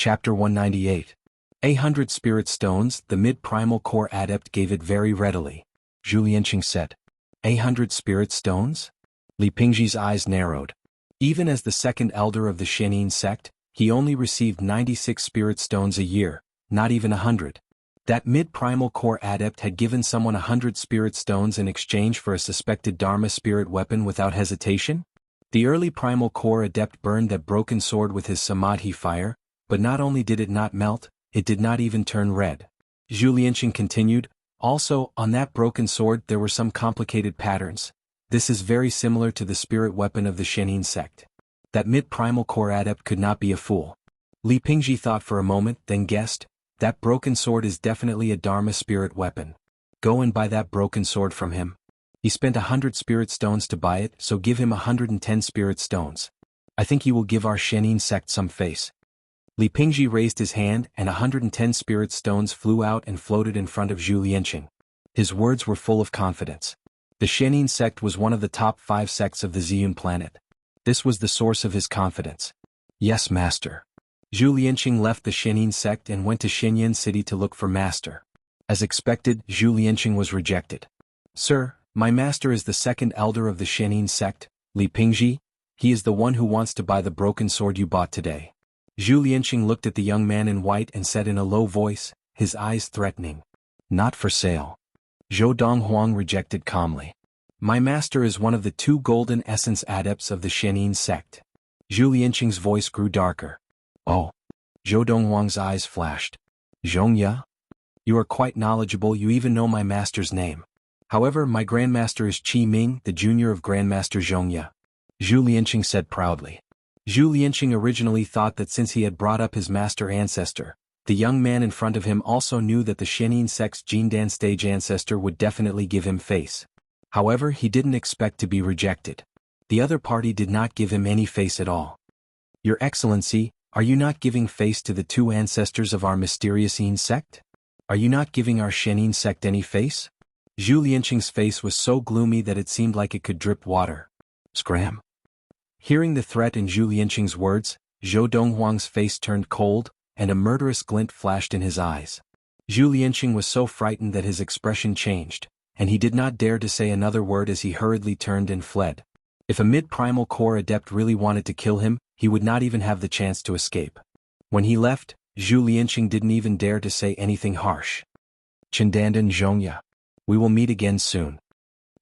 Chapter 198. 800 Spirit Stones. The mid-primal core adept gave it very readily. Zhu Lianqing said. 800 Spirit Stones? Li Pingzhi's eyes narrowed. Even as the second elder of the Shenin sect, he only received 96 Spirit Stones a year, not even 100. That mid-primal core adept had given someone 100 Spirit Stones in exchange for a suspected Dharma spirit weapon without hesitation? The early primal core adept burned that broken sword with his samadhi fire, but not only did it not melt, it did not even turn red. Zhu Lianqing continued, also, on that broken sword there were some complicated patterns. This is very similar to the spirit weapon of the Shenin sect. That mid-primal core adept could not be a fool. Li Pingzhi thought for a moment, then guessed, that broken sword is definitely a Dharma spirit weapon. Go and buy that broken sword from him. He spent 100 spirit stones to buy it, so give him 110 spirit stones. I think he will give our Shenin sect some face. Li Pingzhi raised his hand and 110 spirit stones flew out and floated in front of Zhu Lianqing. His words were full of confidence. The Shenin sect was one of the top 5 sects of the Ziyun planet. This was the source of his confidence. Yes, master. Zhu Lianqing left the Shenin sect and went to Shenyang City to look for master. As expected, Zhu Lianqing was rejected. Sir, my master is the second elder of the Shenin sect, Li Pingzhi. He is the one who wants to buy the broken sword you bought today. Zhu Lianqing looked at the young man in white and said in a low voice, his eyes threatening. Not for sale. Zhou Donghuang rejected calmly. My master is one of the 2 golden essence adepts of the Shenin sect. Zhu Lianqing's voice grew darker. Oh. Zhou Donghuang's eyes flashed. Zhongya? You are quite knowledgeable, you even know my master's name. However, my grandmaster is Qi Ming, the junior of Grandmaster Zhongya. Zhu Lianqing said proudly. Zhu Lianqing originally thought that since he had brought up his master ancestor, the young man in front of him also knew that the Shenin sect's Jindan stage ancestor would definitely give him face. However, he didn't expect to be rejected. The other party did not give him any face at all. Your Excellency, are you not giving face to the 2 ancestors of our mysterious Yin sect? Are you not giving our Shenin sect any face? Zhu Lianqing's face was so gloomy that it seemed like it could drip water. Scram. Hearing the threat in Zhu Lianqing's words, Zhou Donghuang's face turned cold, and a murderous glint flashed in his eyes. Zhu Lianqing was so frightened that his expression changed, and he did not dare to say another word as he hurriedly turned and fled. If a mid-primal core adept really wanted to kill him, he would not even have the chance to escape. When he left, Zhu Lianqing didn't even dare to say anything harsh. Chindandan Zhongya. We will meet again soon.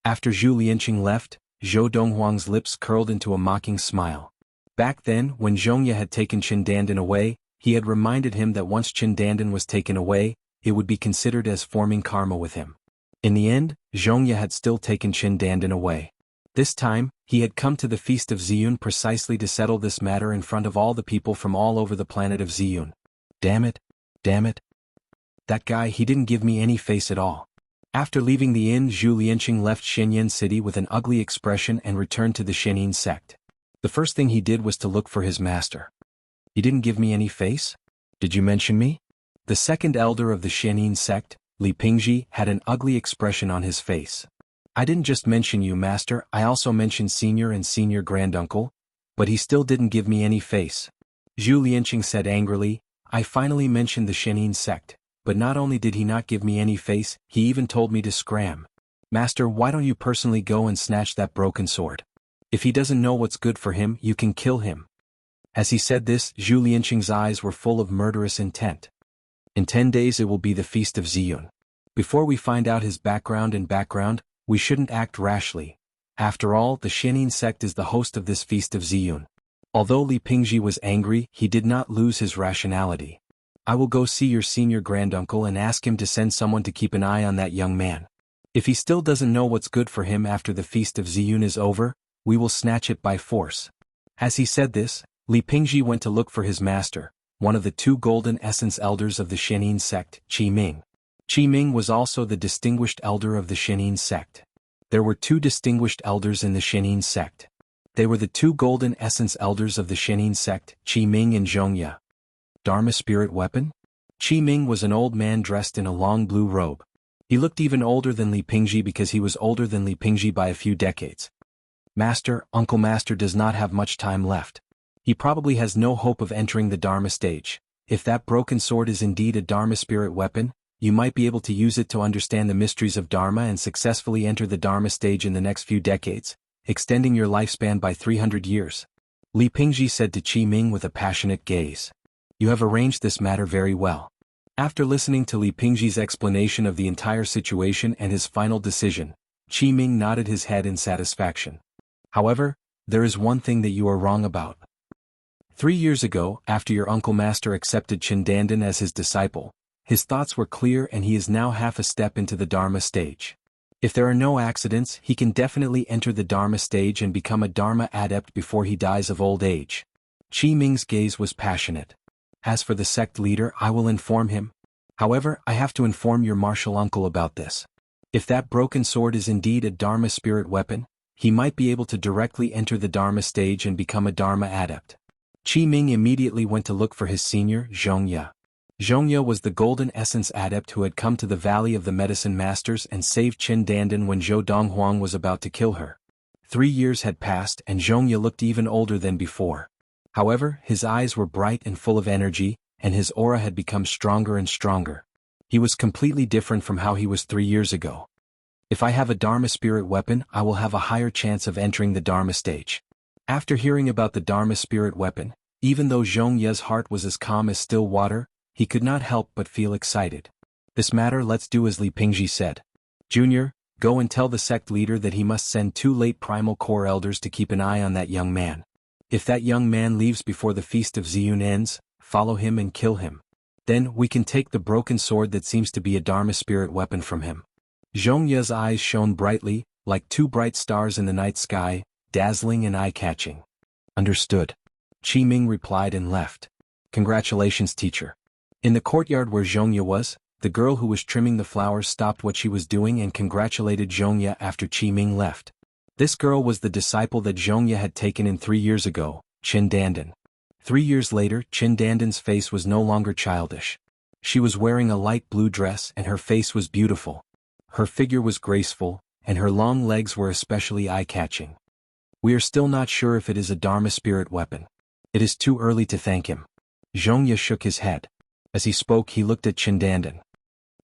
After Zhu Lianqing left, Zhou Donghuang's lips curled into a mocking smile. Back then, when Zhongya had taken Chindandan away, he had reminded him that once Chindandan was taken away, it would be considered as forming karma with him. In the end, Zhongya had still taken Chindandan away. This time, he had come to the Feast of Ziyun precisely to settle this matter in front of all the people from all over the planet of Ziyun. Damn it. Damn it. That guy, he didn't give me any face at all. After leaving the inn, Zhu Lianqing left Shenyang City with an ugly expression and returned to the Shenin sect. The first thing he did was to look for his master. He didn't give me any face? Did you mention me? The second elder of the Shenin sect, Li Pingzhi, had an ugly expression on his face. I didn't just mention you, master, I also mentioned senior and senior granduncle, but he still didn't give me any face. Zhu Lianqing said angrily, I finally mentioned the Shenin sect. But not only did he not give me any face, he even told me to scram. Master, why don't you personally go and snatch that broken sword? If he doesn't know what's good for him, you can kill him. As he said this, Zhu Lianqing's eyes were full of murderous intent. In 10 days it will be the Feast of Ziyun. Before we find out his background, we shouldn't act rashly. After all, the Shenin sect is the host of this Feast of Ziyun. Although Li Pingzhi was angry, he did not lose his rationality. I will go see your senior granduncle and ask him to send someone to keep an eye on that young man. If he still doesn't know what's good for him after the Feast of Ziyun is over, we will snatch it by force. As he said this, Li Pingzhi went to look for his master, one of the 2 golden essence elders of the Shenin sect, Qi Ming. Qi Ming was also the distinguished elder of the Shenin sect. There were 2 distinguished elders in the Shenin sect. They were the 2 golden essence elders of the Shenin sect, Qi Ming and Zhongya. Dharma spirit weapon? Qi Ming was an old man dressed in a long blue robe. He looked even older than Li Pingzhi because he was older than Li Pingzhi by a few decades. Master, Uncle Master does not have much time left. He probably has no hope of entering the Dharma stage. If that broken sword is indeed a Dharma spirit weapon, you might be able to use it to understand the mysteries of Dharma and successfully enter the Dharma stage in the next few decades, extending your lifespan by 300 years. Li Pingji said to Qi Ming with a passionate gaze. You have arranged this matter very well. After listening to Li Pingji's explanation of the entire situation and his final decision, Qi Ming nodded his head in satisfaction. However, there is one thing that you are wrong about. 3 years ago, after your uncle master accepted Chen Dandan as his disciple, his thoughts were clear and he is now half a step into the Dharma stage. If there are no accidents, he can definitely enter the Dharma stage and become a Dharma adept before he dies of old age. Qi Ming's gaze was passionate. As for the sect leader, I will inform him. However, I have to inform your martial uncle about this. If that broken sword is indeed a Dharma spirit weapon, he might be able to directly enter the Dharma stage and become a Dharma adept. Qi Ming immediately went to look for his senior, Zhongye. Zhongye was the golden essence adept who had come to the Valley of the Medicine Masters and saved Chen Dandan when Zhou Donghuang was about to kill her. 3 years had passed and Zhongye looked even older than before. However, his eyes were bright and full of energy, and his aura had become stronger and stronger. He was completely different from how he was 3 years ago. If I have a Dharma spirit weapon, I will have a higher chance of entering the Dharma stage. After hearing about the Dharma spirit weapon, even though Zhongye's heart was as calm as still water, he could not help but feel excited. This matter, let's do as Li Pingji said. Junior, go and tell the sect leader that he must send 2 late primal core elders to keep an eye on that young man. If that young man leaves before the Feast of Ziyun ends, follow him and kill him. Then we can take the broken sword that seems to be a Dharma spirit weapon from him. Zhongye's eyes shone brightly, like 2 bright stars in the night sky, dazzling and eye-catching. Understood. Qi Ming replied and left. Congratulations, teacher. In the courtyard where Zhongye was, the girl who was trimming the flowers stopped what she was doing and congratulated Zhongye after Qi Ming left. This girl was the disciple that Zhongye had taken in 3 years ago, Chen Dandan. 3 years later, Chen Dandan's face was no longer childish. She was wearing a light blue dress and her face was beautiful. Her figure was graceful, and her long legs were especially eye-catching. We are still not sure if it is a Dharma spirit weapon. It is too early to thank him. Zhongye shook his head. As he spoke, he looked at Chen Dandan.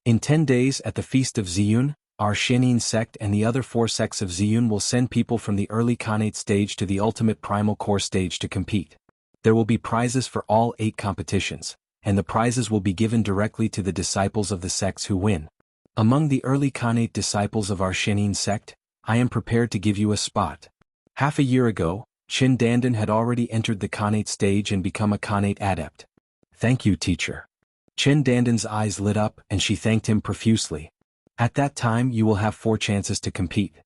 In 10 days at the Feast of Ziyun, our Shenin sect and the other 4 sects of Ziyun will send people from the early Khanate stage to the ultimate primal core stage to compete. There will be prizes for all 8 competitions, and the prizes will be given directly to the disciples of the sects who win. Among the early Khanate disciples of our Shenin sect, I am prepared to give you a spot. Half a year ago, Chen Dandan had already entered the Khanate stage and become a Khanate adept. Thank you, teacher. Chen Dandan's eyes lit up and she thanked him profusely. At that time you will have 4 chances to compete.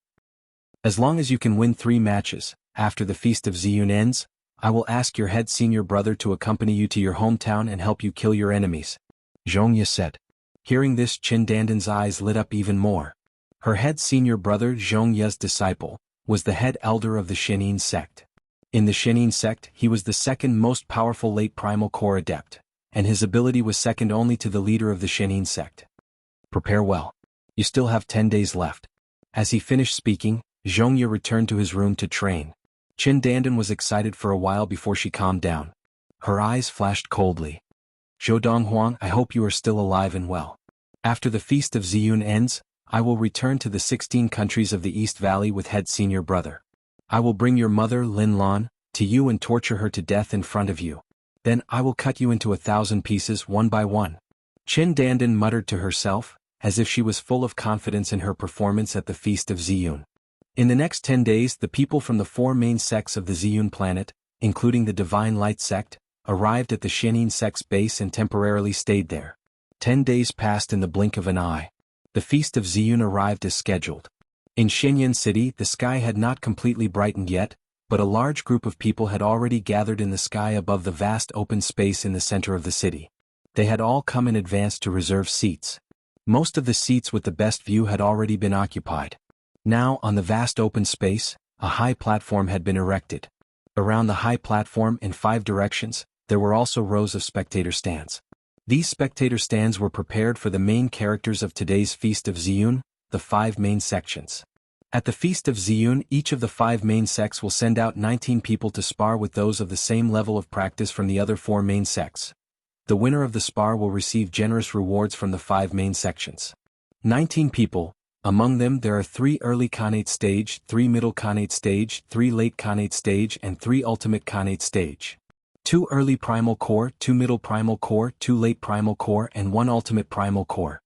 As long as you can win 3 matches, after the Feast of Ziyun ends, I will ask your head senior brother to accompany you to your hometown and help you kill your enemies. Zhongye said. Hearing this, Chen Dandan's eyes lit up even more. Her head senior brother, Zhongye's disciple, was the head elder of the Shenin sect. In the Shenin sect, he was the second most powerful late primal core adept, and his ability was second only to the leader of the Shenin sect. Prepare well. You still have 10 days left. As he finished speaking, Zhongye returned to his room to train. Chen Dandan was excited for a while before she calmed down. Her eyes flashed coldly. Zhou Donghuang, I hope you are still alive and well. After the Feast of Ziyun ends, I will return to the 16 countries of the East Valley with head senior brother. I will bring your mother, Lin Lan, to you and torture her to death in front of you. Then I will cut you into 1,000 pieces one by one. Chen Dandan muttered to herself, as if she was full of confidence in her performance at the Feast of Ziyun. In the next 10 days, the people from the 4 main sects of the Ziyun planet, including the Divine Light sect, arrived at the Shenin sect's base and temporarily stayed there. 10 days passed in the blink of an eye. The Feast of Ziyun arrived as scheduled. In Shenyang City, the sky had not completely brightened yet, but a large group of people had already gathered in the sky above the vast open space in the center of the city. They had all come in advance to reserve seats. Most of the seats with the best view had already been occupied. Now, on the vast open space, a high platform had been erected. Around the high platform in 5 directions, there were also rows of spectator stands. These spectator stands were prepared for the main characters of today's Feast of Ziyun, the 5 main sections. At the Feast of Ziyun, each of the 5 main sects will send out 19 people to spar with those of the same level of practice from the other 4 main sects. The winner of the spar will receive generous rewards from the 5 main sections. 19 people. Among them there are 3 early Khanate stage, 3 middle Khanate stage, 3 late Khanate stage and 3 ultimate Khanate stage. 2 early primal core, 2 middle primal core, 2 late primal core and 1 ultimate primal core.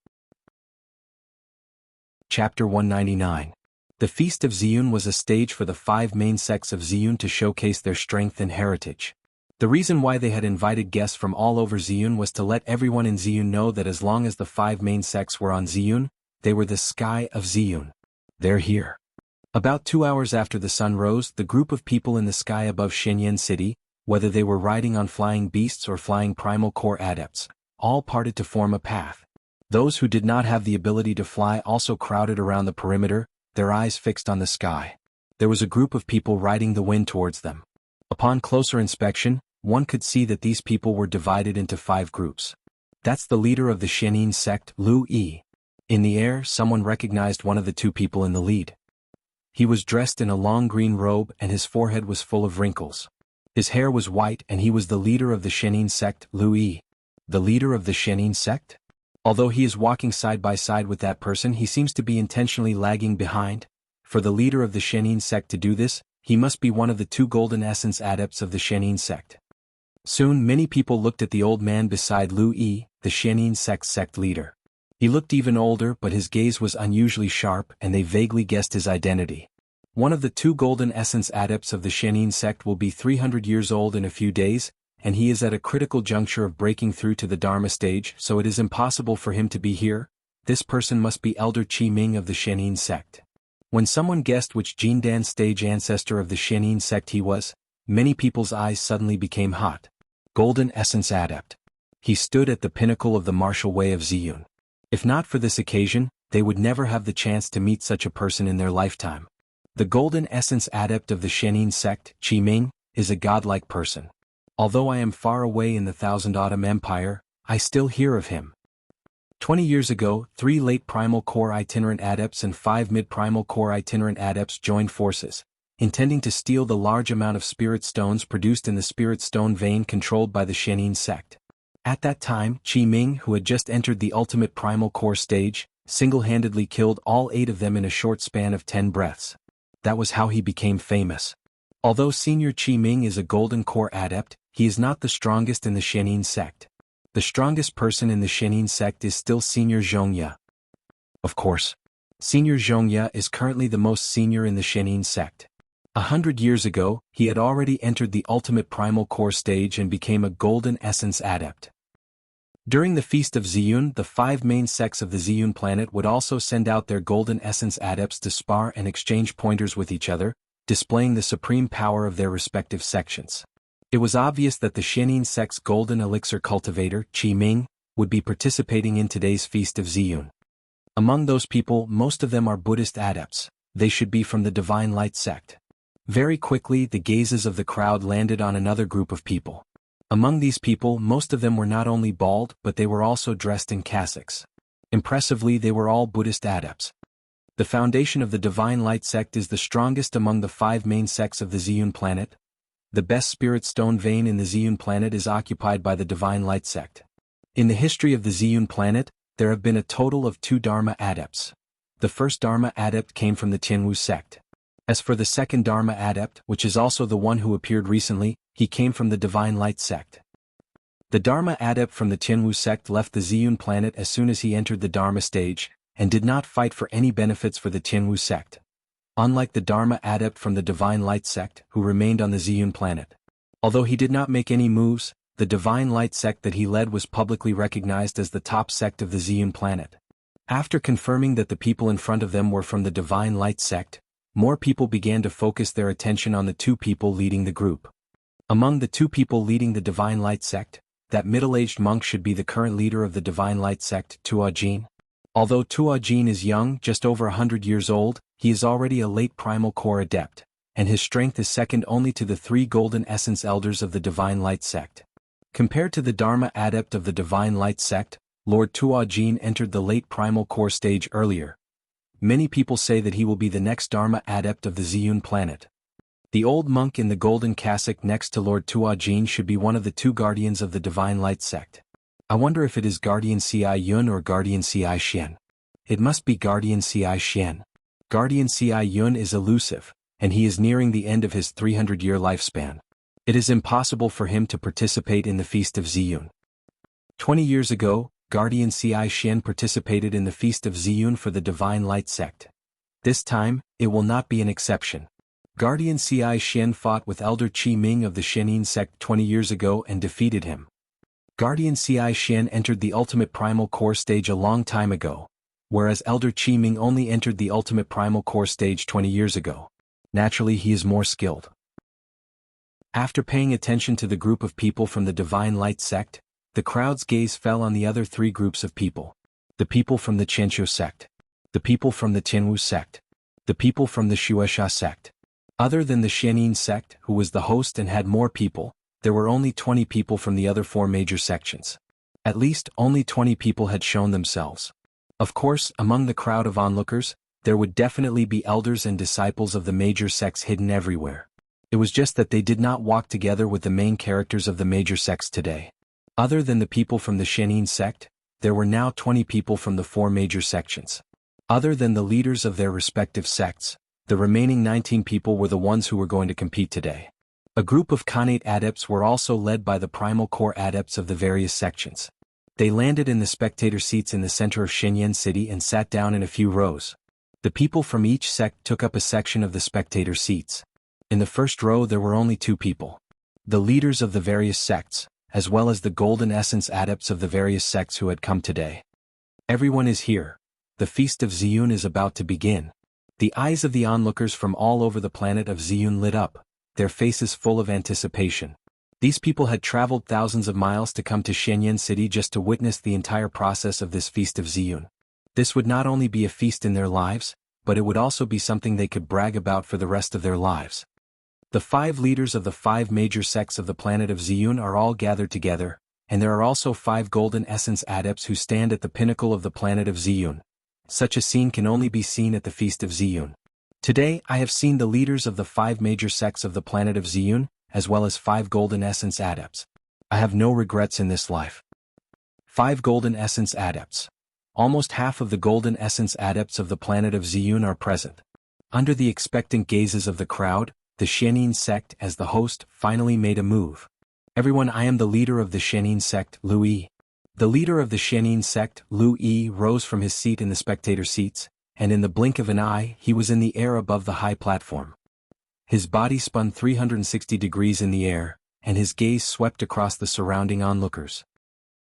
Chapter 199. The Feast of Ziyun was a stage for the 5 main sects of Ziyun to showcase their strength and heritage. The reason why they had invited guests from all over Ziyun was to let everyone in Ziyun know that as long as the 5 main sects were on Ziyun, they were the sky of Ziyun. They're here. About 2 hours after the sun rose, the group of people in the sky above Shenyang City, whether they were riding on flying beasts or flying primal core adepts, all parted to form a path. Those who did not have the ability to fly also crowded around the perimeter, their eyes fixed on the sky. There was a group of people riding the wind towards them. Upon closer inspection, one could see that these people were divided into 5 groups. That's the leader of the Shenin sect, Lu Yi. In the air, someone recognized one of the 2 people in the lead. He was dressed in a long green robe and his forehead was full of wrinkles. His hair was white and he was the leader of the Shenin sect, Lu Yi. The leader of the Shenin sect? Although he is walking side by side with that person, he seems to be intentionally lagging behind. For the leader of the Shenin sect to do this, he must be one of the 2 golden essence adepts of the Shenin sect. Soon many people looked at the old man beside Lu Yi, the Shenin sect leader. He looked even older, but his gaze was unusually sharp and they vaguely guessed his identity. One of the 2 golden essence adepts of the Shenin sect will be 300 years old in a few days, and he is at a critical juncture of breaking through to the Dharma stage, so it is impossible for him to be here. This person must be Elder Qi Ming of the Shenin sect. When someone guessed which Jindan stage ancestor of the Shenin sect he was, many people's eyes suddenly became hot. Golden Essence Adept. He stood at the pinnacle of the martial way of Ziyun. If not for this occasion, they would never have the chance to meet such a person in their lifetime. The Golden Essence Adept of the Shenin sect, Qi Ming, is a godlike person. Although I am far away in the Thousand Autumn Empire, I still hear of him. 20 years ago, 3 late Primal Core Itinerant Adepts and 5 mid-Primal Core Itinerant Adepts joined forces, intending to steal the large amount of spirit stones produced in the spirit stone vein controlled by the Shenin sect. At that time, Qi Ming, who had just entered the ultimate primal core stage, single-handedly killed all 8 of them in a short span of 10 breaths. That was how he became famous. Although Senior Qi Ming is a golden core adept, he is not the strongest in the Shenin sect. The strongest person in the Shenin sect is still Senior Zhongya. Of course, Senior Zhongya is currently the most senior in the Shenin sect. 100 years ago, he had already entered the ultimate primal core stage and became a golden essence adept. During the Feast of Ziyun, the 5 main sects of the Ziyun planet would also send out their golden essence adepts to spar and exchange pointers with each other, displaying the supreme power of their respective sections. It was obvious that the Shenin sect's golden elixir cultivator, Qi Ming, would be participating in today's Feast of Ziyun. Among those people, most of them are Buddhist adepts. They should be from the Divine Light sect. Very quickly, the gazes of the crowd landed on another group of people. Among these people, most of them were not only bald, but they were also dressed in cassocks. Impressively, they were all Buddhist adepts. The foundation of the Divine Light sect is the strongest among the 5 main sects of the Ziyun planet. The best spirit stone vein in the Ziyun planet is occupied by the Divine Light sect. In the history of the Ziyun planet, there have been a total of 2 Dharma adepts. The first Dharma adept came from the Tianwu sect. As for the second Dharma adept, which is also the one who appeared recently, he came from the Divine Light sect. The Dharma adept from the Tianwu sect left the Ziyun planet as soon as he entered the Dharma stage, and did not fight for any benefits for the Tianwu sect. Unlike the Dharma adept from the Divine Light sect, who remained on the Ziyun planet. Although he did not make any moves, the Divine Light sect that he led was publicly recognized as the top sect of the Ziyun planet. After confirming that the people in front of them were from the Divine Light sect, more people began to focus their attention on the 2 people leading the group. Among the 2 people leading the Divine Light sect, that middle-aged monk should be the current leader of the Divine Light sect, Tuo Jin. Although Tuo Jin is young, just over 100 years old, he is already a late primal core adept, and his strength is second only to the 3 golden essence elders of the Divine Light sect. Compared to the Dharma adept of the Divine Light sect, Lord Tuo Jin entered the late primal core stage earlier. Many people say that he will be the next Dharma adept of the Ziyun planet. The old monk in the golden cassock next to Lord Tuo Jin should be one of the 2 guardians of the Divine Light sect. I wonder if it is Guardian Ci Yun or Guardian Ci Xian. It must be Guardian Ci Xian. Guardian Ci Yun is elusive, and he is nearing the end of his 300-year lifespan. It is impossible for him to participate in the Feast of Ziyun. 20 years ago, Guardian Ci Xian participated in the Feast of Ziyun for the Divine Light sect. This time, it will not be an exception. Guardian Ci Xian fought with Elder Qi Ming of the Shenin sect 20 years ago and defeated him. Guardian Ci Xian entered the Ultimate Primal Core stage a long time ago, whereas Elder Qi Ming only entered the Ultimate Primal Core stage 20 years ago. Naturally, he is more skilled. After paying attention to the group of people from the Divine Light sect, the crowd's gaze fell on the other three groups of people. The people from the Qianqiu sect. The people from the Tianwu sect. The people from the Shueisha sect. Other than the Shenin sect, who was the host and had more people, there were only 20 people from the other four major sections. At least, only 20 people had shown themselves. Of course, among the crowd of onlookers, there would definitely be elders and disciples of the major sects hidden everywhere. It was just that they did not walk together with the main characters of the major sects today. Other than the people from the Shenin sect, there were now 20 people from the four major sections. Other than the leaders of their respective sects, the remaining 19 people were the ones who were going to compete today. A group of Khanate adepts were also led by the Primal Core adepts of the various sections. They landed in the spectator seats in the center of Shenyang City and sat down in a few rows. The people from each sect took up a section of the spectator seats. In the first row there were only 2 people. The leaders of the various sects, as well as the Golden Essence adepts of the various sects who had come today. Everyone is here. The Feast of Ziyun is about to begin. The eyes of the onlookers from all over the planet of Ziyun lit up, their faces full of anticipation. These people had traveled thousands of miles to come to Shenyang City just to witness the entire process of this Feast of Ziyun. This would not only be a feast in their lives, but it would also be something they could brag about for the rest of their lives. The 5 leaders of the 5 major sects of the planet of Ziyun are all gathered together, and there are also 5 Golden Essence adepts who stand at the pinnacle of the planet of Ziyun. Such a scene can only be seen at the Feast of Ziyun. Today I have seen the leaders of the 5 major sects of the planet of Ziyun, as well as 5 Golden Essence adepts. I have no regrets in this life. 5 Golden Essence adepts. Almost half of the Golden Essence adepts of the planet of Ziyun are present. Under the expectant gazes of the crowd, the Shenin sect as the host finally made a move. Everyone, I am the leader of the Shenin sect, Lu Yi. The leader of the Shenin sect, Lu Yi, rose from his seat in the spectator seats, and in the blink of an eye he was in the air above the high platform. His body spun 360 degrees in the air, and his gaze swept across the surrounding onlookers.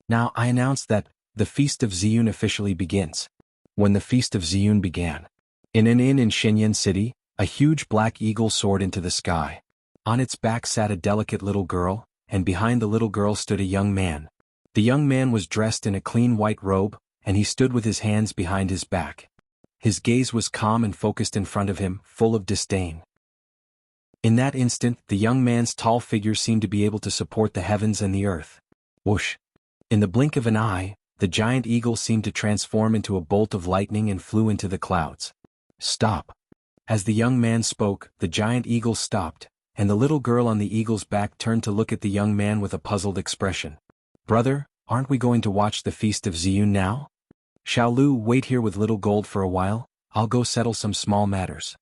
Now I announce that the Feast of Ziyun officially begins. When the Feast of Ziyun began, in an inn in Shenyang City, a huge black eagle soared into the sky. On its back sat a delicate little girl, and behind the little girl stood a young man. The young man was dressed in a clean white robe, and he stood with his hands behind his back. His gaze was calm and focused in front of him, full of disdain. In that instant, the young man's tall figure seemed to be able to support the heavens and the earth. Whoosh! In the blink of an eye, the giant eagle seemed to transform into a bolt of lightning and flew into the clouds. Stop! As the young man spoke, the giant eagle stopped, and the little girl on the eagle's back turned to look at the young man with a puzzled expression. Brother, aren't we going to watch the Feast of Ziyun now? Shall Lu wait here with little gold for a while? I'll go settle some small matters.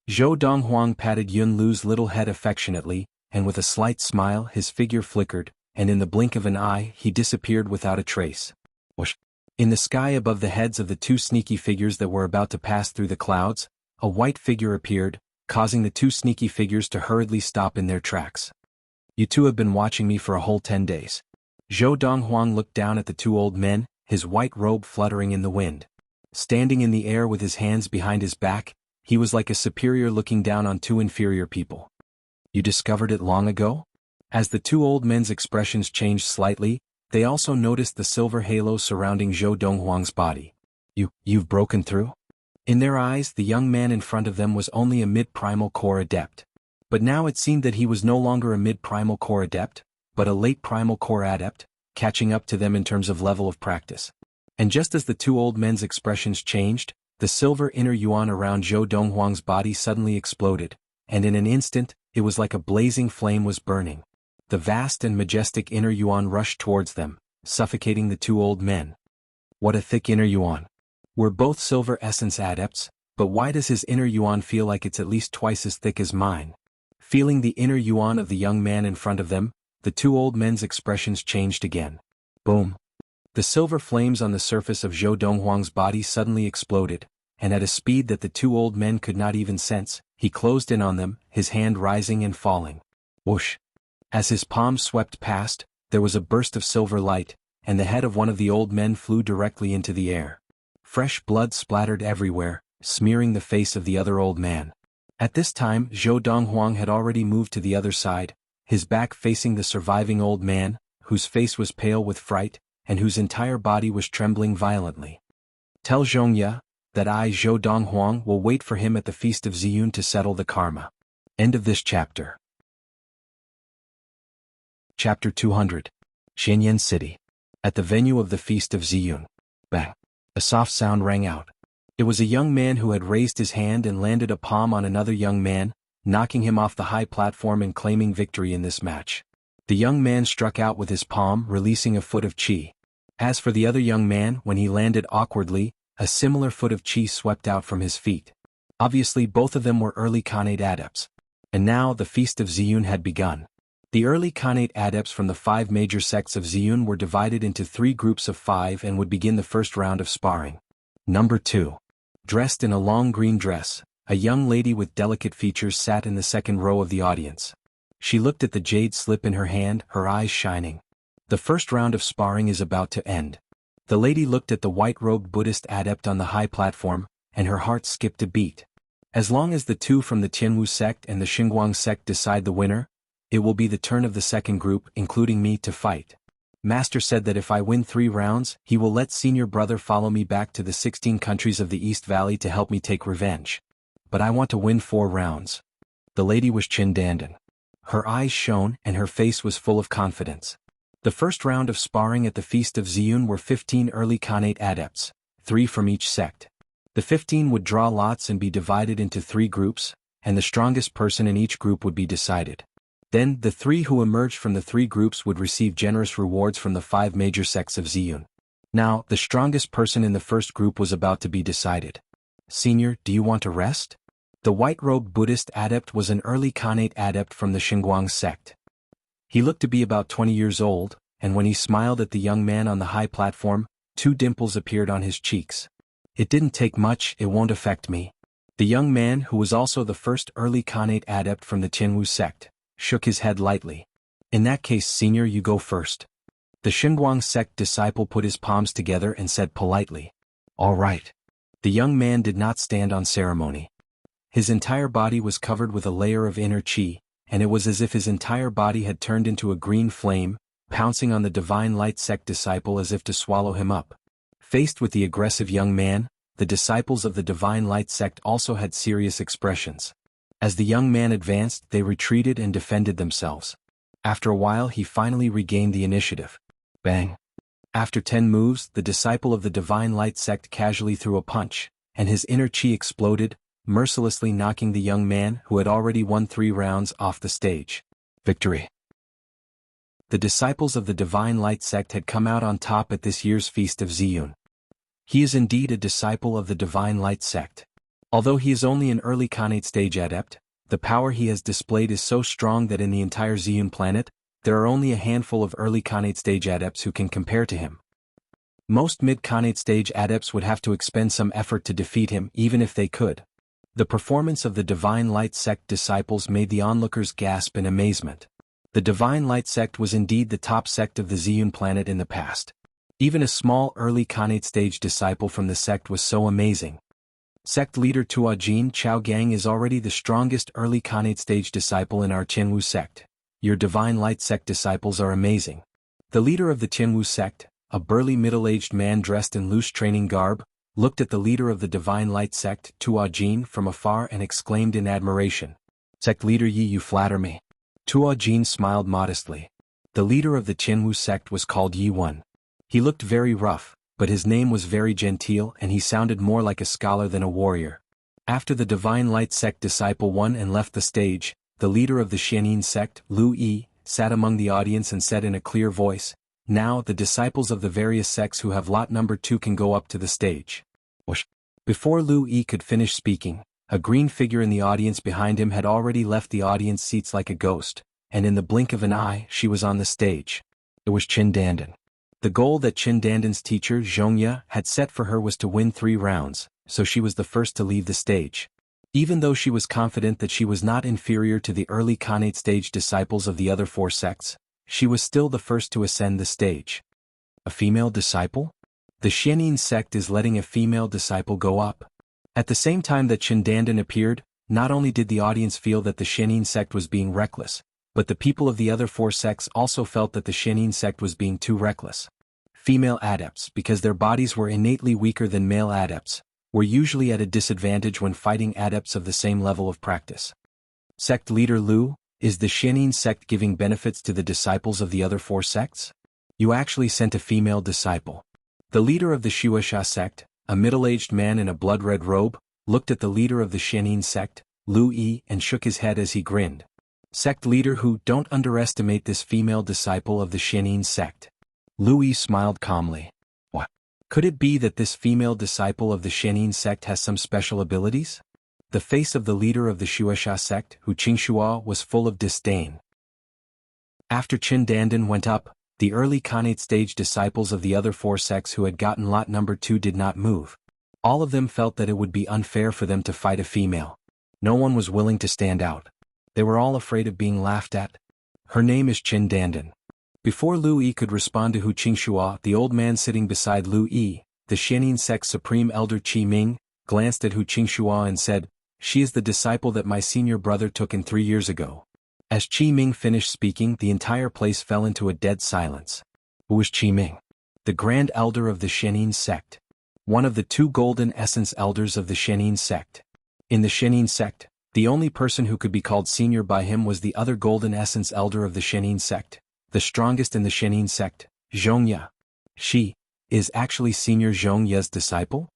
Zhou Donghuang patted Yun Lu's little head affectionately, and with a slight smile his figure flickered, and in the blink of an eye he disappeared without a trace. Whoosh! In the sky above the heads of the 2 sneaky figures that were about to pass through the clouds, a white figure appeared, causing the 2 sneaky figures to hurriedly stop in their tracks. You 2 have been watching me for a whole 10 days. Zhou Donghuang looked down at the 2 old men, his white robe fluttering in the wind. Standing in the air with his hands behind his back, he was like a superior looking down on 2 inferior people. You discovered it long ago? As the 2 old men's expressions changed slightly, they also noticed the silver halo surrounding Zhou Donghuang's body. You've broken through? In their eyes, the young man in front of them was only a mid-primal core adept. But now it seemed that he was no longer a mid-primal core adept, but a late primal core adept, catching up to them in terms of level of practice. And just as the 2 old men's expressions changed, the silver inner yuan around Zhou Donghuang's body suddenly exploded, and in an instant, it was like a blazing flame was burning. The vast and majestic inner yuan rushed towards them, suffocating the two old men. What a thick inner yuan. We're both silver essence adepts, but why does his inner yuan feel like it's at least twice as thick as mine? Feeling the inner yuan of the young man in front of them, the two old men's expressions changed again. Boom. The silver flames on the surface of Zhou Donghuang's body suddenly exploded, and at a speed that the two old men could not even sense, he closed in on them, his hand rising and falling. Whoosh. As his palm swept past, there was a burst of silver light, and the head of one of the old men flew directly into the air. Fresh blood splattered everywhere, smearing the face of the other old man. At this time Zhou Donghuang had already moved to the other side, his back facing the surviving old man, whose face was pale with fright, and whose entire body was trembling violently. Tell Zhongya that I, Zhou Donghuang, will wait for him at the Feast of Ziyun to settle the karma. End of this chapter. Chapter 200. Xianyan City. At the venue of the Feast of Ziyun. Bang. A soft sound rang out. It was a young man who had raised his hand and landed a palm on another young man, knocking him off the high platform and claiming victory in this match. The young man struck out with his palm, releasing a foot of qi. As for the other young man, when he landed awkwardly, a similar foot of qi swept out from his feet. Obviously both of them were early Khanate adepts. And now the Feast of Ziyun had begun. The early Khanate adepts from the 5 major sects of Ziyun were divided into 3 groups of 5 and would begin the first round of sparring. Number 2. Dressed in a long green dress, a young lady with delicate features sat in the second row of the audience. She looked at the jade slip in her hand, her eyes shining. The first round of sparring is about to end. The lady looked at the white-robed Buddhist adept on the high platform, and her heart skipped a beat. As long as the 2 from the Tianwu sect and the Xinguang sect decide the winner, it will be the turn of the second group, including me, to fight. Master said that if I win 3 rounds, he will let senior brother follow me back to the 16 countries of the East Valley to help me take revenge. But I want to win 4 rounds. The lady was Qin Dandan. Her eyes shone and her face was full of confidence. The first round of sparring at the Feast of Ziyun were 15 early Khanate adepts, 3 from each sect. The 15 would draw lots and be divided into 3 groups, and the strongest person in each group would be decided. Then, the 3 who emerged from the 3 groups would receive generous rewards from the 5 major sects of Ziyun. Now, the strongest person in the first group was about to be decided. Senior, do you want to rest? The white-robed Buddhist adept was an early Khanate adept from the Xinguang sect. He looked to be about 20 years old, and when he smiled at the young man on the high platform, 2 dimples appeared on his cheeks. It didn't take much, it won't affect me. The young man, who was also the first early Khanate adept from the Tianwu sect, shook his head lightly. In that case, senior, you go first. The Xinguang sect disciple put his palms together and said politely, "All right." The young man did not stand on ceremony. His entire body was covered with a layer of inner qi, and it was as if his entire body had turned into a green flame, pouncing on the Divine Light sect disciple as if to swallow him up. Faced with the aggressive young man, the disciples of the Divine Light sect also had serious expressions. As the young man advanced, they retreated and defended themselves. After a while he finally regained the initiative. Bang! After 10 moves, the disciple of the Divine Light sect casually threw a punch, and his inner qi exploded, mercilessly knocking the young man, who had already won 3 rounds, off the stage. Victory! The disciples of the Divine Light sect had come out on top at this year's Feast of Ziyun. He is indeed a disciple of the Divine Light sect. Although he is only an early Khanate stage adept, the power he has displayed is so strong that in the entire Ziyun planet, there are only a handful of early Khanate stage adepts who can compare to him. Most mid-Khanate stage adepts would have to expend some effort to defeat him, even if they could. The performance of the Divine Light sect disciples made the onlookers gasp in amazement. The Divine Light sect was indeed the top sect of the Ziyun planet in the past. Even a small early Khanate stage disciple from the sect was so amazing. Sect leader Tuajin Chaogang is already the strongest early Khanate stage disciple in our Tianwu sect. Your Divine Light sect disciples are amazing. The leader of the Tianwu sect, a burly middle-aged man dressed in loose training garb, looked at the leader of the Divine Light sect, Tuajin, from afar and exclaimed in admiration. "Sect leader Yi, you flatter me." Tuajin smiled modestly. The leader of the Tianwu sect was called Yi Wen. He looked very rough, but his name was very genteel and he sounded more like a scholar than a warrior. After the Divine Light sect disciple won and left the stage, the leader of the Xianyin sect, Lu Yi, sat among the audience and said in a clear voice, Now the disciples of the various sects who have lot number 2 can go up to the stage. Whoosh. Before Lu Yi could finish speaking, a green figure in the audience behind him had already left the audience seats like a ghost, and in the blink of an eye she was on the stage. It was Qin Dandan. The goal that Qin Dandan's teacher Zhongya had set for her was to win 3 rounds, so she was the first to leave the stage. Even though she was confident that she was not inferior to the early Khanate stage disciples of the other 4 sects, she was still the first to ascend the stage. A female disciple? The Xianin sect is letting a female disciple go up. At the same time that Qin Dandan appeared, not only did the audience feel that the Xianin sect was being reckless, but the people of the other 4 sects also felt that the Xianin sect was being too reckless. Female adepts, because their bodies were innately weaker than male adepts, were usually at a disadvantage when fighting adepts of the same level of practice. Sect leader Lu, is the Xianin sect giving benefits to the disciples of the other 4 sects? You actually sent a female disciple. The leader of the Shueisha sect, a middle-aged man in a blood-red robe, looked at the leader of the Xianin sect, Lu Yi, and shook his head as he grinned. Sect leader Hu, don't underestimate this female disciple of the Xianin sect. Lu Yi smiled calmly. What? Could it be that this female disciple of the Xianin sect has some special abilities? The face of the leader of the Shueisha sect, Hu Qingxua, was full of disdain. After Qin Dandan went up, the early Khanate stage disciples of the other 4 sects who had gotten lot number 2 did not move. All of them felt that it would be unfair for them to fight a female. No one was willing to stand out. They were all afraid of being laughed at. Her name is Qin Dandan. Before Lu Yi could respond to Hu Qingxua, the old man sitting beside Lu Yi, the Xianin sect's supreme elder Qi Ming, glanced at Hu Qingxua and said, "She is the disciple that my senior brother took in 3 years ago." As Qi Ming finished speaking, the entire place fell into a dead silence. Who was Qi Ming? The grand elder of the Xianin sect. One of the 2 golden essence elders of the Xianin sect. In the Xianin sect, the only person who could be called senior by him was the other golden essence elder of the Xianin sect, the strongest in the Xianin sect, Zhongya. She is actually senior Zhongya's disciple?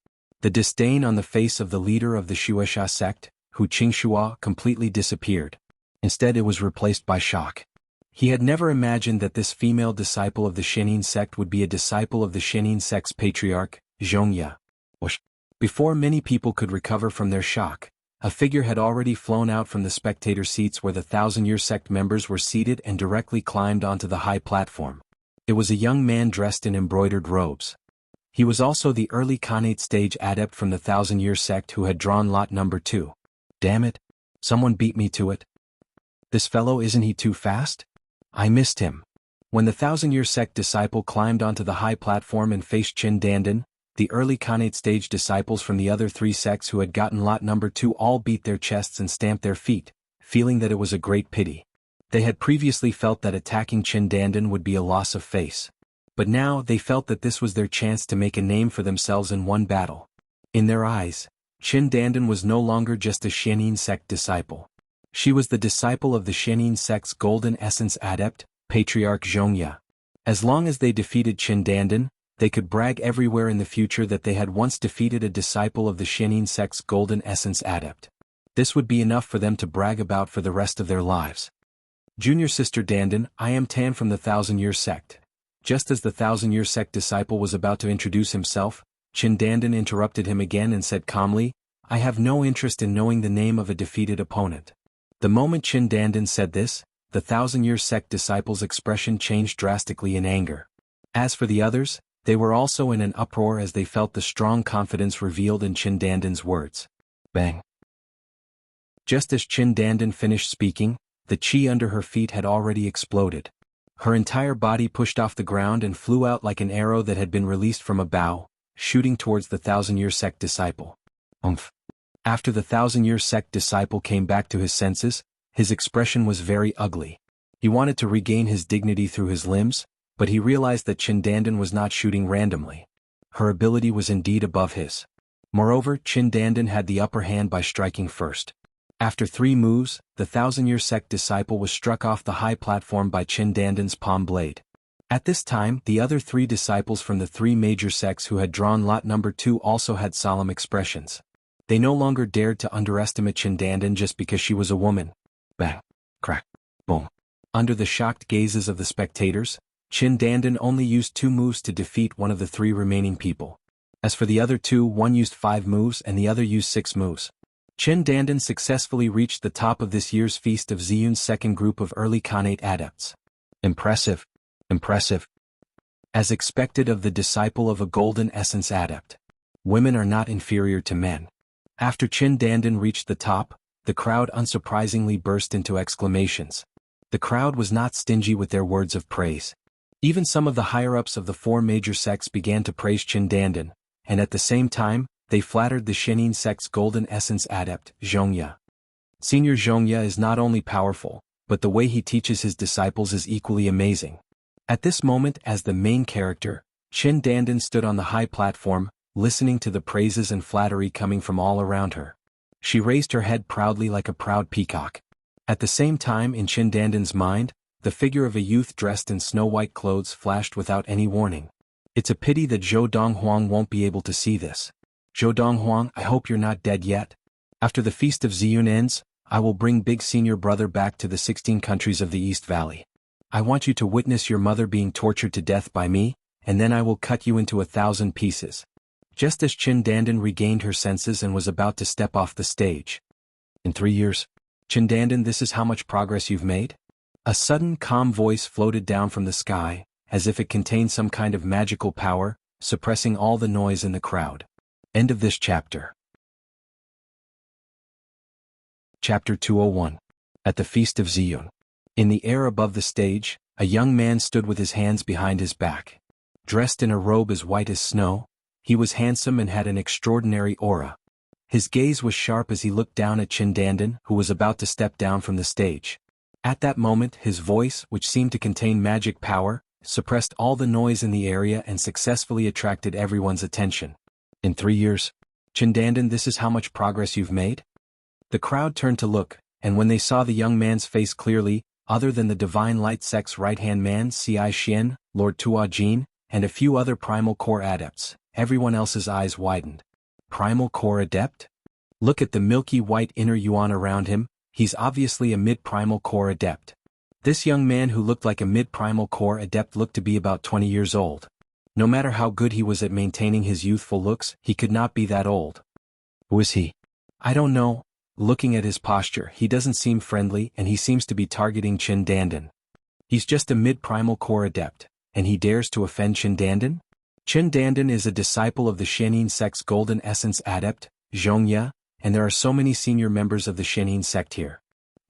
The disdain on the face of the leader of the Shueisha sect, Hu Qingxua, completely disappeared. Instead it was replaced by shock. He had never imagined that this female disciple of the Xianin sect would be a disciple of the Xianin sect's patriarch, Zhongya. Before many people could recover from their shock, a figure had already flown out from the spectator seats where the 1,000-year sect members were seated and directly climbed onto the high platform. It was a young man dressed in embroidered robes. He was also the early Khanate stage adept from the 1,000-year sect who had drawn lot number 2. Damn it! Someone beat me to it. This fellow, isn't he too fast? I missed him. When the 1,000-year sect disciple climbed onto the high platform and faced Qin Dandan, the early Khanate stage disciples from the other 3 sects who had gotten lot number 2 all beat their chests and stamped their feet, feeling that it was a great pity. They had previously felt that attacking Qin Dandan would be a loss of face. But now they felt that this was their chance to make a name for themselves in one battle. In their eyes, Qin Dandan was no longer just a Xianin sect disciple. She was the disciple of the Xianin sect's golden essence adept, Patriarch Zhongya. As long as they defeated Qin Dandan, they could brag everywhere in the future that they had once defeated a disciple of the Xianin sect's golden essence adept. This would be enough for them to brag about for the rest of their lives. Junior Sister Dandan, I am Tan from the 1,000-year sect. Just as the 1,000-year sect disciple was about to introduce himself, Qin Dandan interrupted him again and said calmly, I have no interest in knowing the name of a defeated opponent. The moment Qin Dandan said this, the 1,000-year sect disciple's expression changed drastically in anger. As for the others, they were also in an uproar as they felt the strong confidence revealed in Qin Dandan's words. Bang! Just as Qin Dandan finished speaking, the qi under her feet had already exploded. Her entire body pushed off the ground and flew out like an arrow that had been released from a bow, shooting towards the 1,000-year sect disciple. Umph! After the 1,000-year sect disciple came back to his senses, his expression was very ugly. He wanted to regain his dignity through his limbs, but he realized that Qin Dandan was not shooting randomly. Her ability was indeed above his. Moreover, Qin Dandan had the upper hand by striking first. After 3 moves, the 1,000-year sect disciple was struck off the high platform by Qin Dandan's palm blade. At this time, the other 3 disciples from the 3 major sects who had drawn lot number 2 also had solemn expressions. They no longer dared to underestimate Qin Dandan just because she was a woman. Bang! Crack! Boom! Under the shocked gazes of the spectators, Qin Dandan only used 2 moves to defeat one of the 3 remaining people. As for the other 2, one used 5 moves and the other used 6 moves. Qin Dandan successfully reached the top of this year's Feast of Ziyun's second group of early Khanate adepts. Impressive. Impressive. As expected of the disciple of a Golden Essence adept. Women are not inferior to men. After Qin Dandan reached the top, the crowd unsurprisingly burst into exclamations. The crowd was not stingy with their words of praise. Even some of the higher-ups of the 4 major sects began to praise Qin Dandan, and at the same time, they flattered the Shenin sect's Golden Essence adept, Zhongya. Senior Zhongya is not only powerful, but the way he teaches his disciples is equally amazing. At this moment, as the main character, Qin Dandan stood on the high platform, listening to the praises and flattery coming from all around her. She raised her head proudly like a proud peacock. At the same time, in Qin Dandan's mind, the figure of a youth dressed in snow-white clothes flashed without any warning. It's a pity that Zhou Donghuang won't be able to see this. Zhou Donghuang, I hope you're not dead yet. After the Feast of Ziyun ends, I will bring Big Senior Brother back to the 16 countries of the East Valley. I want you to witness your mother being tortured to death by me, and then I will cut you into 1,000 pieces. Just as Qin Dandan regained her senses and was about to step off the stage. In 3 years, Qin Dandan, this is how much progress you've made? A sudden calm voice floated down from the sky, as if it contained some kind of magical power, suppressing all the noise in the crowd. End of this chapter. Chapter 201. At the Feast of Ziyun. In the air above the stage, a young man stood with his hands behind his back. Dressed in a robe as white as snow, he was handsome and had an extraordinary aura. His gaze was sharp as he looked down at Qin Dandan, who was about to step down from the stage. At that moment, his voice, which seemed to contain magic power, suppressed all the noise in the area and successfully attracted everyone's attention. In 3 years, Qin Dandan, this is how much progress you've made? The crowd turned to look, and when they saw the young man's face clearly, other than the Divine Light Sect's right-hand man Ci Xian, Lord Tua Jin, and a few other Primal Core adepts, everyone else's eyes widened. Primal Core adept? Look at the milky white inner yuan around him, he's obviously a mid-Primal Core adept. This young man who looked like a mid-Primal Core adept looked to be about 20 years old. No matter how good he was at maintaining his youthful looks, he could not be that old. Who is he? I don't know. Looking at his posture, he doesn't seem friendly and he seems to be targeting Qin Dandan. He's just a mid-Primal Core adept, and he dares to offend Qin Dandan? Qin Dandan is a disciple of the Shenin sect's Golden Essence adept, Zhongya, and there are so many senior members of the Shenin sect here.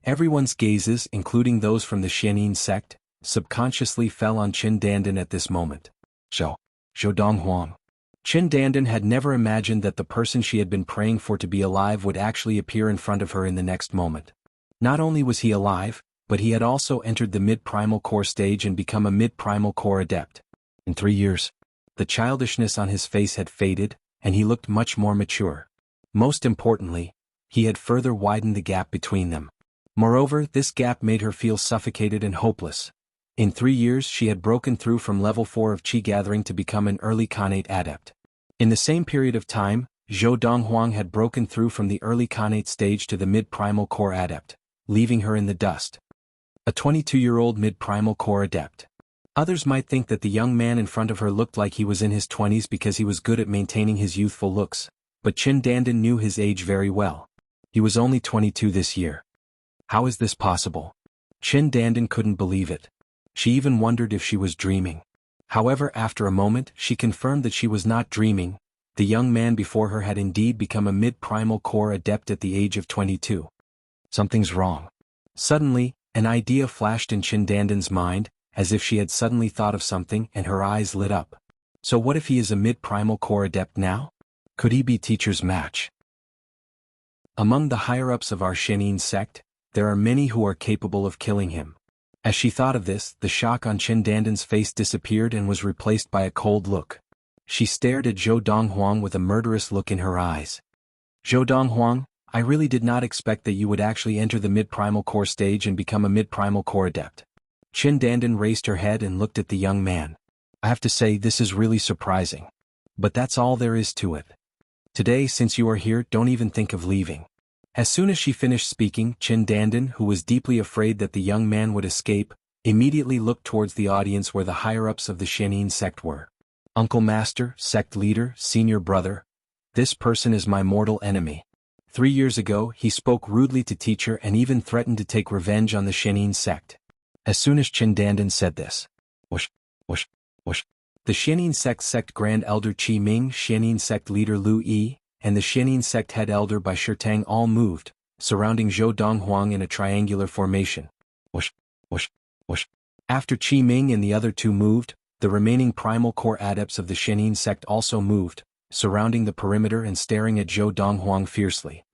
Everyone's gazes, including those from the Shenin sect, subconsciously fell on Qin Dandan at this moment. Zhou Donghuang. Qin Dandan had never imagined that the person she had been praying for to be alive would actually appear in front of her in the next moment. Not only was he alive, but he had also entered the mid-Primal Core stage and become a mid-Primal Core adept. In 3 years, the childishness on his face had faded, and he looked much more mature. Most importantly, he had further widened the gap between them. Moreover, this gap made her feel suffocated and hopeless. In 3 years she had broken through from level 4 of Qi Gathering to become an early Khanate adept. In the same period of time, Zhou Donghuang had broken through from the early Khanate stage to the mid-Primal Core adept, leaving her in the dust. A 22-year-old mid-Primal Core adept. Others might think that the young man in front of her looked like he was in his 20s because he was good at maintaining his youthful looks, but Qin Dandan knew his age very well. He was only 22 this year. How is this possible? Qin Dandan couldn't believe it. She even wondered if she was dreaming. However, after a moment, she confirmed that she was not dreaming. The young man before her had indeed become a mid-Primal Core adept at the age of 22. Something's wrong. Suddenly, an idea flashed in Qin Dandan's mind, as if she had suddenly thought of something and her eyes lit up. So what if he is a mid-Primal Core adept now? Could he be teacher's match? Among the higher-ups of our Shenin sect, there are many who are capable of killing him. As she thought of this, the shock on Qin Dandan's face disappeared and was replaced by a cold look. She stared at Zhou Donghuang with a murderous look in her eyes. Zhou Donghuang, I really did not expect that you would actually enter the mid-Primal Core stage and become a mid-Primal Core adept. Qin Dandan raised her head and looked at the young man. I have to say, this is really surprising. But that's all there is to it. Today, since you are here, don't even think of leaving. As soon as she finished speaking, Qin Dandan, who was deeply afraid that the young man would escape, immediately looked towards the audience where the higher-ups of the Shenin sect were. Uncle Master, sect leader, senior brother, this person is my mortal enemy. 3 years ago he spoke rudely to teacher and even threatened to take revenge on the Shenin sect. As soon as Qin Dandan said this, whoosh, whoosh, whoosh, the Shenin sect Grand Elder Qi Ming, Shenin sect leader Lu Yi, and the Shenin sect head elder Bai Shitang all moved, surrounding Zhou Donghuang in a triangular formation. Whoosh, whoosh, whoosh. After Qi Ming and the other two moved, the remaining primal core adepts of the Shenin sect also moved, surrounding the perimeter and staring at Zhou Donghuang fiercely.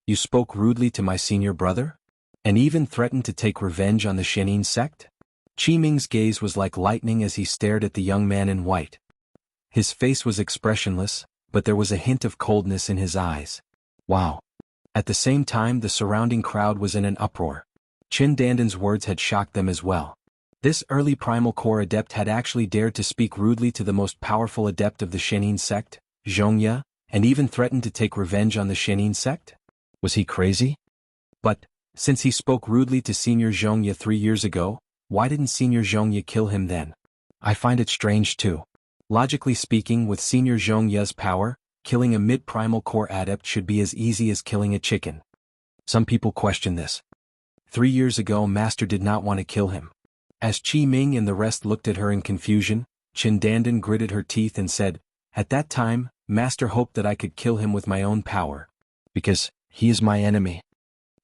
You spoke rudely to my senior brother? And even threatened to take revenge on the Shenin sect? Qi Ming's gaze was like lightning as he stared at the young man in white. His face was expressionless, but there was a hint of coldness in his eyes. Wow. At the same time the surrounding crowd was in an uproar. Qin Dandan's words had shocked them as well. This early primal core adept had actually dared to speak rudely to the most powerful adept of the Shenin sect, Zhongya, and even threatened to take revenge on the Shenin sect? Was he crazy? But, since he spoke rudely to Senior Zhongya 3 years ago, why didn't Senior Zhongya kill him then? I find it strange too. Logically speaking, with Senior Zhongya's power, killing a mid-primal core adept should be as easy as killing a chicken. Some people question this. 3 years ago Master did not want to kill him. As Qi Ming and the rest looked at her in confusion, Qin Dandan gritted her teeth and said, at that time, Master hoped that I could kill him with my own power. Because he is my enemy.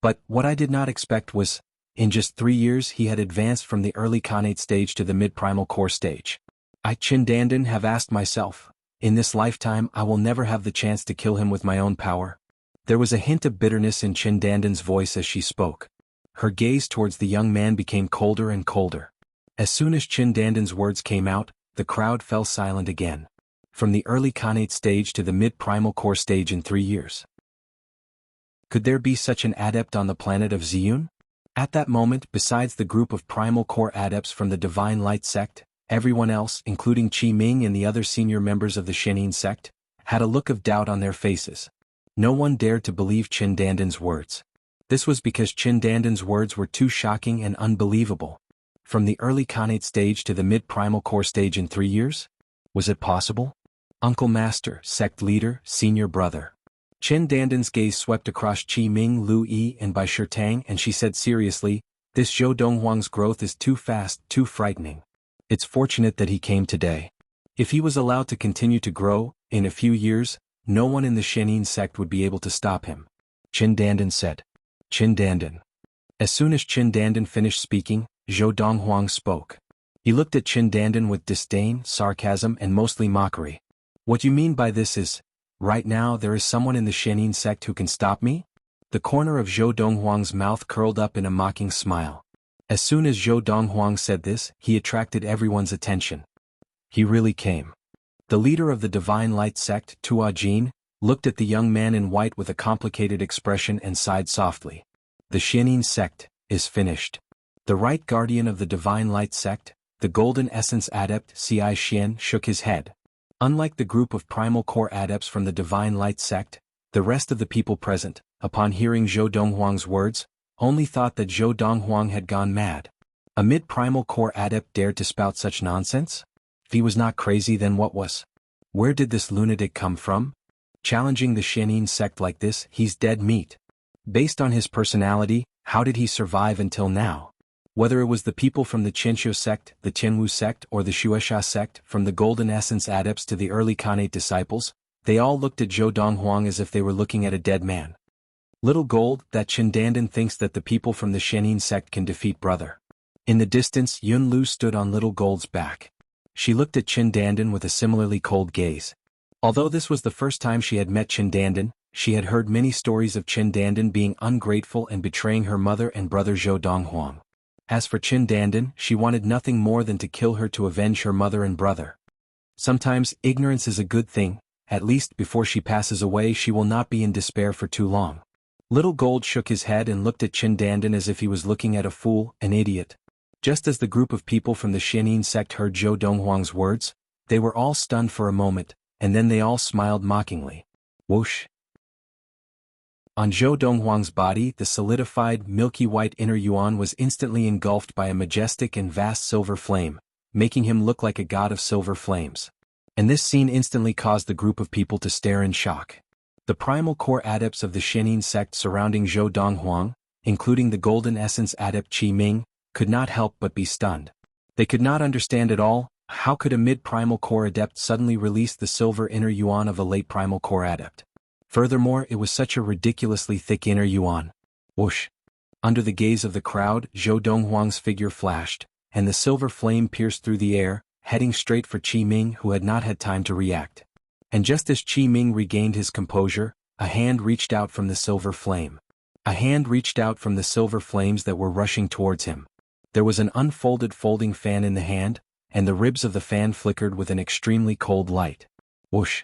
But what I did not expect was, in just 3 years he had advanced from the early Khanate stage to the mid-primal core stage. I, Qin Dandan, have asked myself, in this lifetime I will never have the chance to kill him with my own power. There was a hint of bitterness in Qin Dandan's voice as she spoke. Her gaze towards the young man became colder and colder. As soon as Qin Dandan's words came out, the crowd fell silent again. From the early Khanate stage to the mid-primal core stage in 3 years. Could there be such an adept on the planet of Ziyun? At that moment, besides the group of primal core adepts from the Divine Light sect, everyone else, including Qi Ming and the other senior members of the Shenin sect, had a look of doubt on their faces. No one dared to believe Qin Dandan's words. This was because Qin Dandan's words were too shocking and unbelievable. From the early Khanate stage to the mid-primal core stage in 3 years? Was it possible? Uncle Master, sect leader, senior brother. Qin Dandan's gaze swept across Qi Ming, Lu Yi and Bai Shitang and she said seriously, this Zhou Donghuang's growth is too fast, too frightening. It's fortunate that he came today. If he was allowed to continue to grow, in a few years, no one in the Shenin sect would be able to stop him. Qin Dandan said. Qin Dandan. As soon as Qin Dandan finished speaking, Zhou Donghuang spoke. He looked at Qin Dandan with disdain, sarcasm and mostly mockery. What you mean by this is, right now there is someone in the Shenin sect who can stop me? The corner of Zhou Donghuang's mouth curled up in a mocking smile. As soon as Zhou Donghuang said this, he attracted everyone's attention. He really came. The leader of the Divine Light sect, Tua Jin, looked at the young man in white with a complicated expression and sighed softly. The Shenin sect is finished. The right guardian of the Divine Light sect, the Golden Essence Adept Ci Xian, shook his head. Unlike the group of primal core adepts from the Divine Light sect, the rest of the people present, upon hearing Zhou Donghuang's words, only thought that Zhou Donghuang had gone mad. A mid-primal core adept dared to spout such nonsense? If he was not crazy, then what was? Where did this lunatic come from? Challenging the Shenin sect like this, he's dead meat. Based on his personality, how did he survive until now? Whether it was the people from the Qinshu sect, the Tianwu sect or the Shueisha sect, from the Golden Essence Adepts to the early Khanate disciples, they all looked at Zhou Donghuang as if they were looking at a dead man. Little Gold, that Qin Dandan thinks that the people from the Shenin sect can defeat brother. In the distance, Yun Lu stood on Little Gold's back. She looked at Qin Dandan with a similarly cold gaze. Although this was the first time she had met Qin Dandan, she had heard many stories of Qin Dandan being ungrateful and betraying her mother and brother Zhou Donghuang. As for Qin Dandan, she wanted nothing more than to kill her to avenge her mother and brother. Sometimes ignorance is a good thing, at least before she passes away she will not be in despair for too long. Little Gold shook his head and looked at Qin Dandan as if he was looking at a fool, an idiot. Just as the group of people from the Shenin sect heard Zhou Donghuang's words, they were all stunned for a moment, and then they all smiled mockingly. Whoosh. On Zhou Donghuang's body, the solidified, milky white inner yuan was instantly engulfed by a majestic and vast silver flame, making him look like a god of silver flames. And this scene instantly caused the group of people to stare in shock. The primal core adepts of the Shenin sect surrounding Zhou Donghuang, including the golden essence adept Qi Ming, could not help but be stunned. They could not understand at all, how could a mid-primal core adept suddenly release the silver inner yuan of a late primal core adept? Furthermore, it was such a ridiculously thick inner yuan. Whoosh! Under the gaze of the crowd, Zhou Donghuang's figure flashed, and the silver flame pierced through the air, heading straight for Qi Ming, who had not had time to react. And just as Qi Ming regained his composure, a hand reached out from the silver flame. A hand reached out from the silver flames that were rushing towards him. There was an unfolded folding fan in the hand, and the ribs of the fan flickered with an extremely cold light. Whoosh!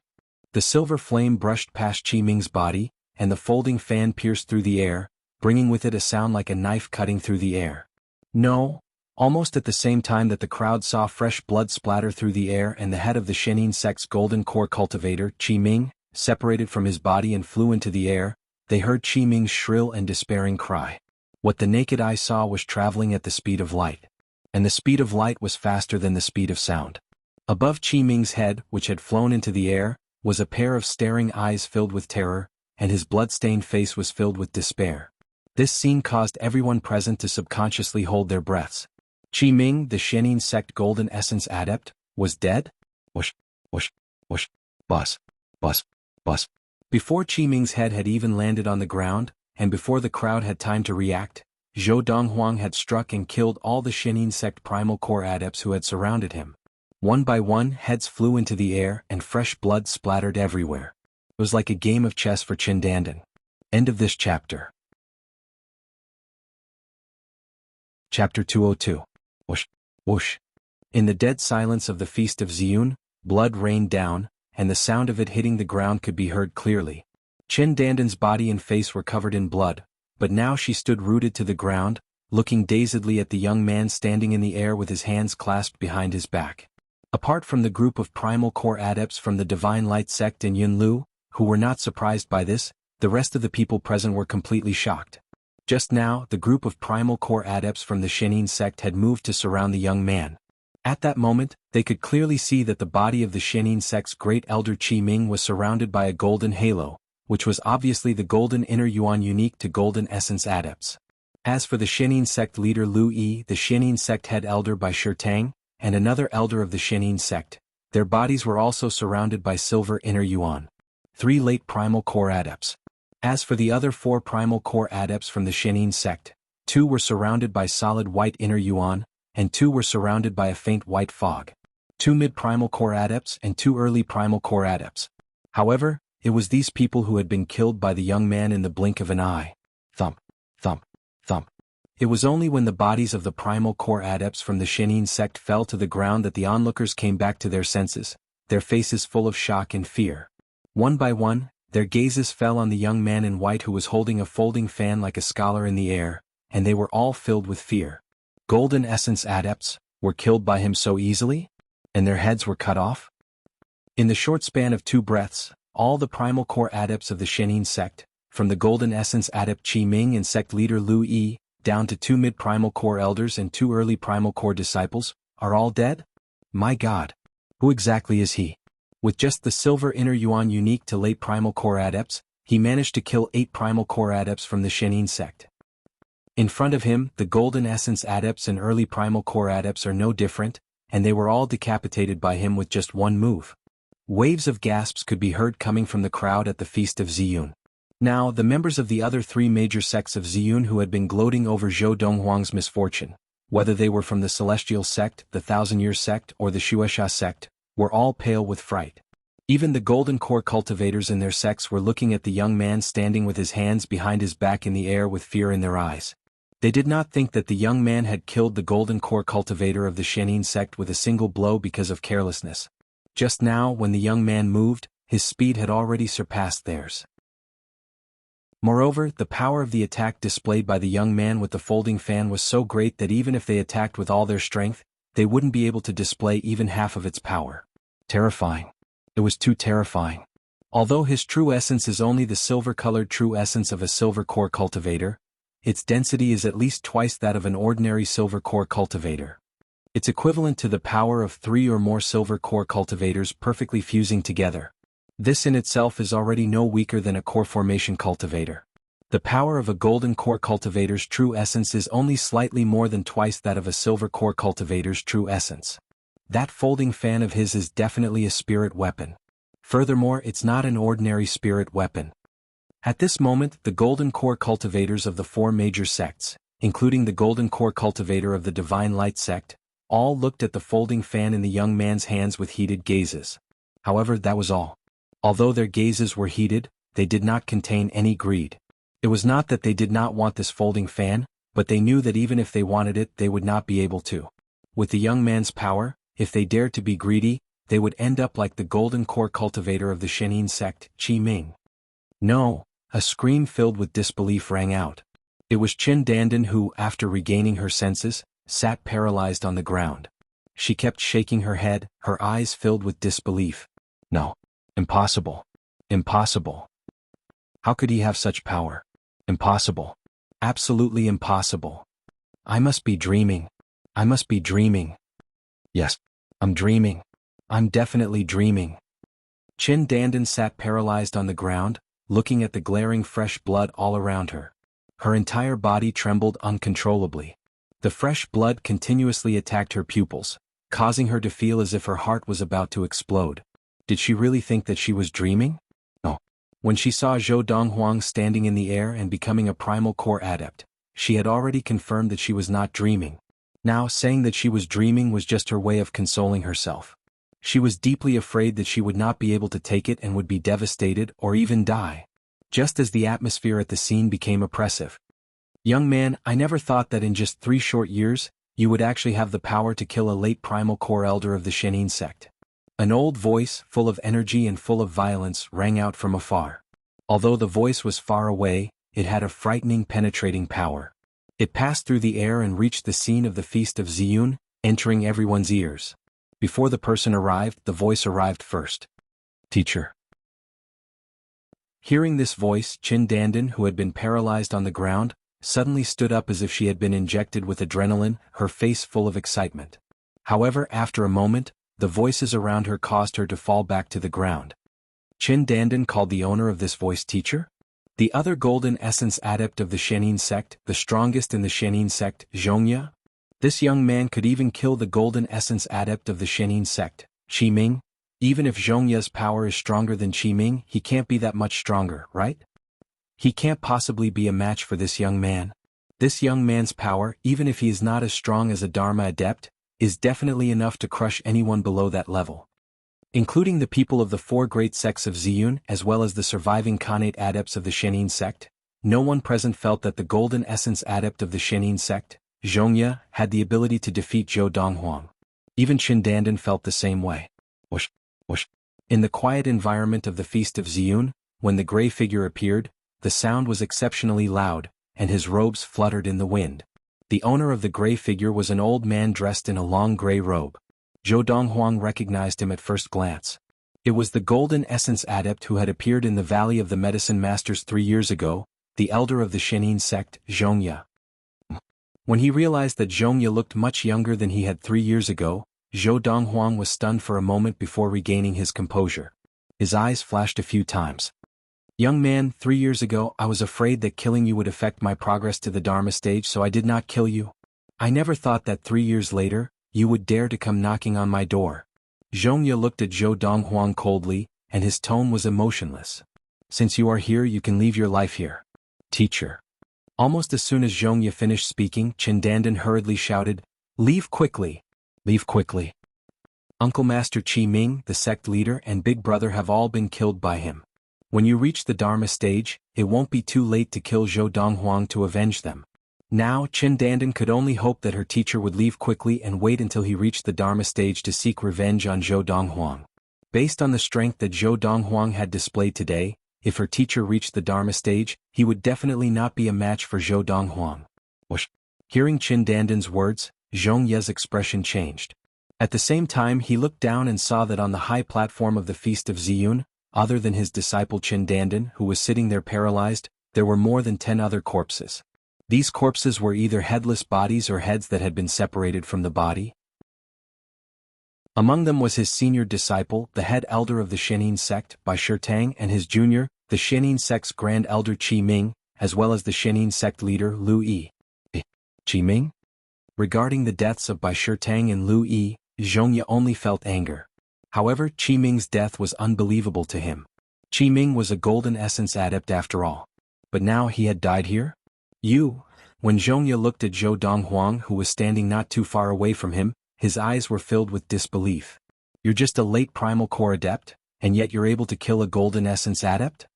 The silver flame brushed past Qi Ming's body, and the folding fan pierced through the air, bringing with it a sound like a knife cutting through the air. No! Almost at the same time that the crowd saw fresh blood splatter through the air and the head of the Shenin sect's golden core cultivator, Qi Ming, separated from his body and flew into the air, they heard Qi Ming's shrill and despairing cry. What the naked eye saw was traveling at the speed of light. And the speed of light was faster than the speed of sound. Above Qi Ming's head, which had flown into the air, was a pair of staring eyes filled with terror, and his blood-stained face was filled with despair. This scene caused everyone present to subconsciously hold their breaths. Qi Ming, the Shenin sect golden essence adept, was dead? Whoosh, whoosh, whoosh, buzz, buzz, buzz. Before Qi Ming's head had even landed on the ground, and before the crowd had time to react, Zhou Donghuang had struck and killed all the Shenin sect primal core adepts who had surrounded him. One by one, heads flew into the air and fresh blood splattered everywhere. It was like a game of chess for Qin Dandan. End of this chapter. Chapter 202. Whoosh, whoosh. In the dead silence of the Feast of Ziyun, blood rained down, and the sound of it hitting the ground could be heard clearly. Qin Dandan's body and face were covered in blood, but now she stood rooted to the ground, looking dazedly at the young man standing in the air with his hands clasped behind his back. Apart from the group of primal core adepts from the Divine Light sect in Yunlu, who were not surprised by this, the rest of the people present were completely shocked. Just now, the group of primal core adepts from the Shenin sect had moved to surround the young man. At that moment, they could clearly see that the body of the Shenin sect's great elder Qi Ming was surrounded by a golden halo, which was obviously the golden inner yuan unique to golden essence adepts. As for the Shenin sect leader Lu Yi, the Shenin sect head elder by Shirtang, and another elder of the Shenin sect, their bodies were also surrounded by silver inner yuan. 3 late primal core adepts. As for the other 4 primal core adepts from the Shenin sect, 2 were surrounded by solid white inner yuan, and 2 were surrounded by a faint white fog. 2 mid-primal core adepts and 2 early primal core adepts. However, it was these people who had been killed by the young man in the blink of an eye. Thump, thump, thump. It was only when the bodies of the primal core adepts from the Shenin sect fell to the ground that the onlookers came back to their senses, their faces full of shock and fear. One by one, their gazes fell on the young man in white who was holding a folding fan like a scholar in the air, and they were all filled with fear. Golden essence adepts were killed by him so easily? And their heads were cut off? In the short span of 2 breaths, all the primal core adepts of the Shenin sect, from the golden essence adept Qi Ming and sect leader Lu Yi, down to 2 mid-primal core elders and 2 early primal core disciples, are all dead? My God! Who exactly is he? With just the silver inner yuan unique to late primal core adepts, he managed to kill 8 primal core adepts from the Shenin sect. In front of him, the golden essence adepts and early primal core adepts are no different, and they were all decapitated by him with just one move. Waves of gasps could be heard coming from the crowd at the Feast of Ziyun. Now, the members of the other 3 major sects of Ziyun who had been gloating over Zhou Donghuang's misfortune, whether they were from the Celestial sect, the Thousand-Year sect, or the Shueisha sect, were all pale with fright. Even the golden core cultivators in their sects were looking at the young man standing with his hands behind his back in the air with fear in their eyes. They did not think that the young man had killed the golden core cultivator of the Shenin sect with a single blow because of carelessness. Just now, when the young man moved, his speed had already surpassed theirs. Moreover, the power of the attack displayed by the young man with the folding fan was so great that even if they attacked with all their strength, they wouldn't be able to display even half of its power. Terrifying. It was too terrifying. Although his true essence is only the silver-colored true essence of a silver core cultivator, its density is at least twice that of an ordinary silver core cultivator. It's equivalent to the power of 3 or more silver core cultivators perfectly fusing together. This in itself is already no weaker than a core formation cultivator. The power of a golden core cultivator's true essence is only slightly more than twice that of a silver core cultivator's true essence. That folding fan of his is definitely a spirit weapon. Furthermore, it's not an ordinary spirit weapon. At this moment, the golden core cultivators of the 4 major sects, including the golden core cultivator of the Divine Light sect, all looked at the folding fan in the young man's hands with heated gazes. However, that was all. Although their gazes were heated, they did not contain any greed. It was not that they did not want this folding fan, but they knew that even if they wanted it, they would not be able to. With the young man's power, if they dared to be greedy, they would end up like the golden core cultivator of the Shenin sect, Qi Ming. No, a scream filled with disbelief rang out. It was Qin Dandan who, after regaining her senses, sat paralyzed on the ground. She kept shaking her head, her eyes filled with disbelief. No. Impossible. Impossible. How could he have such power? Impossible. Absolutely impossible. I must be dreaming. I must be dreaming. Yes, I'm dreaming. I'm definitely dreaming. Qin Dandan sat paralyzed on the ground, looking at the glaring fresh blood all around her. Her entire body trembled uncontrollably. The fresh blood continuously attacked her pupils, causing her to feel as if her heart was about to explode. Did she really think that she was dreaming? No. When she saw Zhou Donghuang standing in the air and becoming a primal core adept, she had already confirmed that she was not dreaming. Now, saying that she was dreaming was just her way of consoling herself. She was deeply afraid that she would not be able to take it and would be devastated or even die. Just as the atmosphere at the scene became oppressive. Young man, I never thought that in just 3 short years, you would actually have the power to kill a late primal core elder of the Shenin sect. An old voice, full of energy and full of violence, rang out from afar. Although the voice was far away, it had a frightening penetrating power. It passed through the air and reached the scene of the Feast of Ziyun, entering everyone's ears. Before the person arrived, the voice arrived first. Teacher. Hearing this voice, Qin Dandan, who had been paralyzed on the ground, suddenly stood up as if she had been injected with adrenaline, her face full of excitement. However, after a moment, the voices around her caused her to fall back to the ground. Qin Dandan called the owner of this voice teacher? The other golden essence adept of the Shenin sect, the strongest in the Shenin sect, Zhongya? This young man could even kill the golden essence adept of the Shenin sect, Qi Ming? Even if Zhongya's power is stronger than Qi Ming, he can't be that much stronger, right? He can't possibly be a match for this young man. This young man's power, even if he is not as strong as a Dharma adept, is definitely enough to crush anyone below that level. Including the people of the 4 great sects of Ziyun as well as the surviving Khanate adepts of the Shenin sect, no one present felt that the golden essence adept of the Shenin sect, Zhongya, had the ability to defeat Zhou Donghuang. Even Qin Dandan felt the same way. Whoosh, whoosh. In the quiet environment of the Feast of Ziyun, when the gray figure appeared, the sound was exceptionally loud, and his robes fluttered in the wind. The owner of the gray figure was an old man dressed in a long gray robe. Zhou Donghuang recognized him at first glance. It was the golden essence adept who had appeared in the Valley of the Medicine Masters 3 years ago, the elder of the Shenin sect, Zhongya. When he realized that Zhongya looked much younger than he had 3 years ago, Zhou Donghuang was stunned for a moment before regaining his composure. His eyes flashed a few times. Young man, 3 years ago I was afraid that killing you would affect my progress to the Dharma stage, so I did not kill you. I never thought that 3 years later, you would dare to come knocking on my door. Zhongya looked at Zhou Donghuang coldly, and his tone was emotionless. Since you are here, you can leave your life here. Teacher. Almost as soon as Zhongya finished speaking, Qin Dandan hurriedly shouted, "Leave quickly! Leave quickly!" Uncle Master Qi Ming, the sect leader, and big brother have all been killed by him. When you reach the Dharma stage, it won't be too late to kill Zhou Donghuang to avenge them. Now, Qin Dandan could only hope that her teacher would leave quickly and wait until he reached the Dharma stage to seek revenge on Zhou Donghuang. Based on the strength that Zhou Donghuang had displayed today, if her teacher reached the Dharma stage, he would definitely not be a match for Zhou Donghuang. Whoosh. Hearing Qin Dandan's words, Zhongya's expression changed. At the same time he looked down and saw that on the high platform of the Feast of Ziyun, Other than his disciple Qin Dandan, who was sitting there paralyzed, there were more than 10 other corpses. These corpses were either headless bodies or heads that had been separated from the body. Among them was his senior disciple, the head elder of the Shenin sect, Bai Shitang, and his junior, the Shenin sect's grand elder Qi Ming, as well as the Shenin sect leader Lu Yi. Qi Ming? Regarding the deaths of Bai Shitang and Lu Yi, Zhongye only felt anger. However, Qi Ming's death was unbelievable to him. Qi Ming was a golden essence adept after all. But now he had died here? When Zhongye looked at Zhou Donghuang, who was standing not too far away from him, his eyes were filled with disbelief. You're just a late primal core adept, and yet you're able to kill a golden essence adept?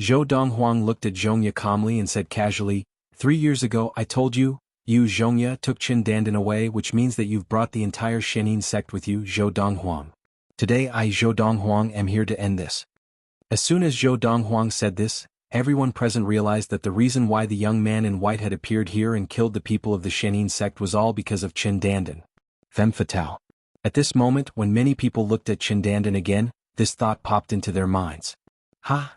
Zhou Donghuang looked at Zhongye calmly and said casually, 3 years ago I told you, Zhongye took Qin Dandan away, which means that you've brought the entire Shenin sect with you, Zhou Donghuang. Today I, Zhou Donghuang, am here to end this. As soon as Zhou Donghuang said this, everyone present realized that the reason why the young man in white had appeared here and killed the people of the Shenin sect was all because of Qin Dandan. Femme fatale. At this moment, when many people looked at Qin Dandan again, this thought popped into their minds. Ha!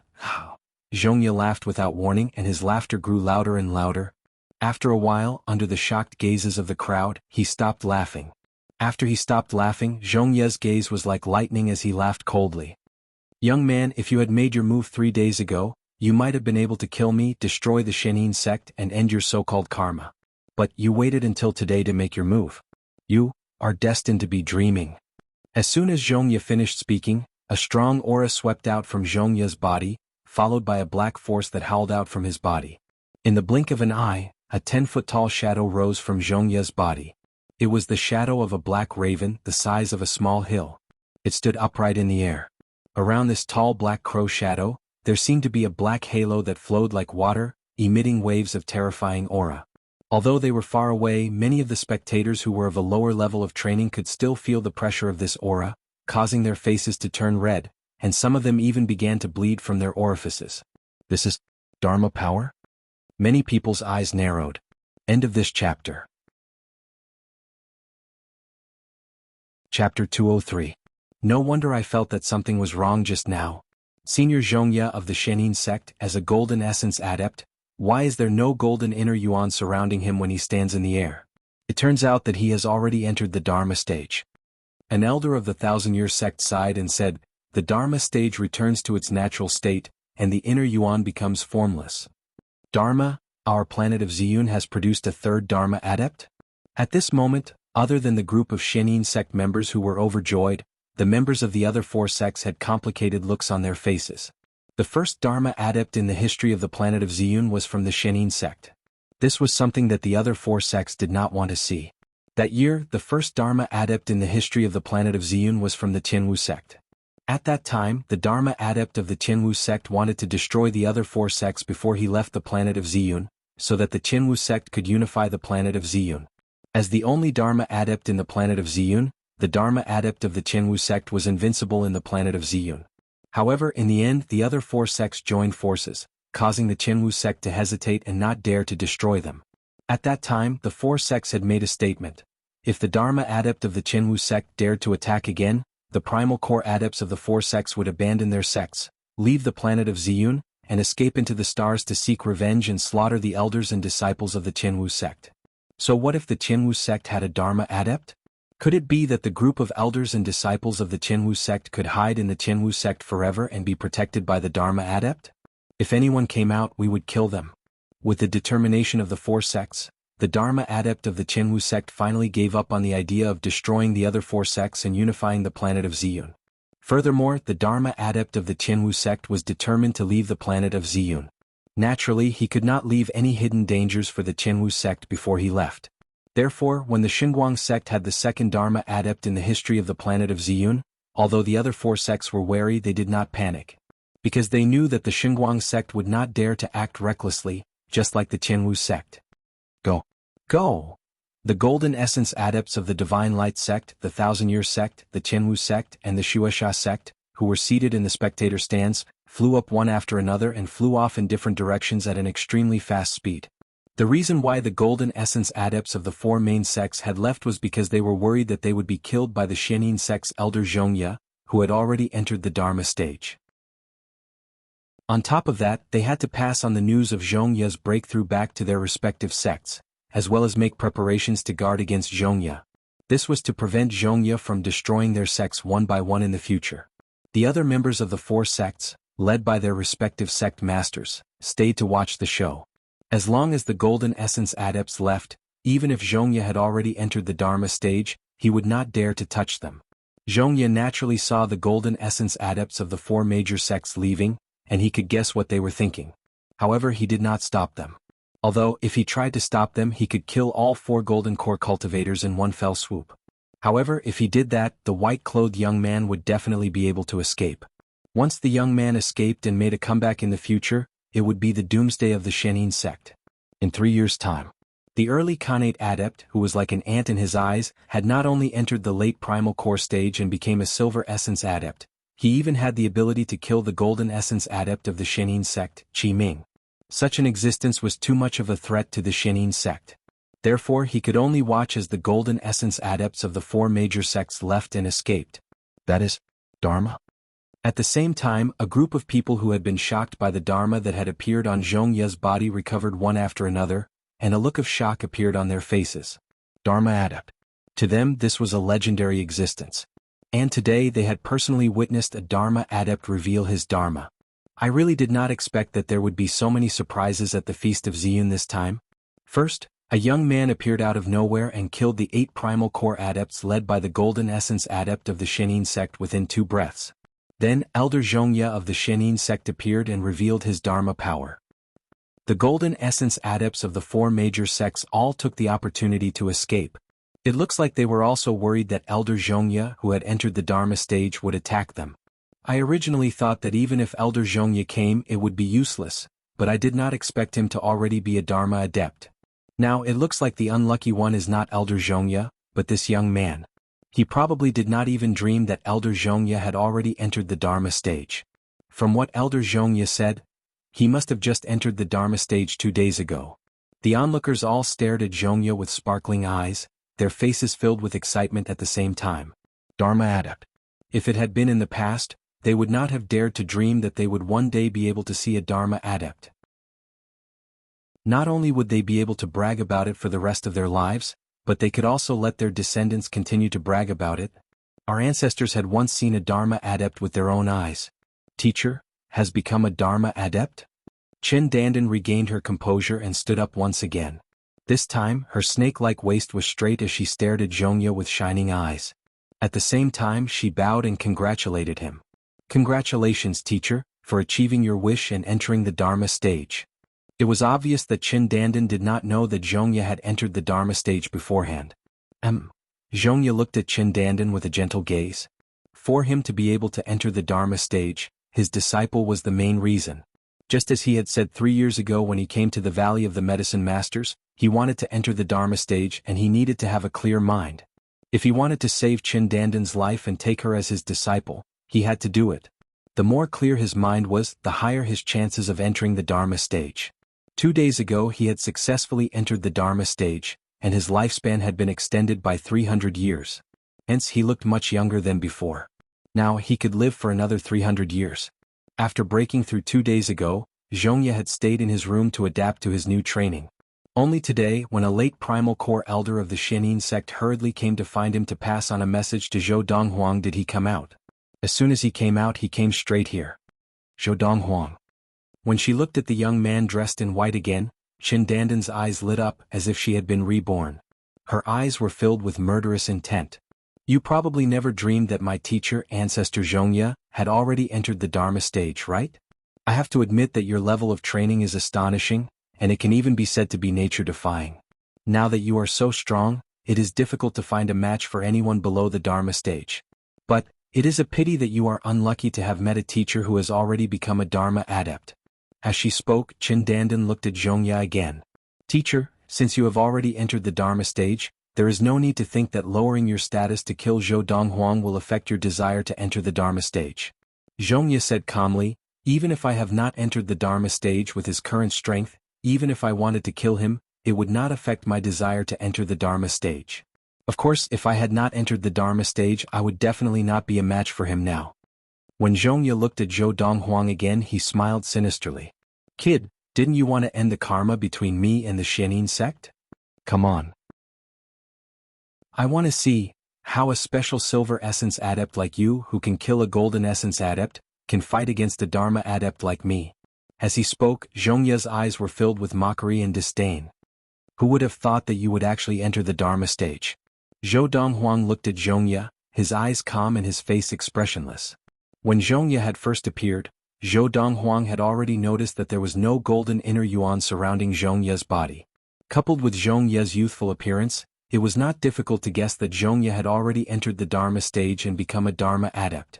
Zhongye laughed without warning, and his laughter grew louder and louder. After a while, under the shocked gazes of the crowd, he stopped laughing. After he stopped laughing, Zhongye's gaze was like lightning as he laughed coldly. Young man, if you had made your move 3 days ago, you might have been able to kill me, destroy the Shenin sect, and end your so-called karma. But you waited until today to make your move. You are destined to be dreaming. As soon as Zhongye finished speaking, a strong aura swept out from Zhongye's body, followed by a black force that howled out from his body. In the blink of an eye, a 10-foot-tall shadow rose from Zhongye's body. It was the shadow of a black raven, the size of a small hill. It stood upright in the air. Around this tall black crow shadow, there seemed to be a black halo that flowed like water, emitting waves of terrifying aura. Although they were far away, many of the spectators who were of a lower level of training could still feel the pressure of this aura, causing their faces to turn red, and some of them even began to bleed from their orifices. This is Dharma power? Many people's eyes narrowed. End of this chapter. Chapter 203. No wonder I felt that something was wrong just now. Senior Zhongye of the Shenin sect, as a golden essence adept, why is there no golden inner yuan surrounding him when he stands in the air? It turns out that he has already entered the Dharma stage. An elder of the 1,000-year sect sighed and said, the Dharma stage returns to its natural state, and the inner yuan becomes formless. Dharma, our planet of Ziyun has produced a third Dharma adept? At this moment, other than the group of Shenin sect members who were overjoyed, the members of the other 4 sects had complicated looks on their faces. The first Dharma adept in the history of the planet of Ziyun was from the Shenin sect. This was something that the other 4 sects did not want to see. That year, the first Dharma adept in the history of the planet of Ziyun was from the Tianwu sect. At that time, the Dharma adept of the Tianwu sect wanted to destroy the other 4 sects before he left the planet of Ziyun, so that the Tianwu sect could unify the planet of Ziyun. As the only Dharma adept in the planet of Ziyun, the Dharma adept of the Tianwu sect was invincible in the planet of Ziyun. However, in the end, the other 4 sects joined forces, causing the Tianwu sect to hesitate and not dare to destroy them. At that time, the 4 sects had made a statement. If the Dharma adept of the Tianwu sect dared to attack again, the primal core adepts of the 4 sects would abandon their sects, leave the planet of Ziyun, and escape into the stars to seek revenge and slaughter the elders and disciples of the Tianwu sect. So what if the Tianwu sect had a Dharma adept? Could it be that the group of elders and disciples of the Tianwu sect could hide in the Tianwu sect forever and be protected by the Dharma adept? If anyone came out, we would kill them. With the determination of the 4 sects, the Dharma adept of the Tianwu sect finally gave up on the idea of destroying the other 4 sects and unifying the planet of Ziyun. Furthermore, the Dharma adept of the Tianwu sect was determined to leave the planet of Ziyun. Naturally, he could not leave any hidden dangers for the Tianwu sect before he left. Therefore, when the Xinguang sect had the second Dharma adept in the history of the planet of Ziyun, although the other 4 sects were wary, they did not panic. Because they knew that the Xinguang sect would not dare to act recklessly, just like the Tianwu sect. Go! The Golden Essence adepts of the Divine Light sect, the 1,000-year sect, the Tianwu sect, and the Shueisha sect, who were seated in the spectator stands, flew up one after another and flew off in different directions at an extremely fast speed. The reason why the Golden Essence adepts of the 4 main sects had left was because they were worried that they would be killed by the Shenin sect's elder Zhongye, who had already entered the Dharma stage. On top of that, they had to pass on the news of Zhongya's breakthrough back to their respective sects, as well as make preparations to guard against Zhongya. This was to prevent Zhongya from destroying their sects one by one in the future. The other members of the 4 sects, led by their respective sect masters, stayed to watch the show. As long as the Golden Essence Adepts left, even if Zhongya had already entered the Dharma stage, he would not dare to touch them. Zhongya naturally saw the Golden Essence Adepts of the 4 major sects leaving, and he could guess what they were thinking. However, he did not stop them. Although, if he tried to stop them, he could kill all 4 Golden Core cultivators in one fell swoop. However, if he did that, the white-clothed young man would definitely be able to escape. Once the young man escaped and made a comeback in the future, it would be the doomsday of the Shenin sect. In 3 years' time, the early Khanate adept, who was like an ant in his eyes, had not only entered the late primal core stage and became a silver essence adept, he even had the ability to kill the golden essence adept of the Shenin sect, Qi Ming. Such an existence was too much of a threat to the Shenin sect. Therefore, he could only watch as the golden essence adepts of the 4 major sects left and escaped. That is, Dharma. At the same time, a group of people who had been shocked by the Dharma that had appeared on Zhongya's body recovered one after another, and a look of shock appeared on their faces. Dharma adept. To them, this was a legendary existence. And today they had personally witnessed a Dharma adept reveal his Dharma. I really did not expect that there would be so many surprises at the Feast of Ziyun this time. First, a young man appeared out of nowhere and killed the 8 primal core adepts led by the golden essence adept of the Shenin sect within 2 breaths. Then, Elder Zhongya of the Shenin sect appeared and revealed his Dharma power. The golden essence adepts of the 4 major sects all took the opportunity to escape. It looks like they were also worried that Elder Zhongya, who had entered the Dharma stage, would attack them. I originally thought that even if Elder Zhongya came, it would be useless, but I did not expect him to already be a Dharma adept. Now it looks like the unlucky one is not Elder Zhongya, but this young man. He probably did not even dream that Elder Zhongya had already entered the Dharma stage. From what Elder Zhongya said, he must have just entered the Dharma stage 2 days ago. The onlookers all stared at Zhongya with sparkling eyes, their faces filled with excitement at the same time. Dharma adept. If it had been in the past, they would not have dared to dream that they would one day be able to see a Dharma adept. Not only would they be able to brag about it for the rest of their lives, but they could also let their descendants continue to brag about it. Our ancestors had once seen a Dharma adept with their own eyes. Teacher, has become a Dharma adept? Qin Dandan regained her composure and stood up once again. This time, her snake-like waist was straight as she stared at Zhongya with shining eyes. At the same time, she bowed and congratulated him. Congratulations, teacher, for achieving your wish and entering the Dharma stage. It was obvious that Qin Dandan did not know that Zhongya had entered the Dharma stage beforehand. Zhongya looked at Qin Dandan with a gentle gaze. For him to be able to enter the Dharma stage, his disciple was the main reason. Just as he had said 3 years ago when he came to the Valley of the Medicine Masters, he wanted to enter the Dharma stage and he needed to have a clear mind. If he wanted to save Qin Dandan's life and take her as his disciple, he had to do it. The more clear his mind was, the higher his chances of entering the Dharma stage. 2 days ago he had successfully entered the Dharma stage, and his lifespan had been extended by 300 years. Hence he looked much younger than before. Now he could live for another 300 years. After breaking through 2 days ago, Zhongya had stayed in his room to adapt to his new training. Only today, when a late primal core elder of the Shenin sect hurriedly came to find him to pass on a message to Zhou Donghuang, did he come out. As soon as he came out, he came straight here. Zhou Donghuang. When she looked at the young man dressed in white again, Qin Dandan's eyes lit up as if she had been reborn. Her eyes were filled with murderous intent. You probably never dreamed that my teacher, Ancestor Zhongya, had already entered the Dharma stage, right? I have to admit that your level of training is astonishing, and it can even be said to be nature-defying. Now that you are so strong, it is difficult to find a match for anyone below the Dharma stage. But, it is a pity that you are unlucky to have met a teacher who has already become a Dharma adept. As she spoke, Qin Dandan looked at Zhongya again. Teacher, since you have already entered the Dharma stage, there is no need to think that lowering your status to kill Zhou Donghuang will affect your desire to enter the Dharma stage. Zhongya said calmly, even if I have not entered the Dharma stage with his current strength, even if I wanted to kill him, it would not affect my desire to enter the Dharma stage. Of course, if I had not entered the Dharma stage, I would definitely not be a match for him now. When Zhongya looked at Zhou Donghuang again, he smiled sinisterly. Kid, didn't you want to end the karma between me and the Xianin sect? Come on. I want to see how a special silver essence adept like you, who can kill a golden essence adept, can fight against a Dharma adept like me. As he spoke, Zhongya's eyes were filled with mockery and disdain. Who would have thought that you would actually enter the Dharma stage? Zhou Donghuang looked at Zhongya, his eyes calm and his face expressionless. When Zhongya had first appeared, Zhou Donghuang had already noticed that there was no golden inner yuan surrounding Zhongya's body. Coupled with Zhongya's youthful appearance, it was not difficult to guess that Zhongya had already entered the Dharma stage and become a Dharma adept.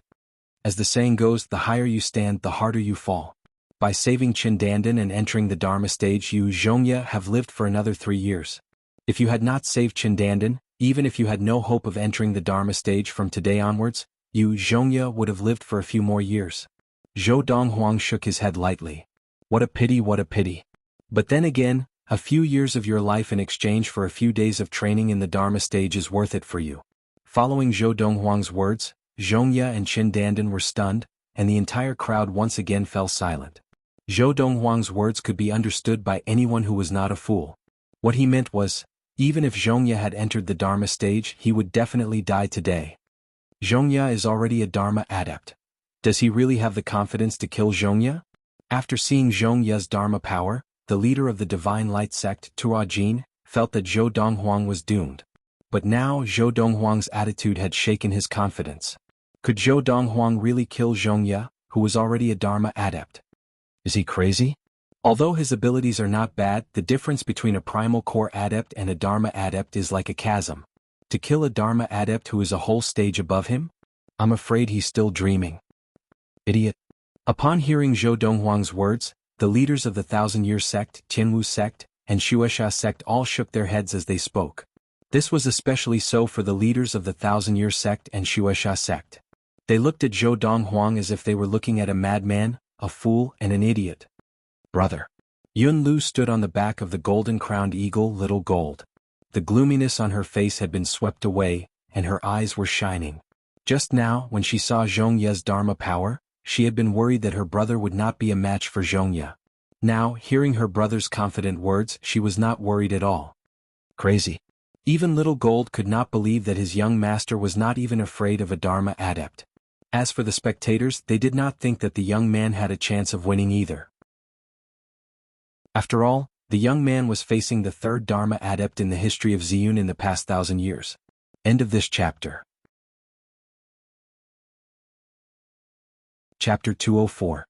As the saying goes, the higher you stand, the harder you fall. By saving Qindandan and entering the Dharma stage, you, Zhongya, have lived for another 3 years. If you had not saved Qindandan, even if you had no hope of entering the Dharma stage from today onwards, you, Zhongya, would have lived for a few more years. Zhou Donghuang shook his head lightly. What a pity, what a pity. But then again, a few years of your life in exchange for a few days of training in the Dharma stage is worth it for you. Following Zhou Donghuang's words, Zhongya and Qindandan were stunned, and the entire crowd once again fell silent. Zhou Donghuang's words could be understood by anyone who was not a fool. What he meant was, even if Zhongya had entered the Dharma stage, he would definitely die today. Zhongya is already a Dharma adept. Does he really have the confidence to kill Zhongya? After seeing Zhongya's Dharma power, the leader of the Divine Light sect, Tuajin, felt that Zhou Donghuang was doomed. But now Zhou Donghuang's attitude had shaken his confidence. Could Zhou Donghuang really kill Zhongya, who was already a Dharma adept? Is he crazy? Although his abilities are not bad, the difference between a primal core adept and a Dharma adept is like a chasm. To kill a Dharma adept who is a whole stage above him? I'm afraid he's still dreaming. Idiot. Upon hearing Zhou Donghuang's words, the leaders of the Thousand-Year sect, Tianwu sect, and Shueisha sect all shook their heads as they spoke. This was especially so for the leaders of the Thousand-Year sect and Shueisha sect. They looked at Zhou Donghuang as if they were looking at a madman, a fool, and an idiot. Brother. Yun Lu stood on the back of the golden-crowned eagle, Little Gold. The gloominess on her face had been swept away, and her eyes were shining. Just now, when she saw Zhongya's Dharma power, she had been worried that her brother would not be a match for Zhongya. Now, hearing her brother's confident words, she was not worried at all. Crazy. Even Little Gold could not believe that his young master was not even afraid of a Dharma adept. As for the spectators, they did not think that the young man had a chance of winning either. After all, the young man was facing the third Dharma adept in the history of Ziyun in the past 1,000 years. End of this chapter. Chapter 204.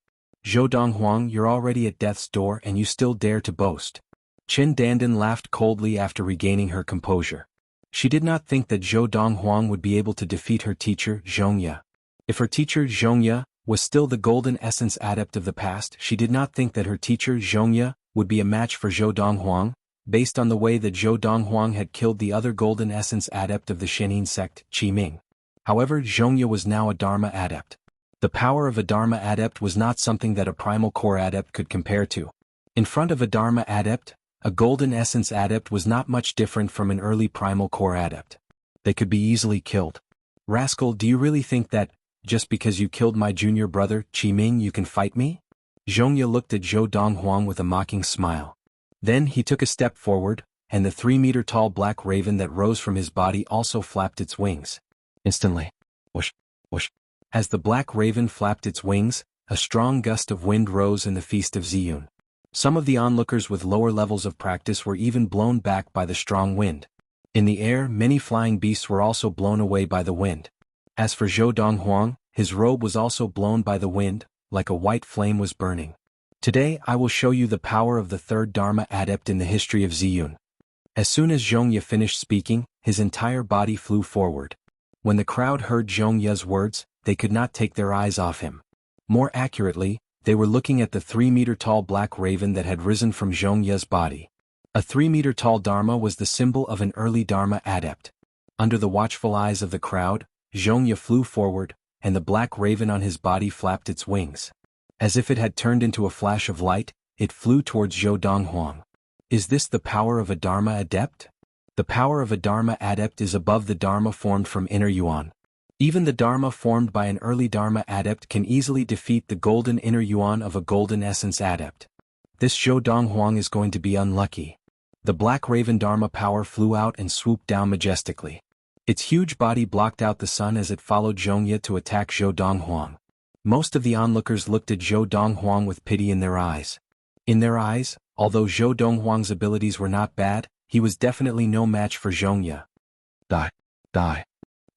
Zhou Donghuang, you're already at death's door and you still dare to boast. Qindandan laughed coldly after regaining her composure. She did not think that Zhou Donghuang would be able to defeat her teacher, Zhongya. If her teacher, Zhongya, was still the golden essence adept of the past, she did not think that her teacher, Zhongya, would be a match for Zhou Donghuang, based on the way that Zhou Donghuang had killed the other golden essence adept of the Xianin sect, Qi Ming. However, Zhongya was now a Dharma adept. The power of a Dharma adept was not something that a primal core adept could compare to. In front of a Dharma adept, a golden essence adept was not much different from an early primal core adept. They could be easily killed. Rascal, do you really think that, just because you killed my junior brother, Qi Ming, you can fight me? Zhongya looked at Zhou Donghuang with a mocking smile. Then he took a step forward, and the 3-meter-tall black raven that rose from his body also flapped its wings. Instantly. Whoosh, whoosh. As the black raven flapped its wings, a strong gust of wind rose in the feast of Ziyun. Some of the onlookers with lower levels of practice were even blown back by the strong wind. In the air, many flying beasts were also blown away by the wind. As for Zhou Donghuang, his robe was also blown by the wind, like a white flame was burning. Today I will show you the power of the third Dharma adept in the history of Ziyun. As soon as Zhongya finished speaking, his entire body flew forward. When the crowd heard Zhongya's words, they could not take their eyes off him. More accurately, they were looking at the 3-meter-tall black raven that had risen from Zhongya's body. A 3-meter-tall Dharma was the symbol of an early Dharma adept. Under the watchful eyes of the crowd, Zhongya flew forward, and the black raven on his body flapped its wings. As if it had turned into a flash of light, it flew towards Zhou Donghuang. Is this the power of a Dharma adept? The power of a Dharma adept is above the Dharma formed from inner yuan. Even the Dharma formed by an early Dharma adept can easily defeat the golden inner yuan of a golden essence adept. This Zhou Donghuang is going to be unlucky. The Black Raven Dharma power flew out and swooped down majestically. Its huge body blocked out the sun as it followed Zhongye to attack Zhou Donghuang. Most of the onlookers looked at Zhou Donghuang with pity in their eyes. In their eyes, although Zhou Donghuang's abilities were not bad, he was definitely no match for Zhongye. Die. Die.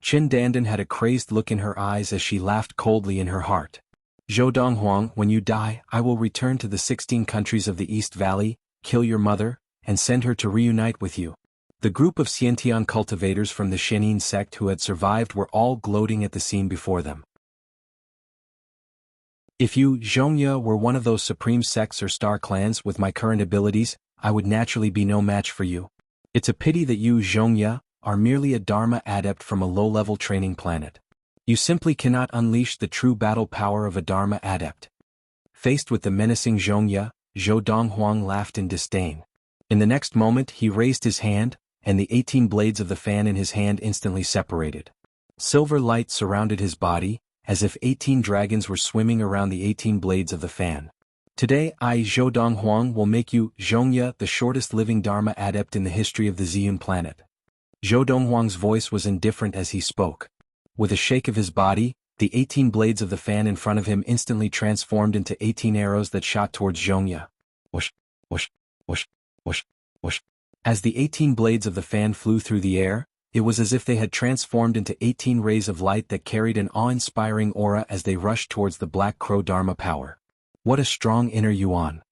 Qin Dandan had a crazed look in her eyes as she laughed coldly in her heart. Zhou Donghuang, when you die, I will return to the 16 countries of the East Valley, kill your mother, and send her to reunite with you. The group of Xiantian cultivators from the Shenin sect who had survived were all gloating at the scene before them. If you, Zhongye, were one of those supreme sects or star clans with my current abilities, I would naturally be no match for you. It's a pity that you, Zhongye, are merely a Dharma adept from a low-level training planet. You simply cannot unleash the true battle power of a Dharma adept. Faced with the menacing Zhongye, Zhou Donghuang laughed in disdain. In the next moment he raised his hand, and the 18 blades of the fan in his hand instantly separated. Silver light surrounded his body, as if 18 dragons were swimming around the 18 blades of the fan. Today I, Zhou Donghuang, will make you, Zhongye, the shortest living Dharma adept in the history of the Ziyun planet. Zhou Donghuang's voice was indifferent as he spoke. With a shake of his body, the 18 blades of the fan in front of him instantly transformed into 18 arrows that shot towards Zhongye. Whoosh, whoosh, whoosh, whoosh, whoosh. As the 18 blades of the fan flew through the air, it was as if they had transformed into 18 rays of light that carried an awe-inspiring aura as they rushed towards the Black Crow Dharma power. What a strong inner yuan.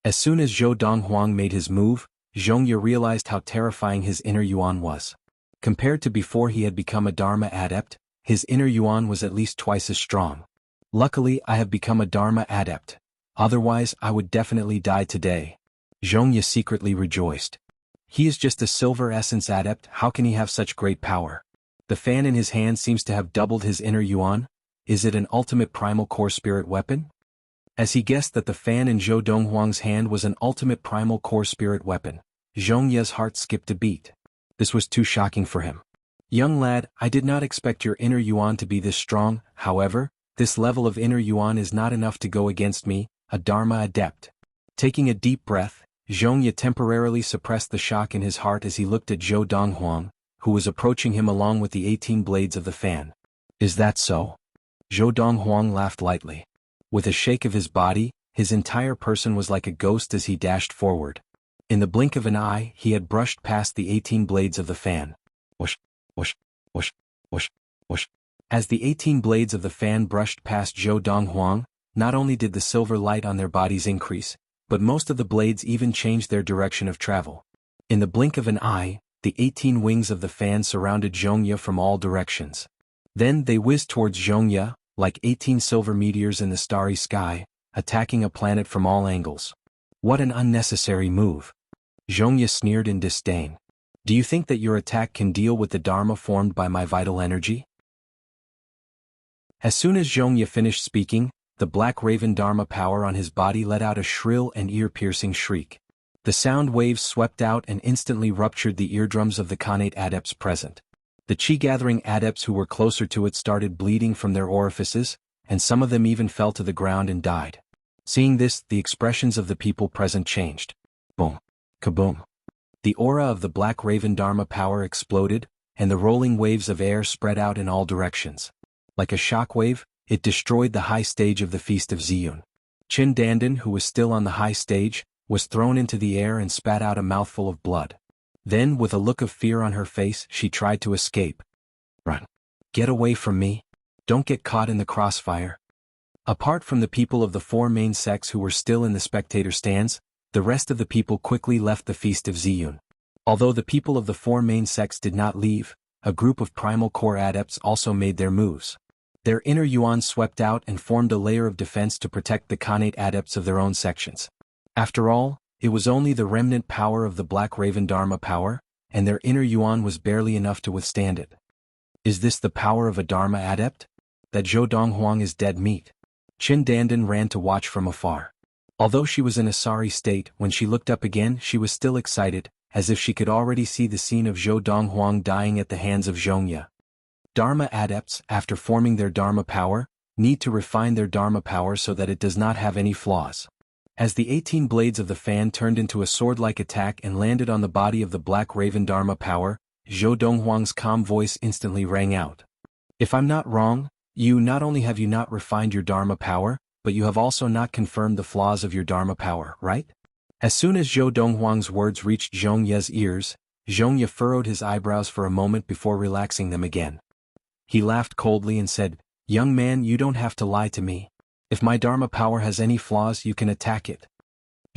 As soon as Zhou Donghuang made his move, Zhongye realized how terrifying his inner yuan was. Compared to before he had become a Dharma adept, his inner yuan was at least twice as strong. Luckily I have become a Dharma adept. Otherwise I would definitely die today. Zhongye secretly rejoiced. He is just a silver essence adept, how can he have such great power? The fan in his hand seems to have doubled his inner yuan. Is it an ultimate primal core spirit weapon? As he guessed that the fan in Zhou Donghuang's hand was an ultimate primal core spirit weapon, Zhongye's heart skipped a beat. This was too shocking for him. Young lad, I did not expect your inner yuan to be this strong, however, this level of inner yuan is not enough to go against me, a Dharma adept. Taking a deep breath, Zhongye temporarily suppressed the shock in his heart as he looked at Zhou Donghuang, who was approaching him along with the 18 blades of the fan. Is that so? Zhou Donghuang laughed lightly. With a shake of his body, his entire person was like a ghost as he dashed forward. In the blink of an eye, he had brushed past the 18 blades of the fan. Whoosh, whoosh, whoosh, whoosh, whoosh. As the 18 blades of the fan brushed past Zhou Donghuang, not only did the silver light on their bodies increase, but most of the blades even changed their direction of travel. In the blink of an eye, the 18 wings of the fan surrounded Zhongye from all directions. Then they whizzed towards Zhongye, like 18 silver meteors in the starry sky, attacking a planet from all angles. What an unnecessary move. Zhongye sneered in disdain. Do you think that your attack can deal with the Dharma formed by my vital energy? As soon as Zhongye finished speaking, the Black Raven Dharma power on his body let out a shrill and ear-piercing shriek. The sound waves swept out and instantly ruptured the eardrums of the Khanate adepts present. The chi-gathering adepts who were closer to it started bleeding from their orifices, and some of them even fell to the ground and died. Seeing this, the expressions of the people present changed. Boom. Kaboom. The aura of the Black Raven Dharma power exploded, and the rolling waves of air spread out in all directions. Like a shockwave, it destroyed the high stage of the Feast of Ziyun. Qin Dandan, who was still on the high stage, was thrown into the air and spat out a mouthful of blood. Then, with a look of fear on her face, she tried to escape. Run. Get away from me. Don't get caught in the crossfire. Apart from the people of the four main sects who were still in the spectator stands, the rest of the people quickly left the Feast of Ziyun. Although the people of the four main sects did not leave, a group of primal core adepts also made their moves. Their inner yuan swept out and formed a layer of defense to protect the Khanate adepts of their own sections. After all, it was only the remnant power of the Black Raven Dharma power, and their inner yuan was barely enough to withstand it. Is this the power of a Dharma adept? That Zhou Donghuang is dead meat. Qin Dandan ran to watch from afar. Although she was in a sorry state, when she looked up again she was still excited, as if she could already see the scene of Zhou Donghuang dying at the hands of Zhongye. Dharma adepts, after forming their Dharma power, need to refine their Dharma power so that it does not have any flaws. As the 18 blades of the fan turned into a sword-like attack and landed on the body of the Black Raven Dharma power, Zhou Donghuang's calm voice instantly rang out. If I'm not wrong, not only have you not refined your Dharma power, but you have also not confirmed the flaws of your Dharma power, right? As soon as Zhou Donghuang's words reached Zhong Ye's ears, Zhong Ye furrowed his eyebrows for a moment before relaxing them again. He laughed coldly and said, "Young man, you don't have to lie to me. If my Dharma power has any flaws, you can attack it."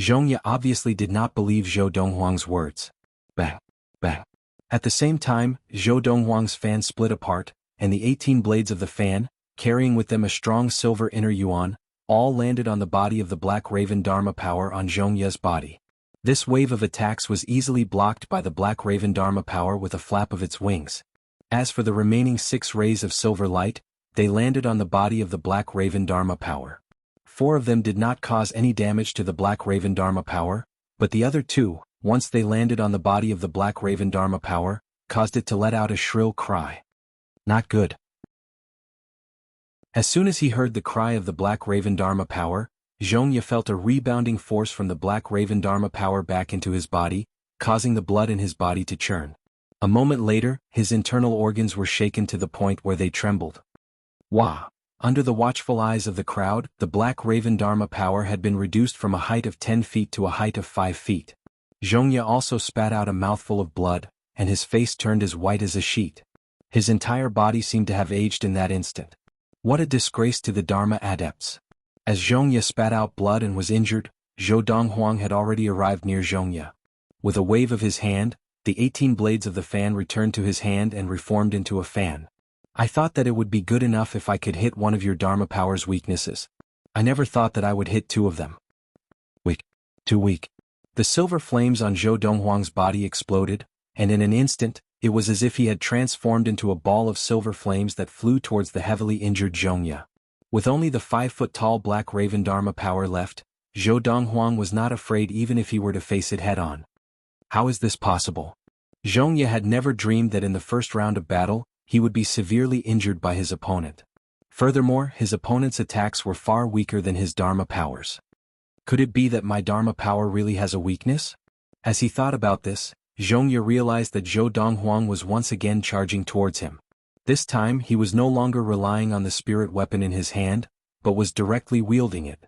Zhong Ye obviously did not believe Zhou Donghuang's words. Bang, bang. At the same time, Zhou Donghuang's fan split apart, and the 18 blades of the fan, carrying with them a strong silver inner yuan, all landed on the body of the Black Raven Dharma power on Zhong Ye's body. This wave of attacks was easily blocked by the Black Raven Dharma power with a flap of its wings. As for the remaining 6 rays of silver light, they landed on the body of the Black Raven Dharma power. 4 of them did not cause any damage to the Black Raven Dharma power, but the other 2, once they landed on the body of the Black Raven Dharma power, caused it to let out a shrill cry. Not good. As soon as he heard the cry of the Black Raven Dharma power, Zhong Ye felt a rebounding force from the Black Raven Dharma power back into his body, causing the blood in his body to churn. A moment later, his internal organs were shaken to the point where they trembled. Wah! Under the watchful eyes of the crowd, the Black Raven Dharma power had been reduced from a height of 10 feet to a height of 5 feet. Zhong Ye also spat out a mouthful of blood, and his face turned as white as a sheet. His entire body seemed to have aged in that instant. What a disgrace to the Dharma adepts. As Zhong Ye spat out blood and was injured, Zhou Donghuang had already arrived near Zhong Ye. With a wave of his hand, the 18 blades of the fan returned to his hand and reformed into a fan. I thought that it would be good enough if I could hit one of your Dharma power's weaknesses. I never thought that I would hit 2 of them. Weak. Too weak. The silver flames on Zhou Donghuang's body exploded, and in an instant, it was as if he had transformed into a ball of silver flames that flew towards the heavily injured Zhong Ye. With only the 5-foot-tall Black Raven Dharma power left, Zhou Donghuang was not afraid even if he were to face it head-on. How is this possible? Zhong Ye had never dreamed that in the first round of battle, he would be severely injured by his opponent. Furthermore, his opponent's attacks were far weaker than his Dharma powers. Could it be that my Dharma power really has a weakness? As he thought about this, Zhong Ye realized that Zhou Donghuang was once again charging towards him. This time he was no longer relying on the spirit weapon in his hand, but was directly wielding it.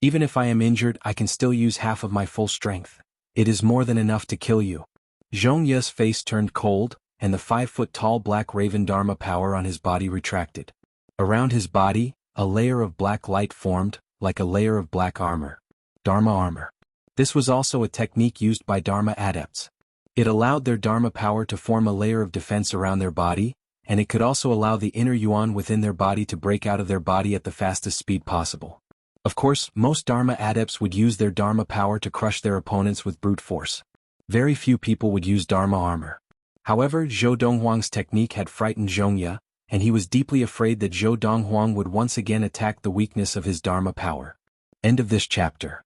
Even if I am injured, I can still use half of my full strength. It is more than enough to kill you. Zhong Ye's face turned cold, and the 5-foot-tall Black Raven Dharma power on his body retracted. Around his body, a layer of black light formed, like a layer of black armor. Dharma armor. This was also a technique used by Dharma adepts. It allowed their Dharma power to form a layer of defense around their body, and it could also allow the inner yuan within their body to break out of their body at the fastest speed possible. Of course, most Dharma adepts would use their Dharma power to crush their opponents with brute force. Very few people would use Dharma armor. However, Zhou Donghuang's technique had frightened Zhong Ye, and he was deeply afraid that Zhou Donghuang would once again attack the weakness of his Dharma power. End of this chapter.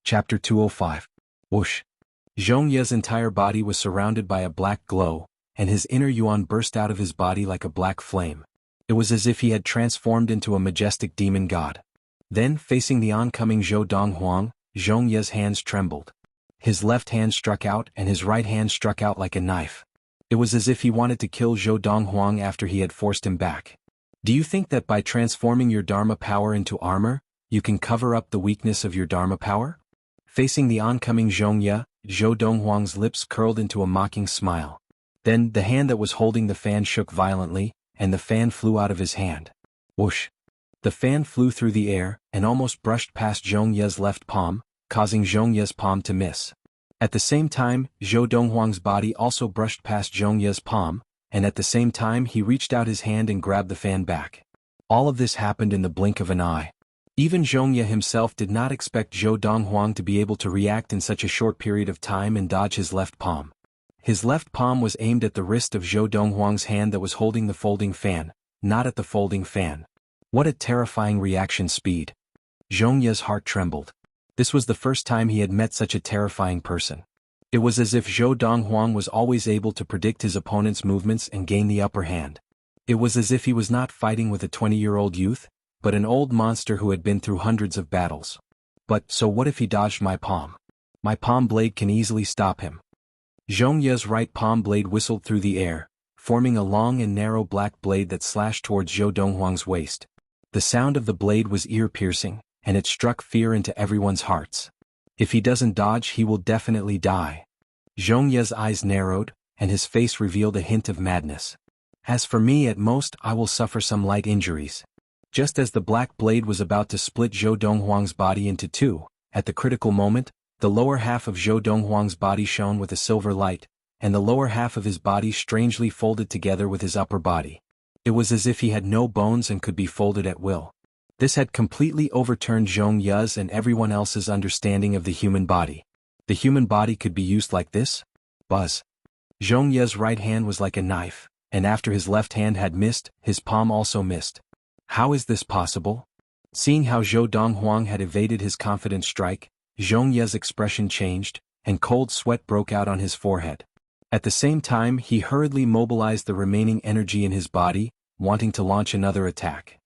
Chapter 205. Whoosh. Zhong Ye's entire body was surrounded by a black glow, and his inner yuan burst out of his body like a black flame. It was as if he had transformed into a majestic demon god. Then, facing the oncoming Zhou Donghuang, Zhong Ye's hands trembled. His left hand struck out and his right hand struck out like a knife. It was as if he wanted to kill Zhou Donghuang after he had forced him back. Do you think that by transforming your Dharma power into armor, you can cover up the weakness of your Dharma power? Facing the oncoming Zhong Ye, Zhou Donghuang's lips curled into a mocking smile. Then, the hand that was holding the fan shook violently, and the fan flew out of his hand. Whoosh. The fan flew through the air, and almost brushed past Zhong Ye's left palm, causing Zhong Ye's palm to miss. At the same time, Zhou Donghuang's body also brushed past Zhong Ye's palm, and at the same time he reached out his hand and grabbed the fan back. All of this happened in the blink of an eye. Even Zhong Ye himself did not expect Zhou Donghuang to be able to react in such a short period of time and dodge his left palm. His left palm was aimed at the wrist of Zhou Donghuang's hand that was holding the folding fan, not at the folding fan. What a terrifying reaction speed. Zhong Ye's heart trembled. This was the first time he had met such a terrifying person. It was as if Zhou Donghuang was always able to predict his opponent's movements and gain the upper hand. It was as if he was not fighting with a 20-year-old youth, but an old monster who had been through hundreds of battles. But, so what if he dodged my palm? My palm blade can easily stop him. Zhong Ye's right palm blade whistled through the air, forming a long and narrow black blade that slashed towards Zhou Donghuang's waist. The sound of the blade was ear-piercing, and it struck fear into everyone's hearts. If he doesn't dodge, he will definitely die. Zhong Ye's eyes narrowed, and his face revealed a hint of madness. As for me, at most, I will suffer some light injuries. Just as the black blade was about to split Zhou Donghuang's body into two, at the critical moment, the lower half of Zhou Donghuang's body shone with a silver light, and the lower half of his body strangely folded together with his upper body. It was as if he had no bones and could be folded at will. This had completely overturned Zhong Ye's and everyone else's understanding of the human body. The human body could be used like this? Buzz. Zhong Ye's right hand was like a knife, and after his left hand had missed, his palm also missed. How is this possible? Seeing how Zhou Donghuang had evaded his confident strike, Zhong Ye's expression changed, and cold sweat broke out on his forehead. At the same time, he hurriedly mobilized the remaining energy in his body, wanting to launch another attack.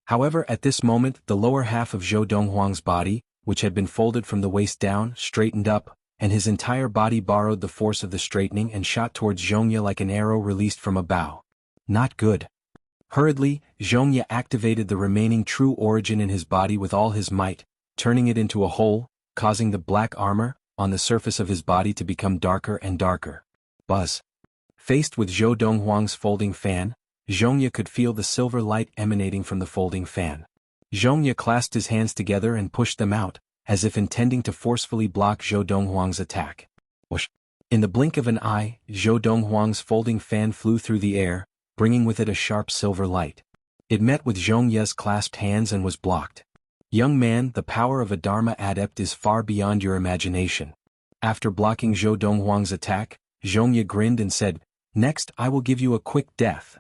However, at this moment, the lower half of Zhou Donghuang's body, which had been folded from the waist down, straightened up, and his entire body borrowed the force of the straightening and shot towards Zhong Ye like an arrow released from a bow. Not good. Hurriedly, Zhong Ye activated the remaining true origin in his body with all his might, turning it into a hole, causing the black armor on the surface of his body to become darker and darker. Buzz. Faced with Zhou Donghuang's folding fan, Zhong Ye could feel the silver light emanating from the folding fan. Zhong Ye clasped his hands together and pushed them out, as if intending to forcefully block Zhou Donghuang's attack. Whoosh! In the blink of an eye, Zhou Donghuang's folding fan flew through the air, bringing with it a sharp silver light. It met with Zhong Ye's clasped hands and was blocked. Young man, the power of a Dharma adept is far beyond your imagination. After blocking Zhou Donghuang's attack, Zhong Ye grinned and said, "Next, I will give you a quick death.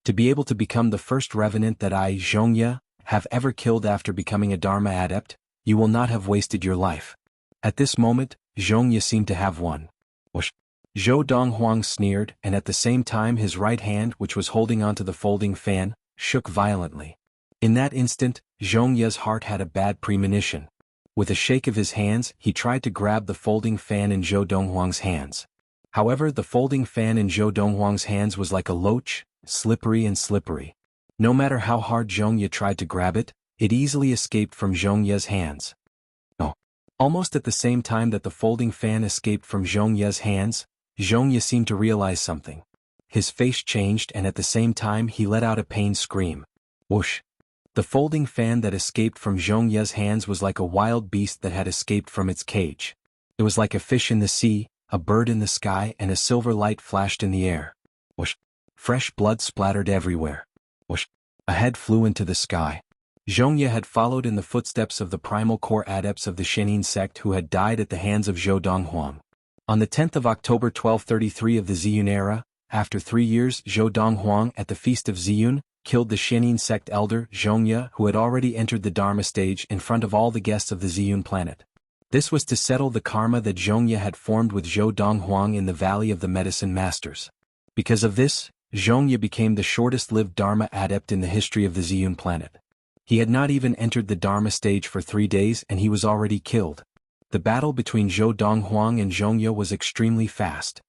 To be able to become the first revenant that I, Zhong Ye, have ever killed after becoming a Dharma adept, you will not have wasted your life." At this moment, Zhong Ye seemed to have won. Whoosh! Zhou Donghuang sneered, and at the same time his right hand, which was holding onto the folding fan, shook violently. In that instant, Zhong Ye's heart had a bad premonition. With a shake of his hands, he tried to grab the folding fan in Zhou Donghuang's hands. However, the folding fan in Zhou Donghuang's hands was like a loach, slippery and slippery. No matter how hard Zhong Ye tried to grab it, it easily escaped from Zhong Ye's hands. Oh! Almost at the same time that the folding fan escaped from Zhong Ye's hands, Zhong Ye seemed to realize something. His face changed and at the same time he let out a pained scream. Whoosh! The folding fan that escaped from Zhong Ye's hands was like a wild beast that had escaped from its cage. It was like a fish in the sea, a bird in the sky, and a silver light flashed in the air. Whoosh! Fresh blood splattered everywhere. Whoosh! A head flew into the sky. Zhong Ye had followed in the footsteps of the primal core adepts of the Shenin sect who had died at the hands of Zhou Donghuang. On the 10th of October 1233 of the Ziyun era, after 3 years, Zhou Donghuang at the Feast of Ziyun killed the Shenin sect elder Zhong Ye, who had already entered the Dharma stage in front of all the guests of the Ziyun planet. This was to settle the karma that Zhong Ye had formed with Zhou Donghuang in the Valley of the Medicine Masters. Because of this, Zhong Ye became the shortest-lived Dharma adept in the history of the Ziyun planet. He had not even entered the Dharma stage for 3 days and he was already killed. The battle between Zhou Donghuang and Zhong Ye was extremely fast.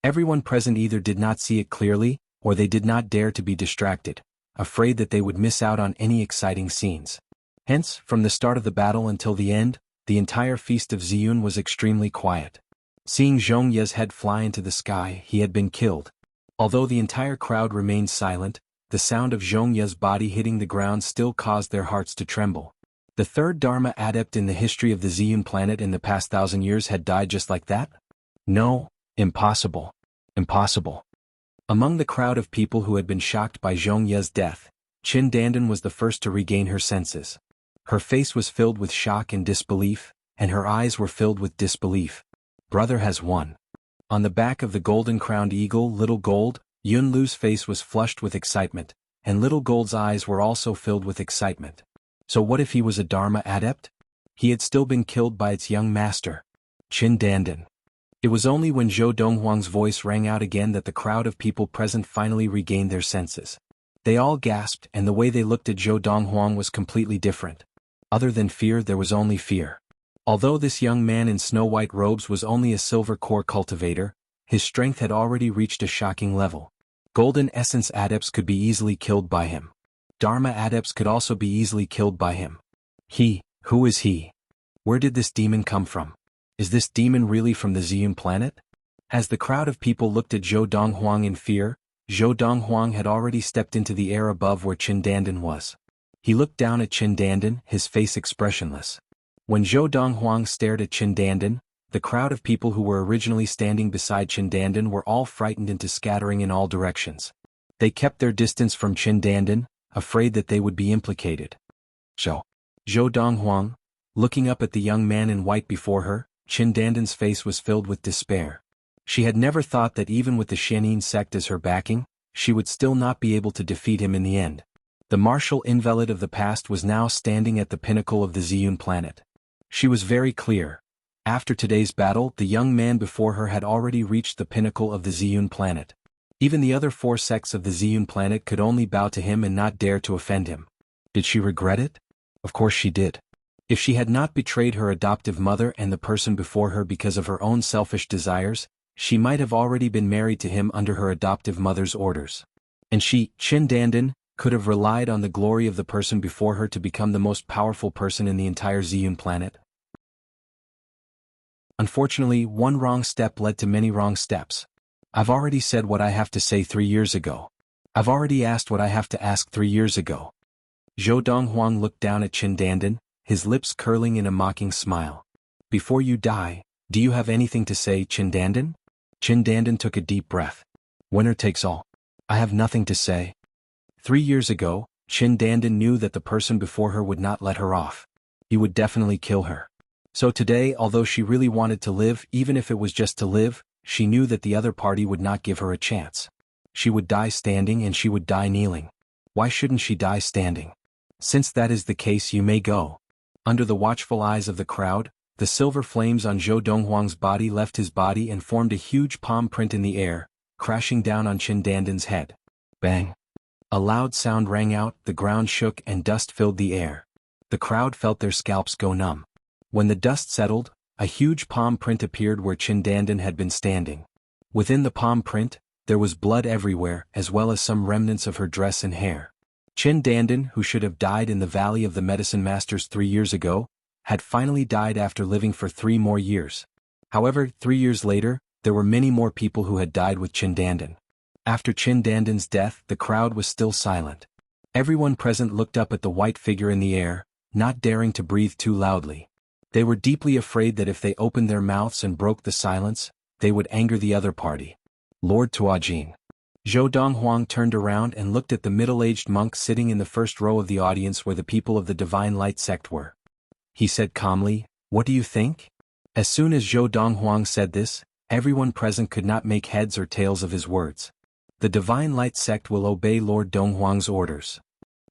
Everyone present either did not see it clearly, or they did not dare to be distracted, afraid that they would miss out on any exciting scenes. Hence, from the start of the battle until the end, the entire Feast of Ziyun was extremely quiet. Seeing Zhong Ye's head fly into the sky, he had been killed. Although the entire crowd remained silent, the sound of Zhong Ye's body hitting the ground still caused their hearts to tremble. The third Dharma adept in the history of the Ziyun planet in the past 1,000 years had died just like that? No, impossible. Impossible. Among the crowd of people who had been shocked by Zhong Ye's death, Qin Dandan was the first to regain her senses. Her face was filled with shock and disbelief, and her eyes were filled with disbelief. Brother has won. On the back of the golden-crowned eagle Little Gold, Yun Lu's face was flushed with excitement, and Little Gold's eyes were also filled with excitement. So what if he was a Dharma adept? He had still been killed by its young master, Qin Dandan. It was only when Zhou Donghuang's voice rang out again that the crowd of people present finally regained their senses. They all gasped, and the way they looked at Zhou Donghuang was completely different. Other than fear, there was only fear. Although this young man in snow-white robes was only a silver core cultivator, his strength had already reached a shocking level. Golden essence adepts could be easily killed by him. Dharma adepts could also be easily killed by him. Who is he? Where did this demon come from? Is this demon really from the Ziyun planet? As the crowd of people looked at Zhou Donghuang in fear, Zhou Donghuang had already stepped into the air above where Qin Dandan was. He looked down at Qin Dandan, his face expressionless. When Zhou Donghuang stared at Qin Dandan, the crowd of people who were originally standing beside Qin Dandan were all frightened into scattering in all directions. They kept their distance from Qin Dandan, afraid that they would be implicated. Zhou Donghuang, looking up at the young man in white before her, Qin Dandan's face was filled with despair. She had never thought that even with the Shenin sect as her backing, she would still not be able to defeat him in the end. The martial invalid of the past was now standing at the pinnacle of the Ziyun planet. She was very clear. After today's battle, the young man before her had already reached the pinnacle of the Ziyun planet. Even the other 4 sects of the Ziyun planet could only bow to him and not dare to offend him. Did she regret it? Of course she did. If she had not betrayed her adoptive mother and the person before her because of her own selfish desires, she might have already been married to him under her adoptive mother's orders. And she, Qin Dandan, could have relied on the glory of the person before her to become the most powerful person in the entire Ziyun planet. Unfortunately, one wrong step led to many wrong steps. I've already said what I have to say 3 years ago. I've already asked what I have to ask 3 years ago. Zhou Donghuang looked down at Qin Dandan, his lips curling in a mocking smile. Before you die, do you have anything to say, Qin Dandan? Qin Dandan took a deep breath. Winner takes all. I have nothing to say. 3 years ago, Qin Dandan knew that the person before her would not let her off. He would definitely kill her. So today, although she really wanted to live, even if it was just to live, she knew that the other party would not give her a chance. She would die standing and she would die kneeling. Why shouldn't she die standing? Since that is the case, you may go. Under the watchful eyes of the crowd, the silver flames on Zhou Donghuang's body left his body and formed a huge palm print in the air, crashing down on Qin Dandan's head. Bang! A loud sound rang out, the ground shook and dust filled the air. The crowd felt their scalps go numb. When the dust settled, a huge palm print appeared where Qin Dandan had been standing. Within the palm print, there was blood everywhere, as well as some remnants of her dress and hair. Qin Dandan, who should have died in the Valley of the Medicine Masters 3 years ago, had finally died after living for 3 more years. However, 3 years later, there were many more people who had died with Qin Dandan. After Qin Dandan's death, the crowd was still silent. Everyone present looked up at the white figure in the air, not daring to breathe too loudly. They were deeply afraid that if they opened their mouths and broke the silence, they would anger the other party. Lord Tuajin. Zhou Donghuang turned around and looked at the middle-aged monk sitting in the first row of the audience where the people of the Divine Light sect were. He said calmly, "What do you think?" As soon as Zhou Donghuang said this, everyone present could not make heads or tails of his words. The Divine Light sect will obey Lord Donghuang's orders.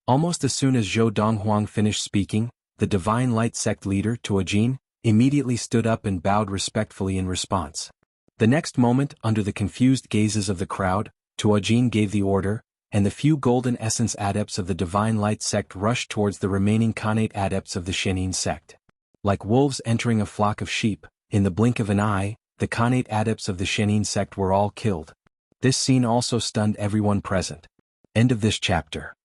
Almost as soon as Zhou Donghuang finished speaking, the Divine Light sect leader, Tuajin, immediately stood up and bowed respectfully in response. The next moment, under the confused gazes of the crowd, Tuajin gave the order, and the few golden essence adepts of the Divine Light sect rushed towards the remaining Khanate adepts of the Shenin sect. Like wolves entering a flock of sheep, in the blink of an eye, the Khanate adepts of the Shenin sect were all killed. This scene also stunned everyone present. End of this chapter.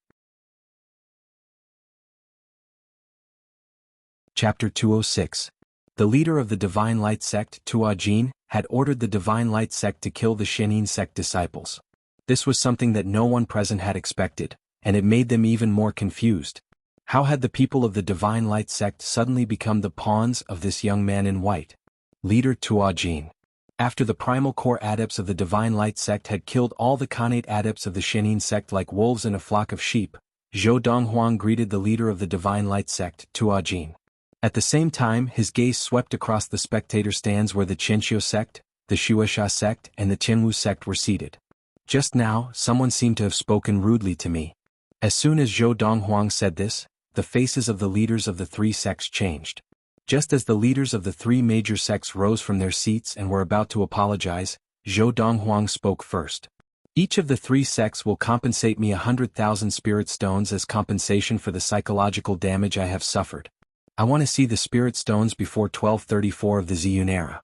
Chapter 206. The leader of the Divine Light sect, Tuajin, had ordered the Divine Light sect to kill the Shenin sect disciples. This was something that no one present had expected, and it made them even more confused. How had the people of the Divine Light sect suddenly become the pawns of this young man in white? Leader Tuajin. After the primal core adepts of the Divine Light sect had killed all the Khanate adepts of the Shenin sect like wolves in a flock of sheep, Zhou Donghuang greeted the leader of the Divine Light sect, Tuajin. At the same time, his gaze swept across the spectator stands where the Qianxiu sect, the Shueisha sect, and the Tianwu sect were seated. Just now, someone seemed to have spoken rudely to me. As soon as Zhou Donghuang said this, the faces of the leaders of the 3 sects changed. Just as the leaders of the three major sects rose from their seats and were about to apologize, Zhou Donghuang spoke first. Each of the three sects will compensate me 100,000 spirit stones as compensation for the psychological damage I have suffered. I want to see the spirit stones before 1234 of the Ziyun era.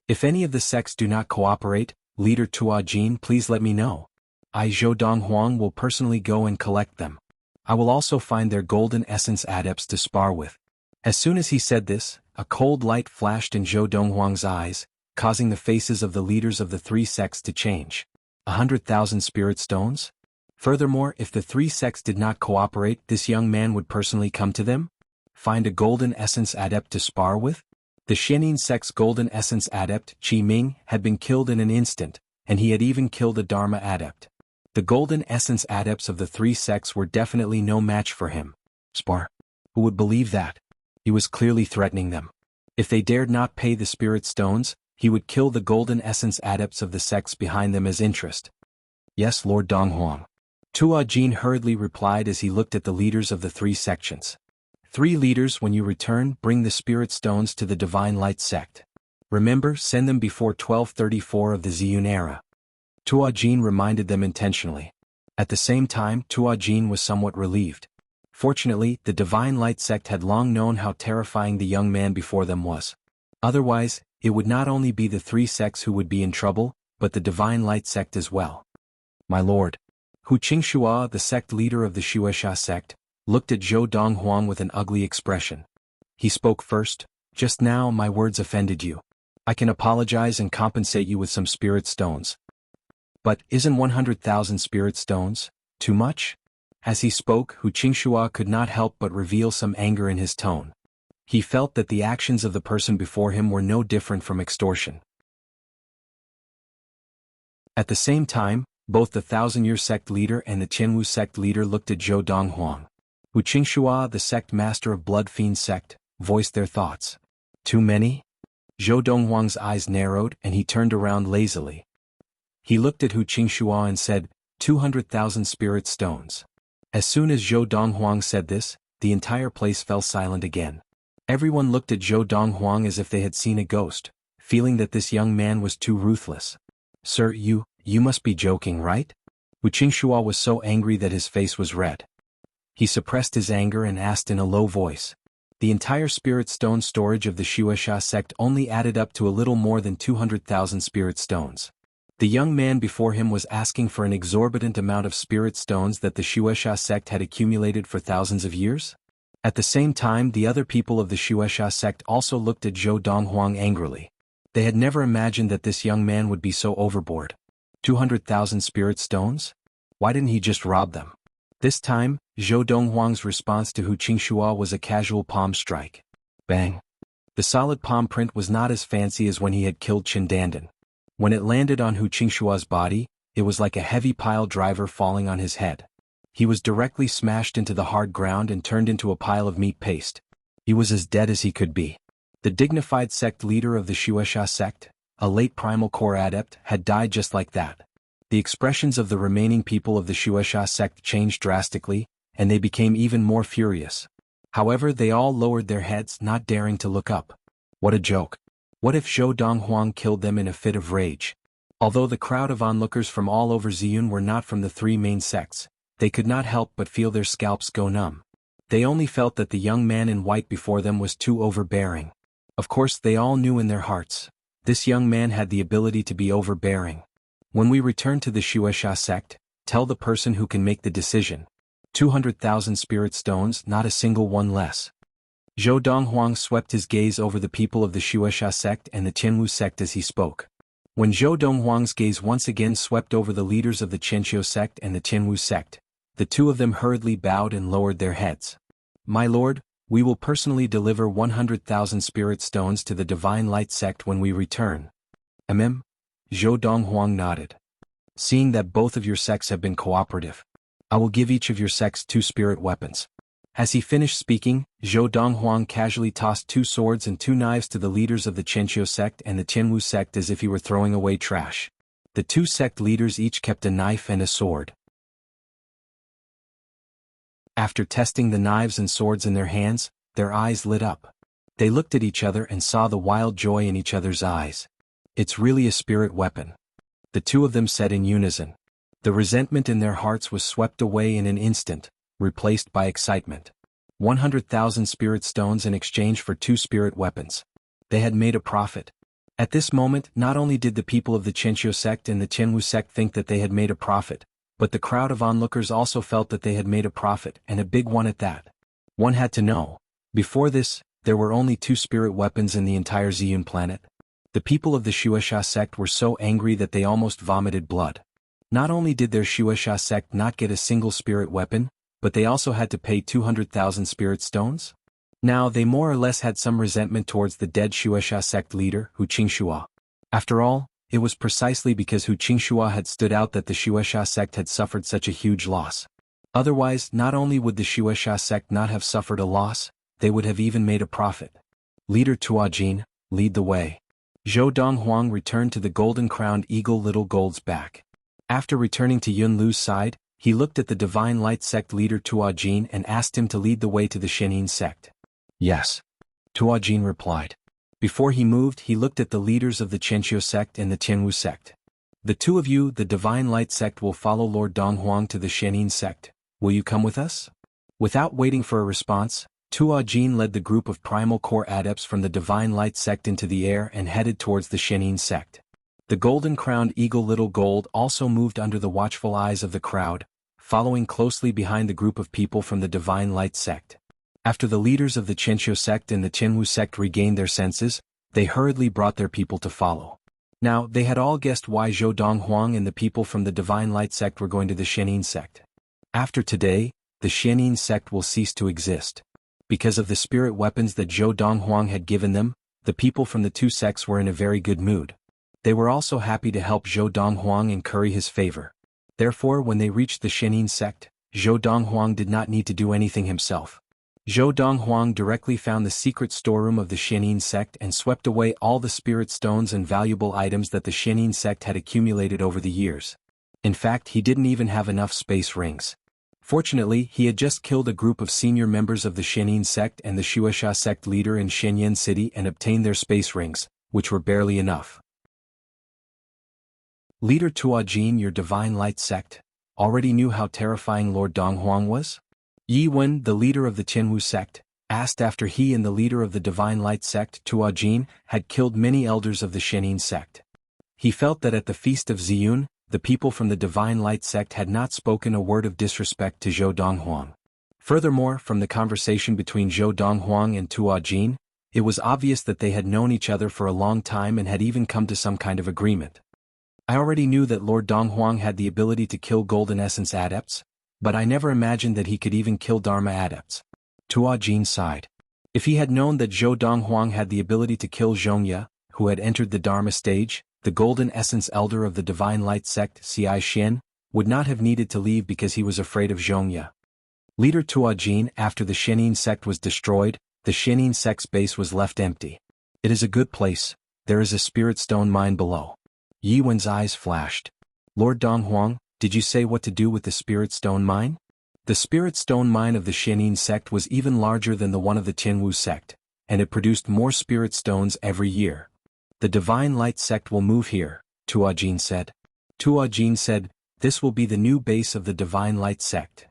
If any of the sects do not cooperate, Leader Tuajin, please let me know. I, Zhou Donghuang, will personally go and collect them. I will also find their golden essence adepts to spar with. As soon as he said this, a cold light flashed in Zhou Donghuang's eyes, causing the faces of the leaders of the three sects to change. 100,000 spirit stones? Furthermore, if the three sects did not cooperate, this young man would personally come to them? Find a golden essence adept to spar with? The Xianin sect's golden essence adept, Qi Ming, had been killed in an instant, and he had even killed a Dharma adept. The golden essence adepts of the three sects were definitely no match for him. Spar? Who would believe that? He was clearly threatening them. If they dared not pay the spirit stones, he would kill the golden essence adepts of the sects behind them as interest. Yes, Lord Donghuang. Tuajin hurriedly replied as he looked at the leaders of the three sections. 3 leaders, when you return, bring the spirit stones to the Divine Light sect. Remember, send them before 1234 of the Ziyun era. Tuajin reminded them intentionally. At the same time, Tuajin was somewhat relieved. Fortunately, the Divine Light sect had long known how terrifying the young man before them was. Otherwise, it would not only be the three sects who would be in trouble, but the Divine Light sect as well. My lord. Hu Qingshua, the sect leader of the Xuesha sect, looked at Zhou Donghuang with an ugly expression. He spoke first. Just now my words offended you. I can apologize and compensate you with some spirit stones. But isn't 100,000 spirit stones too much? As he spoke, Hu Qingshua could not help but reveal some anger in his tone. He felt that the actions of the person before him were no different from extortion. At the same time, both the Thousand-Year sect leader and the Qianwu sect leader looked at Zhou Donghuang. Hu Qingshua, the sect master of Blood Fiend sect, voiced their thoughts. Too many? Zhou Donghuang's eyes narrowed and he turned around lazily. He looked at Hu Qingshua and said, 200,000 spirit stones. As soon as Zhou Donghuang said this, the entire place fell silent again. Everyone looked at Zhou Donghuang as if they had seen a ghost, feeling that this young man was too ruthless. Sir, you must be joking, right? Hu Qingshua was so angry that his face was red. He suppressed his anger and asked in a low voice. The entire spirit stone storage of the Xuesha sect only added up to a little more than 200,000 spirit stones. The young man before him was asking for an exorbitant amount of spirit stones that the Xuesha sect had accumulated for thousands of years? At the same time, the other people of the Xuesha sect also looked at Zhou Donghuang angrily. They had never imagined that this young man would be so overboard. 200,000 spirit stones? Why didn't he just rob them? This time, Zhou Donghuang's response to Hu Qingshua was a casual palm strike. Bang! The solid palm print was not as fancy as when he had killed Qindandan. When it landed on Hu Qingshua's body, it was like a heavy pile driver falling on his head. He was directly smashed into the hard ground and turned into a pile of meat paste. He was as dead as he could be. The dignified sect leader of the Xuesha sect, a late primal core adept, had died just like that. The expressions of the remaining people of the Xuesha sect changed drastically, and they became even more furious. However, they all lowered their heads, not daring to look up. What a joke. What if Zhou Donghuang killed them in a fit of rage? Although the crowd of onlookers from all over Ziyun were not from the three main sects, they could not help but feel their scalps go numb. They only felt that the young man in white before them was too overbearing. Of course, they all knew in their hearts, this young man had the ability to be overbearing. When we return to the Xuesha sect, tell the person who can make the decision. 200,000 spirit stones, not a single one less. Zhou Donghuang swept his gaze over the people of the Xuesha sect and the Qianwu sect as he spoke. When Zhou Donghuang's gaze once again swept over the leaders of the Qianqiu sect and the Qianwu sect, the two of them hurriedly bowed and lowered their heads. My lord, we will personally deliver 100,000 spirit stones to the Divine Light sect when we return. Zhou Donghuang nodded. Seeing that both of your sects have been cooperative, I will give each of your sects 2 spirit weapons. As he finished speaking, Zhou Donghuang casually tossed 2 swords and 2 knives to the leaders of the Qianqiu sect and the Qianwu sect as if he were throwing away trash. The 2 sect leaders each kept a knife and a sword. After testing the knives and swords in their hands, their eyes lit up. They looked at each other and saw the wild joy in each other's eyes. It's really a spirit weapon. The two of them said in unison. The resentment in their hearts was swept away in an instant, replaced by excitement. 100,000 spirit stones in exchange for 2 spirit weapons. They had made a profit. At this moment, not only did the people of the Chenqiu sect and the Tianwu sect think that they had made a profit, but the crowd of onlookers also felt that they had made a profit, and a big one at that. One had to know. Before this, there were only 2 spirit weapons in the entire Ziyun planet. The people of the Shueisha sect were so angry that they almost vomited blood. Not only did their Shueisha sect not get a single spirit weapon, but they also had to pay 200,000 spirit stones? Now they more or less had some resentment towards the dead Shueisha sect leader, Hu Qingxua. After all, it was precisely because Hu Qingxua had stood out that the Shueisha sect had suffered such a huge loss. Otherwise, not only would the Shueisha sect not have suffered a loss, they would have even made a profit. Leader Tuajin, lead the way. Zhou Donghuang returned to the golden-crowned eagle Little Gold's back. After returning to Yun Lu's side, he looked at the Divine Light sect leader Tuajin and asked him to lead the way to the Shenin sect. Yes. Tuajin replied. Before he moved, he looked at the leaders of the Chenqiu sect and the Tianwu sect. The two of you, the Divine Light sect, will follow Lord Donghuang to the Shenin sect. Will you come with us? Without waiting for a response, Tuajin led the group of primal core adepts from the Divine Light sect into the air and headed towards the Shenin sect. The golden-crowned eagle Little Gold also moved under the watchful eyes of the crowd, following closely behind the group of people from the Divine Light sect. After the leaders of the Chenqiu sect and the Tianwu sect regained their senses, they hurriedly brought their people to follow. Now, they had all guessed why Zhou Donghuang and the people from the Divine Light sect were going to the Shenin sect. After today, the Shenin sect will cease to exist. Because of the spirit weapons that Zhou Donghuang had given them, the people from the 2 sects were in a very good mood. They were also happy to help Zhou Donghuang and curry his favor. Therefore, when they reached the Shenin sect, Zhou Donghuang did not need to do anything himself. Zhou Donghuang directly found the secret storeroom of the Shenin sect and swept away all the spirit stones and valuable items that the Shenin sect had accumulated over the years. In fact, he didn't even have enough space rings. Fortunately, he had just killed a group of senior members of the Shenin sect and the Shueisha sect leader in Shenyang City and obtained their space rings, which were barely enough. Leader Tuajin, your Divine Light sect, already knew how terrifying Lord Donghuang was? Yi Wen, the leader of the Tianwu sect, asked after he and the leader of the Divine Light sect, Tuajin, had killed many elders of the Shenin sect. He felt that at the Feast of Ziyun, the people from the Divine Light sect had not spoken a word of disrespect to Zhou Donghuang. Furthermore, from the conversation between Zhou Donghuang and Tuajin, it was obvious that they had known each other for a long time and had even come to some kind of agreement. I already knew that Lord Donghuang had the ability to kill Golden Essence adepts, but I never imagined that he could even kill Dharma adepts. Tuajin sighed. If he had known that Zhou Donghuang had the ability to kill Zhongya, who had entered the Dharma stage, the Golden Essence Elder of the Divine Light sect, Xi Xian, would not have needed to leave because he was afraid of Zhongya. Leader Tuajin, after the Shenin sect was destroyed, the Shenin sect's base was left empty. It is a good place. There is a spirit stone mine below. Yi Wen's eyes flashed. Lord Donghuang, did you say what to do with the spirit stone mine? The spirit stone mine of the Shenin sect was even larger than the one of the Tianwu sect, and it produced more spirit stones every year. The Divine Light sect will move here, Tuajin said. Tuajin said, this will be the new base of the Divine Light sect.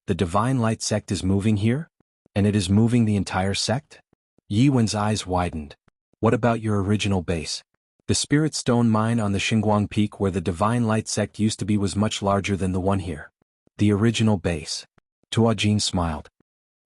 The Divine Light sect is moving here? And it is moving the entire sect? Yi Wen's eyes widened. What about your original base? The spirit stone mine on the Xinguang Peak where the Divine Light sect used to be was much larger than the one here. The original base. Tuajin smiled.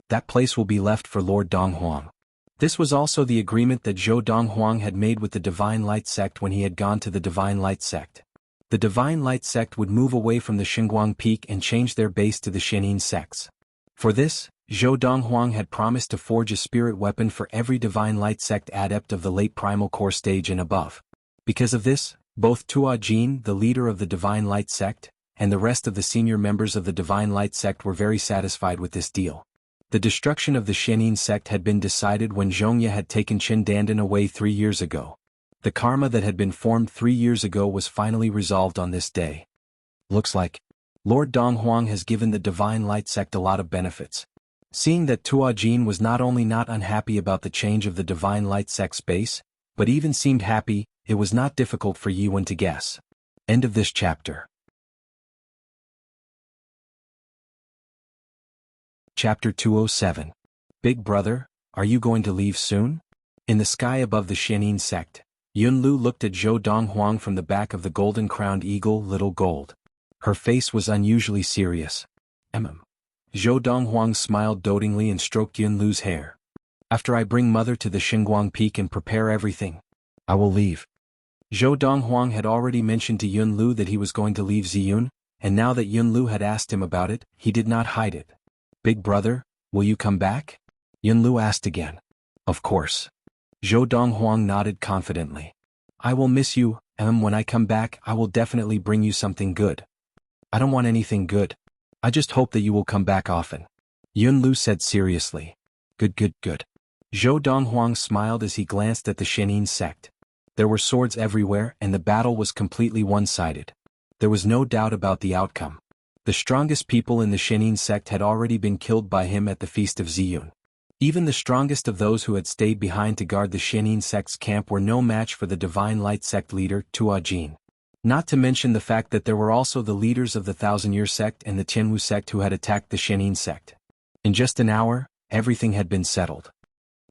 That place will be left for Lord Donghuang. This was also the agreement that Zhou Donghuang had made with the Divine Light sect when he had gone to the Divine Light sect. The Divine Light sect would move away from the Xinguang Peak and change their base to the Shenin sects. For this, Zhou Donghuang had promised to forge a spirit weapon for every Divine Light sect adept of the late Primal Core stage and above. Because of this, both Tuajin, the leader of the Divine Light sect, and the rest of the senior members of the Divine Light sect were very satisfied with this deal. The destruction of the Shenin sect had been decided when Zhongya had taken Qin Dandan away 3 years ago. The karma that had been formed 3 years ago was finally resolved on this day. Looks like Lord Donghuang has given the Divine Light sect a lot of benefits. Seeing that Tuajin was not only not unhappy about the change of the divine light sect's base, but even seemed happy, it was not difficult for Yi Wen to guess. End of this chapter. Chapter 207. Big Brother, are you going to leave soon? In the sky above the Xianin sect, Yunlu looked at Zhou Donghuang from the back of the golden-crowned eagle Little Gold. Her face was unusually serious. Zhou Donghuang smiled dotingly and stroked Yunlu's hair. After I bring mother to the Xinguang Peak and prepare everything, I will leave. Zhou Donghuang had already mentioned to Yunlu that he was going to leave Ziyun, and now that Yunlu had asked him about it, he did not hide it. Big Brother, will you come back? Yunlu asked again. Of course. Zhou Donghuang nodded confidently. I will miss you, and when I come back I will definitely bring you something good. I don't want anything good. I just hope that you will come back often. Yunlu said seriously. Good. Zhou Donghuang smiled as he glanced at the Xianin sect. There were swords everywhere and the battle was completely one-sided. There was no doubt about the outcome. The strongest people in the Xianin sect had already been killed by him at the Feast of Ziyun. Even the strongest of those who had stayed behind to guard the Xianin sect's camp were no match for the Divine Light sect leader, Tuajin. Not to mention the fact that there were also the leaders of the Thousand-Year sect and the Tianwu sect who had attacked the Xianin sect. In just an hour, everything had been settled.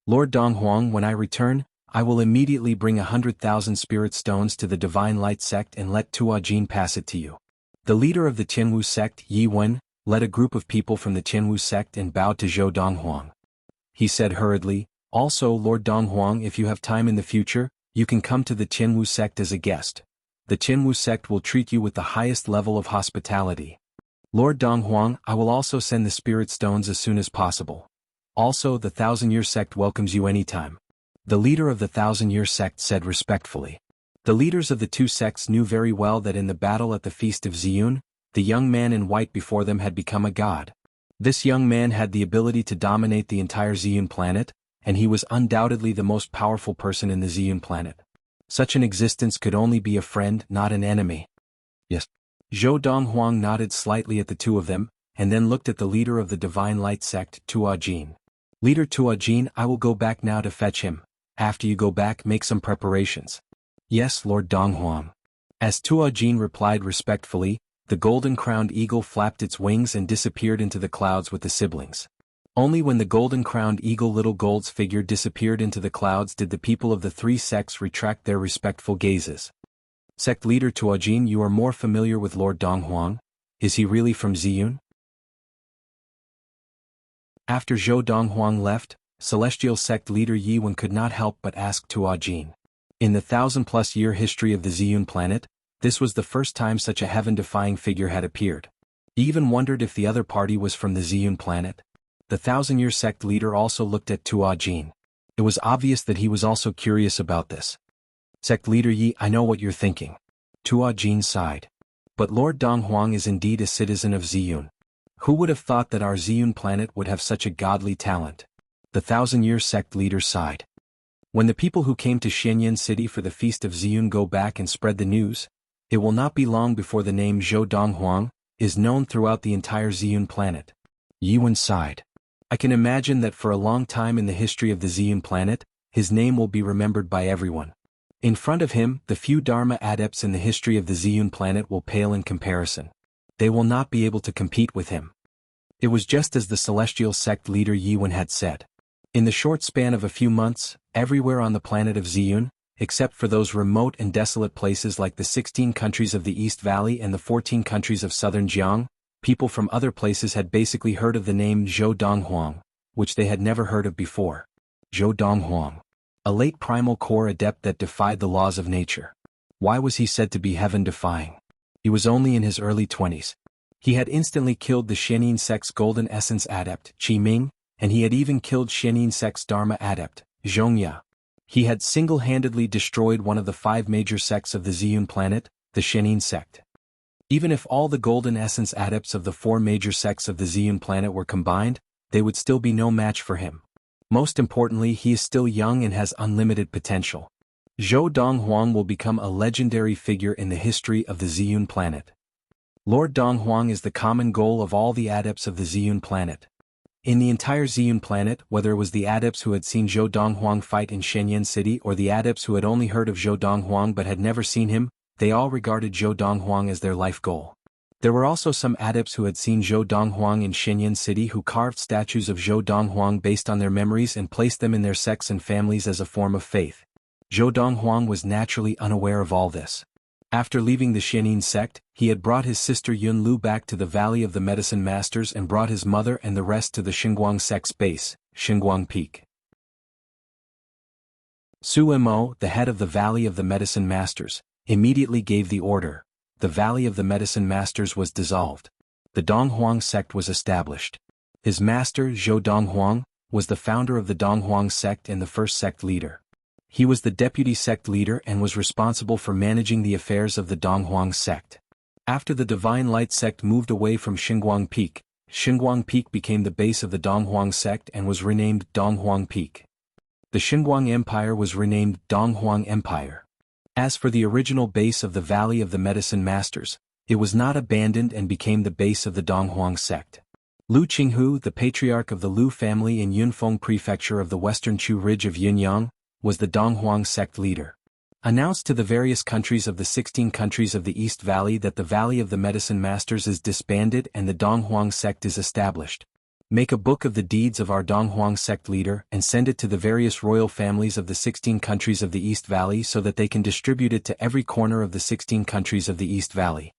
Lord Donghuang, when I return, I will immediately bring 100,000 spirit stones to the Divine Light sect and let Tuajin pass it to you. The leader of the Tianwu sect, Yi Wen, led a group of people from the Tianwu sect and bowed to Zhou Donghuang. He said hurriedly, also Lord Donghuang, if you have time in the future, you can come to the Tianwu sect as a guest. The Tianwu sect will treat you with the highest level of hospitality. Lord Donghuang, I will also send the spirit stones as soon as possible. Also, the Thousand-Year sect welcomes you anytime. The leader of the Thousand-Year sect said respectfully. The leaders of the two sects knew very well that in the battle at the Feast of Ziyun, the young man in white before them had become a god. This young man had the ability to dominate the entire Ziyun planet, and he was undoubtedly the most powerful person in the Ziyun planet. Such an existence could only be a friend, not an enemy. Yes. Zhou Donghuang nodded slightly at the two of them, and then looked at the leader of the Divine Light sect, Tuajin. Leader Tuajin, I will go back now to fetch him. After you go back, make some preparations. Yes, Lord Donghuang. As Tuajin replied respectfully, the golden-crowned eagle flapped its wings and disappeared into the clouds with the siblings. Only when the golden-crowned eagle Little Gold's figure disappeared into the clouds did the people of the three sects retract their respectful gazes. Sect leader Tuajin, you are more familiar with Lord Donghuang. Is he really from Ziyun? After Zhou Donghuang left, Celestial sect leader Yi Wen could not help but ask Tuajin. In the 1,000-plus-year history of the Ziyun planet, this was the first time such a heaven-defying figure had appeared. He even wondered if the other party was from the Ziyun planet. The Thousand-Year sect leader also looked at Tuajin. It was obvious that he was also curious about this. Sect leader Yi, I know what you're thinking. Tuajin sighed. But Lord Donghuang is indeed a citizen of Ziyun. Who would have thought that our Ziyun planet would have such a godly talent? The Thousand-Year sect leader sighed. When the people who came to Xianyan City for the Feast of Ziyun go back and spread the news, it will not be long before the name Zhou Donghuang is known throughout the entire Ziyun planet. Yi Wen sighed. I can imagine that for a long time in the history of the Ziyun planet, his name will be remembered by everyone. In front of him, the few Dharma adepts in the history of the Ziyun planet will pale in comparison. They will not be able to compete with him. It was just as the Celestial sect leader Yi Wen had said. In the short span of a few months, everywhere on the planet of Ziyun, except for those remote and desolate places like the 16 countries of the East Valley and the 14 countries of southern Jiang, people from other places had basically heard of the name Zhou Donghuang, which they had never heard of before. Zhou Donghuang. A late primal core adept that defied the laws of nature. Why was he said to be heaven-defying? He was only in his early 20s. He had instantly killed the Xianin sect's Golden Essence adept, Qi Ming, and he had even killed Xianin sect's Dharma adept, Zhongya. He had single-handedly destroyed one of the 5 major sects of the Ziyun planet, the Xianin sect. Even if all the Golden Essence adepts of the 4 major sects of the Ziyun planet were combined, they would still be no match for him. Most importantly, he is still young and has unlimited potential. Zhou Donghuang will become a legendary figure in the history of the Ziyun planet. Lord Donghuang is the common goal of all the adepts of the Ziyun planet. In the entire Ziyun planet, whether it was the adepts who had seen Zhou Donghuang fight in Shenyang City or the adepts who had only heard of Zhou Donghuang but had never seen him, they all regarded Zhou Donghuang as their life goal. There were also some adepts who had seen Zhou Donghuang in Shenyang City who carved statues of Zhou Donghuang based on their memories and placed them in their sects and families as a form of faith. Zhou Donghuang was naturally unaware of all this. After leaving the Shenyang sect, he had brought his sister Yun Lu back to the Valley of the Medicine Masters and brought his mother and the rest to the Xinguang sect's base, Xinguang Peak. Su Mo, the head of the Valley of the Medicine Masters, immediately gave the order. The Valley of the Medicine Masters was dissolved. The Donghuang sect was established. His master, Zhou Donghuang, was the founder of the Donghuang sect and the first sect leader. He was the deputy sect leader and was responsible for managing the affairs of the Donghuang sect. After the Divine Light sect moved away from Xinguang Peak, Xinguang Peak became the base of the Donghuang sect and was renamed Donghuang Peak. The Xinguang Empire was renamed Donghuang Empire. As for the original base of the Valley of the Medicine Masters, it was not abandoned and became the base of the Donghuang sect. Lu Qinghu, the patriarch of the Lu family in Yunfeng Prefecture of the Western Chu Ridge of Yunyang, was the Donghuang sect leader. Announced to the various countries of the 16 countries of the East Valley that the Valley of the Medicine Masters is disbanded and the Donghuang sect is established. Make a book of the deeds of our Donghuang sect leader and send it to the various royal families of the 16 countries of the East Valley so that they can distribute it to every corner of the 16 countries of the East Valley.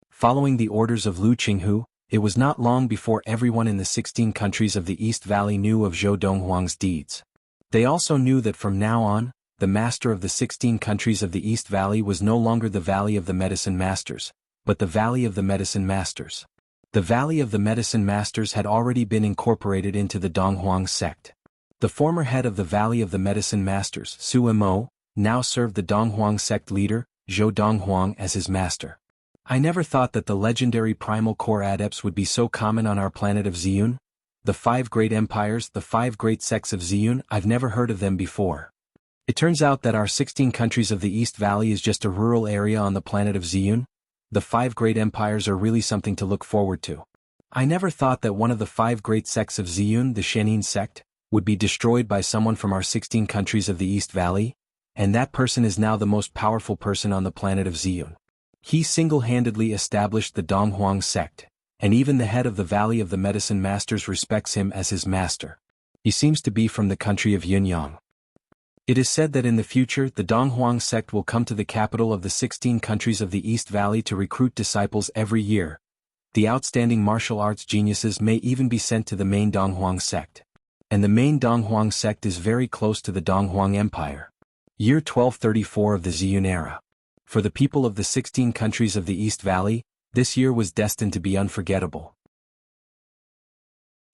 Following the orders of Lu Qinghu, it was not long before everyone in the 16 countries of the East Valley knew of Zhou Donghuang's deeds. They also knew that from now on, the master of the 16 countries of the East Valley was no longer the Valley of the Medicine Masters, but the Valley of the Medicine Masters. The Valley of the Medicine Masters had already been incorporated into the Donghuang sect. The former head of the Valley of the Medicine Masters, Su Mo, now served the Donghuang sect leader, Zhou Donghuang, as his master. I never thought that the legendary primal core adepts would be so common on our planet of Ziyun. The 5 great empires, the 5 great sects of Ziyun, I've never heard of them before. It turns out that our 16 countries of the East Valley is just a rural area on the planet of Ziyun. The 5 great empires are really something to look forward to. I never thought that one of the 5 great sects of Ziyun, the Shenin sect, would be destroyed by someone from our 16 countries of the East Valley, and that person is now the most powerful person on the planet of Ziyun. He single-handedly established the Donghuang sect, and even the head of the Valley of the Medicine Masters respects him as his master. He seems to be from the country of Yunyang. It is said that in the future the Donghuang sect will come to the capital of the 16 countries of the East Valley to recruit disciples every year. The outstanding martial arts geniuses may even be sent to the main Donghuang sect. And the main Donghuang sect is very close to the Donghuang Empire. Year 1234 of the Ziyun era. For the people of the 16 countries of the East Valley, this year was destined to be unforgettable.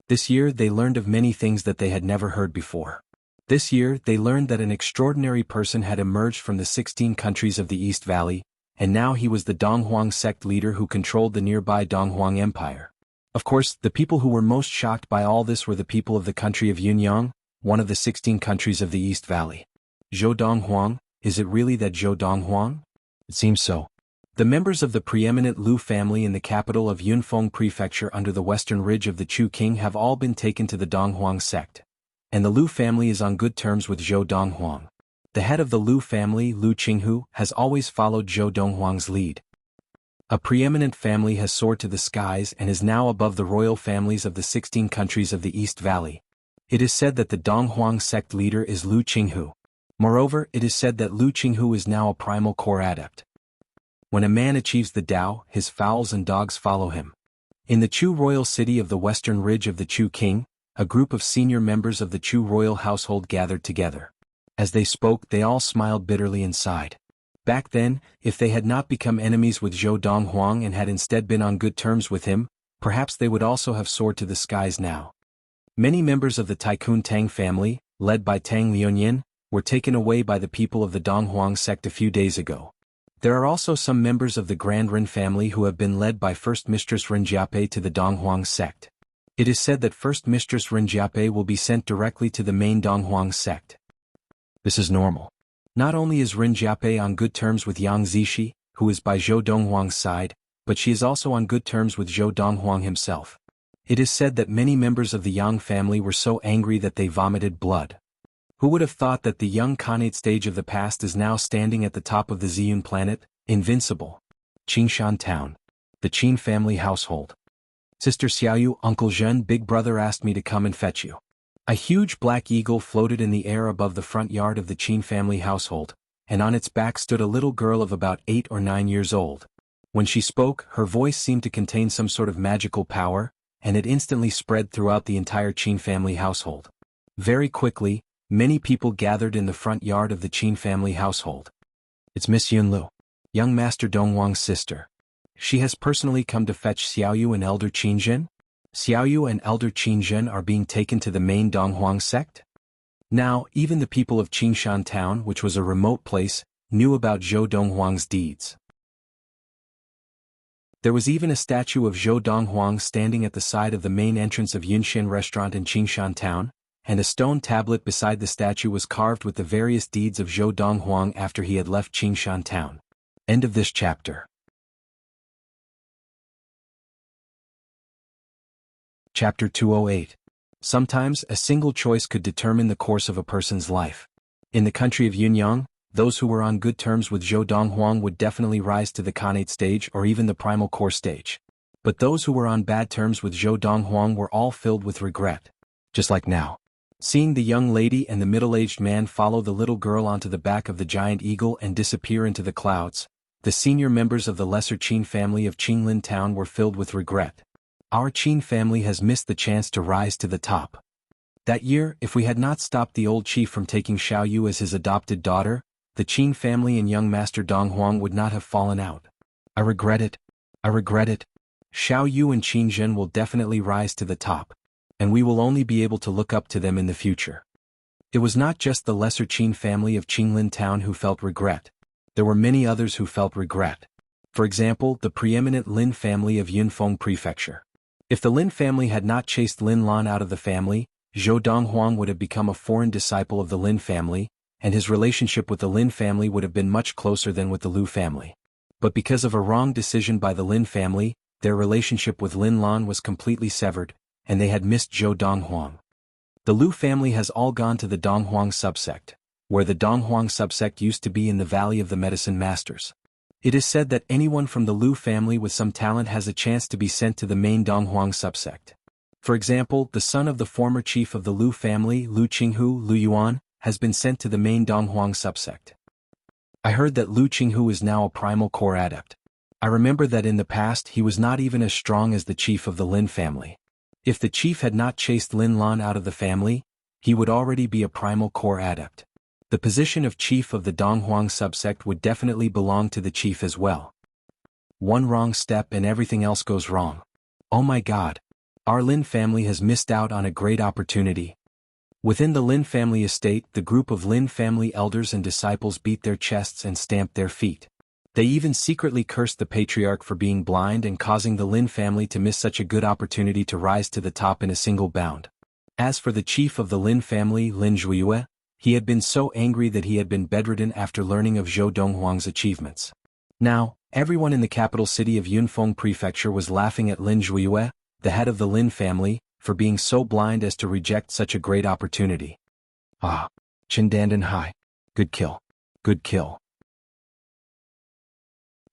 This year they learned of many things that they had never heard before. This year they learned that an extraordinary person had emerged from the 16 countries of the East Valley, and now he was the Donghuang sect leader who controlled the nearby Donghuang Empire. Of course, the people who were most shocked by all this were the people of the country of Yunyang, one of the 16 countries of the East Valley. Zhou Donghuang, is it really that Zhou Donghuang? It seems so. The members of the preeminent Lu family in the capital of Yunfeng Prefecture under the western ridge of the Chu King have all been taken to the Donghuang sect. And the Lu family is on good terms with Zhou Donghuang. The head of the Lu family, Lu Qinghu, has always followed Zhou Donghuang's lead. A preeminent family has soared to the skies and is now above the royal families of the 16 countries of the East Valley. It is said that the Donghuang sect leader is Lu Qinghu. Moreover, it is said that Lu Qinghu is now a primal core adept. When a man achieves the Tao, his fowls and dogs follow him. In the Chu royal city of the western ridge of the Chu King, a group of senior members of the Chu royal household gathered together. As they spoke, they all smiled bitterly and sighed. Back then, if they had not become enemies with Zhou Donghuang and had instead been on good terms with him, perhaps they would also have soared to the skies now. Many members of the Tycoon Tang family, led by Tang Liuanyin, were taken away by the people of the Donghuang sect a few days ago. There are also some members of the Grand Ren family who have been led by First Mistress Ren Jiape to the Donghuang sect. It is said that First Mistress Ren Jiape will be sent directly to the main Donghuang sect. This is normal. Not only is Ren Jiape on good terms with Yang Zishi, who is by Zhou Donghuang's side, but she is also on good terms with Zhou Donghuang himself. It is said that many members of the Yang family were so angry that they vomited blood. Who would have thought that the young Khanate stage of the past is now standing at the top of the Ziyun planet, invincible? Qingshan Town. The Qin family household. Sister Xiaoyu, Uncle Zhen, big brother asked me to come and fetch you. A huge black eagle floated in the air above the front yard of the Qin family household, and on its back stood a little girl of about 8 or 9 years old. When she spoke, her voice seemed to contain some sort of magical power, and it instantly spread throughout the entire Qin family household. Very quickly, many people gathered in the front yard of the Qin family household. It's Miss Yunlu, young Master Donghuang's sister. She has personally come to fetch Xiaoyu and Elder Qinzhen. Xiaoyu and Elder Qinzhen are being taken to the main Donghuang sect. Now, even the people of Qingshan Town, which was a remote place, knew about Zhou Donghuang's deeds. There was even a statue of Zhou Donghuang standing at the side of the main entrance of Yunxian restaurant in Qingshan Town, and a stone tablet beside the statue was carved with the various deeds of Zhou Donghuang after he had left Qingshan Town. End of this chapter. Chapter 208. Sometimes a single choice could determine the course of a person's life. In the country of Yunyang, those who were on good terms with Zhou Donghuang would definitely rise to the Khanate stage or even the primal core stage. But those who were on bad terms with Zhou Donghuang were all filled with regret. Just like now. Seeing the young lady and the middle-aged man follow the little girl onto the back of the giant eagle and disappear into the clouds, the senior members of the lesser Qin family of Qinglin Town were filled with regret. Our Qin family has missed the chance to rise to the top. That year, if we had not stopped the old chief from taking Xiaoyu as his adopted daughter, the Qin family and young Master Donghuang would not have fallen out. I regret it. I regret it. Xiaoyu and Qinzhen will definitely rise to the top, and we will only be able to look up to them in the future. It was not just the lesser Qin family of Qinglin Town who felt regret. There were many others who felt regret. For example, the preeminent Lin family of Yunfeng Prefecture. If the Lin family had not chased Lin Lan out of the family, Zhou Donghuang would have become a foreign disciple of the Lin family, and his relationship with the Lin family would have been much closer than with the Lu family. But because of a wrong decision by the Lin family, their relationship with Lin Lan was completely severed, and they had missed Zhou Donghuang. The Lu family has all gone to the Donghuang subsect, where the Donghuang subsect used to be in the Valley of the Medicine Masters. It is said that anyone from the Lu family with some talent has a chance to be sent to the main Donghuang subsect. For example, the son of the former chief of the Lu family, Lu Qinghu, Lu Yuan, has been sent to the main Donghuang subsect. I heard that Lu Qinghu is now a primal core adept. I remember that in the past he was not even as strong as the chief of the Lin family. If the chief had not chased Lin Lan out of the family, he would already be a primal core adept. The position of chief of the Donghuang subsect would definitely belong to the chief as well. One wrong step and everything else goes wrong. Oh my god. Our Lin family has missed out on a great opportunity. Within the Lin family estate, the group of Lin family elders and disciples beat their chests and stamped their feet. They even secretly cursed the patriarch for being blind and causing the Lin family to miss such a good opportunity to rise to the top in a single bound. As for the chief of the Lin family, Lin Zhuiyue, he had been so angry that he had been bedridden after learning of Zhou Donghuang's achievements. Now, everyone in the capital city of Yunfeng Prefecture was laughing at Lin Zhuiyue, the head of the Lin family, for being so blind as to reject such a great opportunity. Ah, Qindandan Hai. Good kill. Good kill.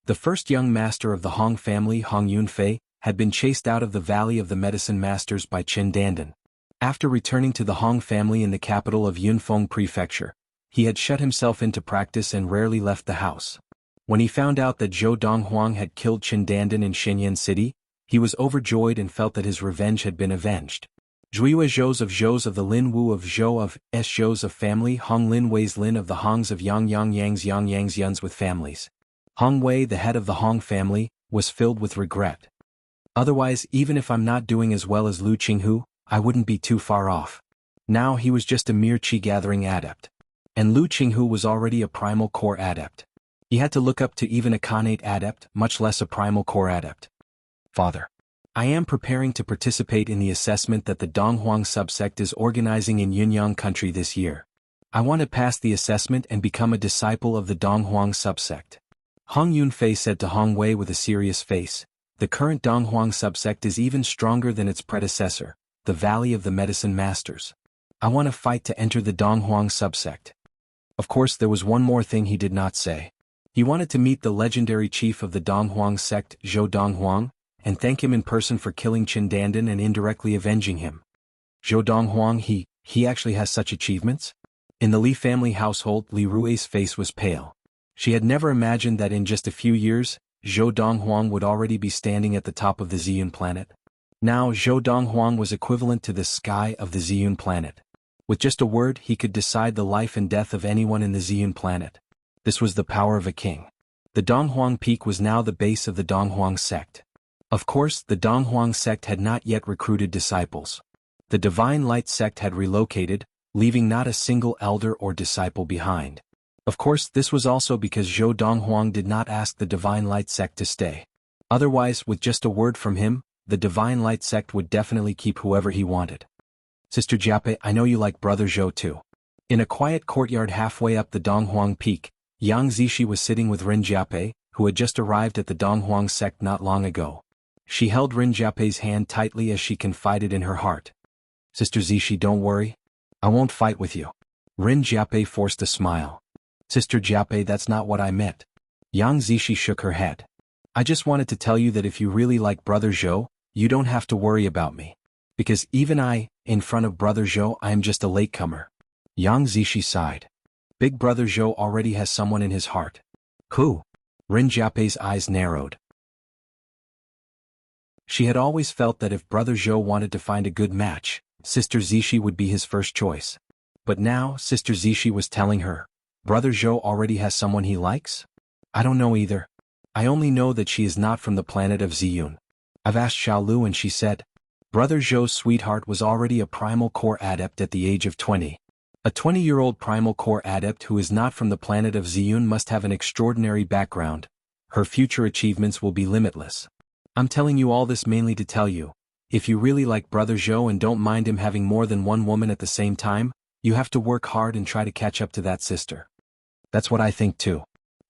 The first young master of the Hong family, Hong Yunfei, had been chased out of the Valley of the Medicine Masters by Qindandan. After returning to the Hong family in the capital of Yunfeng Prefecture, he had shut himself into practice and rarely left the house. When he found out that Zhou Donghuang had killed Qindandan in Shenyang City, he was overjoyed and felt that his revenge had been avenged. Zhuiyue Zhous of the Lin Wu of Zhou of S Zhous of family, Hong Lin Wei's Lin of the Hongs of Yang Yang's Yuns with families. Hong Wei, the head of the Hong family, was filled with regret. Otherwise, even if I'm not doing as well as Lu Qinghu, I wouldn't be too far off. Now he was just a mere chi-gathering adept. And Lu Qinghu was already a primal core adept. He had to look up to even a Khanate adept, much less a primal core adept. Father. I am preparing to participate in the assessment that the Donghuang subsect is organizing in Yunyang country this year. I want to pass the assessment and become a disciple of the Donghuang subsect. Hong Yunfei said to Hong Wei with a serious face. The current Donghuang subsect is even stronger than its predecessor, the Valley of the Medicine Masters. I want to fight to enter the Donghuang subsect. Of course, there was one more thing he did not say. He wanted to meet the legendary chief of the Donghuang sect, Zhou Donghuang, and thank him in person for killing Qin Dandan and indirectly avenging him. Zhou Donghuang, he actually has such achievements? In the Li family household, Li Rui's face was pale. She had never imagined that in just a few years, Zhou Donghuang would already be standing at the top of the Ziyun planet. Now Zhou Donghuang was equivalent to the sky of the Ziyun planet. With just a word he could decide the life and death of anyone in the Ziyun planet. This was the power of a king. The Donghuang Peak was now the base of the Donghuang sect. Of course, the Donghuang sect had not yet recruited disciples. The Divine Light sect had relocated, leaving not a single elder or disciple behind. Of course, this was also because Zhou Donghuang did not ask the Divine Light sect to stay. Otherwise, with just a word from him, the Divine Light sect would definitely keep whoever he wanted. Sister Jiape, I know you like Brother Zhou too. In a quiet courtyard halfway up the Donghuang Peak, Yang Zishi was sitting with Rin Jiape, who had just arrived at the Donghuang sect not long ago. She held Rin Jiape's hand tightly as she confided in her heart. Sister Zishi, don't worry. I won't fight with you. Rin Jiape forced a smile. Sister Jiape, that's not what I meant. Yang Zishi shook her head. I just wanted to tell you that if you really like Brother Zhou, you don't have to worry about me. Because even I, in front of Brother Zhou, I am just a latecomer. Yang Zishi sighed. Big Brother Zhou already has someone in his heart. Who? Rin Jiape's eyes narrowed. She had always felt that if Brother Zhou wanted to find a good match, Sister Zishi would be his first choice. But now, Sister Zishi was telling her, Brother Zhou already has someone he likes? I don't know either. I only know that she is not from the planet of Ziyun. I've asked Xiaolu and she said, Brother Zhou's sweetheart was already a primal core adept at the age of 20. A 20-year-old primal core adept who is not from the planet of Ziyun must have an extraordinary background. Her future achievements will be limitless. I'm telling you all this mainly to tell you, if you really like Brother Zhou and don't mind him having more than one woman at the same time, you have to work hard and try to catch up to that sister. That's what I think too.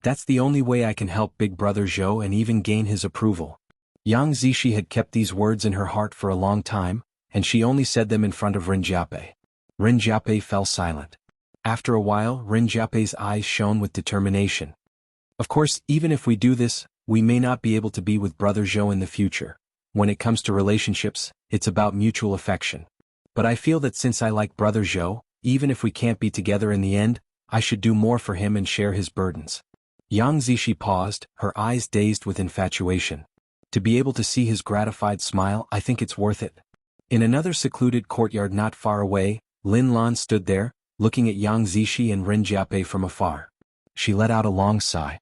That's the only way I can help Big Brother Zhou and even gain his approval. Yang Zishi had kept these words in her heart for a long time, and she only said them in front of Rin Jiape. Rin Jiape fell silent. After a while, Rin Jiape's eyes shone with determination. Of course, even if we do this, we may not be able to be with Brother Zhou in the future. When it comes to relationships, it's about mutual affection. But I feel that since I like Brother Zhou, even if we can't be together in the end, I should do more for him and share his burdens. Yang Zishi paused, her eyes dazed with infatuation. To be able to see his gratified smile, I think it's worth it. In another secluded courtyard not far away, Lin Lan stood there, looking at Yang Zishi and Rin Jiape from afar. She let out a long sigh.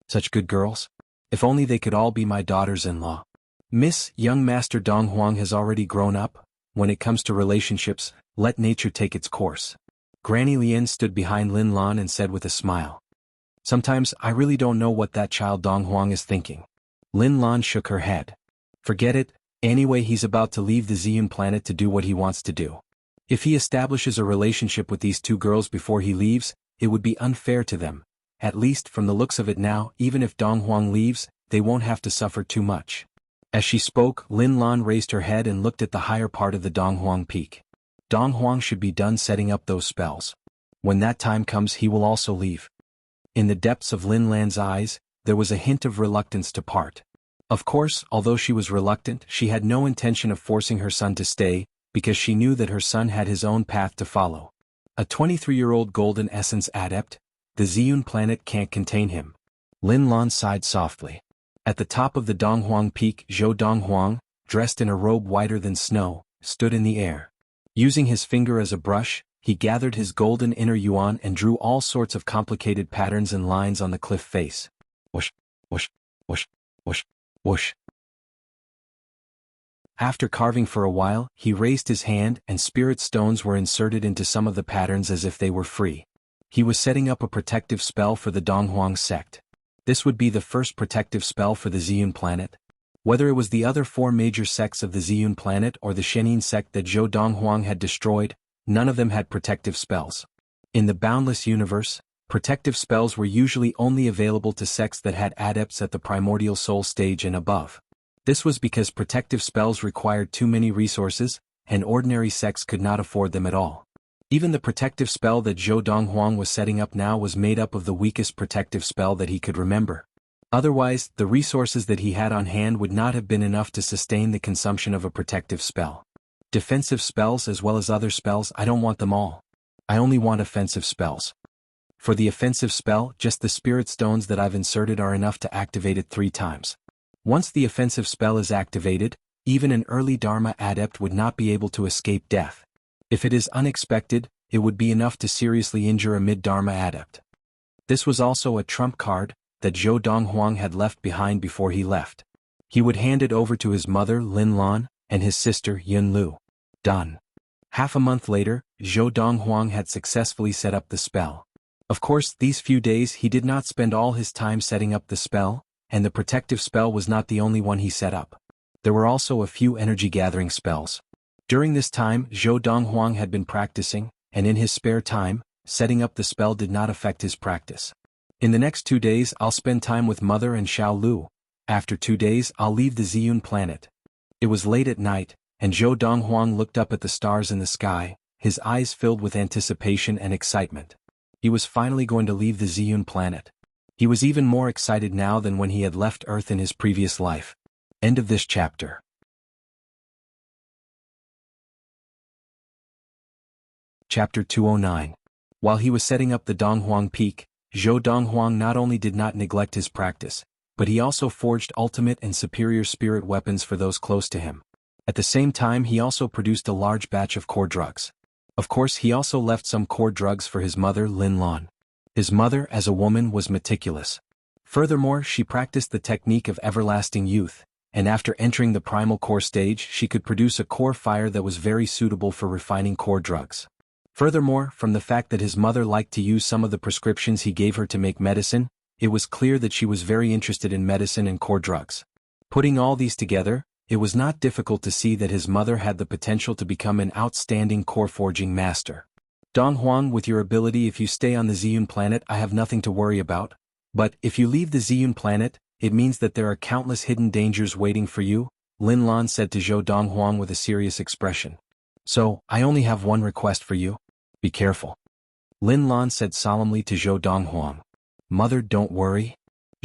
Such good girls. If only they could all be my daughters-in-law. Miss, young Master Donghuang has already grown up. When it comes to relationships, let nature take its course. Granny Lian stood behind Lin Lan and said with a smile. Sometimes I really don't know what that child Donghuang is thinking. Lin Lan shook her head. Forget it, anyway he's about to leave the Ziyun planet to do what he wants to do. If he establishes a relationship with these two girls before he leaves, it would be unfair to them. At least from the looks of it now, even if Donghuang leaves, they won't have to suffer too much. As she spoke, Lin Lan raised her head and looked at the higher part of the Donghuang Peak. Donghuang should be done setting up those spells. When that time comes he will also leave. In the depths of Lin Lan's eyes, there was a hint of reluctance to part. Of course, although she was reluctant, she had no intention of forcing her son to stay, because she knew that her son had his own path to follow. A 23-year-old golden essence adept, the Ziyun planet can't contain him. Lin Lan sighed softly. At the top of the Donghuang Peak, Zhou Donghuang, dressed in a robe whiter than snow, stood in the air. Using his finger as a brush, he gathered his golden inner yuan and drew all sorts of complicated patterns and lines on the cliff face. Whoosh, whoosh, whoosh, whoosh, whoosh. After carving for a while, he raised his hand and spirit stones were inserted into some of the patterns as if they were free. He was setting up a protective spell for the Donghuang sect. This would be the first protective spell for the Ziyun planet. Whether it was the other four major sects of the Ziyun planet or the Shenin sect that Zhou Donghuang had destroyed, none of them had protective spells. In the boundless universe, protective spells were usually only available to sects that had adepts at the primordial soul stage and above. This was because protective spells required too many resources, and ordinary sects could not afford them at all. Even the protective spell that Zhou Donghuang was setting up now was made up of the weakest protective spell that he could remember. Otherwise, the resources that he had on hand would not have been enough to sustain the consumption of a protective spell. Defensive spells as well as other spells, I don't want them all. I only want offensive spells. For the offensive spell, just the spirit stones that I've inserted are enough to activate it 3 times. Once the offensive spell is activated, even an early Dharma adept would not be able to escape death. If it is unexpected, it would be enough to seriously injure a mid-Dharma adept. This was also a trump card that Zhou Donghuang had left behind before he left. He would hand it over to his mother Lin Lan and his sister Yun Lu. Done. Half a month later, Zhou Donghuang had successfully set up the spell. Of course, these few days he did not spend all his time setting up the spell, and the protective spell was not the only one he set up. There were also a few energy-gathering spells. During this time, Zhou Donghuang had been practicing, and in his spare time, setting up the spell did not affect his practice. In the next 2 days I'll spend time with Mother and Xiao Lu. After 2 days I'll leave the Ziyun planet. It was late at night, and Zhou Donghuang looked up at the stars in the sky, his eyes filled with anticipation and excitement. He was finally going to leave the Ziyun planet. He was even more excited now than when he had left Earth in his previous life. End of this chapter. Chapter 209. While he was setting up the Donghuang Peak, Zhou Donghuang not only did not neglect his practice, but he also forged ultimate and superior spirit weapons for those close to him. At the same time he also produced a large batch of core drugs. Of course he also left some core drugs for his mother Lin Lan. His mother as a woman was meticulous. Furthermore, she practiced the technique of everlasting youth, and after entering the primal core stage she could produce a core fire that was very suitable for refining core drugs. Furthermore, from the fact that his mother liked to use some of the prescriptions he gave her to make medicine, it was clear that she was very interested in medicine and core drugs. Putting all these together, it was not difficult to see that his mother had the potential to become an outstanding core forging master. Donghuang, with your ability, if you stay on the Ziyun planet I have nothing to worry about, but if you leave the Ziyun planet, it means that there are countless hidden dangers waiting for you, Lin Lan said to Zhou Donghuang with a serious expression. So, I only have one request for you. Be careful. Lin Lan said solemnly to Zhou Donghuang. Mother, don't worry.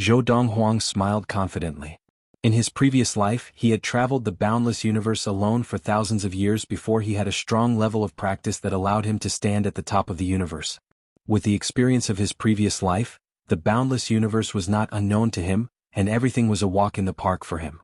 Zhou Donghuang smiled confidently. In his previous life, he had traveled the boundless universe alone for thousands of years before he had a strong level of practice that allowed him to stand at the top of the universe. With the experience of his previous life, the boundless universe was not unknown to him, and everything was a walk in the park for him.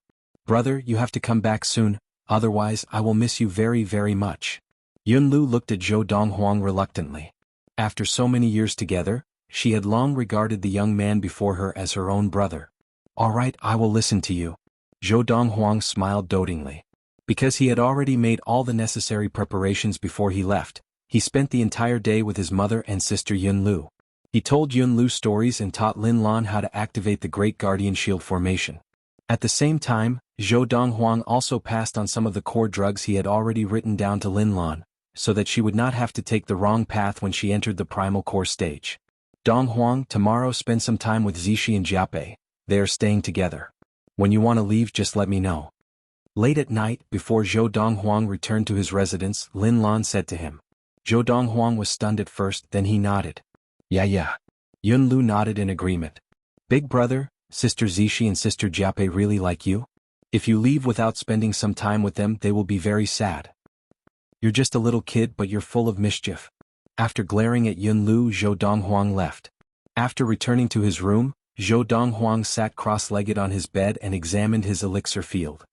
Brother, you have to come back soon, otherwise I will miss you very, very much. Yun Lu looked at Zhou Donghuang reluctantly. After so many years together, she had long regarded the young man before her as her own brother. All right, I will listen to you. Zhou Donghuang smiled dotingly. Because he had already made all the necessary preparations before he left, he spent the entire day with his mother and sister Yun Lu. He told Yun Lu stories and taught Lin Lan how to activate the Great Guardian Shield formation. At the same time, Zhou Donghuang also passed on some of the core drugs he had already written down to Lin Lan, so that she would not have to take the wrong path when she entered the primal core stage. Donghuang, tomorrow spend some time with Zixi and Jiape. They are staying together. When you want to leave, just let me know. Late at night, before Zhou Donghuang returned to his residence, Lin Lan said to him. Zhou Donghuang was stunned at first, then he nodded. Yeah. Yun Lu nodded in agreement. Big brother, Sister Zixi and Sister Jiape really like you? If you leave without spending some time with them, they will be very sad. You're just a little kid, but you're full of mischief. After glaring at Yun Lu, Zhou Donghuang left. After returning to his room, Zhou Donghuang sat cross-legged on his bed and examined his elixir field.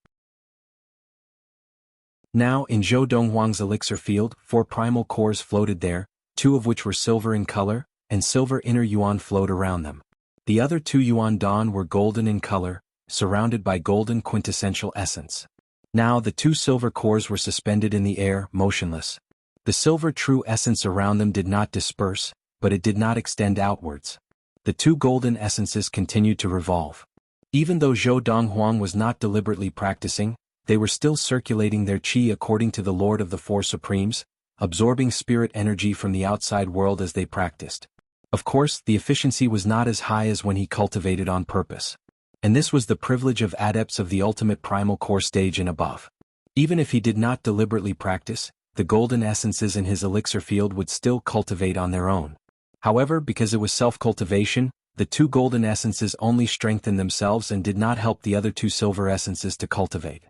Now, in Zhou Donghuang's elixir field, 4 primal cores floated there, 2 of which were silver in color, and silver inner yuan flowed around them. The other 2 yuan dan were golden in color, surrounded by golden quintessential essence. Now the 2 silver cores were suspended in the air, motionless. The silver true essence around them did not disperse, but it did not extend outwards. The 2 golden essences continued to revolve. Even though Zhou Donghuang was not deliberately practicing, they were still circulating their qi according to the Lord of the 4 Supremes, absorbing spirit energy from the outside world as they practiced. Of course, the efficiency was not as high as when he cultivated on purpose. And this was the privilege of adepts of the ultimate primal core stage and above. Even if he did not deliberately practice, the golden essences in his elixir field would still cultivate on their own. However, because it was self-cultivation, the two golden essences only strengthened themselves and did not help the other two silver essences to cultivate.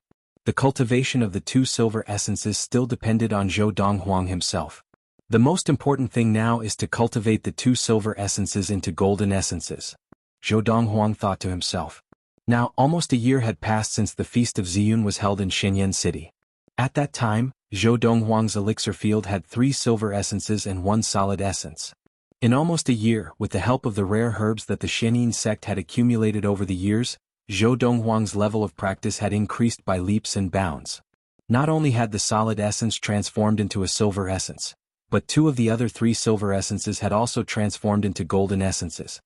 The cultivation of the two silver essences still depended on Zhou Donghuang himself. The most important thing now is to cultivate the two silver essences into golden essences. Zhou Donghuang thought to himself. Now, almost a year had passed since the Feast of Ziyun was held in Shenyang City. At that time, Zhou Donghuang's elixir field had 3 silver essences and 1 solid essence. In almost a year, with the help of the rare herbs that the Shenyang sect had accumulated over the years, Zhou Donghuang's level of practice had increased by leaps and bounds. Not only had the solid essence transformed into a silver essence, but 2 of the other 3 silver essences had also transformed into golden essences.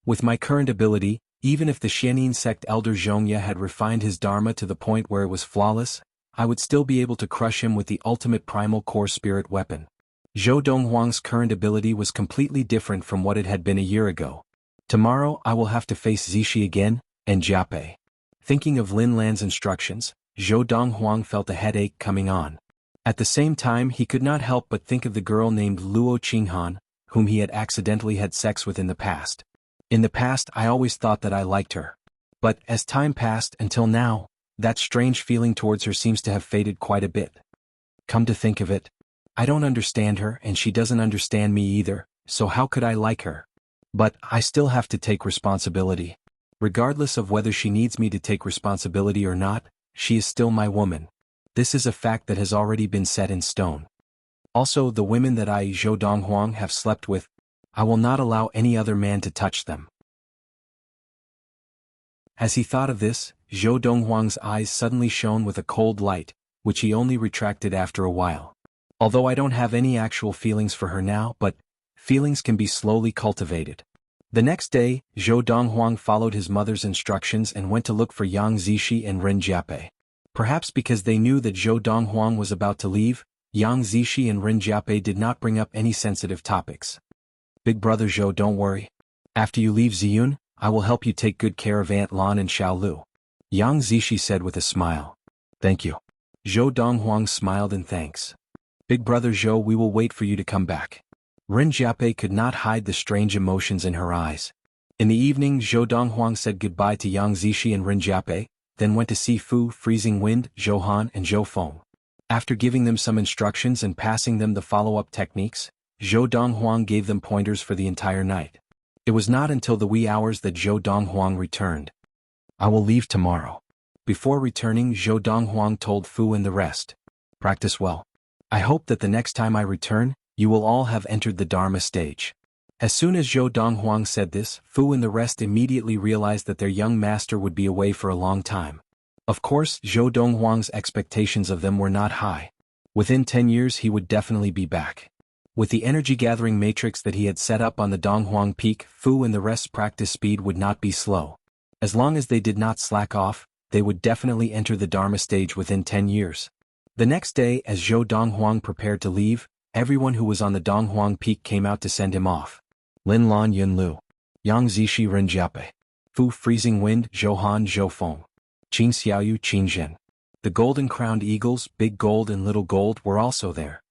With my current ability, even if the Shenyang sect elder Zhongya had refined his dharma to the point where it was flawless, I would still be able to crush him with the ultimate primal core spirit weapon. Zhou Donghuang's current ability was completely different from what it had been a year ago. Tomorrow I will have to face Zixi again, and Jiape. Thinking of Lin Lan's instructions, Zhou Donghuang felt a headache coming on. At the same time he could not help but think of the girl named Luo Qinghan, whom he had accidentally had sex with in the past. In the past I always thought that I liked her. But as time passed until now, that strange feeling towards her seems to have faded quite a bit. Come to think of it, I don't understand her and she doesn't understand me either, so how could I like her? But I still have to take responsibility. Regardless of whether she needs me to take responsibility or not, she is still my woman. This is a fact that has already been set in stone. Also, the women that I, Zhou Donghuang, have slept with, I will not allow any other man to touch them. As he thought of this, Zhou Donghuang's eyes suddenly shone with a cold light, which he only retracted after a while. Although I don't have any actual feelings for her now, but feelings can be slowly cultivated. The next day, Zhou Donghuang followed his mother's instructions and went to look for Yang Zixi and Ren Jiape. Perhaps because they knew that Zhou Donghuang was about to leave, Yang Zixi and Ren Jiape did not bring up any sensitive topics. Big brother Zhou, don't worry. After you leave Ziyun, I will help you take good care of Aunt Lan and Xiao Lu. Yang Zixi said with a smile. Thank you. Zhou Donghuang smiled in thanks. Big brother Zhou, we will wait for you to come back. Ren Jiape could not hide the strange emotions in her eyes. In the evening, Zhou Donghuang said goodbye to Yang Zixi and Ren Jiape, then went to see Fu, Freezing Wind, Zhou Han and Zhou Feng. After giving them some instructions and passing them the follow-up techniques, Zhou Donghuang gave them pointers for the entire night. It was not until the wee hours that Zhou Donghuang returned. I will leave tomorrow. Before returning, Zhou Donghuang told Fu and the rest. Practice well. I hope that the next time I return, you will all have entered the Dharma stage. As soon as Zhou Donghuang said this, Fu and the rest immediately realized that their young master would be away for a long time. Of course, Zhou Donghuang's expectations of them were not high. Within 10 years he would definitely be back. With the energy-gathering matrix that he had set up on the Donghuang Peak, Fu and the rest's practice speed would not be slow. As long as they did not slack off, they would definitely enter the Dharma stage within 10 years. The next day, as Zhou Donghuang prepared to leave, everyone who was on the Donghuang Peak came out to send him off. Lin Lan Yun Lu, Yang Zixi Ren Jiape, Fu Freezing Wind Zhou Han Zhou Feng, Qin Xiaoyu Qin Zhen. The golden-crowned eagles, Big Gold and Little Gold, were also there.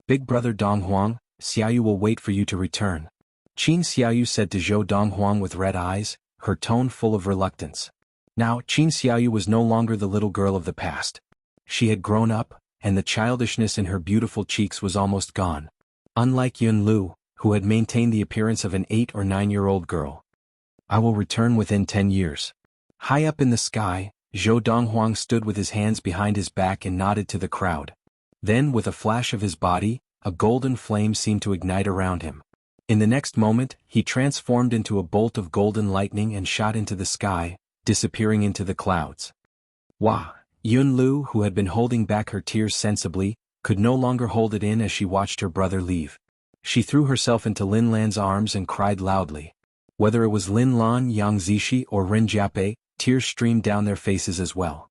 Big brother Donghuang, Xiaoyu will wait for you to return. Qin Xiaoyu said to Zhou Donghuang with red eyes, her tone full of reluctance. Now, Qin Xiaoyu was no longer the little girl of the past. She had grown up, and the childishness in her beautiful cheeks was almost gone. Unlike Yun Lu, who had maintained the appearance of an 8 or 9-year-old girl. I will return within 10 years. High up in the sky, Zhou Donghuang stood with his hands behind his back and nodded to the crowd. Then, with a flash of his body, a golden flame seemed to ignite around him. In the next moment, he transformed into a bolt of golden lightning and shot into the sky, disappearing into the clouds. Wah! Yun Lu, who had been holding back her tears sensibly, could no longer hold it in as she watched her brother leave. She threw herself into Lin Lan's arms and cried loudly. Whether it was Lin Lan, Yang Zixi, or Ren Jiape, tears streamed down their faces as well.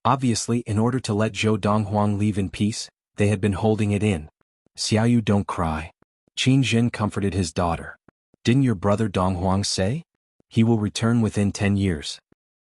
Obviously, in order to let Zhou Donghuang leave in peace, they had been holding it in. Xiaoyu, don't cry. Qin Zhen comforted his daughter. Didn't your brother Donghuang say? He will return within 10 years.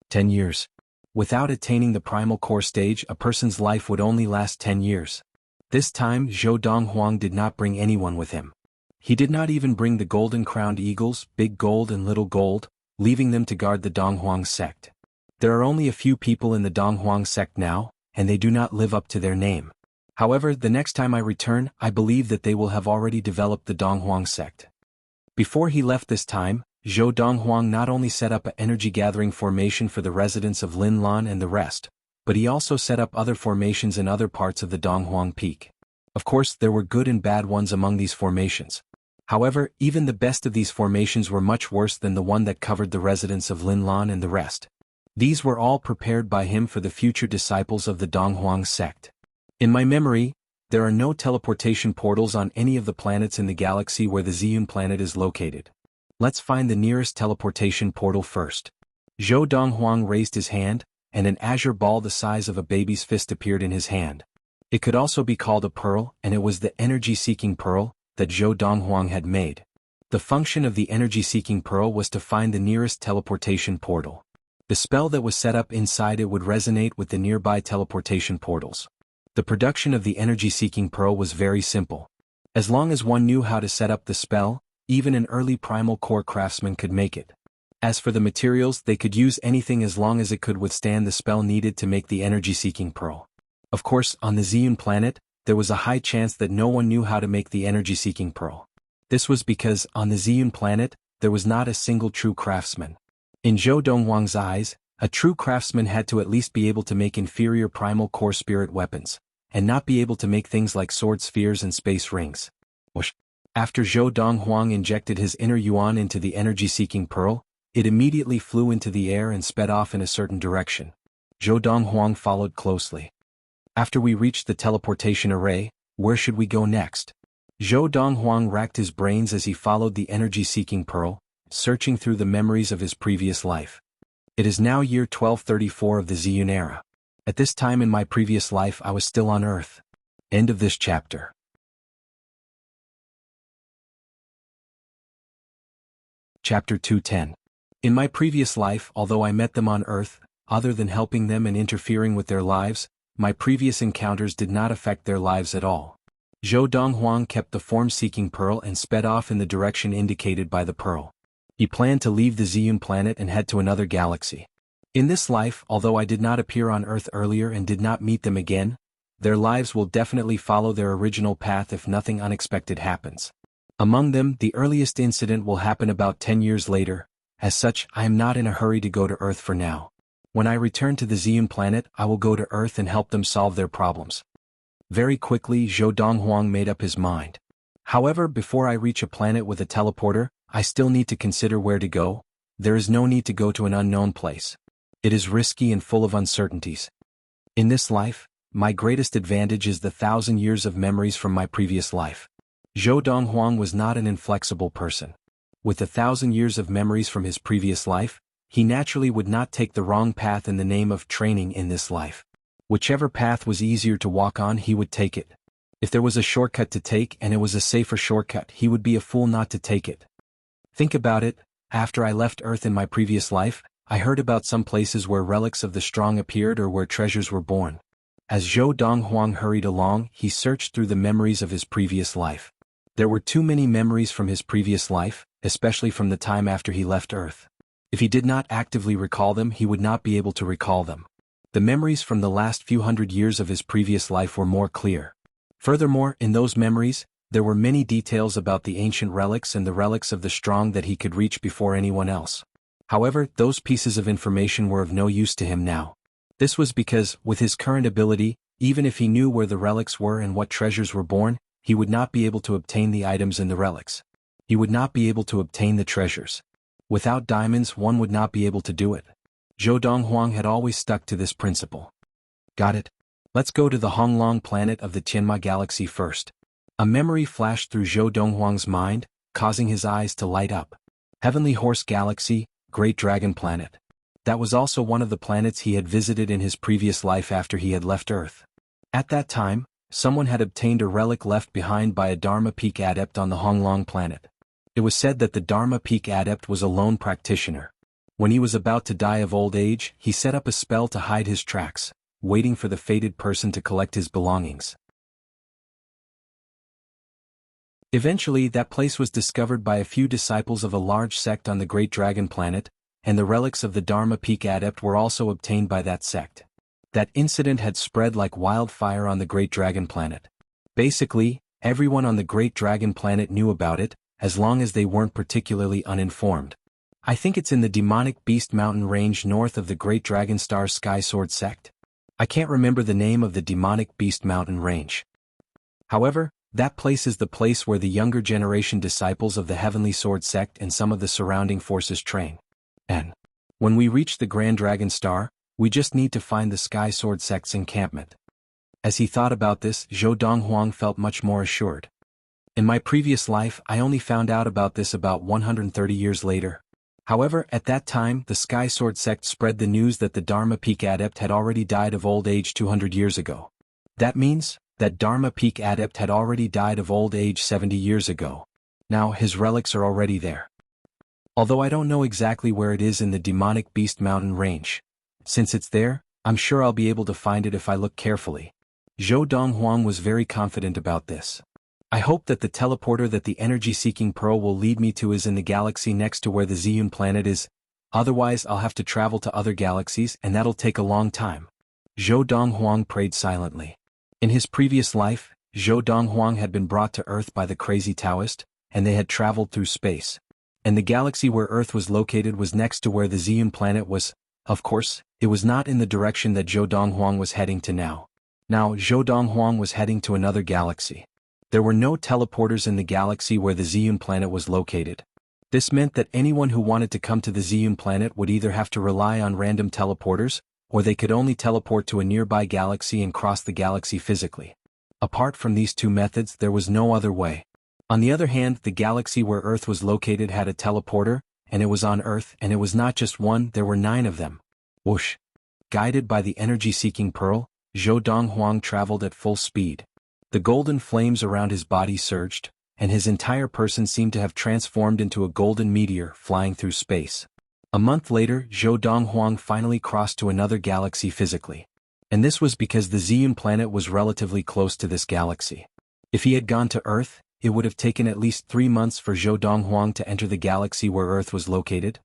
10 years. Without attaining the primal core stage, a person's life would only last 10 years. This time, Zhou Donghuang did not bring anyone with him. He did not even bring the golden-crowned eagles, Big Gold and Little Gold, leaving them to guard the Donghuang sect. There are only a few people in the Donghuang sect now, and they do not live up to their name. However, the next time I return, I believe that they will have already developed the Donghuang sect. Before he left this time, Zhou Donghuang not only set up an energy-gathering formation for the residents of Linlan and the rest, but he also set up other formations in other parts of the Donghuang Peak. Of course, there were good and bad ones among these formations. However, even the best of these formations were much worse than the one that covered the residents of Linlan and the rest. These were all prepared by him for the future disciples of the Donghuang sect. In my memory, there are no teleportation portals on any of the planets in the galaxy where the Ziyun planet is located. Let's find the nearest teleportation portal first. Zhou Donghuang raised his hand, and an azure ball the size of a baby's fist appeared in his hand. It could also be called a pearl, and it was the energy-seeking pearl that Zhou Donghuang had made. The function of the energy-seeking pearl was to find the nearest teleportation portal. The spell that was set up inside it would resonate with the nearby teleportation portals. The production of the energy-seeking pearl was very simple. As long as one knew how to set up the spell, even an early primal core craftsman could make it. As for the materials, they could use anything as long as it could withstand the spell needed to make the energy-seeking pearl. Of course, on the Ziyun planet, there was a high chance that no one knew how to make the energy-seeking pearl. This was because, on the Ziyun planet, there was not a single true craftsman. In Zhou Donghuang's eyes, a true craftsman had to at least be able to make inferior primal core spirit weapons, and not be able to make things like sword spheres and space rings. After Zhou Donghuang injected his inner yuan into the energy-seeking pearl, it immediately flew into the air and sped off in a certain direction. Zhou Donghuang followed closely. After we reached the teleportation array, where should we go next? Zhou Donghuang racked his brains as he followed the energy-seeking pearl, searching through the memories of his previous life. It is now year 1234 of the Ziyun era. At this time in my previous life I was still on Earth. End of this chapter. Chapter 210. In my previous life, although I met them on Earth, other than helping them and interfering with their lives, my previous encounters did not affect their lives at all. Zhou Donghuang kept the form-seeking pearl and sped off in the direction indicated by the pearl. He planned to leave the Ziyun planet and head to another galaxy. In this life, although I did not appear on Earth earlier and did not meet them again, their lives will definitely follow their original path if nothing unexpected happens. Among them, the earliest incident will happen about 10 years later. As such, I am not in a hurry to go to Earth for now. When I return to the Ziyun planet, I will go to Earth and help them solve their problems. Very quickly, Zhou Donghuang made up his mind. However, before I reach a planet with a teleporter, I still need to consider where to go. There is no need to go to an unknown place. It is risky and full of uncertainties. In this life, my greatest advantage is the 1,000 years of memories from my previous life. Zhou Donghuang was not an inflexible person. With 1,000 years of memories from his previous life, he naturally would not take the wrong path in the name of training in this life. Whichever path was easier to walk on, he would take it. If there was a shortcut to take and it was a safer shortcut, he would be a fool not to take it. Think about it, after I left Earth in my previous life, I heard about some places where relics of the strong appeared or where treasures were born. As Zhou Donghuang hurried along, he searched through the memories of his previous life. There were too many memories from his previous life, especially from the time after he left Earth. If he did not actively recall them, he would not be able to recall them. The memories from the last few hundred years of his previous life were more clear. Furthermore, in those memories, there were many details about the ancient relics and the relics of the strong that he could reach before anyone else. However, those pieces of information were of no use to him now. This was because, with his current ability, even if he knew where the relics were and what treasures were born, he would not be able to obtain the items in the relics. He would not be able to obtain the treasures. Without diamonds, one would not be able to do it. Zhou Donghuang had always stuck to this principle. Got it? Let's go to the Honglong planet of the Tianma galaxy first. A memory flashed through Zhou Donghuang's mind, causing his eyes to light up. Heavenly Horse Galaxy, Great Dragon Planet. That was also one of the planets he had visited in his previous life after he had left Earth. At that time, someone had obtained a relic left behind by a Dharma Peak adept on the Honglong planet. It was said that the Dharma Peak Adept was a lone practitioner. When he was about to die of old age, he set up a spell to hide his tracks, waiting for the fated person to collect his belongings. Eventually, that place was discovered by a few disciples of a large sect on the Great Dragon Planet, and the relics of the Dharma Peak Adept were also obtained by that sect. That incident had spread like wildfire on the Great Dragon Planet. Basically, everyone on the Great Dragon Planet knew about it, as long as they weren't particularly uninformed. I think it's in the Demonic Beast Mountain range north of the Great Dragon Star Sky Sword sect. I can't remember the name of the Demonic Beast Mountain range. However, that place is the place where the younger generation disciples of the Heavenly Sword sect and some of the surrounding forces train. And when we reach the Grand Dragon Star, we just need to find the Sky Sword sect's encampment. As he thought about this, Zhou Donghuang felt much more assured. In my previous life, I only found out about this about 130 years later. However, at that time, the Sky Sword sect spread the news that the Dharma Peak Adept had already died of old age 200 years ago. That means that Dharma Peak Adept had already died of old age 70 years ago. Now, his relics are already there. Although I don't know exactly where it is in the Demonic Beast Mountain range. Since it's there, I'm sure I'll be able to find it if I look carefully. Zhou Donghuang was very confident about this. I hope that the teleporter that the energy-seeking pearl will lead me to is in the galaxy next to where the Ziyun planet is, otherwise I'll have to travel to other galaxies and that'll take a long time. Zhou Donghuang prayed silently. In his previous life, Zhou Donghuang had been brought to Earth by the crazy Taoist, and they had traveled through space. And the galaxy where Earth was located was next to where the Ziyun planet was. Of course, it was not in the direction that Zhou Donghuang was heading to now. Now, Zhou Donghuang was heading to another galaxy. There were no teleporters in the galaxy where the Ziyun planet was located. This meant that anyone who wanted to come to the Ziyun planet would either have to rely on random teleporters, or they could only teleport to a nearby galaxy and cross the galaxy physically. Apart from these two methods, there was no other way. On the other hand, the galaxy where Earth was located had a teleporter, and it was on Earth, and it was not just one, there were 9 of them. Whoosh! Guided by the energy-seeking pearl, Zhou Donghuang traveled at full speed. The golden flames around his body surged, and his entire person seemed to have transformed into a golden meteor flying through space. A month later, Zhou Donghuang finally crossed to another galaxy physically. And this was because the Ziyun planet was relatively close to this galaxy. If he had gone to Earth, it would have taken at least 3 months for Zhou Donghuang to enter the galaxy where Earth was located.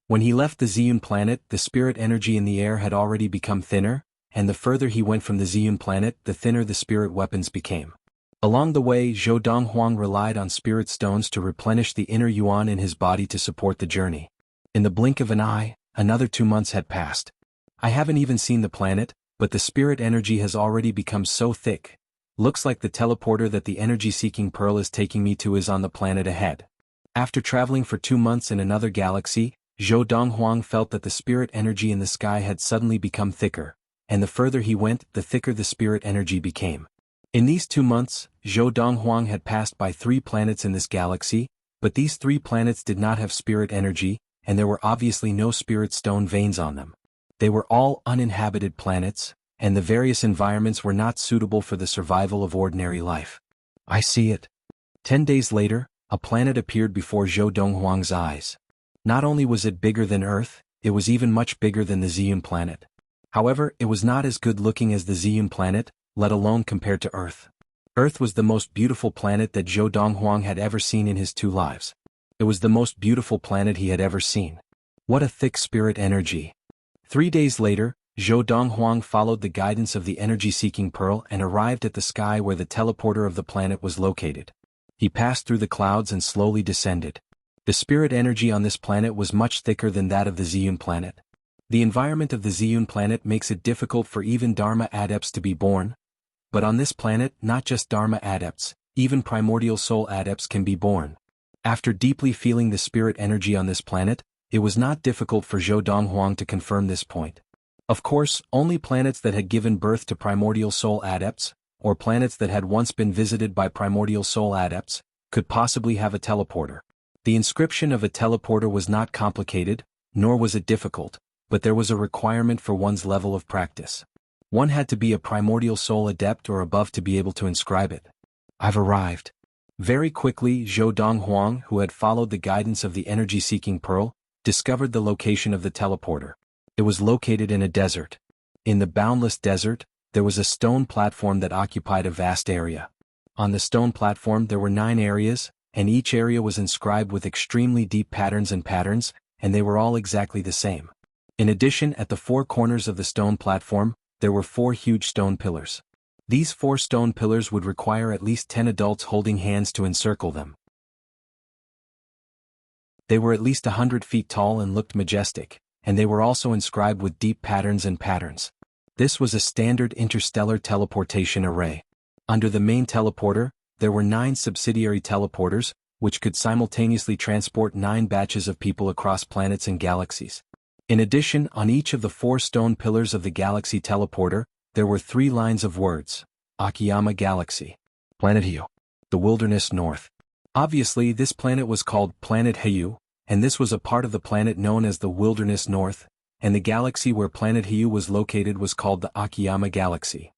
When he left the Ziyun planet, the spirit energy in the air had already become thinner, and the further he went from the Ziyun planet, the thinner the spirit weapons became. Along the way, Zhou Donghuang relied on spirit stones to replenish the inner yuan in his body to support the journey. In the blink of an eye, another 2 months had passed. I haven't even seen the planet, but the spirit energy has already become so thick. Looks like the teleporter that the energy-seeking pearl is taking me to is on the planet ahead. After traveling for 2 months in another galaxy, Zhou Donghuang felt that the spirit energy in the sky had suddenly become thicker, and the further he went, the thicker the spirit energy became. In these 2 months, Zhou Donghuang had passed by 3 planets in this galaxy, but these 3 planets did not have spirit energy, and there were obviously no spirit stone veins on them. They were all uninhabited planets, and the various environments were not suitable for the survival of ordinary life. I see it. 10 days later, a planet appeared before Zhou Donghuang's eyes. Not only was it bigger than Earth, it was even much bigger than the Ziyun planet. However, it was not as good looking as the Ziyun planet, let alone compared to Earth. Earth was the most beautiful planet that Zhou Donghuang had ever seen in his 2 lives. It was the most beautiful planet he had ever seen. What a thick spirit energy. 3 days later, Zhou Donghuang followed the guidance of the energy-seeking pearl and arrived at the sky where the teleporter of the planet was located. He passed through the clouds and slowly descended. The spirit energy on this planet was much thicker than that of the Ziyun planet. The environment of the Ziyun planet makes it difficult for even Dharma adepts to be born. But on this planet, not just Dharma adepts, even primordial soul adepts can be born. After deeply feeling the spirit energy on this planet, it was not difficult for Zhou Donghuang to confirm this point. Of course, only planets that had given birth to primordial soul adepts, or planets that had once been visited by primordial soul adepts, could possibly have a teleporter. The inscription of a teleporter was not complicated, nor was it difficult, but there was a requirement for one's level of practice. One had to be a primordial soul adept or above to be able to inscribe it. I've arrived. Very quickly, Zhou Donghuang, who had followed the guidance of the energy-seeking pearl, discovered the location of the teleporter. It was located in a desert. In the boundless desert, there was a stone platform that occupied a vast area. On the stone platform there were 9 areas, and each area was inscribed with extremely deep patterns, and they were all exactly the same. In addition, at the 4 corners of the stone platform, there were 4 huge stone pillars. These 4 stone pillars would require at least 10 adults holding hands to encircle them. They were at least 100 feet tall and looked majestic, and they were also inscribed with deep patterns. This was a standard interstellar teleportation array. Under the main teleporter, there were 9 subsidiary teleporters, which could simultaneously transport 9 batches of people across planets and galaxies. In addition, on each of the 4 stone pillars of the galaxy teleporter, there were 3 lines of words: Akiyama Galaxy, Planet Hiyu, the Wilderness North. Obviously, this planet was called Planet Hiyu, and this was a part of the planet known as the Wilderness North, and the galaxy where Planet Hiyu was located was called the Akiyama Galaxy.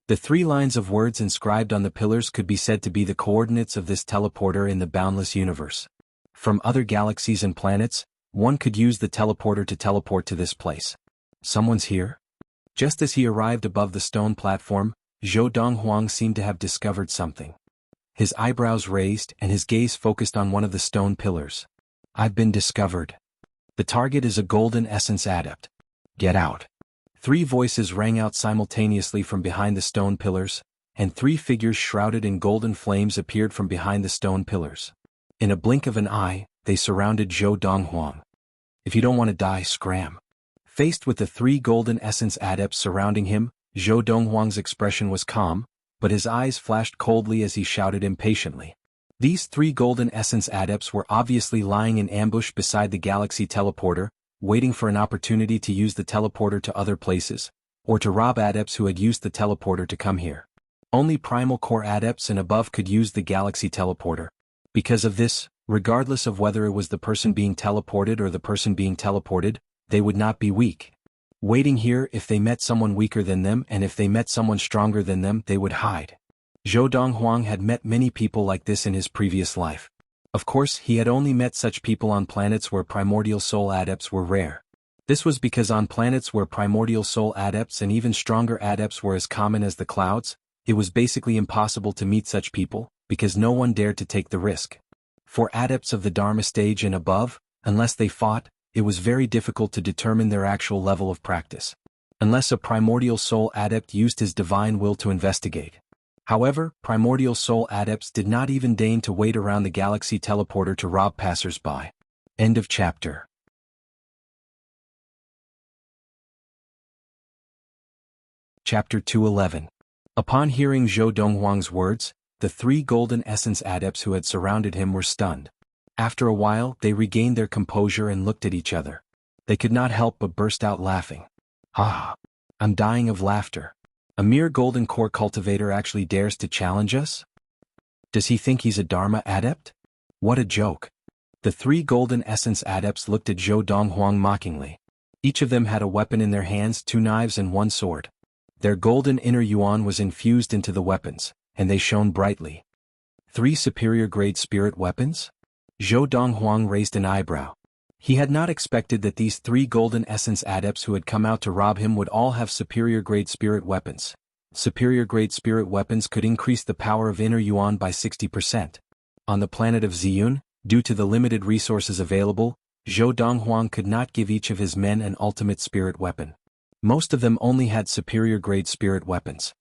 The 3 lines of words inscribed on the pillars could be said to be the coordinates of this teleporter in the boundless universe. From other galaxies and planets, one could use the teleporter to teleport to this place. Someone's here? Just as he arrived above the stone platform, Zhou Donghuang seemed to have discovered something. His eyebrows raised and his gaze focused on one of the stone pillars. I've been discovered. The target is a golden essence adept. Get out. 3 voices rang out simultaneously from behind the stone pillars, and 3 figures shrouded in golden flames appeared from behind the stone pillars. In a blink of an eye, they surrounded Zhou Donghuang. If you don't want to die, scram. Faced with the 3 golden essence adepts surrounding him, Zhou Donghuang's expression was calm, but his eyes flashed coldly as he shouted impatiently. These 3 golden essence adepts were obviously lying in ambush beside the galaxy teleporter, waiting for an opportunity to use the teleporter to other places, or to rob adepts who had used the teleporter to come here. Only primal core adepts and above could use the galaxy teleporter. Because of this, regardless of whether it was the person being teleported or the person being teleported, they would not be weak. Waiting here, if they met someone weaker than them and if they met someone stronger than them, they would hide. Zhou Donghuang had met many people like this in his previous life. Of course, he had only met such people on planets where primordial soul adepts were rare. This was because on planets where primordial soul adepts and even stronger adepts were as common as the clouds, it was basically impossible to meet such people, because no one dared to take the risk. For adepts of the Dharma stage and above, unless they fought, it was very difficult to determine their actual level of practice. Unless a primordial soul adept used his divine will to investigate. However, primordial soul adepts did not even deign to wait around the galaxy teleporter to rob passers-by. End of chapter. Chapter 211. Upon hearing Zhou Donghuang's words, the 3 golden essence adepts who had surrounded him were stunned. After a while, they regained their composure and looked at each other. They could not help but burst out laughing. Ah! I'm dying of laughter. A mere golden core cultivator actually dares to challenge us? Does he think he's a Dharma adept? What a joke. The 3 golden essence adepts looked at Zhou Donghuang mockingly. Each of them had a weapon in their hands, 2 knives and 1 sword. Their golden inner yuan was infused into the weapons, and they shone brightly. 3 superior grade spirit weapons? Zhou Donghuang raised an eyebrow. He had not expected that these 3 golden essence adepts who had come out to rob him would all have superior grade spirit weapons. Superior grade spirit weapons could increase the power of inner yuan by 60%. On the planet of Ziyun, due to the limited resources available, Zhou Donghuang could not give each of his men an ultimate spirit weapon. Most of them only had superior grade spirit weapons.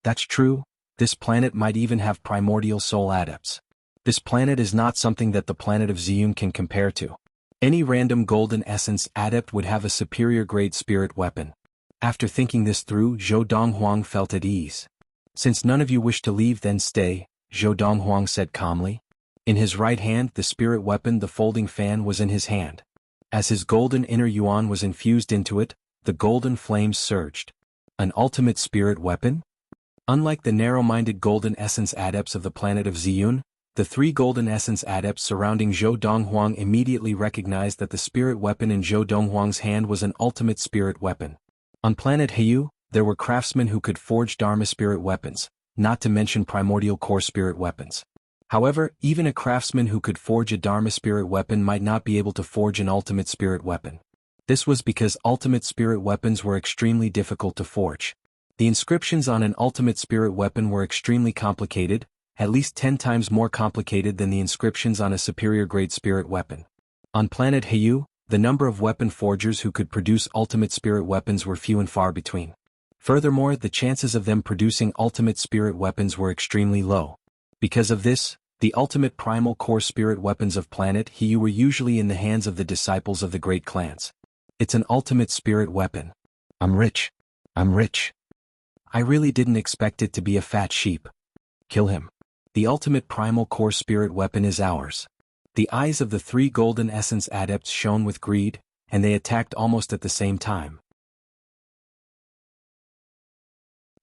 That's true, this planet might even have primordial soul adepts. This planet is not something that the planet of Ziyun can compare to. Any random golden essence adept would have a superior grade spirit weapon. After thinking this through, Zhou Donghuang felt at ease. Since none of you wish to leave, then stay, Zhou Donghuang said calmly. In his right hand, the spirit weapon, the folding fan, was in his hand. As his golden inner yuan was infused into it, the golden flames surged. An ultimate spirit weapon? Unlike the narrow-minded golden essence adepts of the planet of Ziyun, the 3 golden essence adepts surrounding Zhou Donghuang immediately recognized that the spirit weapon in Zhou Donghuang's hand was an ultimate spirit weapon. On planet Hiyu, there were craftsmen who could forge Dharma spirit weapons, not to mention primordial core spirit weapons. However, even a craftsman who could forge a Dharma spirit weapon might not be able to forge an ultimate spirit weapon. This was because ultimate spirit weapons were extremely difficult to forge. The inscriptions on an ultimate spirit weapon were extremely complicated, at least 10 times more complicated than the inscriptions on a superior grade spirit weapon. On planet Heiyu, the number of weapon forgers who could produce ultimate spirit weapons were few and far between. Furthermore, the chances of them producing ultimate spirit weapons were extremely low. Because of this, the ultimate primal core spirit weapons of planet Heiyu were usually in the hands of the disciples of the great clans. It's an ultimate spirit weapon. I'm rich. I'm rich. I really didn't expect it to be a fat sheep. Kill him. The ultimate primal core spirit weapon is ours. The eyes of the 3 golden essence adepts shone with greed, and they attacked almost at the same time.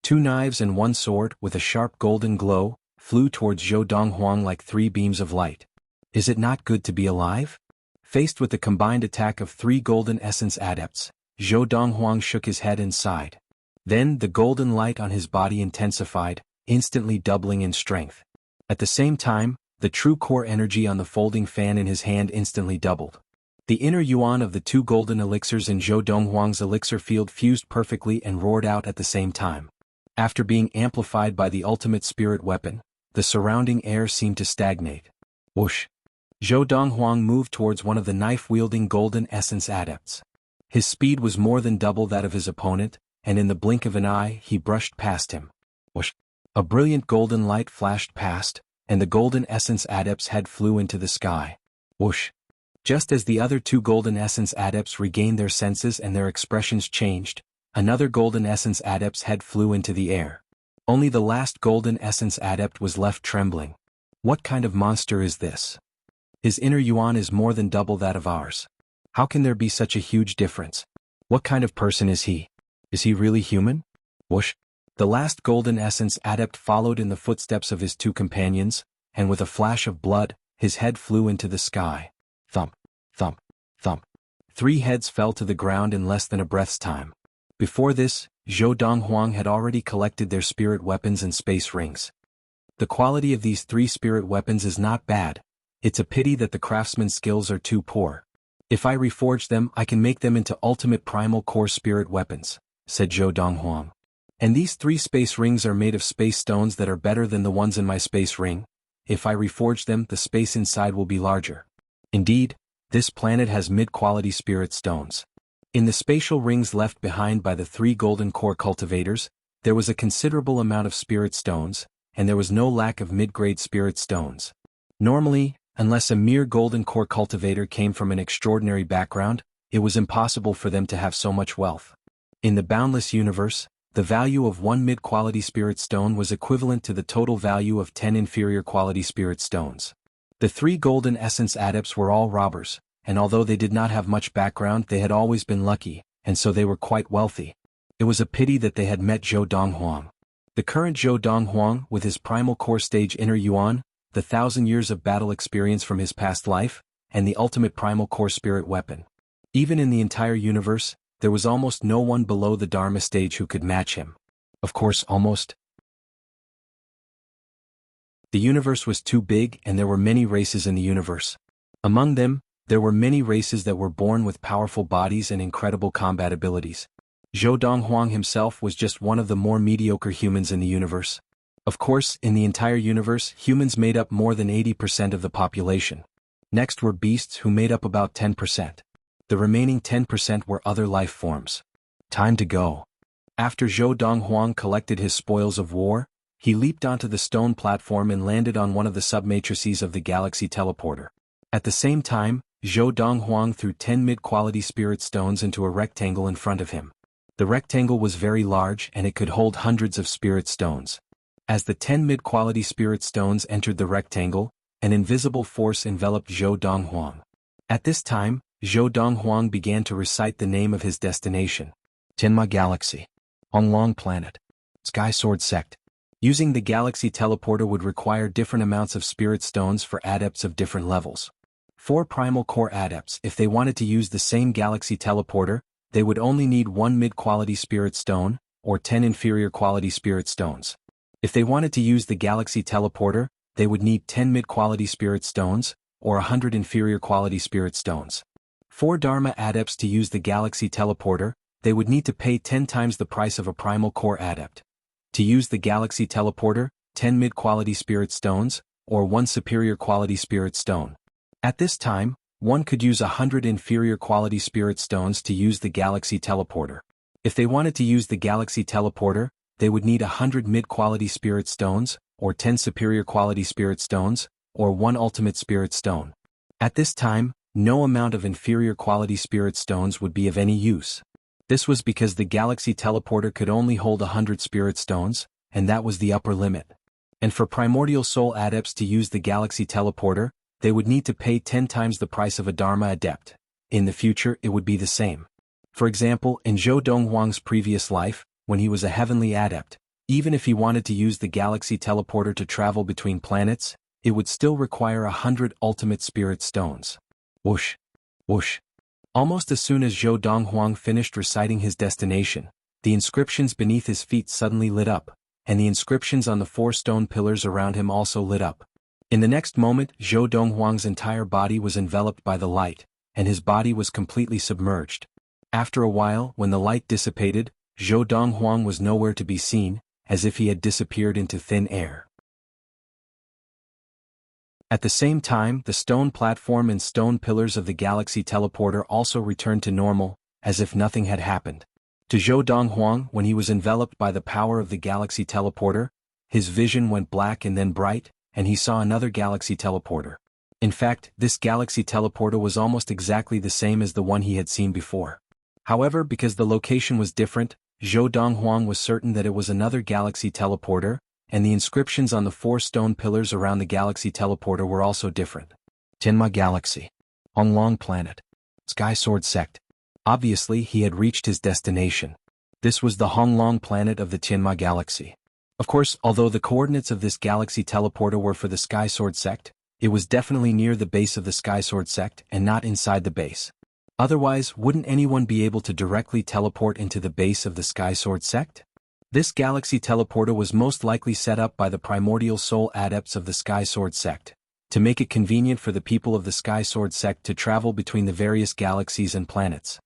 2 knives and 1 sword, with a sharp golden glow, flew towards Zhou Donghuang like 3 beams of light. Is it not good to be alive? Faced with the combined attack of 3 golden essence adepts, Zhou Donghuang shook his head and sighed. Then the golden light on his body intensified, instantly doubling in strength. At the same time, the true core energy on the folding fan in his hand instantly doubled. The inner yuan of the 2 golden elixirs in Zhou Donghuang's elixir field fused perfectly and roared out at the same time. After being amplified by the ultimate spirit weapon, the surrounding air seemed to stagnate. Whoosh! Zhou Donghuang moved towards one of the knife-wielding golden essence adepts. His speed was more than double that of his opponent, and in the blink of an eye he brushed past him. Whoosh! A brilliant golden light flashed past, and the golden essence adept's head flew into the sky. Whoosh! Just as the other 2 golden essence adepts regained their senses and their expressions changed, another golden essence adept's head flew into the air. Only the last golden essence adept was left trembling. What kind of monster is this? His inner yuan is more than double that of ours. How can there be such a huge difference? What kind of person is he? Is he really human? Whoosh! The last golden essence adept followed in the footsteps of his 2 companions, and with a flash of blood, his head flew into the sky. Thump, thump, thump. 3 heads fell to the ground in less than a breath's time. Before this, Zhou Donghuang had already collected their spirit weapons and space rings. The quality of these 3 spirit weapons is not bad. It's a pity that the craftsman's skills are too poor. If I reforge them, I can make them into ultimate primal core spirit weapons, said Zhou Donghuang. And these 3 space rings are made of space stones that are better than the ones in my space ring. If I reforge them, the space inside will be larger. Indeed, this planet has mid-quality spirit stones. In the spatial rings left behind by the 3 golden core cultivators, there was a considerable amount of spirit stones, and there was no lack of mid-grade spirit stones. Normally, unless a mere golden core cultivator came from an extraordinary background, it was impossible for them to have so much wealth. In the boundless universe, the value of 1 mid-quality spirit stone was equivalent to the total value of 10 inferior quality spirit stones. The 3 golden essence adepts were all robbers, and although they did not have much background, they had always been lucky, and so they were quite wealthy. It was a pity that they had met Zhou Donghuang. The current Zhou Donghuang, with his primal core stage inner yuan, the 1,000 years of battle experience from his past life, and the ultimate primal core spirit weapon. Even in the entire universe, there was almost no one below the Dharma stage who could match him. Of course, almost. The universe was too big and there were many races in the universe. Among them, there were many races that were born with powerful bodies and incredible combat abilities. Zhou Donghuang himself was just one of the more mediocre humans in the universe. Of course, in the entire universe, humans made up more than 80% of the population. Next were beasts who made up about 10%. The remaining 10% were other life forms. Time to go. After Zhou Donghuang collected his spoils of war, he leaped onto the stone platform and landed on one of the submatrices of the galaxy teleporter. At the same time, Zhou Donghuang threw 10 mid-quality spirit stones into a rectangle in front of him. The rectangle was very large and it could hold hundreds of spirit stones. As the 10 mid-quality spirit stones entered the rectangle, an invisible force enveloped Zhou Donghuang. At this time, Zhou Donghuang began to recite the name of his destination. Tianma Galaxy. Honglong Planet. Sky Sword Sect. Using the galaxy teleporter would require different amounts of spirit stones for adepts of different levels. 4 primal core adepts, if they wanted to use the same galaxy teleporter, they would only need 1 mid-quality spirit stone, or 10 inferior quality spirit stones. If they wanted to use the galaxy teleporter, they would need 10 mid-quality spirit stones, or 100 inferior quality spirit stones. 4 Dharma adepts to use the galaxy teleporter, they would need to pay 10 times the price of a primal core adept. To use the galaxy teleporter, 10 mid-quality spirit stones, or 1 superior quality spirit stone. At this time, one could use 100 inferior quality spirit stones to use the galaxy teleporter. If they wanted to use the galaxy teleporter, they would need 100 mid-quality spirit stones, or 10 superior quality spirit stones, or 1 ultimate spirit stone. At this time, no amount of inferior quality spirit stones would be of any use. This was because the galaxy teleporter could only hold 100 spirit stones, and that was the upper limit. And for primordial soul adepts to use the galaxy teleporter, they would need to pay 10 times the price of a Dharma adept. In the future it would be the same. For example, in Zhou Donghuang's previous life, when he was a heavenly adept, even if he wanted to use the galaxy teleporter to travel between planets, it would still require 100 ultimate spirit stones. Whoosh! Whoosh! Almost as soon as Zhou Donghuang finished reciting his destination, the inscriptions beneath his feet suddenly lit up, and the inscriptions on the 4 stone pillars around him also lit up. In the next moment, Zhou Donghuang's entire body was enveloped by the light, and his body was completely submerged. After a while, when the light dissipated, Zhou Donghuang was nowhere to be seen, as if he had disappeared into thin air. At the same time, the stone platform and stone pillars of the galaxy teleporter also returned to normal, as if nothing had happened. To Zhou Donghuang, when he was enveloped by the power of the galaxy teleporter, his vision went black and then bright, and he saw another galaxy teleporter. In fact, this galaxy teleporter was almost exactly the same as the one he had seen before. However, because the location was different, Zhou Donghuang was certain that it was another galaxy teleporter, and the inscriptions on the 4 stone pillars around the galaxy teleporter were also different. Tianma Galaxy. Honglong Planet. Sky Sword Sect. Obviously, he had reached his destination. This was the Honglong Planet of the Tianma Galaxy. Of course, although the coordinates of this galaxy teleporter were for the Sky Sword Sect, it was definitely near the base of the Sky Sword Sect and not inside the base. Otherwise, wouldn't anyone be able to directly teleport into the base of the Sky Sword Sect? This galaxy teleporter was most likely set up by the primordial soul adepts of the Sky Sword Sect, to make it convenient for the people of the Sky Sword Sect to travel between the various galaxies and planets.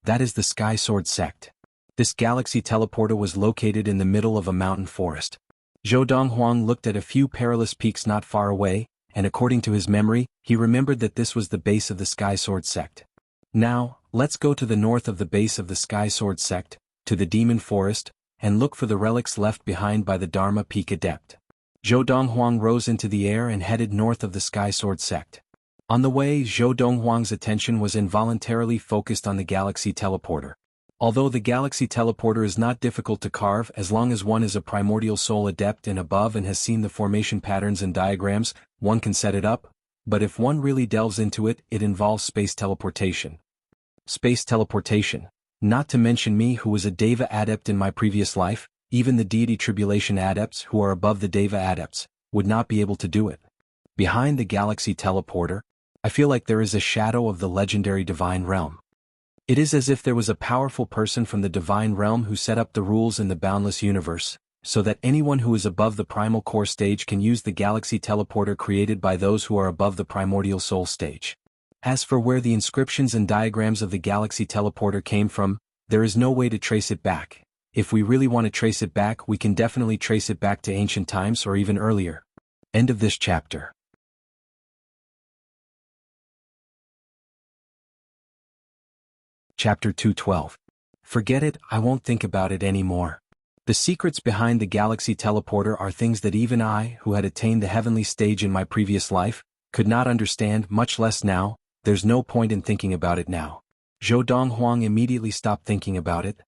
That is the Sky Sword Sect. This galaxy teleporter was located in the middle of a mountain forest. Zhou Donghuang looked at a few perilous peaks not far away, and according to his memory, he remembered that this was the base of the Sky Sword Sect. Now, let's go to the north of the base of the Sky Sword Sect, to the Demon Forest, and look for the relics left behind by the Dharma Peak Adept. Zhou Donghuang rose into the air and headed north of the Sky Sword Sect. On the way, Zhou Donghuang's attention was involuntarily focused on the galaxy teleporter. Although the galaxy teleporter is not difficult to carve as long as one is a primordial soul adept and above and has seen the formation patterns and diagrams, one can set it up, but if one really delves into it, it involves space teleportation. Space teleportation. Not to mention me who was a Deva adept in my previous life, even the deity tribulation adepts who are above the Deva adepts, would not be able to do it. Behind the galaxy teleporter, I feel like there is a shadow of the legendary divine realm. It is as if there was a powerful person from the divine realm who set up the rules in the boundless universe, so that anyone who is above the primal core stage can use the galaxy teleporter created by those who are above the primordial soul stage. As for where the inscriptions and diagrams of the galaxy teleporter came from, there is no way to trace it back. If we really want to trace it back, we can definitely trace it back to ancient times or even earlier. End of this chapter. Chapter 212. Forget it, I won't think about it anymore. The secrets behind the galaxy teleporter are things that even I, who had attained the heavenly stage in my previous life, could not understand, much less now. There's no point in thinking about it now. Zhou Donghuang immediately stopped thinking about it.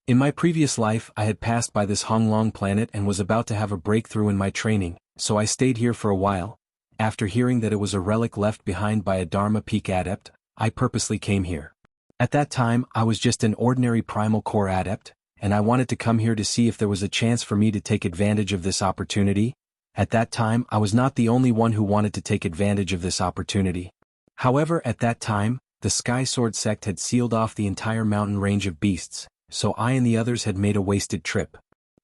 In my previous life, I had passed by this Honglong planet and was about to have a breakthrough in my training, so I stayed here for a while. After hearing that it was a relic left behind by a Dharma Peak adept, I purposely came here. At that time, I was just an ordinary primal core adept, and I wanted to come here to see if there was a chance for me to take advantage of this opportunity. At that time, I was not the only one who wanted to take advantage of this opportunity. However, at that time, the Sky Sword Sect had sealed off the entire mountain range of beasts, so I and the others had made a wasted trip.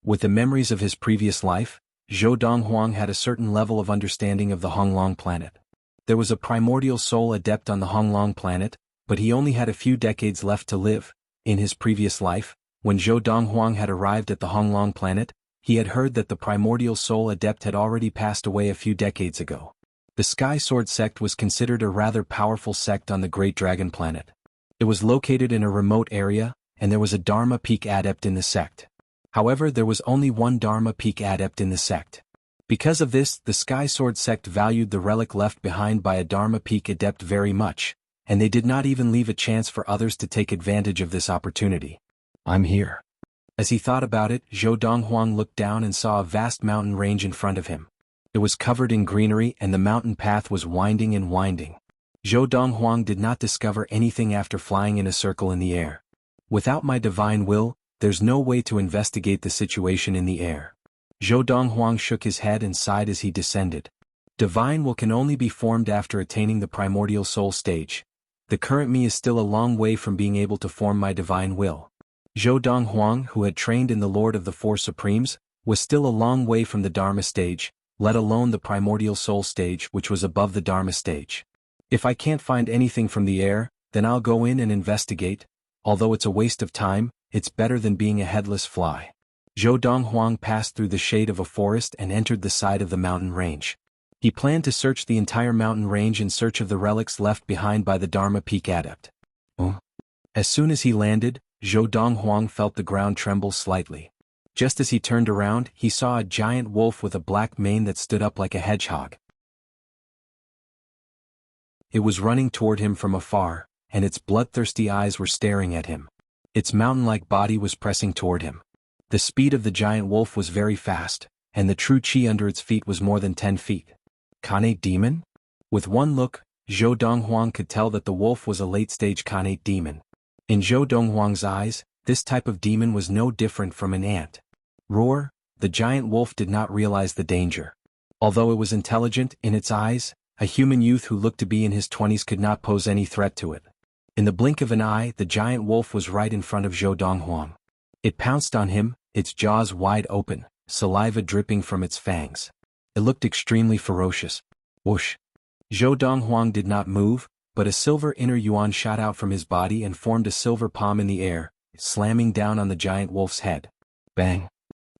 With the memories of his previous life, Zhou Donghuang had a certain level of understanding of the Honglong planet. There was a primordial soul adept on the Honglong planet, but he only had a few decades left to live. In his previous life, when Zhou Donghuang had arrived at the Honglong planet, he had heard that the primordial soul adept had already passed away a few decades ago. The Sky Sword sect was considered a rather powerful sect on the Great Dragon planet. It was located in a remote area, and there was a Dharma Peak adept in the sect. However, there was only one Dharma Peak adept in the sect. Because of this, the Sky Sword sect valued the relic left behind by a Dharma Peak adept very much, and they did not even leave a chance for others to take advantage of this opportunity. I'm here. As he thought about it, Zhou Donghuang looked down and saw a vast mountain range in front of him. It was covered in greenery and the mountain path was winding and winding. Zhou Donghuang did not discover anything after flying in a circle in the air. Without my divine will, there's no way to investigate the situation in the air. Zhou Donghuang shook his head and sighed as he descended. Divine will can only be formed after attaining the primordial soul stage. The current me is still a long way from being able to form my divine will. Zhou Donghuang, who had trained in the Lord of the Four Supremes, was still a long way from the Dharma stage, let alone the primordial soul stage which was above the Dharma stage. If I can't find anything from the air, then I'll go in and investigate. Although it's a waste of time, it's better than being a headless fly. Zhou Donghuang passed through the shade of a forest and entered the side of the mountain range. He planned to search the entire mountain range in search of the relics left behind by the Dharma Peak adept. As soon as he landed, Zhou Donghuang felt the ground tremble slightly. Just as he turned around, he saw a giant wolf with a black mane that stood up like a hedgehog. It was running toward him from afar, and its bloodthirsty eyes were staring at him. Its mountain-like body was pressing toward him. The speed of the giant wolf was very fast, and the true chi under its feet was more than 10 feet. Khanate demon? With one look, Zhou Donghuang could tell that the wolf was a late-stage Khanate demon. In Zhou Donghuang's eyes, this type of demon was no different from an ant. Roar, the giant wolf did not realize the danger. Although it was intelligent, in its eyes, a human youth who looked to be in his 20s could not pose any threat to it. In the blink of an eye, the giant wolf was right in front of Zhou Donghuang. It pounced on him, its jaws wide open, saliva dripping from its fangs. It looked extremely ferocious. Whoosh! Zhou Donghuang did not move, but a silver inner yuan shot out from his body and formed a silver palm in the air, slamming down on the giant wolf's head. Bang!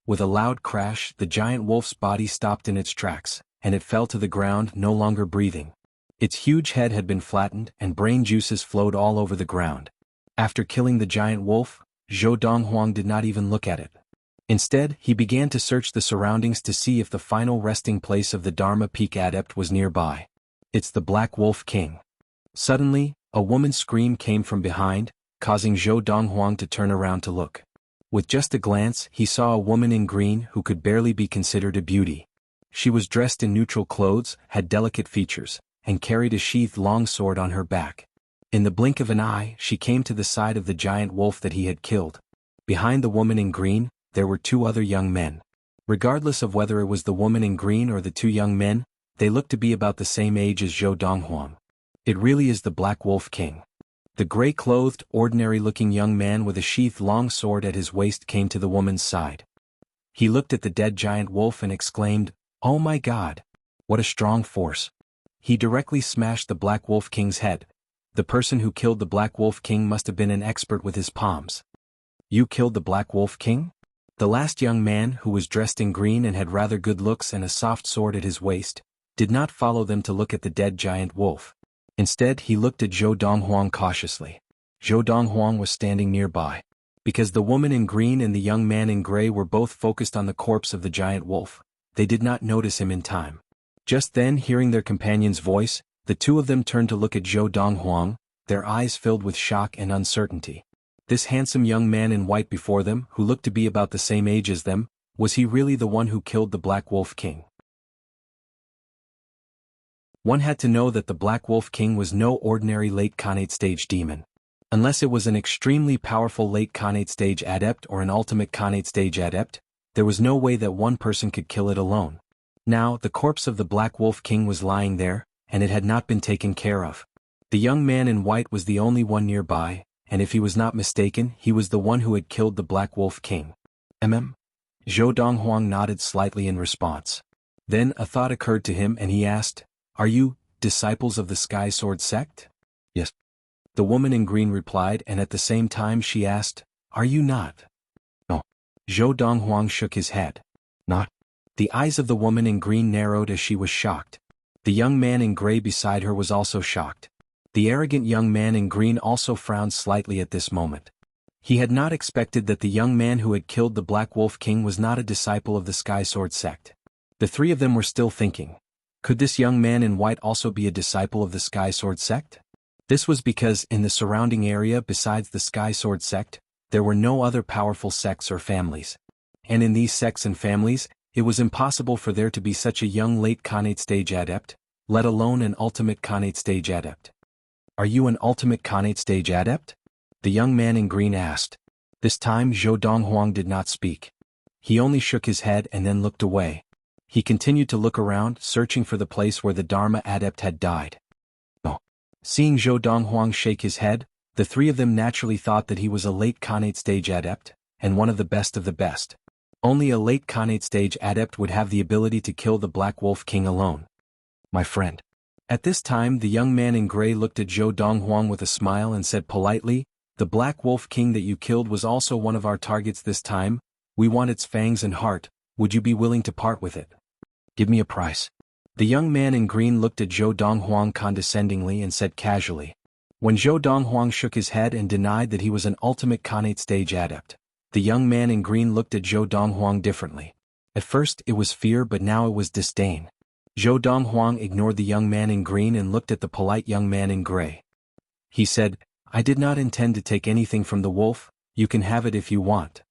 With a loud crash, the giant wolf's body stopped in its tracks, and it fell to the ground, no longer breathing. Its huge head had been flattened, and brain juices flowed all over the ground. After killing the giant wolf, Zhou Donghuang did not even look at it. Instead, he began to search the surroundings to see if the final resting place of the Dharma Peak adept was nearby. It's the Black Wolf King. Suddenly, a woman's scream came from behind, causing Zhou Donghuang to turn around to look. With just a glance, he saw a woman in green who could barely be considered a beauty. She was dressed in neutral clothes, had delicate features, and carried a sheathed long sword on her back. In the blink of an eye, she came to the side of the giant wolf that he had killed. Behind the woman in green, there were two other young men. Regardless of whether it was the woman in green or the two young men, they looked to be about the same age as Zhou Donghuang. It really is the Black Wolf King. The gray-clothed, ordinary-looking young man with a sheathed long sword at his waist came to the woman's side. He looked at the dead giant wolf and exclaimed, "Oh my God! What a strong force!" He directly smashed the Black Wolf King's head. The person who killed the Black Wolf King must have been an expert with his palms. "You killed the Black Wolf King?" The last young man, who was dressed in green and had rather good looks and a soft sword at his waist, did not follow them to look at the dead giant wolf. Instead, he looked at Zhou Donghuang cautiously. Zhou Donghuang was standing nearby. Because the woman in green and the young man in gray were both focused on the corpse of the giant wolf, they did not notice him in time. Just then, hearing their companion's voice, the two of them turned to look at Zhou Donghuang, their eyes filled with shock and uncertainty. This handsome young man in white before them, who looked to be about the same age as them, was he really the one who killed the Black Wolf King? One had to know that the Black Wolf King was no ordinary late Khanate stage demon. Unless it was an extremely powerful late Khanate stage adept or an ultimate Khanate stage adept, there was no way that one person could kill it alone. Now, the corpse of the Black Wolf King was lying there, and it had not been taken care of. The young man in white was the only one nearby, and if he was not mistaken, he was the one who had killed the Black Wolf King. Zhou Donghuang nodded slightly in response. Then a thought occurred to him and he asked, "Are you disciples of the Sky Sword sect?" "Yes." The woman in green replied, and at the same time she asked, "Are you not?" "No." Zhou Donghuang shook his head. "Not." The eyes of the woman in green narrowed as she was shocked. The young man in gray beside her was also shocked. The arrogant young man in green also frowned slightly at this moment. He had not expected that the young man who had killed the Black Wolf King was not a disciple of the Sky Sword sect. The three of them were still thinking, could this young man in white also be a disciple of the Sky Sword sect? This was because in the surrounding area besides the Sky Sword sect, there were no other powerful sects or families. And in these sects and families, it was impossible for there to be such a young late Khanate stage adept, let alone an ultimate Khanate stage adept. "Are you an ultimate Khanate stage adept?" the young man in green asked. This time Zhou Donghuang did not speak. He only shook his head and then looked away. He continued to look around, searching for the place where the Dharma adept had died. No. Seeing Zhou Donghuang shake his head, the three of them naturally thought that he was a late Khanate stage adept, and one of the best of the best. Only a late Khanate stage adept would have the ability to kill the Black Wolf King alone. "My friend." At this time the young man in gray looked at Zhou Donghuang with a smile and said politely, "The Black Wolf King that you killed was also one of our targets this time. We want its fangs and heart. Would you be willing to part with it?" "Give me a price." The young man in green looked at Zhou Donghuang condescendingly and said casually. When Zhou Donghuang shook his head and denied that he was an ultimate Khanate stage adept, the young man in green looked at Zhou Donghuang differently. At first it was fear, but now it was disdain. Zhou Donghuang ignored the young man in green and looked at the polite young man in gray. He said, "I did not intend to take anything from the wolf. You can have it if you want."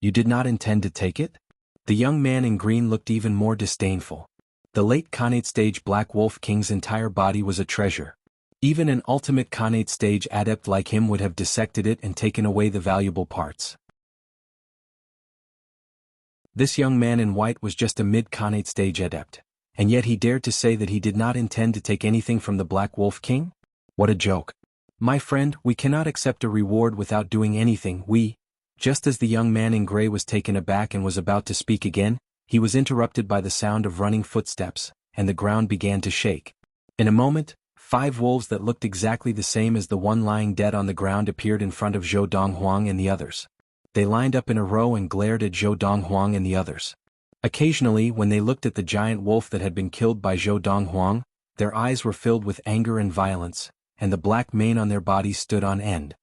"You did not intend to take it?" The young man in green looked even more disdainful. The late Khanate stage Black Wolf King's entire body was a treasure. Even an ultimate Khanate stage adept like him would have dissected it and taken away the valuable parts. This young man in white was just a mid-Khanate stage adept, and yet he dared to say that he did not intend to take anything from the Black Wolf King? What a joke. "My friend, we cannot accept a reward without doing anything. Just as the young man in gray was taken aback and was about to speak again, he was interrupted by the sound of running footsteps, and the ground began to shake. In a moment, 5 wolves that looked exactly the same as the one lying dead on the ground appeared in front of Zhou Donghuang and the others. They lined up in a row and glared at Zhou Donghuang and the others. Occasionally, when they looked at the giant wolf that had been killed by Zhou Donghuang, their eyes were filled with anger and violence, and the black mane on their bodies stood on end.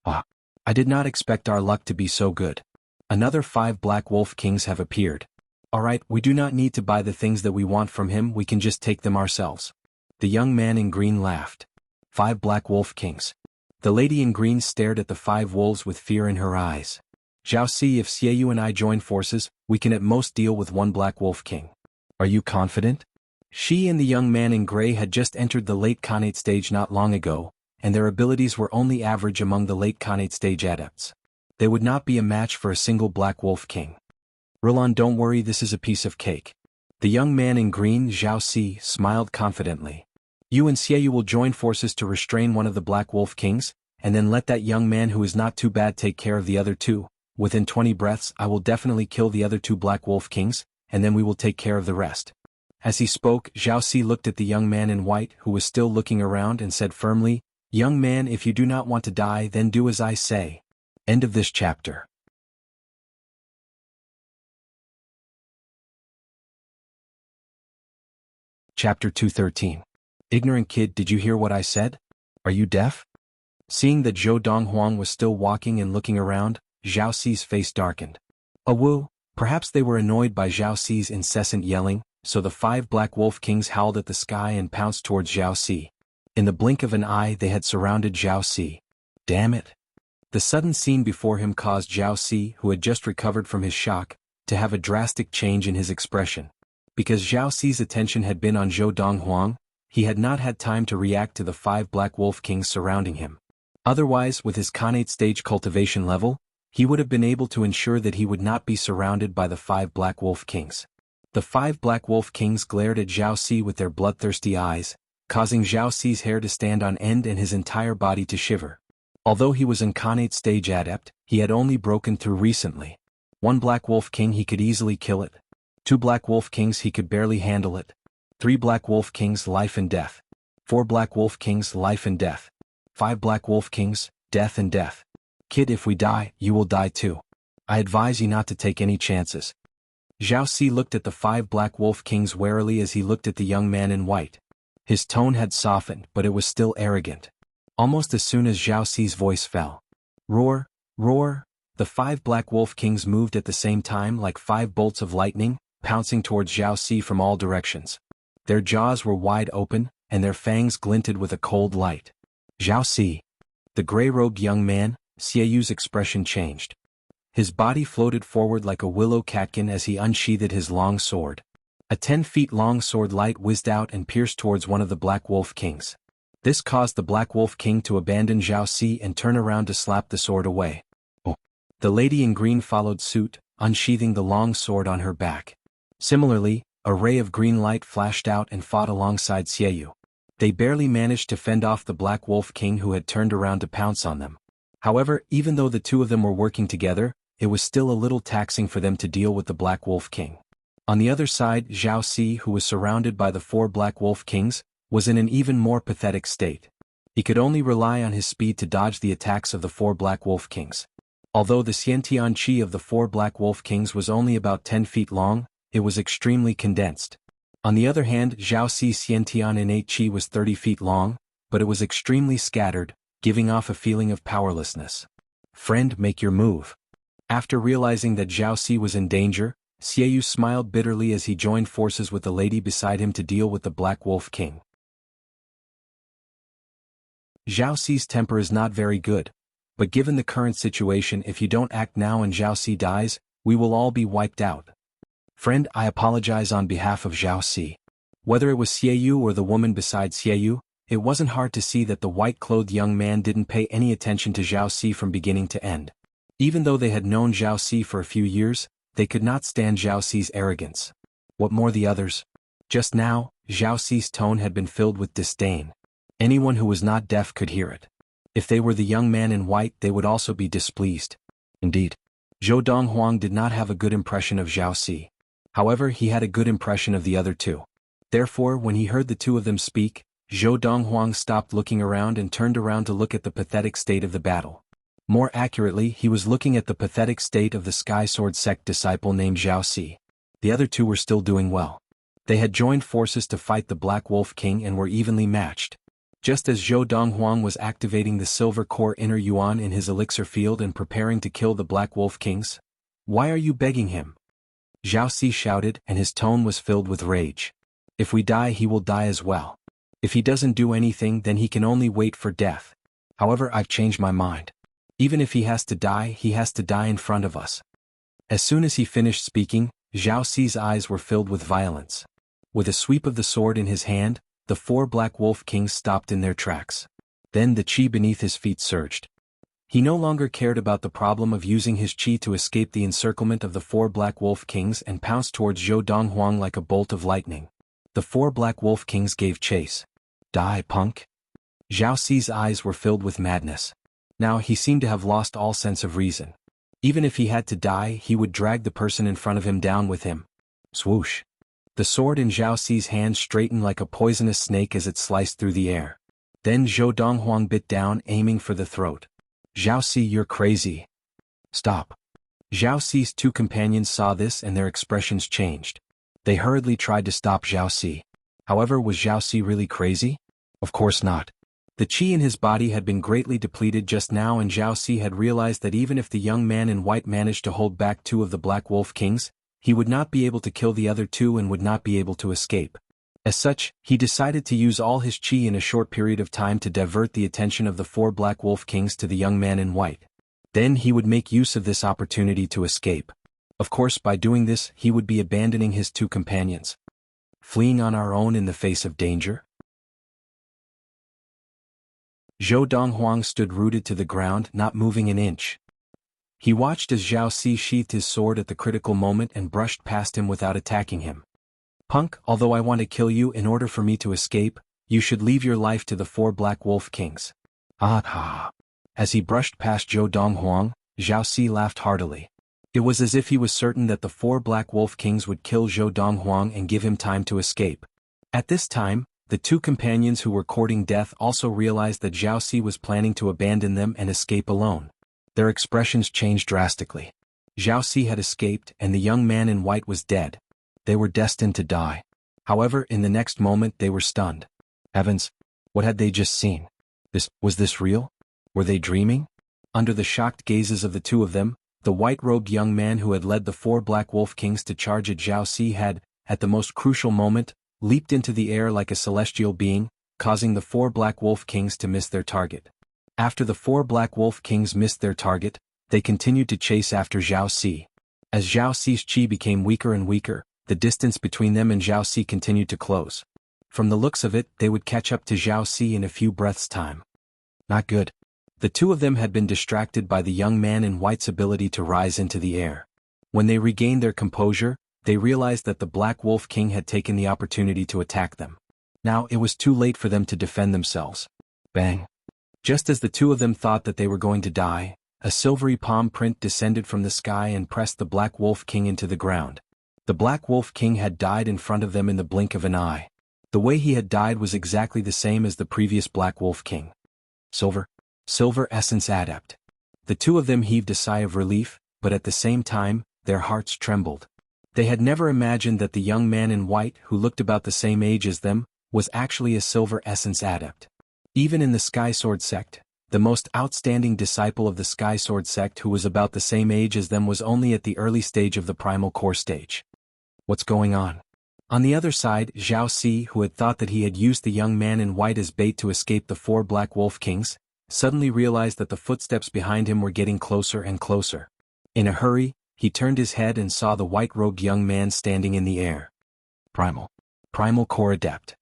"Ah! I did not expect our luck to be so good. Another 5 Black Wolf Kings have appeared. Alright, we do not need to buy the things that we want from him, we can just take them ourselves." The young man in green laughed. 5 Black Wolf Kings. The lady in green stared at the 5 wolves with fear in her eyes. "Zhao Si, if Xiaoyu and I join forces, we can at most deal with 1 Black Wolf King. Are you confident?" She and the young man in gray had just entered the late Khanate stage not long ago, and their abilities were only average among the late Khanate stage adepts. They would not be a match for a single Black Wolf King. "Roland, don't worry, this is a piece of cake." The young man in green, Zhao Si, smiled confidently. "You and Xiaoyu will join forces to restrain one of the Black Wolf Kings, and then let that young man who is not too bad take care of the other 2. Within 20 breaths I will definitely kill the other 2 Black Wolf Kings, and then we will take care of the rest." As he spoke, Zhao Si looked at the young man in white who was still looking around and said firmly, "Young man, if you do not want to die, then do as I say." End of this chapter. Chapter 213. Ignorant kid, did you hear what I said? Are you deaf? Seeing that Zhou Donghuang was still walking and looking around, Zhao Si's face darkened. Awoo, perhaps they were annoyed by Zhao Si's incessant yelling, so the 5 Black Wolf Kings howled at the sky and pounced towards Zhao Si. In the blink of an eye they had surrounded Zhao Si. Damn it. The sudden scene before him caused Zhao Si, who had just recovered from his shock, to have a drastic change in his expression. Because Zhao Si's attention had been on Zhou Donghuang, he had not had time to react to the 5 Black Wolf Kings surrounding him. Otherwise, with his Khanate stage cultivation level, he would have been able to ensure that he would not be surrounded by the 5 Black Wolf Kings. The 5 Black Wolf Kings glared at Zhao Si with their bloodthirsty eyes, causing Zhao Si's hair to stand on end and his entire body to shiver. Although he was an Khanate stage adept, he had only broken through recently. 1 Black Wolf King he could easily kill it. 2 Black Wolf Kings he could barely handle it. 3 Black Wolf Kings life and death. 4 Black Wolf Kings life and death. 5 Black Wolf Kings, death and death. Kid, if we die, you will die too. I advise you not to take any chances. Zhao Si looked at the 5 Black Wolf Kings warily as he looked at the young man in white. His tone had softened, but it was still arrogant. Almost as soon as Zhao Si's voice fell. Roar, roar! The 5 Black Wolf Kings moved at the same time like 5 bolts of lightning, pouncing towards Zhao Si from all directions. Their jaws were wide open, and their fangs glinted with a cold light. Zhao Si. The gray-robed young man, Xieyu's expression changed. His body floated forward like a willow catkin as he unsheathed his long sword. A 10-feet-long sword light whizzed out and pierced towards one of the Black Wolf Kings. This caused the Black Wolf King to abandon Zhao Si and turn around to slap the sword away. Oh. The lady in green followed suit, unsheathing the long sword on her back. Similarly, a ray of green light flashed out and fought alongside Xieyou. They barely managed to fend off the Black Wolf King who had turned around to pounce on them. However, even though the two of them were working together, it was still a little taxing for them to deal with the Black Wolf King. On the other side, Zhao Si, who was surrounded by the 4 Black Wolf Kings, was in an even more pathetic state. He could only rely on his speed to dodge the attacks of the 4 Black Wolf Kings. Although the Xiantian Qi of the 4 Black Wolf Kings was only about 10 feet long, it was extremely condensed. On the other hand, Zhao Si's Xiantian innate Qi was 30 feet long, but it was extremely scattered, giving off a feeling of powerlessness. Friend, make your move. After realizing that Zhao Si was in danger, Xieyou smiled bitterly as he joined forces with the lady beside him to deal with the Black Wolf King. Zhao Si's temper is not very good, but given the current situation, if you don't act now and Zhao Si dies, we will all be wiped out. Friend, I apologize on behalf of Zhao Si. Whether it was Xieyou or the woman beside Xieyou, it wasn't hard to see that the white-clothed young man didn't pay any attention to Zhao Si from beginning to end. Even though they had known Zhao Si for a few years, they could not stand Zhao Si's arrogance. What more the others? Just now, Zhao Si's tone had been filled with disdain. Anyone who was not deaf could hear it. If they were the young man in white, they would also be displeased. Indeed, Zhou Donghuang did not have a good impression of Zhao Si. However, he had a good impression of the other two. Therefore, when he heard the two of them speak, Zhou Donghuang stopped looking around and turned around to look at the pathetic state of the battle. More accurately, he was looking at the pathetic state of the Sky Sword sect disciple named Zhao Si. The other two were still doing well. They had joined forces to fight the Black Wolf King and were evenly matched. Just as Zhou Donghuang was activating the Silver Core Inner Yuan in his elixir field and preparing to kill the Black Wolf Kings. Why are you begging him? Zhao Si shouted, and his tone was filled with rage. If we die, he will die as well. If he doesn't do anything, then he can only wait for death. However, I've changed my mind. Even if he has to die in front of us. As soon as he finished speaking, Zhao Si's eyes were filled with violence. With a sweep of the sword in his hand, the 4 Black Wolf Kings stopped in their tracks. Then the qi beneath his feet surged. He no longer cared about the problem of using his qi to escape the encirclement of the 4 Black Wolf Kings and pounced towards Zhou Donghuang like a bolt of lightning. The 4 Black Wolf Kings gave chase. Die, punk? Zhao Si's eyes were filled with madness. Now he seemed to have lost all sense of reason. Even if he had to die, he would drag the person in front of him down with him. Swoosh. The sword in Zhao Si's hand straightened like a poisonous snake as it sliced through the air. Then Zhou Donghuang bit down, aiming for the throat. Zhao Si, you're crazy. Stop. Zhao Si's 2 companions saw this and their expressions changed. They hurriedly tried to stop Zhao Si. However, was Zhao Si really crazy? Of course not. The qi in his body had been greatly depleted just now, and Zhao Si had realized that even if the young man in white managed to hold back 2 of the Black Wolf Kings, he would not be able to kill the other 2 and would not be able to escape. As such, he decided to use all his qi in a short period of time to divert the attention of the 4 Black Wolf Kings to the young man in white. Then he would make use of this opportunity to escape. Of course, by doing this, he would be abandoning his 2 companions. Fleeing on our own in the face of danger? Zhou Donghuang stood rooted to the ground, not moving an inch. He watched as Zhao Si sheathed his sword at the critical moment and brushed past him without attacking him. Punk, although I want to kill you in order for me to escape, you should leave your life to the 4 Black Wolf Kings. Ah ha. As he brushed past Zhou Donghuang, Zhao Si laughed heartily. It was as if he was certain that the 4 Black Wolf Kings would kill Zhou Donghuang and give him time to escape. At this time, the 2 companions who were courting death also realized that Zhao Si was planning to abandon them and escape alone. Their expressions changed drastically. Zhao Si had escaped and the young man in white was dead. They were destined to die. However, in the next moment they were stunned. Heavens! What had they just seen? Was this real? Were they dreaming? Under the shocked gazes of the 2 of them, the white-robed young man who had led the 4 Black Wolf Kings to charge at Zhao Si had, at the most crucial moment, leaped into the air like a celestial being, causing the 4 Black Wolf Kings to miss their target. After the 4 Black Wolf Kings missed their target, they continued to chase after Zhao Si. As Zhao Si's chi became weaker and weaker, the distance between them and Zhao Si continued to close. From the looks of it, they would catch up to Zhao Si in a few breaths' time. Not good. The 2 of them had been distracted by the young man in white's ability to rise into the air. When they regained their composure, they realized that the Black Wolf King had taken the opportunity to attack them. Now it was too late for them to defend themselves. Bang! Just as the 2 of them thought that they were going to die, a silvery palm print descended from the sky and pressed the Black Wolf King into the ground. The Black Wolf King had died in front of them in the blink of an eye. The way he had died was exactly the same as the previous Black Wolf King. Silver Essence Adept. The 2 of them heaved a sigh of relief, but at the same time, their hearts trembled. They had never imagined that the young man in white, who looked about the same age as them, was actually a Silver Essence Adept. Even in the Sky Sword sect, the most outstanding disciple of the Sky Sword sect who was about the same age as them was only at the early stage of the Primal Core stage. What's going on? On the other side, Zhao Si, who had thought that he had used the young man in white as bait to escape the 4 Black Wolf Kings, suddenly realized that the footsteps behind him were getting closer and closer. In a hurry, he turned his head and saw the white-robed young man standing in the air. Primal Core Adept.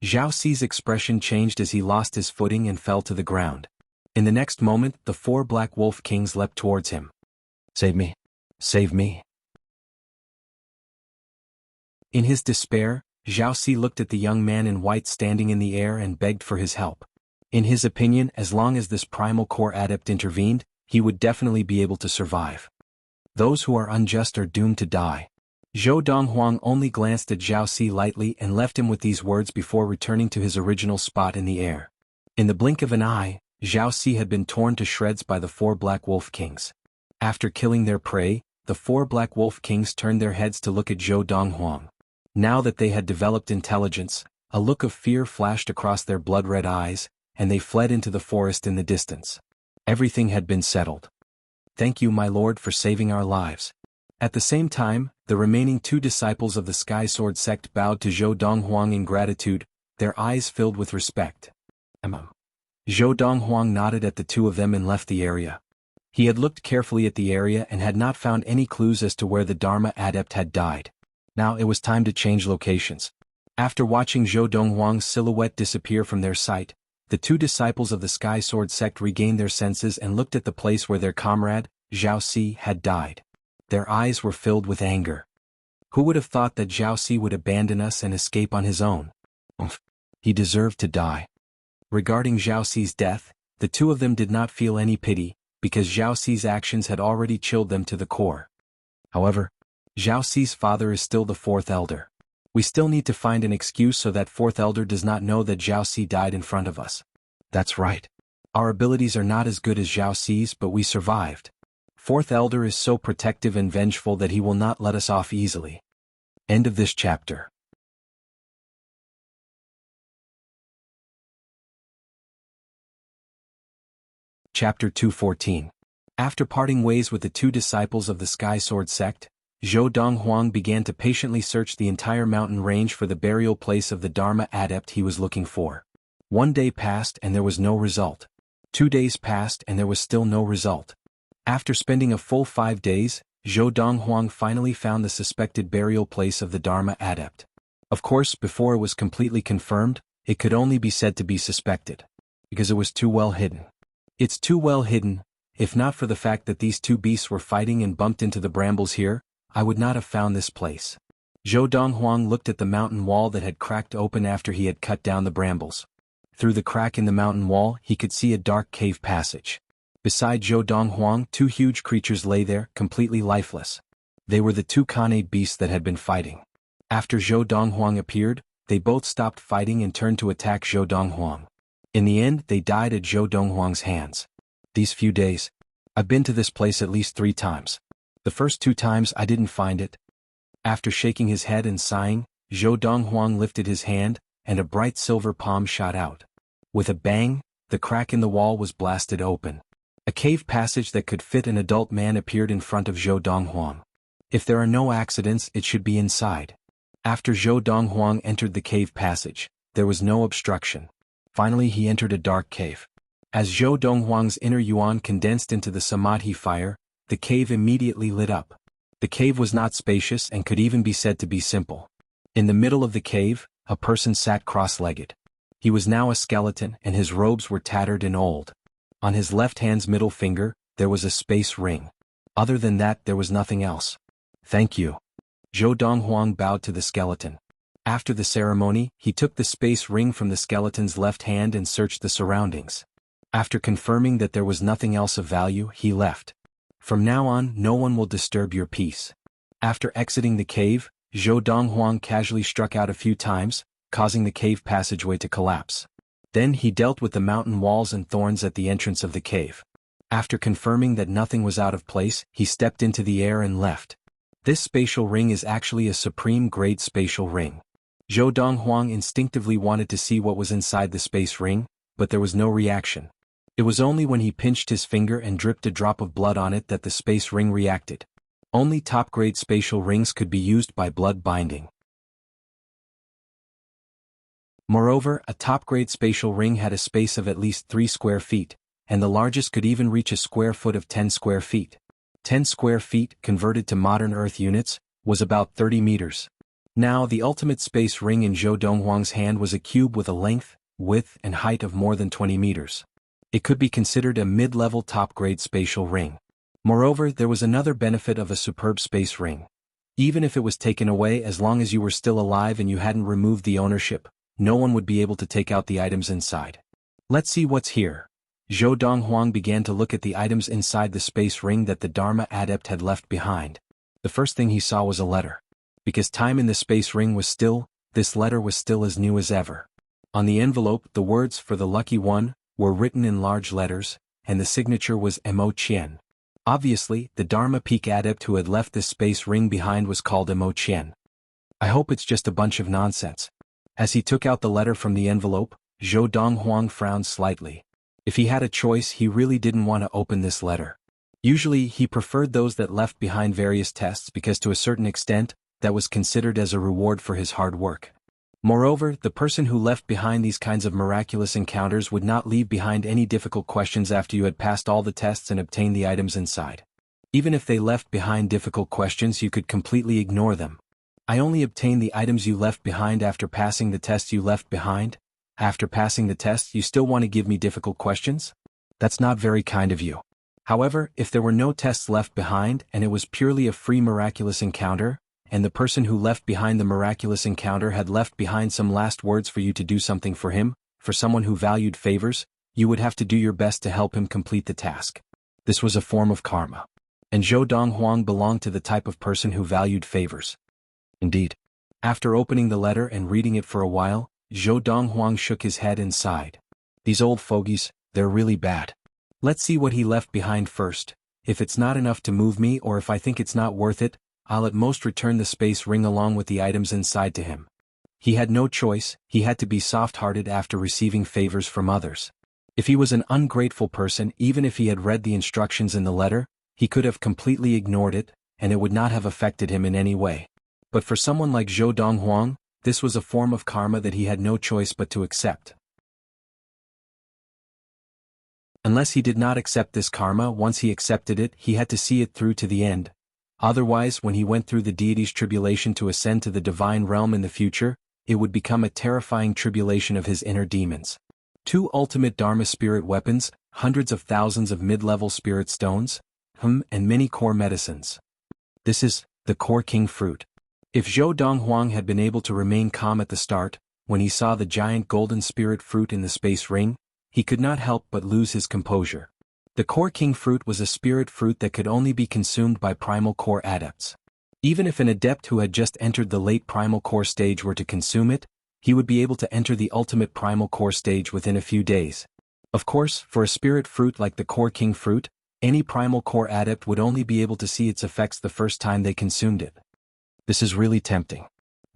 Zhao Si's expression changed as he lost his footing and fell to the ground. In the next moment, the 4 Black Wolf Kings leapt towards him. Save me! Save me! In his despair, Zhao Si looked at the young man in white standing in the air and begged for his help. In his opinion, as long as this Primal Core Adept intervened, he would definitely be able to survive. Those who are unjust are doomed to die. Zhou Donghuang only glanced at Zhao Si lightly and left him with these words before returning to his original spot in the air. In the blink of an eye, Zhao Si had been torn to shreds by the 4 Black Wolf Kings. After killing their prey, the 4 Black Wolf Kings turned their heads to look at Zhou Donghuang. Now that they had developed intelligence, a look of fear flashed across their blood-red eyes, and they fled into the forest in the distance. Everything had been settled. Thank you, my lord, for saving our lives. At the same time, the remaining 2 disciples of the Sky Sword sect bowed to Zhou Donghuang in gratitude, their eyes filled with respect. Zhou Donghuang nodded at the 2 of them and left the area. He had looked carefully at the area and had not found any clues as to where the Dharma Adept had died. Now it was time to change locations. After watching Zhou Donghuang's silhouette disappear from their sight, the 2 disciples of the Sky Sword sect regained their senses and looked at the place where their comrade, Zhao Si, had died. Their eyes were filled with anger. Who would have thought that Zhao Si would abandon us and escape on his own? He deserved to die. Regarding Zhao Si's death, the 2 of them did not feel any pity, because Zhao Si's actions had already chilled them to the core. However, Zhao Si's father is still the 4th elder. We still need to find an excuse so that 4th elder does not know that Zhao Si died in front of us. That's right. Our abilities are not as good as Zhao Si's, but we survived. 4th elder is so protective and vengeful that he will not let us off easily. End of this chapter. Chapter 214. After parting ways with the 2 disciples of the Sky Sword sect, Zhou Donghuang began to patiently search the entire mountain range for the burial place of the Dharma Adept he was looking for. 1 day passed and there was no result. 2 days passed and there was still no result. After spending a full 5 days, Zhou Donghuang finally found the suspected burial place of the Dharma Adept. Of course, before it was completely confirmed, it could only be said to be suspected. Because it was too well hidden. It's too well hidden. If not for the fact that these 2 beasts were fighting and bumped into the brambles here, I would not have found this place. Zhou Donghuang looked at the mountain wall that had cracked open after he had cut down the brambles. Through the crack in the mountain wall, he could see a dark cave passage. Beside Zhou Donghuang, two huge creatures lay there, completely lifeless. They were the two Khanate beasts that had been fighting. After Zhou Donghuang appeared, they both stopped fighting and turned to attack Zhou Donghuang. In the end, they died at Zhou Donghuang's hands. These few days, I've been to this place at least 3 times. The first 2 times I didn't find it. After shaking his head and sighing, Zhou Donghuang lifted his hand, and a bright silver palm shot out. With a bang, the crack in the wall was blasted open. A cave passage that could fit an adult man appeared in front of Zhou Donghuang. If there are no accidents, it should be inside. After Zhou Donghuang entered the cave passage, there was no obstruction. Finally he entered a dark cave. As Zhou Donghuang's inner yuan condensed into the samadhi fire, the cave immediately lit up. The cave was not spacious and could even be said to be simple. In the middle of the cave, a person sat cross-legged. He was now a skeleton and his robes were tattered and old. On his left hand's middle finger, there was a space ring. Other than that, there was nothing else. Thank you. Zhou Donghuang bowed to the skeleton. After the ceremony, he took the space ring from the skeleton's left hand and searched the surroundings. After confirming that there was nothing else of value, he left. From now on, no one will disturb your peace. After exiting the cave, Zhou Donghuang casually struck out a few times, causing the cave passageway to collapse. Then he dealt with the mountain walls and thorns at the entrance of the cave. After confirming that nothing was out of place, he stepped into the air and left. This spatial ring is actually a supreme-grade spatial ring. Zhou Donghuang instinctively wanted to see what was inside the space ring, but there was no reaction. It was only when he pinched his finger and dripped a drop of blood on it that the space ring reacted. Only top-grade spatial rings could be used by blood binding. Moreover, a top-grade spatial ring had a space of at least 3 square feet, and the largest could even reach a square foot of 10 square feet. 10 square feet, converted to modern Earth units, was about 30 meters. Now the ultimate space ring in Zhou Donghuang's hand was a cube with a length, width, and height of more than 20 meters. It could be considered a mid-level top-grade spatial ring. Moreover, there was another benefit of a superb space ring. Even if it was taken away, as long as you were still alive and you hadn't removed the ownership, no one would be able to take out the items inside. Let's see what's here. Zhou Donghuang began to look at the items inside the space ring that the Dharma adept had left behind. The first thing he saw was a letter. Because time in the space ring was still, this letter was still as new as ever. On the envelope, the words "for the lucky one" were written in large letters, and the signature was Mo Qian. Obviously, the Dharma Peak adept who had left this space ring behind was called Mo Qian. I hope it's just a bunch of nonsense. As he took out the letter from the envelope, Zhou Donghuang frowned slightly. If he had a choice, he really didn't want to open this letter. Usually, he preferred those that left behind various tests because to a certain extent, that was considered as a reward for his hard work. Moreover, the person who left behind these kinds of miraculous encounters would not leave behind any difficult questions after you had passed all the tests and obtained the items inside. Even if they left behind difficult questions, you could completely ignore them. I only obtained the items you left behind after passing the test you left behind? After passing the test, you still want to give me difficult questions? That's not very kind of you. However, if there were no tests left behind and it was purely a free miraculous encounter, and the person who left behind the miraculous encounter had left behind some last words for you to do something for him, for someone who valued favors, you would have to do your best to help him complete the task. This was a form of karma. And Zhou Donghuang belonged to the type of person who valued favors. Indeed. After opening the letter and reading it for a while, Zhou Donghuang shook his head and sighed. These old fogies, they're really bad. Let's see what he left behind first. If it's not enough to move me or if I think it's not worth it, I'll at most return the space ring along with the items inside to him. He had no choice, he had to be soft-hearted after receiving favors from others. If he was an ungrateful person, even if he had read the instructions in the letter, he could have completely ignored it, and it would not have affected him in any way. But for someone like Zhou Donghuang, this was a form of karma that he had no choice but to accept. Unless he did not accept this karma, once he accepted it, he had to see it through to the end. Otherwise, when he went through the deity's tribulation to ascend to the divine realm in the future, it would become a terrifying tribulation of his inner demons. 2 ultimate Dharma spirit weapons, hundreds of thousands of mid-level spirit stones, and many core medicines. This is the core king fruit. If Zhou Donghuang had been able to remain calm at the start, when he saw the giant golden spirit fruit in the space ring, he could not help but lose his composure. The core king fruit was a spirit fruit that could only be consumed by primal core adepts. Even if an adept who had just entered the late primal core stage were to consume it, he would be able to enter the ultimate primal core stage within a few days. Of course, for a spirit fruit like the core king fruit, any primal core adept would only be able to see its effects the first time they consumed it. This is really tempting.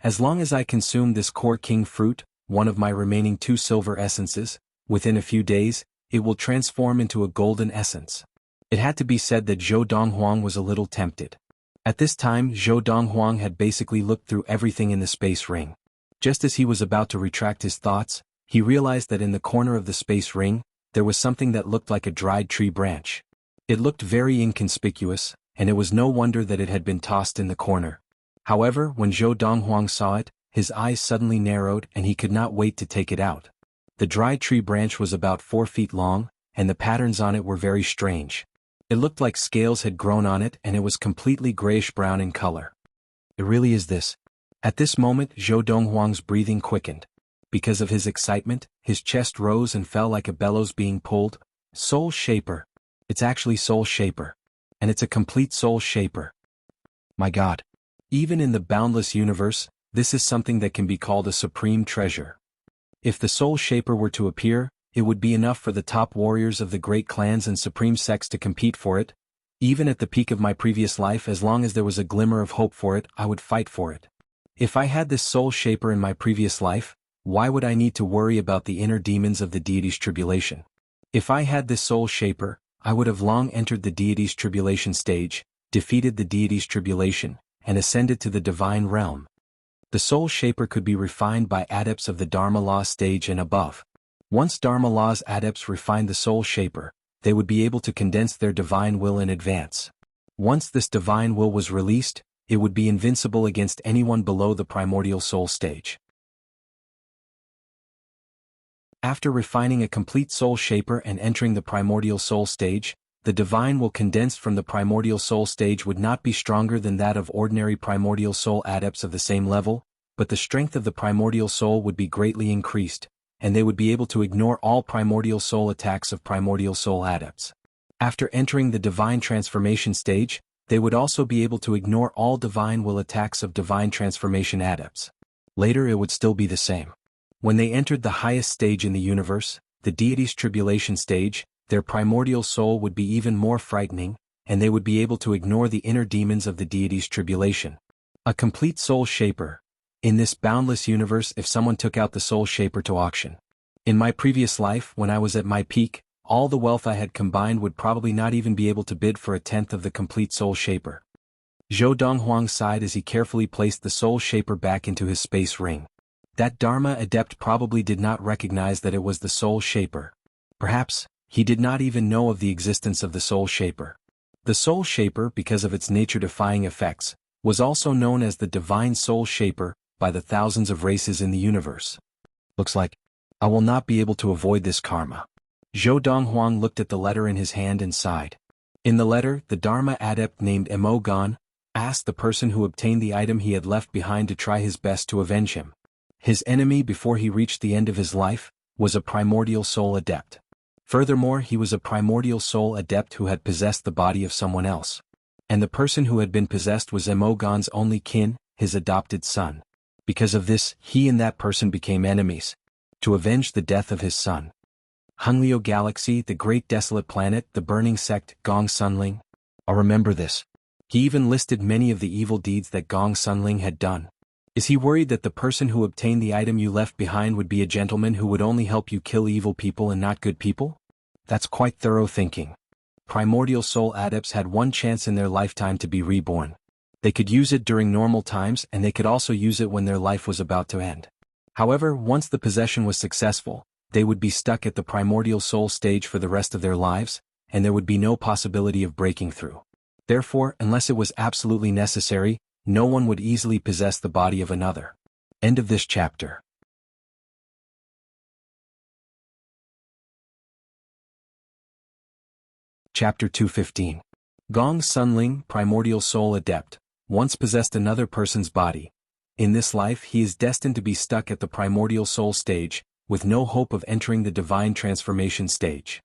As long as I consume this core king fruit, one of my remaining 2 silver essences, within a few days, it will transform into a golden essence. It had to be said that Zhou Donghuang was a little tempted. At this time, Zhou Donghuang had basically looked through everything in the space ring. Just as he was about to retract his thoughts, he realized that in the corner of the space ring, there was something that looked like a dried tree branch. It looked very inconspicuous, and it was no wonder that it had been tossed in the corner. However, when Zhou Donghuang saw it, his eyes suddenly narrowed and he could not wait to take it out. The dried tree branch was about 4 feet long, and the patterns on it were very strange. It looked like scales had grown on it and it was completely grayish-brown in color. It really is this. At this moment, Zhou Donghuang's breathing quickened. Because of his excitement, his chest rose and fell like a bellows being pulled. Soul Shaper. It's actually Soul Shaper. And it's a complete Soul Shaper. My God. Even in the boundless universe, this is something that can be called a supreme treasure. If the Soul Shaper were to appear, it would be enough for the top warriors of the great clans and supreme sects to compete for it. Even at the peak of my previous life, as long as there was a glimmer of hope for it, I would fight for it. If I had this Soul Shaper in my previous life, why would I need to worry about the inner demons of the deity's tribulation? If I had this Soul Shaper, I would have long entered the deity's tribulation stage, defeated the deity's tribulation, and ascended to the divine realm. The Soul Shaper could be refined by adepts of the Dharma Law stage and above. Once Dharma Law's adepts refined the Soul Shaper, they would be able to condense their divine will in advance. Once this divine will was released, it would be invincible against anyone below the primordial soul stage. After refining a complete Soul Shaper and entering the primordial soul stage, the divine will condensed from the primordial soul stage would not be stronger than that of ordinary primordial soul adepts of the same level, but the strength of the primordial soul would be greatly increased, and they would be able to ignore all primordial soul attacks of primordial soul adepts. After entering the divine transformation stage, they would also be able to ignore all divine will attacks of divine transformation adepts. Later it would still be the same. When they entered the highest stage in the universe, the deity's tribulation stage, their primordial soul would be even more frightening, and they would be able to ignore the inner demons of the deity's tribulation. A complete Soul Shaper. In this boundless universe, if someone took out the Soul Shaper to auction. In my previous life, when I was at my peak, all the wealth I had combined would probably not even be able to bid for 1/10 of the complete Soul Shaper. Zhou Donghuang sighed as he carefully placed the Soul Shaper back into his space ring. That Dharma adept probably did not recognize that it was the Soul Shaper. Perhaps, he did not even know of the existence of the Soul Shaper. The Soul Shaper, because of its nature-defying effects, was also known as the Divine Soul Shaper by the thousands of races in the universe. Looks like I will not be able to avoid this karma. Zhou Donghuang looked at the letter in his hand and sighed. In the letter, the Dharma adept named Emogon asked the person who obtained the item he had left behind to try his best to avenge him. His enemy before he reached the end of his life was a primordial soul adept. Furthermore, he was a primordial soul adept who had possessed the body of someone else. And the person who had been possessed was Emogon's only kin, his adopted son. Because of this, he and that person became enemies, to avenge the death of his son. Hunglio Galaxy, the great desolate planet, the burning sect, Gong Sunling. I remember this. He even listed many of the evil deeds that Gong Sunling had done. Is he worried that the person who obtained the item you left behind would be a gentleman who would only help you kill evil people and not good people? That's quite thorough thinking. Primordial soul adepts had one chance in their lifetime to be reborn. They could use it during normal times and they could also use it when their life was about to end. However, once the possession was successful, they would be stuck at the primordial soul stage for the rest of their lives, and there would be no possibility of breaking through. Therefore, unless it was absolutely necessary, no one would easily possess the body of another. End of this chapter. Chapter 215. Gong Sunling, Primordial Soul Adept, once possessed another person's body. In this life he is destined to be stuck at the primordial soul stage, with no hope of entering the divine transformation stage.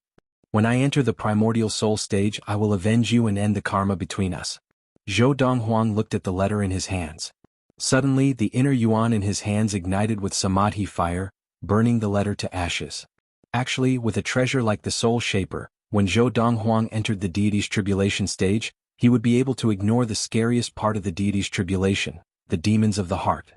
When I enter the primordial soul stage, I will avenge you and end the karma between us. Zhou Donghuang looked at the letter in his hands. Suddenly, the inner yuan in his hands ignited with samadhi fire, burning the letter to ashes. Actually, with a treasure like the Soul Shaper, when Zhou Donghuang entered the deity's tribulation stage, he would be able to ignore the scariest part of the deity's tribulation, the demons of the heart.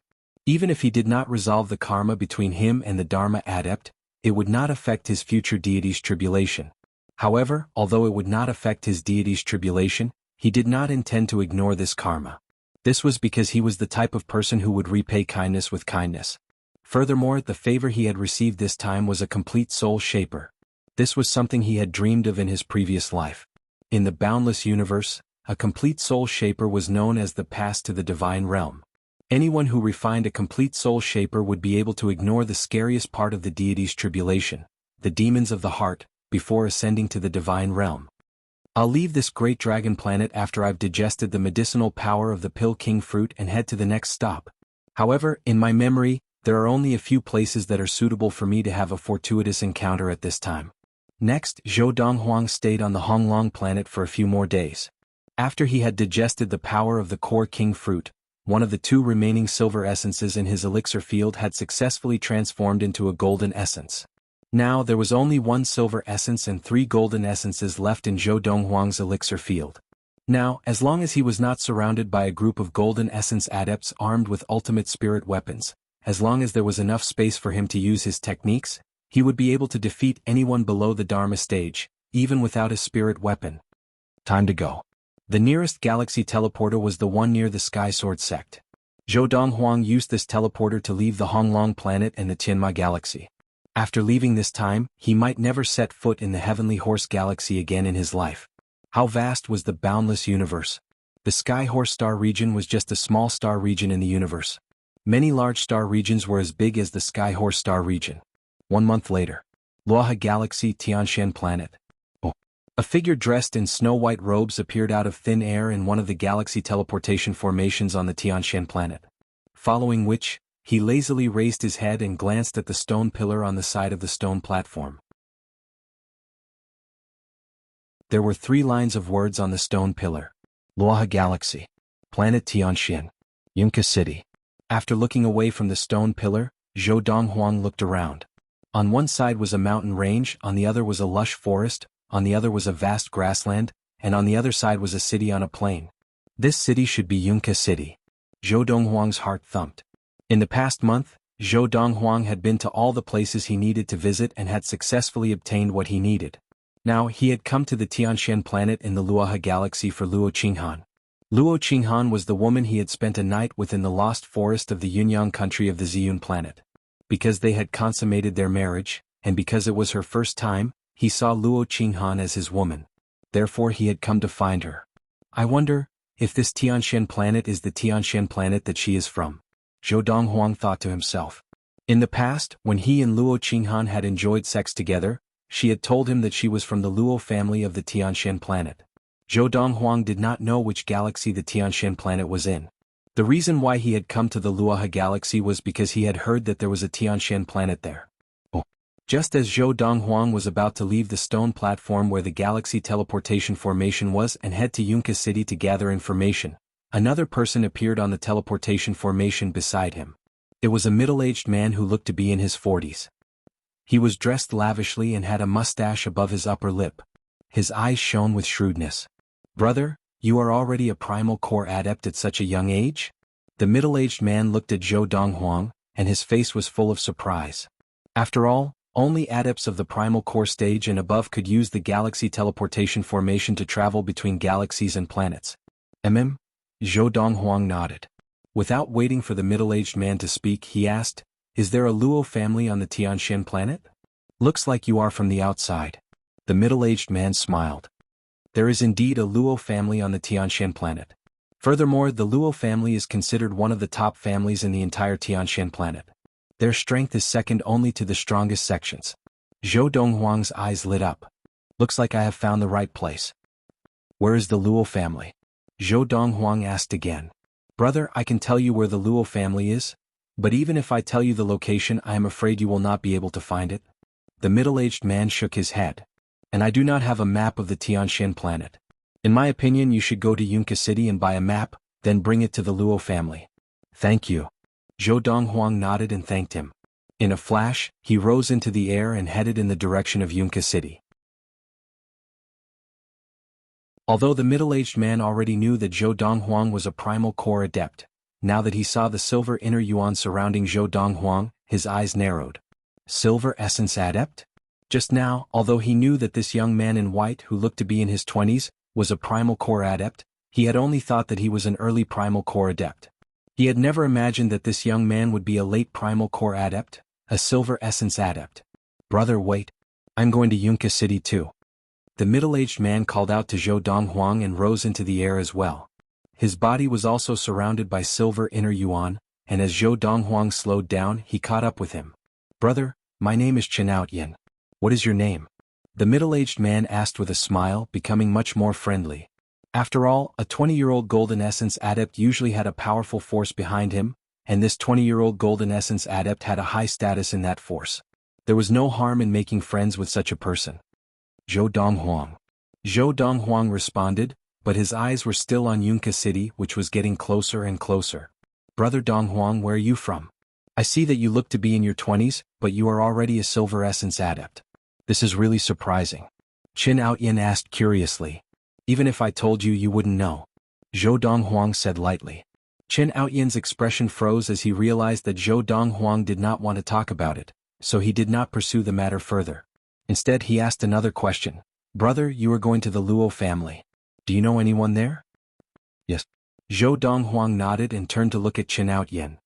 Even if he did not resolve the karma between him and the Dharma adept, it would not affect his future deity's tribulation. However, although it would not affect his deity's tribulation, he did not intend to ignore this karma. This was because he was the type of person who would repay kindness with kindness. Furthermore, the favor he had received this time was a complete soul shaper. This was something he had dreamed of in his previous life. In the boundless universe, a complete soul shaper was known as the pass to the divine realm. Anyone who refined a complete soul shaper would be able to ignore the scariest part of the deity's tribulation, the demons of the heart, before ascending to the divine realm. I'll leave this great dragon planet after I've digested the medicinal power of the Pill King fruit and head to the next stop. However, in my memory, there are only a few places that are suitable for me to have a fortuitous encounter at this time. Next, Zhou Donghuang stayed on the Honglong planet for a few more days. After he had digested the power of the core king fruit, one of the 2 remaining silver essences in his elixir field had successfully transformed into a golden essence. Now there was only 1 silver essence and 3 golden essences left in Zhou Donghuang's elixir field. Now, as long as he was not surrounded by a group of golden essence adepts armed with ultimate spirit weapons, as long as there was enough space for him to use his techniques, he would be able to defeat anyone below the Dharma stage, even without a spirit weapon. Time to go. The nearest galaxy teleporter was the one near the Sky Sword sect. Zhou Donghuang used this teleporter to leave the Honglong planet and the Tianma galaxy. After leaving this time, he might never set foot in the Heavenly Horse galaxy again in his life. How vast was the boundless universe? The Sky Horse star region was just a small star region in the universe. Many large star regions were as big as the Sky Horse star region. 1 month later. Luoha Galaxy, Tianshan planet. A figure dressed in snow-white robes appeared out of thin air in one of the galaxy teleportation formations on the Tianshan planet. Following which, he lazily raised his head and glanced at the stone pillar on the side of the stone platform. There were 3 lines of words on the stone pillar. Luoha Galaxy. Planet Tianshan. Yunka City. After looking away from the stone pillar, Zhou Donghuang looked around. On one side was a mountain range, on the other was a lush forest, on the other was a vast grassland, and on the other side was a city on a plain. This city should be Yunka City. Zhou Donghuang's heart thumped. In the past month, Zhou Donghuang had been to all the places he needed to visit and had successfully obtained what he needed. Now he had come to the Tianshan planet in the Luoha Galaxy for Luo Qinghan. Luo Qinghan was the woman he had spent a night with in the lost forest of the Yunyang country of the Ziyun planet. Because they had consummated their marriage, and because it was her first time, he saw Luo Qinghan as his woman. Therefore he had come to find her. I wonder if this Tianshan planet is the Tianshan planet that she is from. Zhou Donghuang thought to himself. In the past, when he and Luo Qinghan had enjoyed sex together, she had told him that she was from the Luo family of the Tianshan planet. Zhou Donghuang did not know which galaxy the Tianshan planet was in. The reason why he had come to the Luoha galaxy was because he had heard that there was a Tianshan planet there. Just as Zhou Donghuang was about to leave the stone platform where the galaxy teleportation formation was and head to Yunka City to gather information, another person appeared on the teleportation formation beside him. It was a middle-aged man who looked to be in his 40s. He was dressed lavishly and had a mustache above his upper lip. His eyes shone with shrewdness. "Brother, you are already a primal core adept at such a young age?" The middle-aged man looked at Zhou Donghuang, and his face was full of surprise. After all, only adepts of the primal core stage and above could use the galaxy teleportation formation to travel between galaxies and planets. Zhou Donghuang nodded. Without waiting for the middle-aged man to speak, he asked, "Is there a Luo family on the Tianshan planet? Looks like you are from the outside." The middle-aged man smiled. There is indeed a Luo family on the Tianshan planet. Furthermore, the Luo family is considered one of the top families in the entire Tianshan planet. Their strength is second only to the strongest sections. Zhou Donghuang's eyes lit up. "Looks like I have found the right place." "Where is the Luo family?" Zhou Donghuang asked again. "Brother, I can tell you where the Luo family is, but even if I tell you the location, I am afraid you will not be able to find it." The middle-aged man shook his head. and I do not have a map of the Tianshan planet. In my opinion, you should go to Yunka City and buy a map, then bring it to the Luo family. Thank you. Zhou Donghuang nodded and thanked him. In a flash, he rose into the air and headed in the direction of Yunka City. Although the middle-aged man already knew that Zhou Donghuang was a primal core adept, now that he saw the silver inner yuan surrounding Zhou Donghuang, his eyes narrowed. Silver essence adept? Just now, although he knew that this young man in white who looked to be in his 20s, was a primal core adept, he had only thought that he was an early primal core adept. He had never imagined that this young man would be a late primal core adept, a silver essence adept. Brother, wait. I'm going to Yunka City too. The middle-aged man called out to Zhou Donghuang and rose into the air as well. His body was also surrounded by silver inner yuan, and as Zhou Donghuang slowed down, he caught up with him. Brother, my name is Chen Outyin. What is your name? The middle-aged man asked with a smile, becoming much more friendly. After all, a 20-year-old golden essence adept usually had a powerful force behind him, and this 20-year-old golden essence adept had a high status in that force. There was no harm in making friends with such a person. Zhou Donghuang. Zhou Donghuang responded, but his eyes were still on Yunka City, which was getting closer and closer. Brother Donghuang, where are you from? I see that you look to be in your 20s, but you are already a silver essence adept. This is really surprising. Qin Outyin asked curiously. Even if I told you, you wouldn't know. Zhou Donghuang said lightly. Qin Outyin's expression froze as he realized that Zhou Donghuang did not want to talk about it, so he did not pursue the matter further. Instead, he asked another question. Brother, you are going to the Luo family. Do you know anyone there? Yes. Zhou Donghuang nodded and turned to look at Qin Outyin.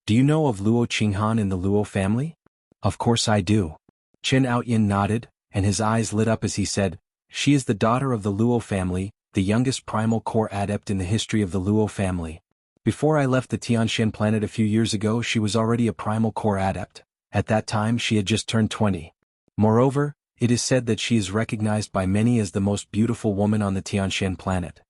Do you know of Luo Qinghan in the Luo family? Of course I do. Qin Outyin nodded, and his eyes lit up as he said, she is the daughter of the Luo family, the youngest primal core adept in the history of the Luo family. Before I left the Tianshan planet a few years ago, she was already a primal core adept. At that time, she had just turned 20. Moreover, it is said that she is recognized by many as the most beautiful woman on the Tianshan planet.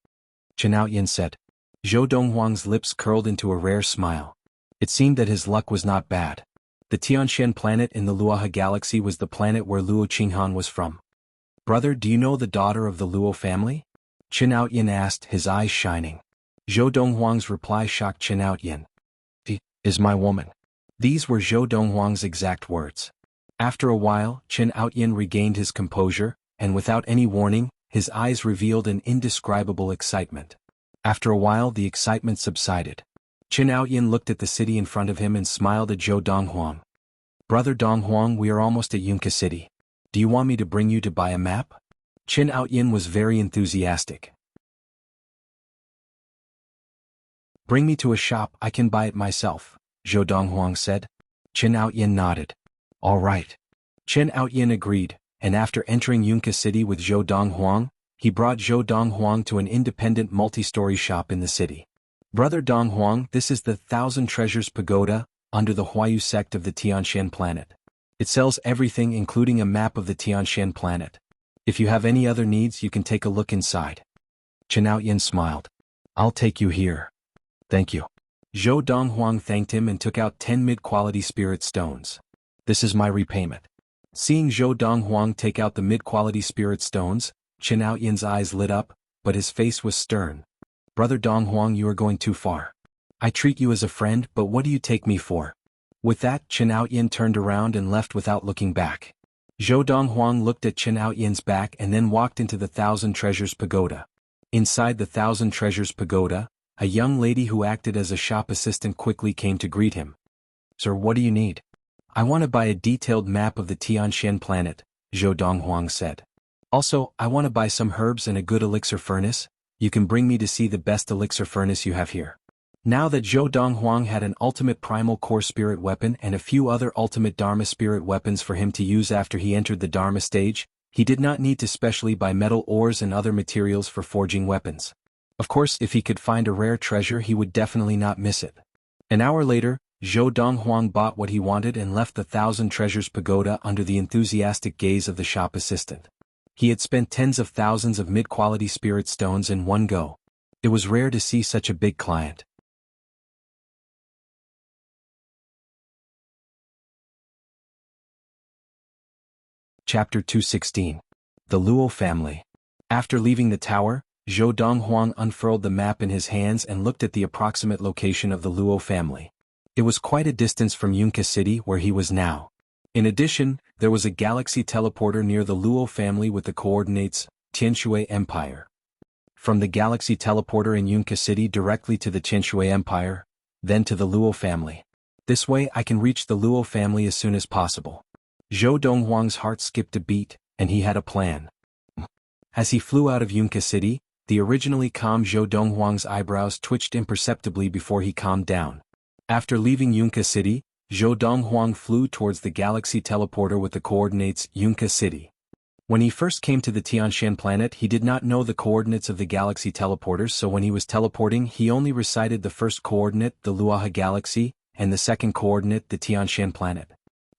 Qin Outyin said. Zhou Donghuang's lips curled into a rare smile. It seemed that his luck was not bad. The Tianshan planet in the Luoha galaxy was the planet where Luo Qinghan was from. Brother, do you know the daughter of the Luo family? Qin Outyin asked, his eyes shining. Zhou Donghuang's reply shocked Qin Outyin. She is my woman. These were Zhou Donghuang's exact words. After a while, Qin Outyin regained his composure, and without any warning, his eyes revealed an indescribable excitement. After a while, the excitement subsided. Qin Outyin looked at the city in front of him and smiled at Zhou Donghuang. Brother Donghuang, we are almost at Yunka City. Do you want me to bring you to buy a map? Qin Outyin was very enthusiastic. Bring me to a shop, I can buy it myself, Zhou Donghuang said. Qin Outyin nodded. All right. Qin Outyin agreed, and after entering Yunka City with Zhou Donghuang, he brought Zhou Donghuang to an independent multi-story shop in the city. Brother Donghuang, this is the Thousand Treasures Pagoda, under the Huayu sect of the Tianshan planet. It sells everything including a map of the Tianshan planet. If you have any other needs, you can take a look inside. Qin Outyin smiled. I'll take you here. Thank you. Zhou Donghuang thanked him and took out 10 mid-quality spirit stones. This is my repayment. Seeing Zhou Donghuang take out the mid-quality spirit stones, Qin Outyin's eyes lit up, but his face was stern. Brother Donghuang, you are going too far. I treat you as a friend, but what do you take me for? With that, Qin Outyin turned around and left without looking back. Zhou Donghuang looked at Qin Outyin's back and then walked into the Thousand Treasures Pagoda. Inside the Thousand Treasures Pagoda, a young lady who acted as a shop assistant quickly came to greet him. Sir, what do you need? I want to buy a detailed map of the Tianshan planet, Zhou Donghuang said. Also, I want to buy some herbs and a good elixir furnace. You can bring me to see the best elixir furnace you have here. Now that Zhou Donghuang had an ultimate primal core spirit weapon and a few other ultimate Dharma spirit weapons for him to use after he entered the Dharma stage, he did not need to specially buy metal ores and other materials for forging weapons. Of course, if he could find a rare treasure, he would definitely not miss it. An hour later, Zhou Donghuang bought what he wanted and left the Thousand Treasures Pagoda under the enthusiastic gaze of the shop assistant. He had spent tens of thousands of mid-quality spirit stones in one go. It was rare to see such a big client. Chapter 216. The Luo family. After leaving the tower, Zhou Donghuang unfurled the map in his hands and looked at the approximate location of the Luo family. It was quite a distance from Yunka City where he was now. In addition, there was a galaxy teleporter near the Luo family with the coordinates, Tianshui Empire. From the galaxy teleporter in Yunka City directly to the Tianshui Empire, then to the Luo family. This way I can reach the Luo family as soon as possible. Zhou Donghuang's heart skipped a beat, and he had a plan. As he flew out of Yunka City, the originally calm Zhou Donghuang's eyebrows twitched imperceptibly before he calmed down. After leaving Yunka City, Zhou Donghuang flew towards the galaxy teleporter with the coordinates Yunka City. When he first came to the Tianshan planet, he did not know the coordinates of the galaxy teleporters, so when he was teleporting he only recited the first coordinate, the Luaha galaxy, and the second coordinate, the Tianshan planet.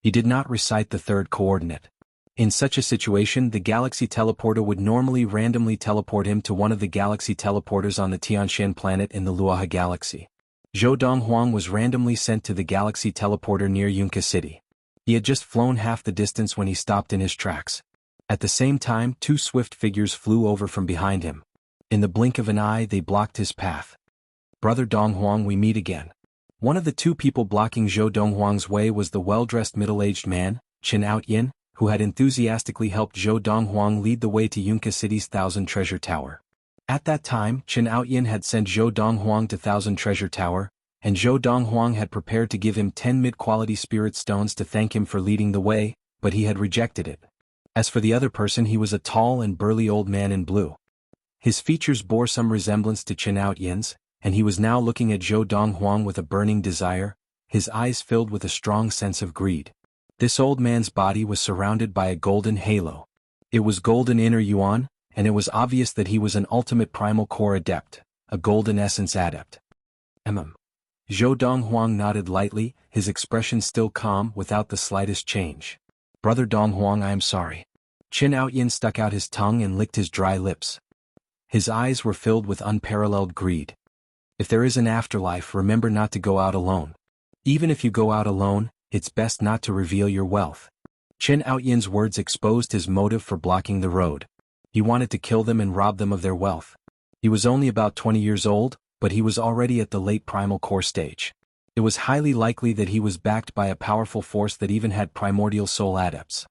He did not recite the third coordinate. In such a situation, the galaxy teleporter would normally randomly teleport him to one of the galaxy teleporters on the Tianshan planet in the Luaha galaxy. Zhou Donghuang was randomly sent to the galaxy teleporter near Yunka City. He had just flown half the distance when he stopped in his tracks. At the same time, two swift figures flew over from behind him. In the blink of an eye they blocked his path. "Brother Donghuang, we meet again." One of the two people blocking Zhou Donghuang's way was the well-dressed middle-aged man, Chen Outyin, who had enthusiastically helped Zhou Donghuang lead the way to Yunka City's Thousand Treasure Tower. At that time, Chen Outyin had sent Zhou Donghuang to Thousand Treasure Tower, and Zhou Donghuang had prepared to give him 10 mid-quality spirit stones to thank him for leading the way, but he had rejected it. As for the other person, he was a tall and burly old man in blue. His features bore some resemblance to Chen Outyin's, and he was now looking at Zhou Donghuang with a burning desire, his eyes filled with a strong sense of greed. This old man's body was surrounded by a golden halo. It was golden inner yuan, and it was obvious that he was an ultimate primal core adept, a golden essence adept. Zhou Donghuang nodded lightly, his expression still calm without the slightest change. "Brother Donghuang, I am sorry." Chen Outyin stuck out his tongue and licked his dry lips. His eyes were filled with unparalleled greed. "If there is an afterlife, remember not to go out alone. Even if you go out alone, it's best not to reveal your wealth." Chen Outyin's words exposed his motive for blocking the road. He wanted to kill them and rob them of their wealth. He was only about 20 years old, but he was already at the late primal core stage. It was highly likely that he was backed by a powerful force that even had primordial soul adepts.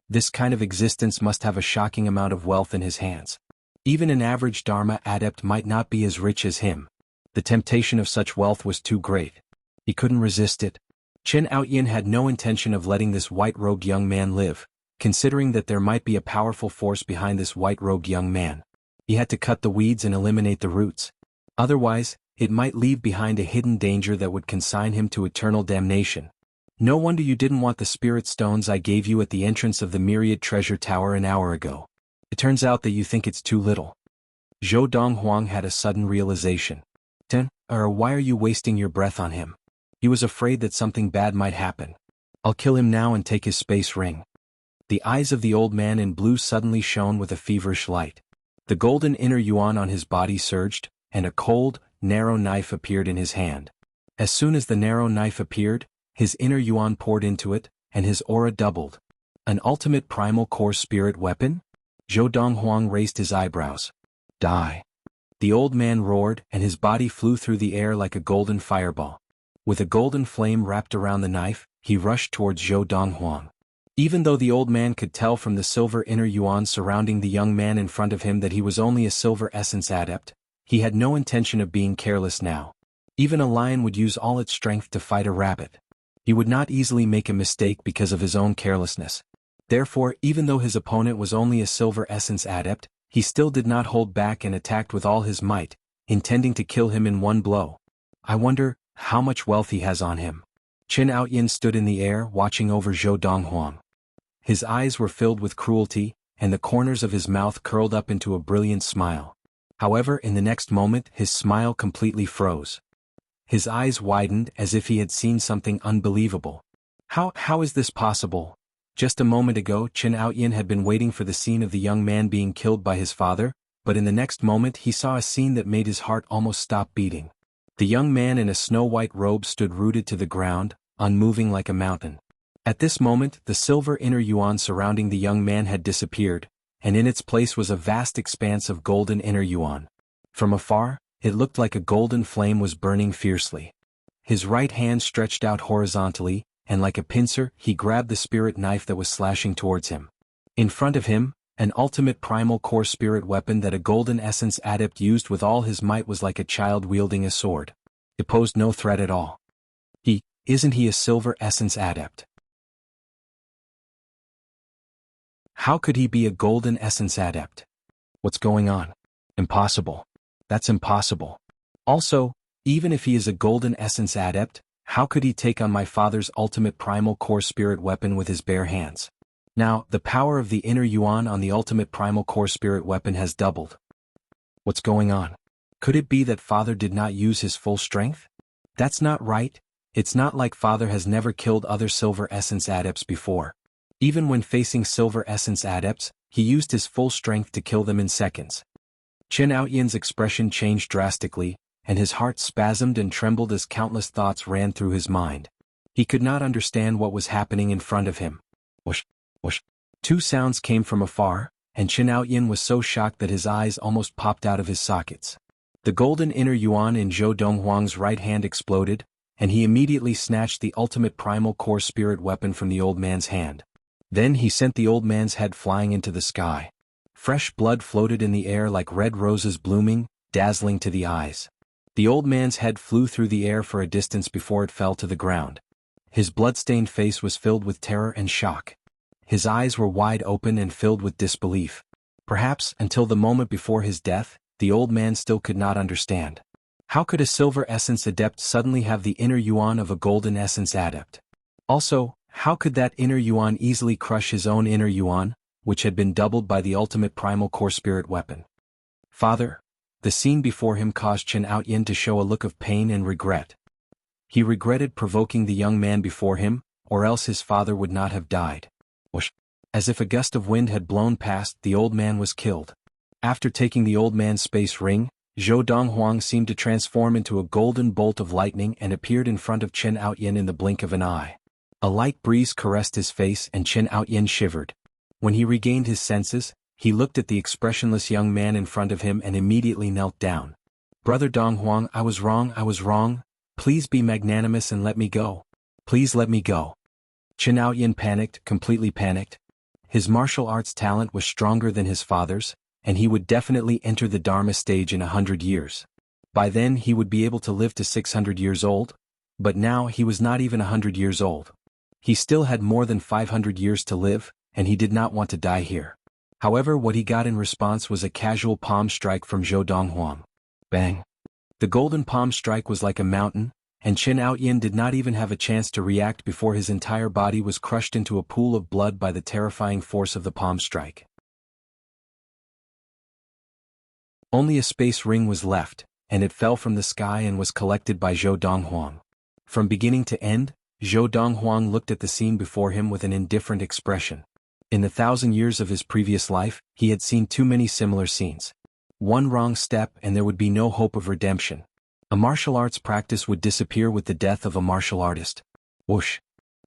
This kind of existence must have a shocking amount of wealth in his hands. Even an average Dharma adept might not be as rich as him. The temptation of such wealth was too great. He couldn't resist it. Chen Outyin had no intention of letting this white-robed young man live, considering that there might be a powerful force behind this white-robed young man. He had to cut the weeds and eliminate the roots. Otherwise, it might leave behind a hidden danger that would consign him to eternal damnation. "No wonder you didn't want the spirit stones I gave you at the entrance of the Myriad Treasure Tower an hour ago. It turns out that you think it's too little." Zhou Donghuang had a sudden realization. Why are you wasting your breath on him? He was afraid that something bad might happen. "I'll kill him now and take his space ring." The eyes of the old man in blue suddenly shone with a feverish light. The golden inner yuan on his body surged, and a cold, narrow knife appeared in his hand. As soon as the narrow knife appeared, his inner yuan poured into it, and his aura doubled. An ultimate primal core spirit weapon? Zhou Donghuang raised his eyebrows. "Die." The old man roared, and his body flew through the air like a golden fireball. With a golden flame wrapped around the knife, he rushed towards Zhou Donghuang. Even though the old man could tell from the silver inner yuan surrounding the young man in front of him that he was only a silver essence adept, he had no intention of being careless now. Even a lion would use all its strength to fight a rabbit. He would not easily make a mistake because of his own carelessness. Therefore, even though his opponent was only a silver essence adept, he still did not hold back and attacked with all his might, intending to kill him in one blow. "I wonder how much wealth he has on him." Chen Outyin stood in the air watching over Zhou Donghuang. His eyes were filled with cruelty, and the corners of his mouth curled up into a brilliant smile. However, in the next moment his smile completely froze. His eyes widened as if he had seen something unbelievable. How is this possible? Just a moment ago Chen Outyin had been waiting for the scene of the young man being killed by his father, but in the next moment he saw a scene that made his heart almost stop beating. The young man in a snow-white robe stood rooted to the ground, unmoving like a mountain. At this moment, the silver inner yuan surrounding the young man had disappeared, and in its place was a vast expanse of golden inner yuan. From afar, it looked like a golden flame was burning fiercely. His right hand stretched out horizontally, and like a pincer, he grabbed the spirit knife that was slashing towards him. In front of him, an ultimate primal core spirit weapon that a golden essence adept used with all his might was like a child wielding a sword. It posed no threat at all. Isn't he a silver essence adept? How could he be a golden essence adept? What's going on? Impossible. That's impossible. Also, even if he is a golden essence adept, how could he take on my father's ultimate primal core spirit weapon with his bare hands? Now, the power of the inner yuan on the ultimate primal core spirit weapon has doubled. What's going on? Could it be that father did not use his full strength? That's not right. It's not like father has never killed other silver essence adepts before. Even when facing silver essence adepts, he used his full strength to kill them in seconds. Chen Aoyan's expression changed drastically, and his heart spasmed and trembled as countless thoughts ran through his mind. He could not understand what was happening in front of him. Whoosh, whoosh. Two sounds came from afar, and Chen Aoyan was so shocked that his eyes almost popped out of his sockets. The golden inner yuan in Zhou Donghuang's right hand exploded, and he immediately snatched the ultimate primal core spirit weapon from the old man's hand. Then he sent the old man's head flying into the sky. Fresh blood floated in the air like red roses blooming, dazzling to the eyes. The old man's head flew through the air for a distance before it fell to the ground. His blood-stained face was filled with terror and shock. His eyes were wide open and filled with disbelief. Perhaps, until the moment before his death, the old man still could not understand. How could a silver essence adept suddenly have the inner yuan of a golden essence adept? Also, how could that inner yuan easily crush his own inner yuan, which had been doubled by the ultimate primal core spirit weapon? Father? The scene before him caused Chen Aoyan to show a look of pain and regret. He regretted provoking the young man before him, or else his father would not have died. Whoosh! As if a gust of wind had blown past, the old man was killed. After taking the old man's space ring, Zhou Donghuang seemed to transform into a golden bolt of lightning and appeared in front of Chen Aoyan in the blink of an eye. A light breeze caressed his face and Chen Aoyan shivered. When he regained his senses, he looked at the expressionless young man in front of him and immediately knelt down. Brother Donghuang, I was wrong. Please be magnanimous and let me go. Please let me go. Chen Aoyan panicked, completely panicked. His martial arts talent was stronger than his father's, and he would definitely enter the Dharma stage in 100 years. By then he would be able to live to 600 years old, but now he was not even 100 years old. He still had more than 500 years to live, and he did not want to die here. However, what he got in response was a casual palm strike from Zhou Donghuang. Bang! The golden palm strike was like a mountain, and Chen Aoyan did not even have a chance to react before his entire body was crushed into a pool of blood by the terrifying force of the palm strike. Only a space ring was left, and it fell from the sky and was collected by Zhou Donghuang. From beginning to end, Zhou Donghuang looked at the scene before him with an indifferent expression. In the 1,000 years of his previous life, he had seen too many similar scenes. One wrong step and there would be no hope of redemption. A martial arts practice would disappear with the death of a martial artist. Whoosh!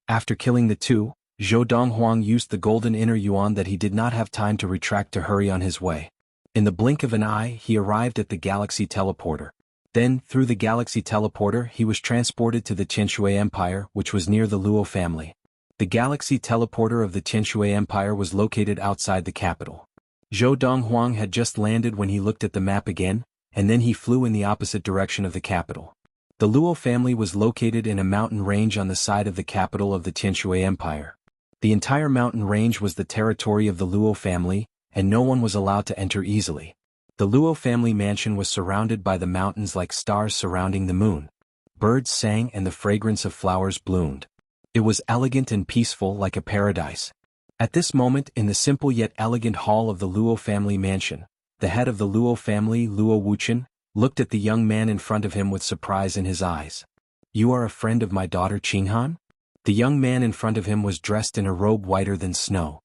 After killing the two, Zhou Donghuang used the golden inner yuan that he did not have time to retract to hurry on his way. In the blink of an eye, he arrived at the galaxy teleporter. Then, through the galaxy teleporter, he was transported to the Qianshui Empire, which was near the Luo family. The galaxy teleporter of the Qianshui Empire was located outside the capital. Zhou Donghuang had just landed when he looked at the map again, and then he flew in the opposite direction of the capital. The Luo family was located in a mountain range on the side of the capital of the Qianshui Empire. The entire mountain range was the territory of the Luo family, and no one was allowed to enter easily. The Luo family mansion was surrounded by the mountains like stars surrounding the moon. Birds sang and the fragrance of flowers bloomed. It was elegant and peaceful like a paradise. At this moment, in the simple yet elegant hall of the Luo family mansion, the head of the Luo family, Luo Wuxian, looked at the young man in front of him with surprise in his eyes. "You are a friend of my daughter Qinghan?" The young man in front of him was dressed in a robe whiter than snow.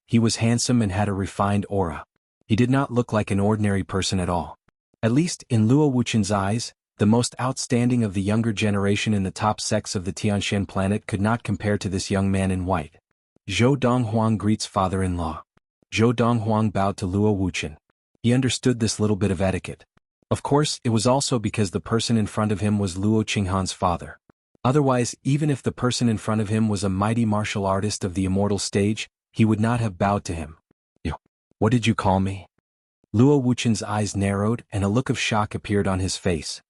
He was handsome and had a refined aura. He did not look like an ordinary person at all. At least, in Luo Wuqian's eyes, The most outstanding of the younger generation in the top sects of the Tianshan planet could not compare to this young man in white. Zhou Donghuang greets father-in-law. Zhou Donghuang bowed to Luo Wuqian. He understood this little bit of etiquette. Of course, it was also because the person in front of him was Luo Qinghan's father. Otherwise, even if the person in front of him was a mighty martial artist of the immortal stage, he would not have bowed to him. What did you call me? Luo Wuqian's eyes narrowed and a look of shock appeared on his face.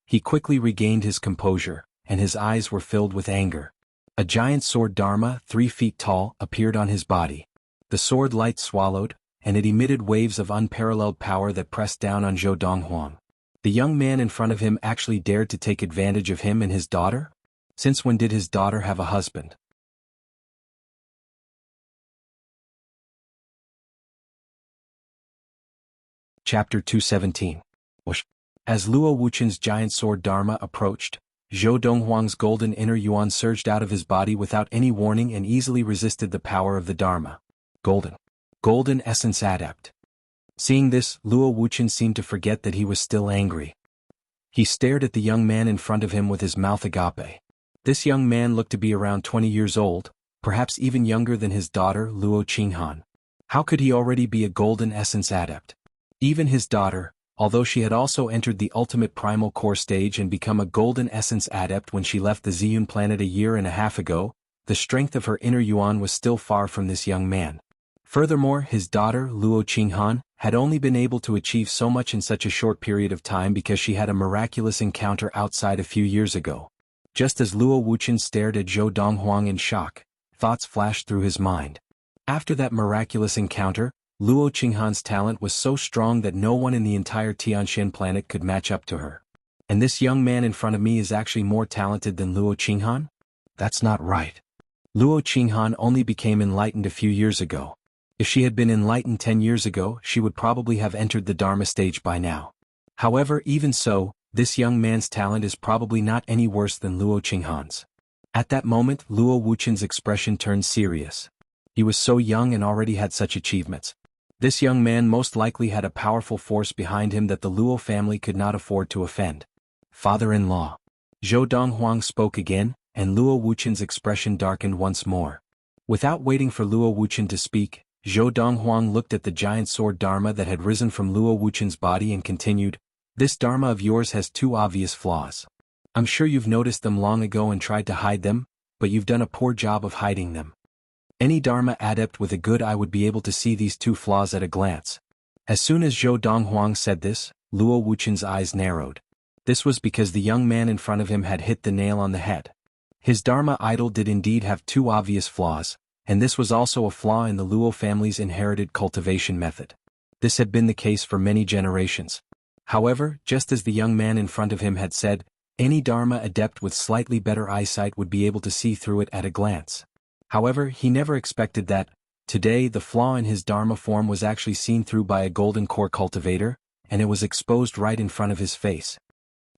He quickly regained his composure, and his eyes were filled with anger. A giant sword Dharma, 3 feet tall, appeared on his body. The sword light swallowed, and it emitted waves of unparalleled power that pressed down on Zhou Donghuang. The young man in front of him actually dared to take advantage of him and his daughter? Since when did his daughter have a husband? Chapter 217. As Luo Wuqian's giant sword Dharma approached, Zhou Donghuang's golden inner yuan surged out of his body without any warning and easily resisted the power of the Dharma. Golden essence adept. Seeing this, Luo Wuqian seemed to forget that he was still angry. He stared at the young man in front of him with his mouth agape. This young man looked to be around 20 years old, perhaps even younger than his daughter Luo Qinghan. How could he already be a golden essence adept? Even his daughter, although she had also entered the ultimate primal core stage and become a golden essence adept when she left the Ziyun planet a year and a half ago, the strength of her inner yuan was still far from this young man. Furthermore, his daughter, Luo Qinghan, had only been able to achieve so much in such a short period of time because she had a miraculous encounter outside a few years ago. Just as Luo Wuqian stared at Zhou Donghuang in shock, thoughts flashed through his mind. After that miraculous encounter, Luo Qinghan's talent was so strong that no one in the entire Tianshan planet could match up to her. And this young man in front of me is actually more talented than Luo Qinghan? That's not right. Luo Qinghan only became enlightened a few years ago. If she had been enlightened 10 years ago, she would probably have entered the Dharma stage by now. However, even so, this young man's talent is probably not any worse than Luo Qinghan's. At that moment, Luo Wuqian's expression turned serious. He was so young and already had such achievements. This young man most likely had a powerful force behind him that the Luo family could not afford to offend. Father-in-law. Zhou Donghuang spoke again, and Luo Wuqian's expression darkened once more. Without waiting for Luo Wuqian to speak, Zhou Donghuang looked at the giant sword Dharma that had risen from Luo Wuqian's body and continued, "This Dharma of yours has 2 obvious flaws. I'm sure you've noticed them long ago and tried to hide them, but you've done a poor job of hiding them. Any Dharma adept with a good eye would be able to see these 2 flaws at a glance." As soon as Zhou Donghuang said this, Luo Wuqian's eyes narrowed. This was because the young man in front of him had hit the nail on the head. His Dharma idol did indeed have 2 obvious flaws, and this was also a flaw in the Luo family's inherited cultivation method. This had been the case for many generations. However, just as the young man in front of him had said, any Dharma adept with slightly better eyesight would be able to see through it at a glance. However, he never expected that, today the flaw in his Dharma form was actually seen through by a golden core cultivator, and it was exposed right in front of his face.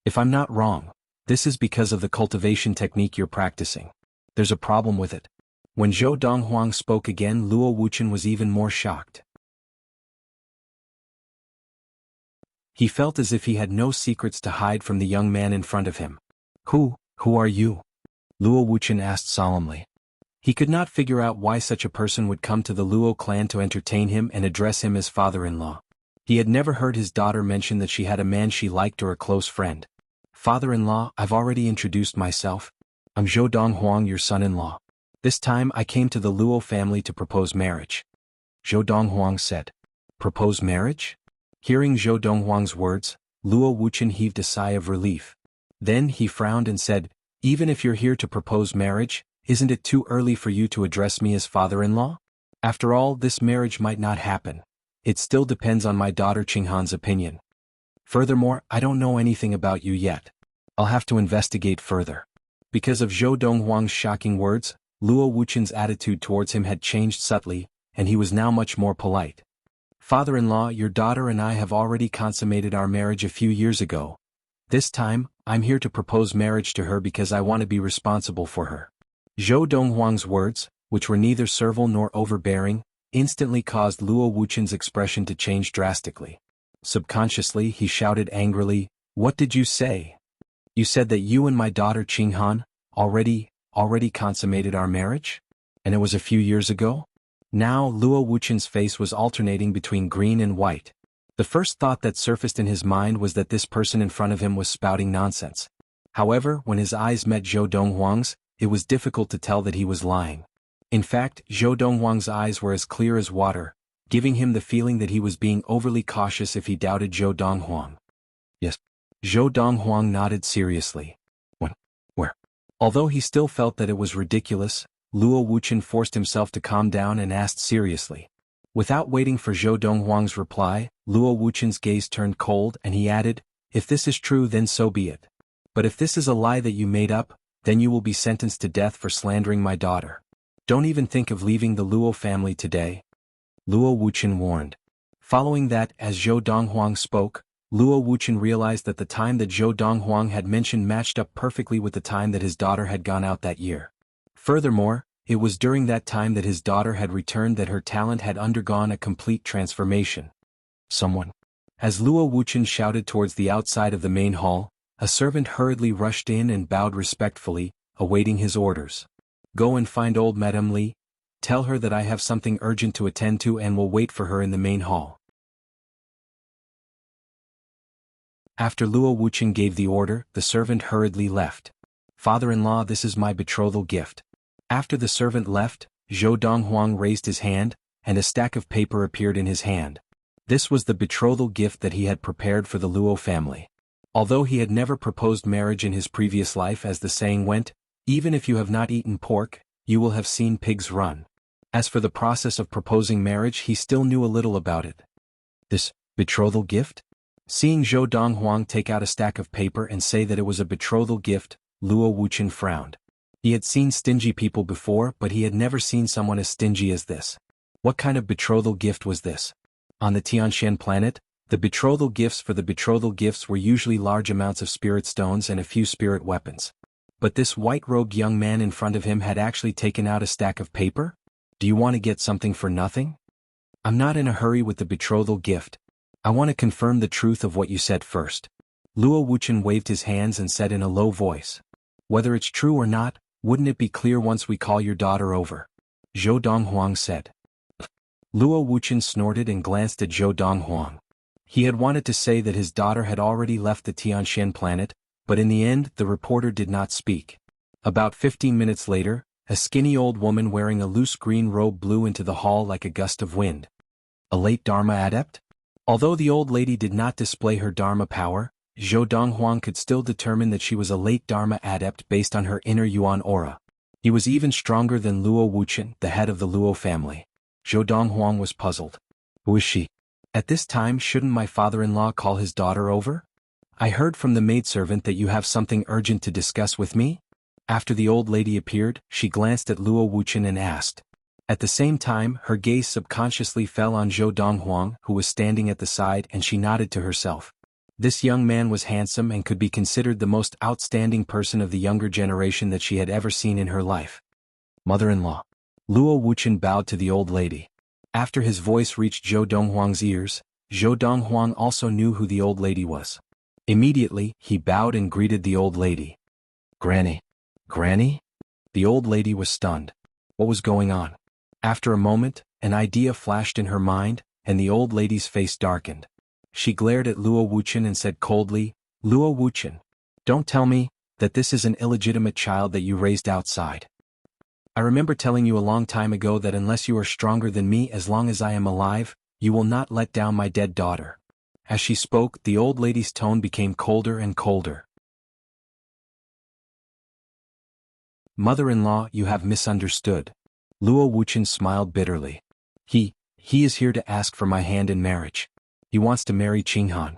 If I'm not wrong, this is because of the cultivation technique you're practicing. There's a problem with it. When Zhou Donghuang spoke again, Luo Wuqian was even more shocked. He felt as if he had no secrets to hide from the young man in front of him. Who are you? Luo Wuqian asked solemnly. He could not figure out why such a person would come to the Luo clan to entertain him and address him as father-in-law. He had never heard his daughter mention that she had a man she liked or a close friend. Father-in-law, I've already introduced myself. I'm Zhou Donghuang, your son-in-law. This time I came to the Luo family to propose marriage. Zhou Donghuang said. Propose marriage? Hearing Zhou Donghuang's words, Luo Wuqian heaved a sigh of relief. Then he frowned and said, even if you're here to propose marriage, isn't it too early for you to address me as father-in-law? After all, this marriage might not happen. It still depends on my daughter Qinghan's opinion. Furthermore, I don't know anything about you yet. I'll have to investigate further. Because of Zhou Donghuang's shocking words, Luo Wuqian's attitude towards him had changed subtly, and he was now much more polite. Father-in-law, your daughter and I have already consummated our marriage a few years ago. This time, I'm here to propose marriage to her because I want to be responsible for her. Zhou Donghuang's words, which were neither servile nor overbearing, instantly caused Luo Wuqian's expression to change drastically. Subconsciously he shouted angrily, What did you say? You said that you and my daughter Qinghan already consummated our marriage? And it was a few years ago? Now Luo Wuqian's face was alternating between green and white. The first thought that surfaced in his mind was that this person in front of him was spouting nonsense. However, when his eyes met Zhou Donghuang's, it was difficult to tell that he was lying. In fact, Zhou Donghuang's eyes were as clear as water, giving him the feeling that he was being overly cautious if he doubted Zhou Donghuang. Yes. Zhou Donghuang nodded seriously. When? Where? Although he still felt that it was ridiculous, Luo Wuqian forced himself to calm down and asked seriously. Without waiting for Zhou Donghuang's reply, Luo Wuqian's gaze turned cold and he added, "If this is true then so be it. But if this is a lie that you made up, then you will be sentenced to death for slandering my daughter. Don't even think of leaving the Luo family today," Luo Wuqian warned. Following that, as Zhou Donghuang spoke, Luo Wuqian realized that the time that Zhou Donghuang had mentioned matched up perfectly with the time that his daughter had gone out that year. Furthermore, it was during that time that his daughter had returned that her talent had undergone a complete transformation. Someone. As Luo Wuqian shouted towards the outside of the main hall, a servant hurriedly rushed in and bowed respectfully, awaiting his orders. "Go and find old Madame Li. Tell her that I have something urgent to attend to and will wait for her in the main hall." After Luo Wuqian gave the order, the servant hurriedly left. "Father-in-law, this is my betrothal gift." After the servant left, Zhou Donghuang raised his hand, and a stack of paper appeared in his hand. This was the betrothal gift that he had prepared for the Luo family. Although he had never proposed marriage in his previous life, as the saying went, "Even if you have not eaten pork, you will have seen pigs run." As for the process of proposing marriage, he still knew a little about it. This betrothal gift? Seeing Zhou Donghuang take out a stack of paper and say that it was a betrothal gift, Luo Wuqian frowned. He had seen stingy people before, but he had never seen someone as stingy as this. What kind of betrothal gift was this? On the Tianshan planet, the betrothal gifts were usually large amounts of spirit stones and a few spirit weapons. But this white-robed young man in front of him had actually taken out a stack of paper? "Do you want to get something for nothing?" "I'm not in a hurry with the betrothal gift. I want to confirm the truth of what you said first." Luo Wuqian waved his hands and said in a low voice. "Whether it's true or not, wouldn't it be clear once we call your daughter over?" Zhou Donghuang said. Luo Wuqian snorted and glanced at Zhou Donghuang. He had wanted to say that his daughter had already left the Tianshan planet, but in the end the reporter did not speak. About 15 minutes later, a skinny old woman wearing a loose green robe blew into the hall like a gust of wind. A late Dharma adept? Although the old lady did not display her Dharma power, Zhou Donghuang could still determine that she was a late Dharma adept based on her inner Yuan aura. He was even stronger than Luo Wuqian, the head of the Luo family. Zhou Donghuang was puzzled. Who is she? At this time, shouldn't my father-in-law call his daughter over? I heard from the maidservant that you have something urgent to discuss with me? After the old lady appeared, she glanced at Luo Wuqian and asked. At the same time, her gaze subconsciously fell on Zhou Donghuang, who was standing at the side, and she nodded to herself. This young man was handsome and could be considered the most outstanding person of the younger generation that she had ever seen in her life. Mother-in-law. Luo Wuqian bowed to the old lady. After his voice reached Zhou Donghuang's ears, Zhou Donghuang also knew who the old lady was. Immediately, he bowed and greeted the old lady. Granny. Granny? The old lady was stunned. What was going on? After a moment, an idea flashed in her mind, and the old lady's face darkened. She glared at Luo Wuqian and said coldly, "Luo Wuqian, don't tell me that this is an illegitimate child that you raised outside. I remember telling you a long time ago that unless you are stronger than me as long as I am alive, you will not let down my dead daughter." As she spoke, the old lady's tone became colder and colder. "Mother-in-law, you have misunderstood." Luo Wuqian smiled bitterly. He is here to ask for my hand in marriage. He wants to marry Qinghan."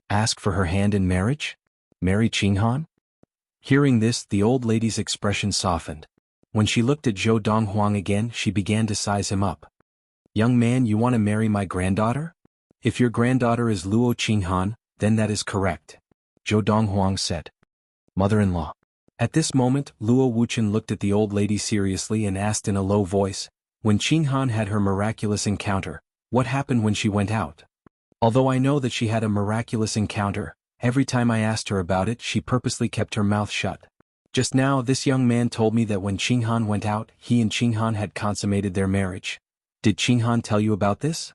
Ask for her hand in marriage? Marry Qinghan? Hearing this, the old lady's expression softened. When she looked at Zhou Donghuang again, she began to size him up. "Young man, you want to marry my granddaughter? If your granddaughter is Luo Qinghan, then that is correct," Zhou Donghuang said. "Mother-in-law." At this moment, Luo Wuqian looked at the old lady seriously and asked in a low voice, "When Qinghan had her miraculous encounter, what happened when she went out?" Although I know that she had a miraculous encounter, Every time I asked her about it, she purposely kept her mouth shut. Just now this young man told me that when Qinghan went out, he and Qinghan had consummated their marriage. Did Qinghan tell you about this?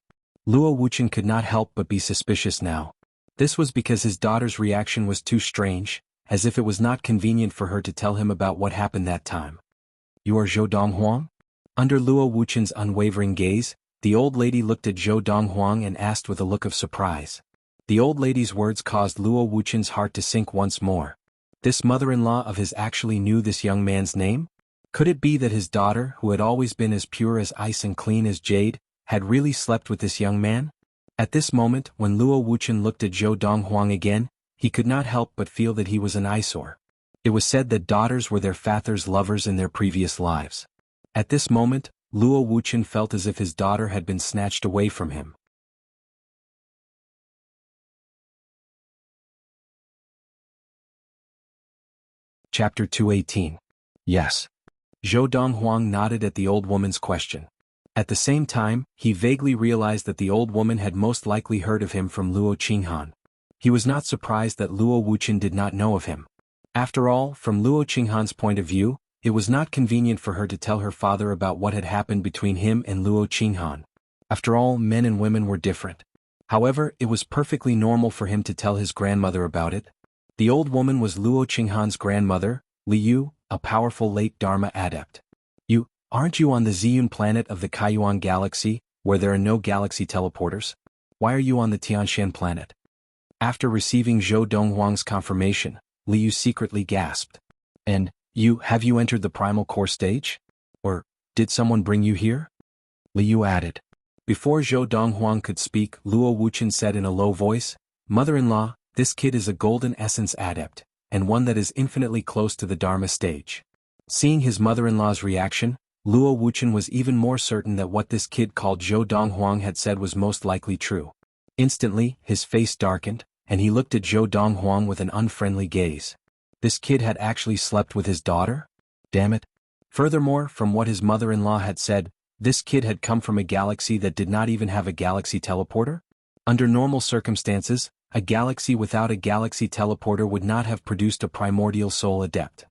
Luo Wuchen could not help but be suspicious now. This was because his daughter's reaction was too strange, as if it was not convenient for her to tell him about what happened that time. You are Zhou Donghuang? Under Luo Wuchen's unwavering gaze, the old lady looked at Zhou Donghuang and asked with a look of surprise. The old lady's words caused Luo Wuchen's heart to sink once more. This mother-in-law of his actually knew this young man's name? Could it be that his daughter, who had always been as pure as ice and clean as jade, had really slept with this young man? At this moment, when Luo Wuchen looked at Zhou Donghuang again, he could not help but feel that he was an eyesore. It was said that daughters were their father's lovers in their previous lives. At this moment, Luo Wuchen felt as if his daughter had been snatched away from him. Chapter 218. Yes. Zhou Donghuang nodded at the old woman's question. At the same time, he vaguely realized that the old woman had most likely heard of him from Luo Qinghan. He was not surprised that Luo Wuchen did not know of him. After all, from Luo Qinghan's point of view, it was not convenient for her to tell her father about what had happened between him and Luo Qinghan. After all, men and women were different. However, it was perfectly normal for him to tell his grandmother about it. The old woman was Luo Qinghan's grandmother, Liu, a powerful late Dharma adept. Aren't you on the Ziyun planet of the Kaiyuan galaxy, where there are no galaxy teleporters? Why are you on the Tianshan planet? After receiving Zhou Donghuang's confirmation, Liu secretly gasped. And, have you entered the primal core stage? Or, did someone bring you here? Liu added. Before Zhou Donghuang could speak, Luo Wuchen said in a low voice, Mother-in-law, this kid is a golden essence adept, and one that is infinitely close to the Dharma stage. Seeing his mother-in-law's reaction, Luo Wuchen was even more certain that what this kid called Zhou Donghuang had said was most likely true. Instantly, his face darkened, and he looked at Zhou Donghuang with an unfriendly gaze. This kid had actually slept with his daughter? Damn it. Furthermore, from what his mother-in-law had said, this kid had come from a galaxy that did not even have a galaxy teleporter? Under normal circumstances, a galaxy without a galaxy teleporter would not have produced a primordial soul adept.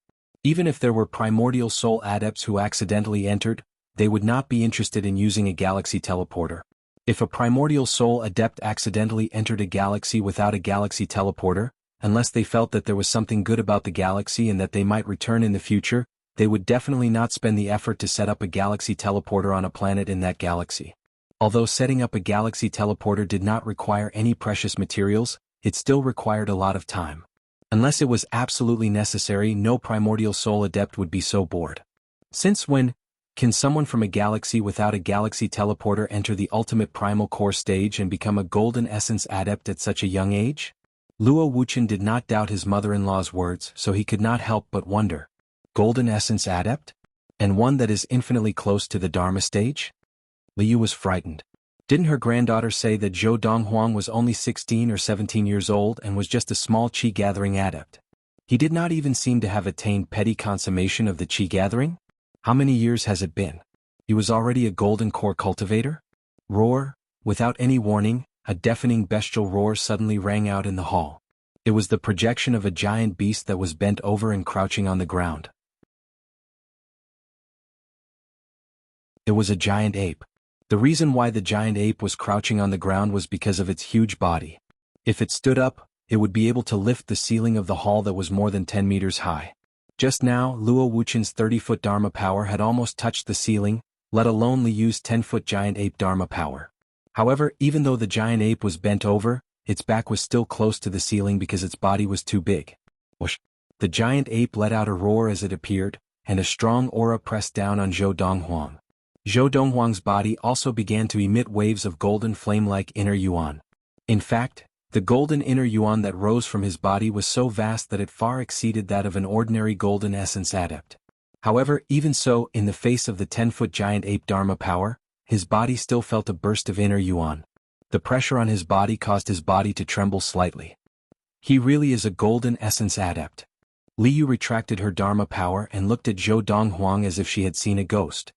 Even if there were primordial soul adepts who accidentally entered, they would not be interested in using a galaxy teleporter. If a primordial soul adept accidentally entered a galaxy without a galaxy teleporter, unless they felt that there was something good about the galaxy and that they might return in the future, they would definitely not spend the effort to set up a galaxy teleporter on a planet in that galaxy. Although setting up a galaxy teleporter did not require any precious materials, it still required a lot of time. Unless it was absolutely necessary, no primordial soul adept would be so bored. Since when can someone from a galaxy without a galaxy teleporter enter the ultimate primal core stage and become a golden essence adept at such a young age? Luo Wuchen did not doubt his mother-in-law's words, so he could not help but wonder. Golden essence adept? And one that is infinitely close to the Dharma stage? Liu was frightened. Didn't her granddaughter say that Zhou Donghuang was only 16 or 17 years old and was just a small qi-gathering adept? He did not even seem to have attained petty consummation of the qi-gathering? How many years has it been? He was already a golden core cultivator? Roar! Without any warning, a deafening bestial roar suddenly rang out in the hall. It was the projection of a giant beast that was bent over and crouching on the ground. It was a giant ape. The reason why the giant ape was crouching on the ground was because of its huge body. If it stood up, it would be able to lift the ceiling of the hall that was more than 10 meters high. Just now, Luo Wuchen's 30-foot Dharma power had almost touched the ceiling, let alone Liu's 10-foot giant ape Dharma power. However, even though the giant ape was bent over, its back was still close to the ceiling because its body was too big. Whoosh! The giant ape let out a roar as it appeared, and a strong aura pressed down on Zhou Donghuang. Zhou Donghuang's body also began to emit waves of golden flame-like inner yuan. In fact, the golden inner yuan that rose from his body was so vast that it far exceeded that of an ordinary golden essence adept. However, even so, in the face of the 10-foot giant ape Dharma power, his body still felt a burst of inner yuan. The pressure on his body caused his body to tremble slightly. He really is a golden essence adept. Liu retracted her Dharma power and looked at Zhou Donghuang as if she had seen a ghost.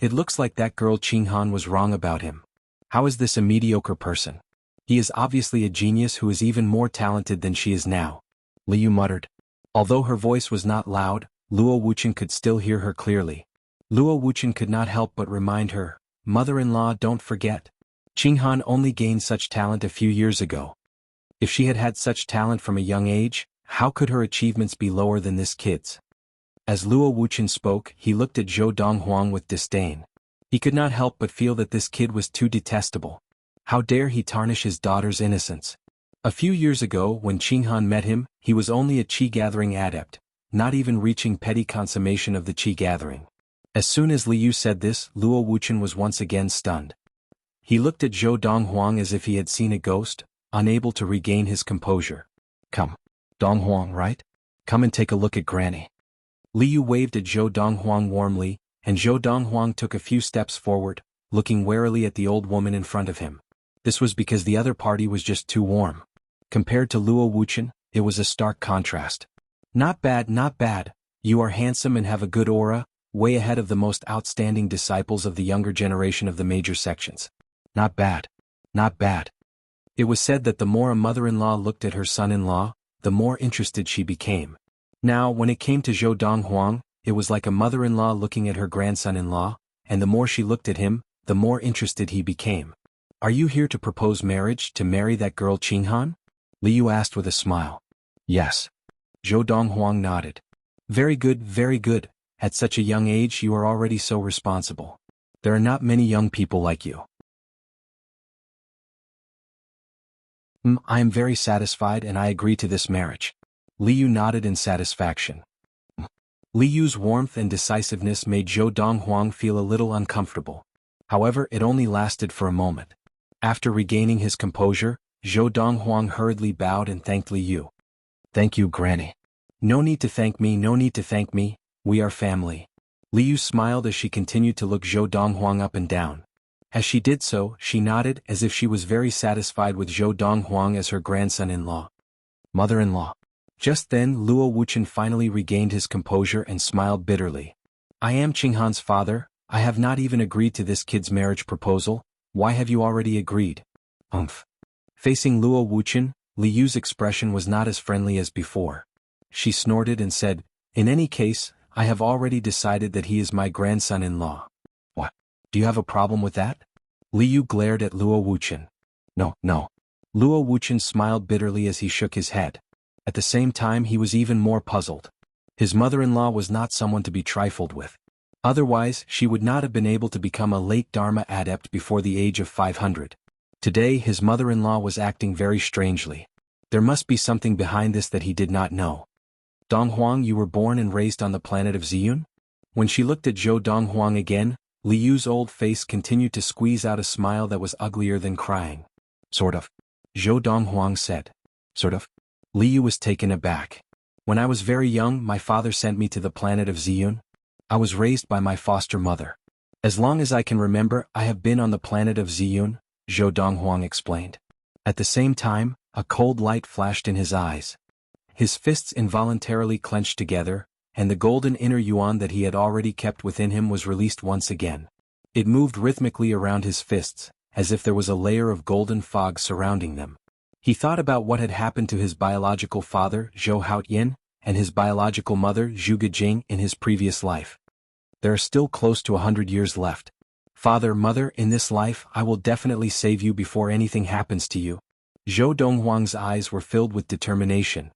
It looks like that girl Qinghan was wrong about him. How is this a mediocre person? He is obviously a genius who is even more talented than she is now, Liu muttered. Although her voice was not loud, Luo Wuqian could still hear her clearly. Luo Wuqian could not help but remind her, "Mother-in-law, don't forget. Qinghan only gained such talent a few years ago. If she had had such talent from a young age, how could her achievements be lower than this kid's?" As Luo Wuqian spoke, he looked at Zhou Donghuang with disdain. He could not help but feel that this kid was too detestable. How dare he tarnish his daughter's innocence? A few years ago, when Qinghan met him, he was only a qi-gathering adept, not even reaching petty consummation of the qi-gathering. As soon as Liu said this, Luo Wuqian was once again stunned. He looked at Zhou Donghuang as if he had seen a ghost, unable to regain his composure. "Come. Donghuang, right? Come and take a look at Granny." Liu waved at Zhou Donghuang warmly, and Zhou Donghuang took a few steps forward, looking warily at the old woman in front of him. This was because the other party was just too warm. Compared to Luo Wuqian, it was a stark contrast. "Not bad, not bad. You are handsome and have a good aura, way ahead of the most outstanding disciples of the younger generation of the major sections. Not bad. Not bad." It was said that the more a mother-in-law looked at her son-in-law, the more interested she became. Now, when it came to Zhou Donghuang, it was like a mother-in-law looking at her grandson-in-law, and the more she looked at him, the more interested he became. "Are you here to propose marriage, to marry that girl Qinghan?" Liu asked with a smile. "Yes." Zhou Donghuang nodded. Very good, very good. At such a young age you are already so responsible. There are not many young people like you." I am very satisfied and I agree to this marriage." Liu nodded in satisfaction. Liu's warmth and decisiveness made Zhou Donghuang feel a little uncomfortable. However, it only lasted for a moment. After regaining his composure, Zhou Donghuang hurriedly bowed and thanked Liu. "Thank you, Granny." "No need to thank me, no need to thank me, we are family." Liu smiled as she continued to look Zhou Donghuang up and down. As she did so, she nodded as if she was very satisfied with Zhou Donghuang as her grandson-in-law. "Mother-in-law." Just then Luo Wuqian finally regained his composure and smiled bitterly. "I am Qinghan's father, I have not even agreed to this kid's marriage proposal, why have you already agreed?" "Umph." Facing Luo Wuqian, Liu's expression was not as friendly as before. She snorted and said, "In any case, I have already decided that he is my grandson-in-law." "What? Do you have a problem with that?" Liu glared at Luo Wuqian. "No, no." Luo Wuqian smiled bitterly as he shook his head. At the same time he was even more puzzled. His mother-in-law was not someone to be trifled with. Otherwise, she would not have been able to become a late Dharma adept before the age of 500. Today his mother-in-law was acting very strangely. There must be something behind this that he did not know. "Donghuang, you were born and raised on the planet of Ziyun?" When she looked at Zhou Donghuang again, Liu's old face continued to squeeze out a smile that was uglier than crying. "Sort of." Zhou Donghuang said. "Sort of?" Liu was taken aback. "When I was very young, my father sent me to the planet of Ziyun. I was raised by my foster mother. As long as I can remember, I have been on the planet of Ziyun," Zhou Donghuang explained. At the same time, a cold light flashed in his eyes. His fists involuntarily clenched together, and the golden inner yuan that he had already kept within him was released once again. It moved rhythmically around his fists, as if there was a layer of golden fog surrounding them. He thought about what had happened to his biological father, Zhou Haoyin, and his biological mother, Zhu Gejing, in his previous life. There are still close to 100 years left. "Father, mother, in this life I will definitely save you before anything happens to you." Zhou Donghuang's eyes were filled with determination.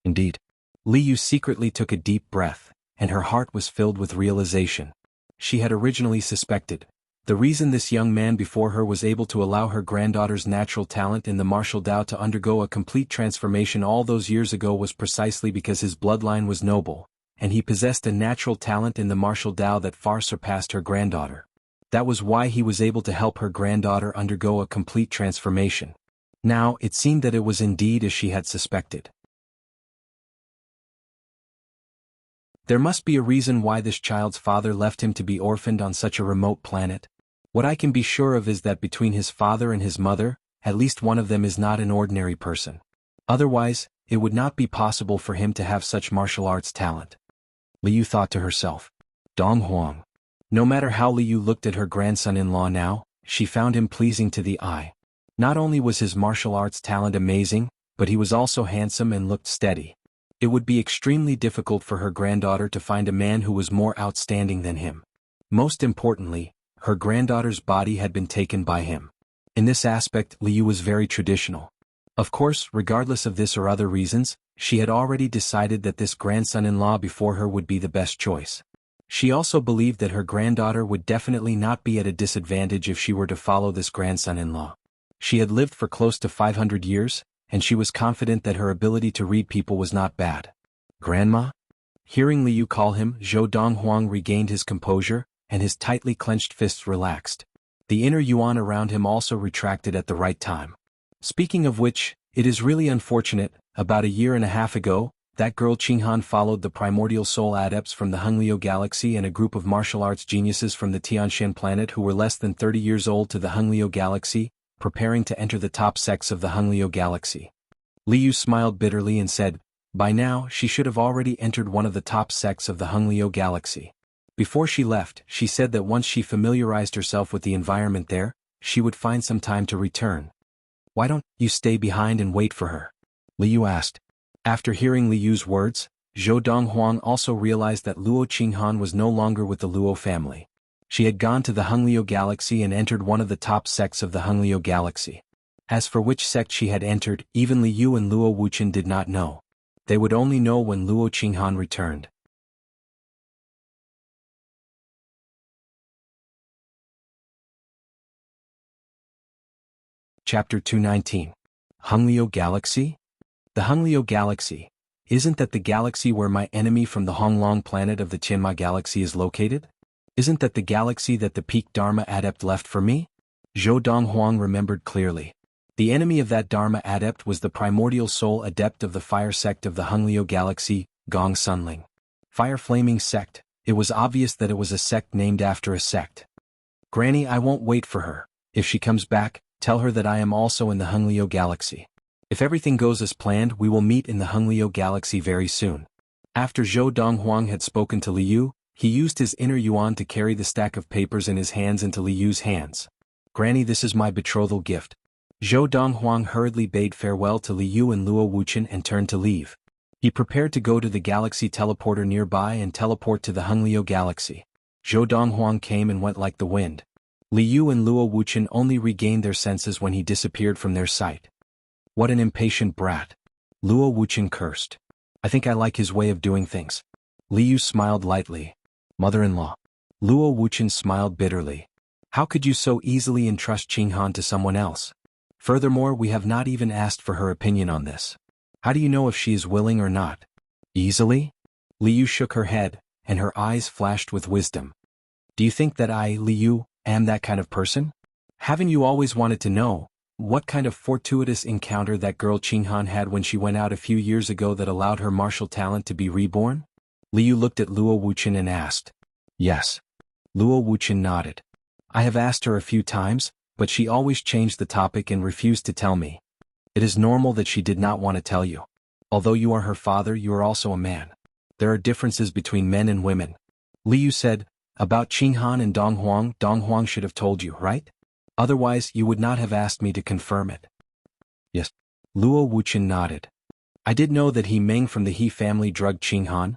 Indeed. Liu secretly took a deep breath, and her heart was filled with realization. She had originally suspected. The reason this young man before her was able to allow her granddaughter's natural talent in the martial Tao to undergo a complete transformation all those years ago was precisely because his bloodline was noble, and he possessed a natural talent in the martial Tao that far surpassed her granddaughter. That was why he was able to help her granddaughter undergo a complete transformation. Now, it seemed that it was indeed as she had suspected. There must be a reason why this child's father left him to be orphaned on such a remote planet. What I can be sure of is that between his father and his mother, at least one of them is not an ordinary person. Otherwise, it would not be possible for him to have such martial arts talent. Liu thought to herself. Donghuang. No matter how Liu looked at her grandson-in-law now, she found him pleasing to the eye. Not only was his martial arts talent amazing, but he was also handsome and looked steady. It would be extremely difficult for her granddaughter to find a man who was more outstanding than him. Most importantly, her granddaughter's body had been taken by him. In this aspect, Liu was very traditional. Of course, regardless of this or other reasons, she had already decided that this grandson-in-law before her would be the best choice. She also believed that her granddaughter would definitely not be at a disadvantage if she were to follow this grandson-in-law. She had lived for close to 500 years, and she was confident that her ability to read people was not bad. Grandma? Hearing Liu call him, Zhou Donghuang regained his composure, and his tightly clenched fists relaxed. The inner yuan around him also retracted at the right time. Speaking of which, it is really unfortunate, about a year and a half ago, that girl Qinghan followed the primordial soul adepts from the Honglio galaxy and a group of martial arts geniuses from the Tianshan planet who were less than 30 years old to the Honglio galaxy, preparing to enter the top sects of the Honglio galaxy. Liu smiled bitterly and said, by now she should have already entered one of the top sects of the Honglio galaxy. Before she left, she said that once she familiarized herself with the environment there, she would find some time to return. Why don't you stay behind and wait for her? Liu asked. After hearing Liu's words, Zhou Donghuang also realized that Luo Qinghan was no longer with the Luo family. She had gone to the Honglio galaxy and entered one of the top sects of the Honglio galaxy. As for which sect she had entered, even Liu and Luo Wuchen did not know. They would only know when Luo Qinghan returned. Chapter 219. Honglio Galaxy? The Honglio Galaxy. Isn't that the galaxy where my enemy from the Honglong planet of the Tianma galaxy is located? Isn't that the galaxy that the peak Dharma adept left for me? Zhou Donghuang remembered clearly. The enemy of that Dharma adept was the primordial soul adept of the fire sect of the Honglio galaxy, Gong Sunling. Fire Flaming Sect. It was obvious that it was a sect named after a sect. Granny, I won't wait for her. If she comes back, tell her that I am also in the Honglio galaxy. If everything goes as planned, we will meet in the Honglio galaxy very soon. After Zhou Donghuang had spoken to Liu, he used his inner yuan to carry the stack of papers in his hands into Liu's hands. Granny, this is my betrothal gift. Zhou Donghuang hurriedly bade farewell to Liu and Luo Wuchen and turned to leave. He prepared to go to the galaxy teleporter nearby and teleport to the Honglio galaxy. Zhou Donghuang came and went like the wind. Liu and Luo Wuchen only regained their senses when he disappeared from their sight. What an impatient brat. Luo Wuchen cursed. I think I like his way of doing things. Liu smiled lightly. Mother-in-law. Luo Wuchen smiled bitterly. How could you so easily entrust Qinghan to someone else? Furthermore, we have not even asked for her opinion on this. How do you know if she is willing or not? Easily? Liu shook her head, and her eyes flashed with wisdom. Do you think that I, Liu, am that kind of person? Haven't you always wanted to know what kind of fortuitous encounter that girl Qinghan had when she went out a few years ago that allowed her martial talent to be reborn? Liu looked at Luo Wuchen and asked. Yes. Luo Wuchen nodded. I have asked her a few times, but she always changed the topic and refused to tell me. It is normal that she did not want to tell you. Although you are her father, you are also a man. There are differences between men and women. Liu said, about Qinghan and Donghuang, Donghuang should have told you, right? Otherwise, you would not have asked me to confirm it. Yes. Luo Wuchen nodded. I did know that He Meng from the He family drugged Qinghan,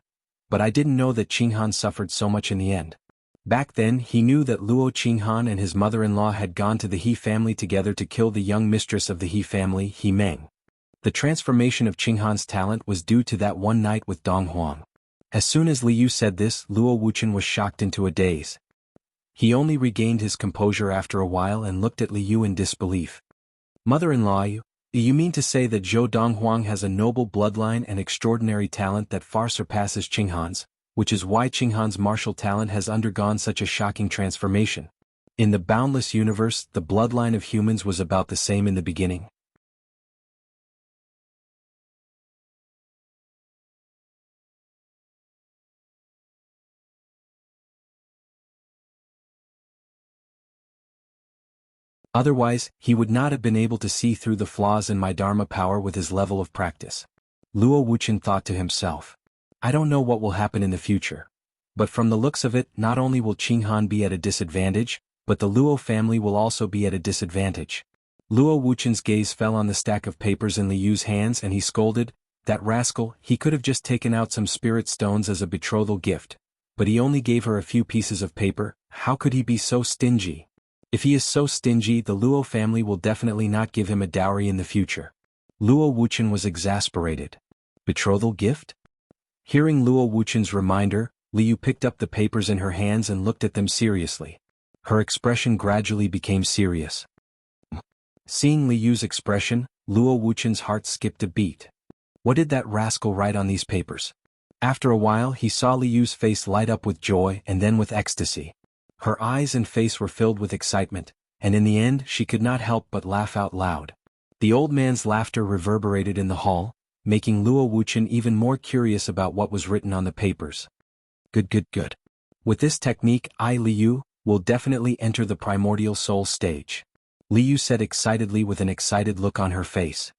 but I didn't know that Qinghan suffered so much in the end. Back then, he knew that Luo Qinghan and his mother-in-law had gone to the He family together to kill the young mistress of the He family, He Meng. The transformation of Qinghan's talent was due to that one night with Donghuang. As soon as Liu said this, Luo Wuchen was shocked into a daze. He only regained his composure after a while and looked at Liu in disbelief. Mother-in-law, you mean to say that Zhou Donghuang has a noble bloodline and extraordinary talent that far surpasses Qinghan's, which is why Qinghan's martial talent has undergone such a shocking transformation. In the boundless universe, the bloodline of humans was about the same in the beginning. Otherwise, he would not have been able to see through the flaws in my Dharma power with his level of practice. Luo Wuchen thought to himself. I don't know what will happen in the future. But from the looks of it, not only will Qinghan be at a disadvantage, but the Luo family will also be at a disadvantage. Luo Wuchen's gaze fell on the stack of papers in Liyu's hands and he scolded, "That rascal, he could have just taken out some spirit stones as a betrothal gift. But he only gave her a few pieces of paper. How could he be so stingy? If he is so stingy, the Luo family will definitely not give him a dowry in the future." Luo Wuchen was exasperated. Betrothal gift? Hearing Luo Wuchen's reminder, Liu picked up the papers in her hands and looked at them seriously. Her expression gradually became serious. Seeing Liyu's expression, Luo Wuchen's heart skipped a beat. What did that rascal write on these papers? After a while he saw Liyu's face light up with joy and then with ecstasy. Her eyes and face were filled with excitement, and in the end she could not help but laugh out loud. The old man's laughter reverberated in the hall, making Luo Wuchen even more curious about what was written on the papers. Good. With this technique, Liu, will definitely enter the primordial soul stage. Liu said excitedly with an excited look on her face.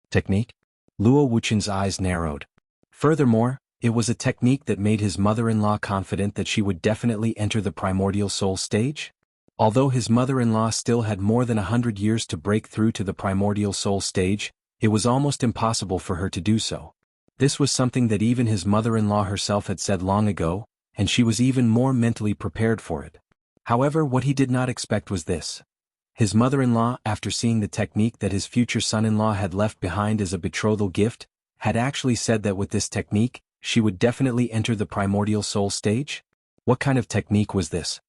Technique? Luo Wuchen's eyes narrowed. Furthermore, it was a technique that made his mother-in-law confident that she would definitely enter the primordial soul stage? Although his mother-in-law still had more than 100 years to break through to the primordial soul stage, it was almost impossible for her to do so. This was something that even his mother-in-law herself had said long ago, and she was even more mentally prepared for it. However, what he did not expect was this. His mother-in-law, after seeing the technique that his future son-in-law had left behind as a betrothal gift, had actually said that with this technique, she would definitely enter the primordial soul stage? What kind of technique was this?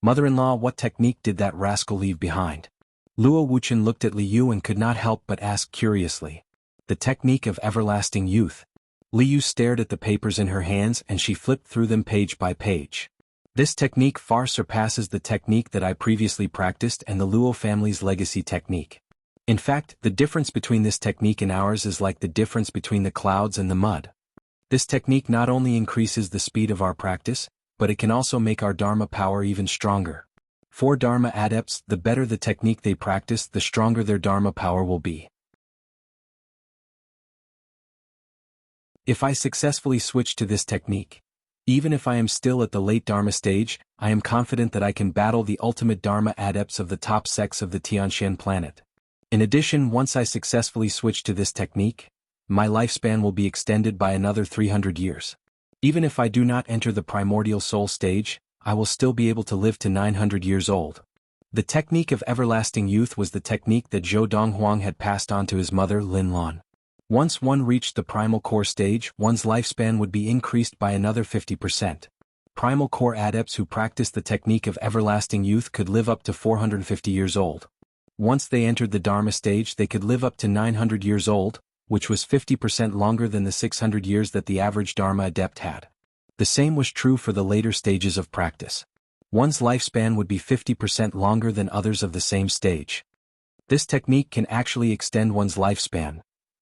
Mother-in-law, what technique did that rascal leave behind? Luo Wuchen looked at Liu and could not help but ask curiously. The technique of everlasting youth. Liu stared at the papers in her hands and she flipped through them page by page. This technique far surpasses the technique that I previously practiced and the Luo family's legacy technique. In fact, the difference between this technique and ours is like the difference between the clouds and the mud. This technique not only increases the speed of our practice, but it can also make our Dharma power even stronger. For Dharma adepts, the better the technique they practice, the stronger their Dharma power will be. If I successfully switch to this technique, even if I am still at the late Dharma stage, I am confident that I can battle the ultimate Dharma adepts of the top sects of the Tianxian planet. In addition, once I successfully switch to this technique, my lifespan will be extended by another 300 years. Even if I do not enter the primordial soul stage, I will still be able to live to 900 years old. The technique of everlasting youth was the technique that Zhou Donghuang had passed on to his mother Lin Lan. Once one reached the primal core stage, one's lifespan would be increased by another 50%. Primal core adepts who practiced the technique of everlasting youth could live up to 450 years old. Once they entered the Dharma stage, they could live up to 900 years old, which was 50% longer than the 600 years that the average Dharma adept had. The same was true for the later stages of practice. One's lifespan would be 50% longer than others of the same stage. This technique can actually extend one's lifespan.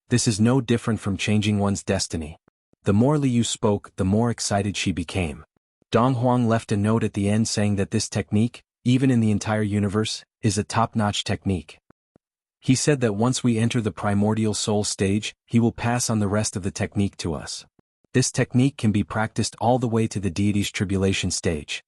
This is no different from changing one's destiny. The more Liu spoke, the more excited she became. Donghuang left a note at the end saying that this technique, even in the entire universe, is a top-notch technique. He said that once we enter the primordial soul stage, he will pass on the rest of the technique to us. This technique can be practiced all the way to the deity's tribulation stage.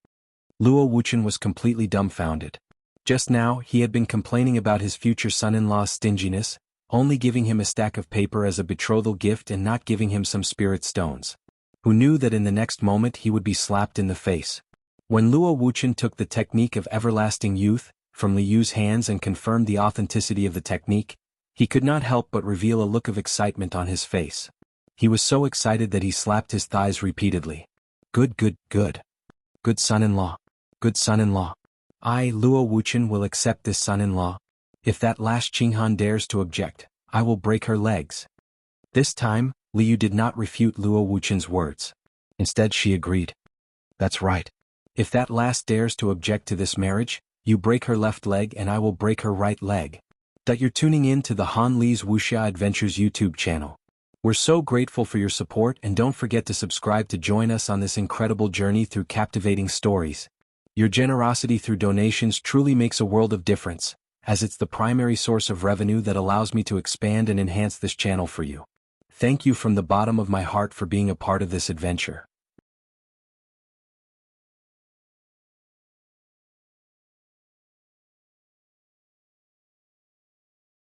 Luo Wuchen was completely dumbfounded. Just now, he had been complaining about his future son-in-law's stinginess, only giving him a stack of paper as a betrothal gift and not giving him some spirit stones. Who knew that in the next moment he would be slapped in the face? When Luo Wuchen took the technique of everlasting youth from Liyu's hands and confirmed the authenticity of the technique, he could not help but reveal a look of excitement on his face. He was so excited that he slapped his thighs repeatedly. Good son-in-law. Good son-in-law. I, Luo Wuchen, will accept this son-in-law. If that last Qinghan dares to object, I will break her legs. This time, Liu did not refute Luo Wuchen's words. Instead she agreed. That's right. If that last dares to object to this marriage, you break her left leg and I will break her right leg. You're tuning in to the Han Li's Wuxia Adventures YouTube channel. We're so grateful for your support and don't forget to subscribe to join us on this incredible journey through captivating stories. Your generosity through donations truly makes a world of difference, as it's the primary source of revenue that allows me to expand and enhance this channel for you. Thank you from the bottom of my heart for being a part of this adventure.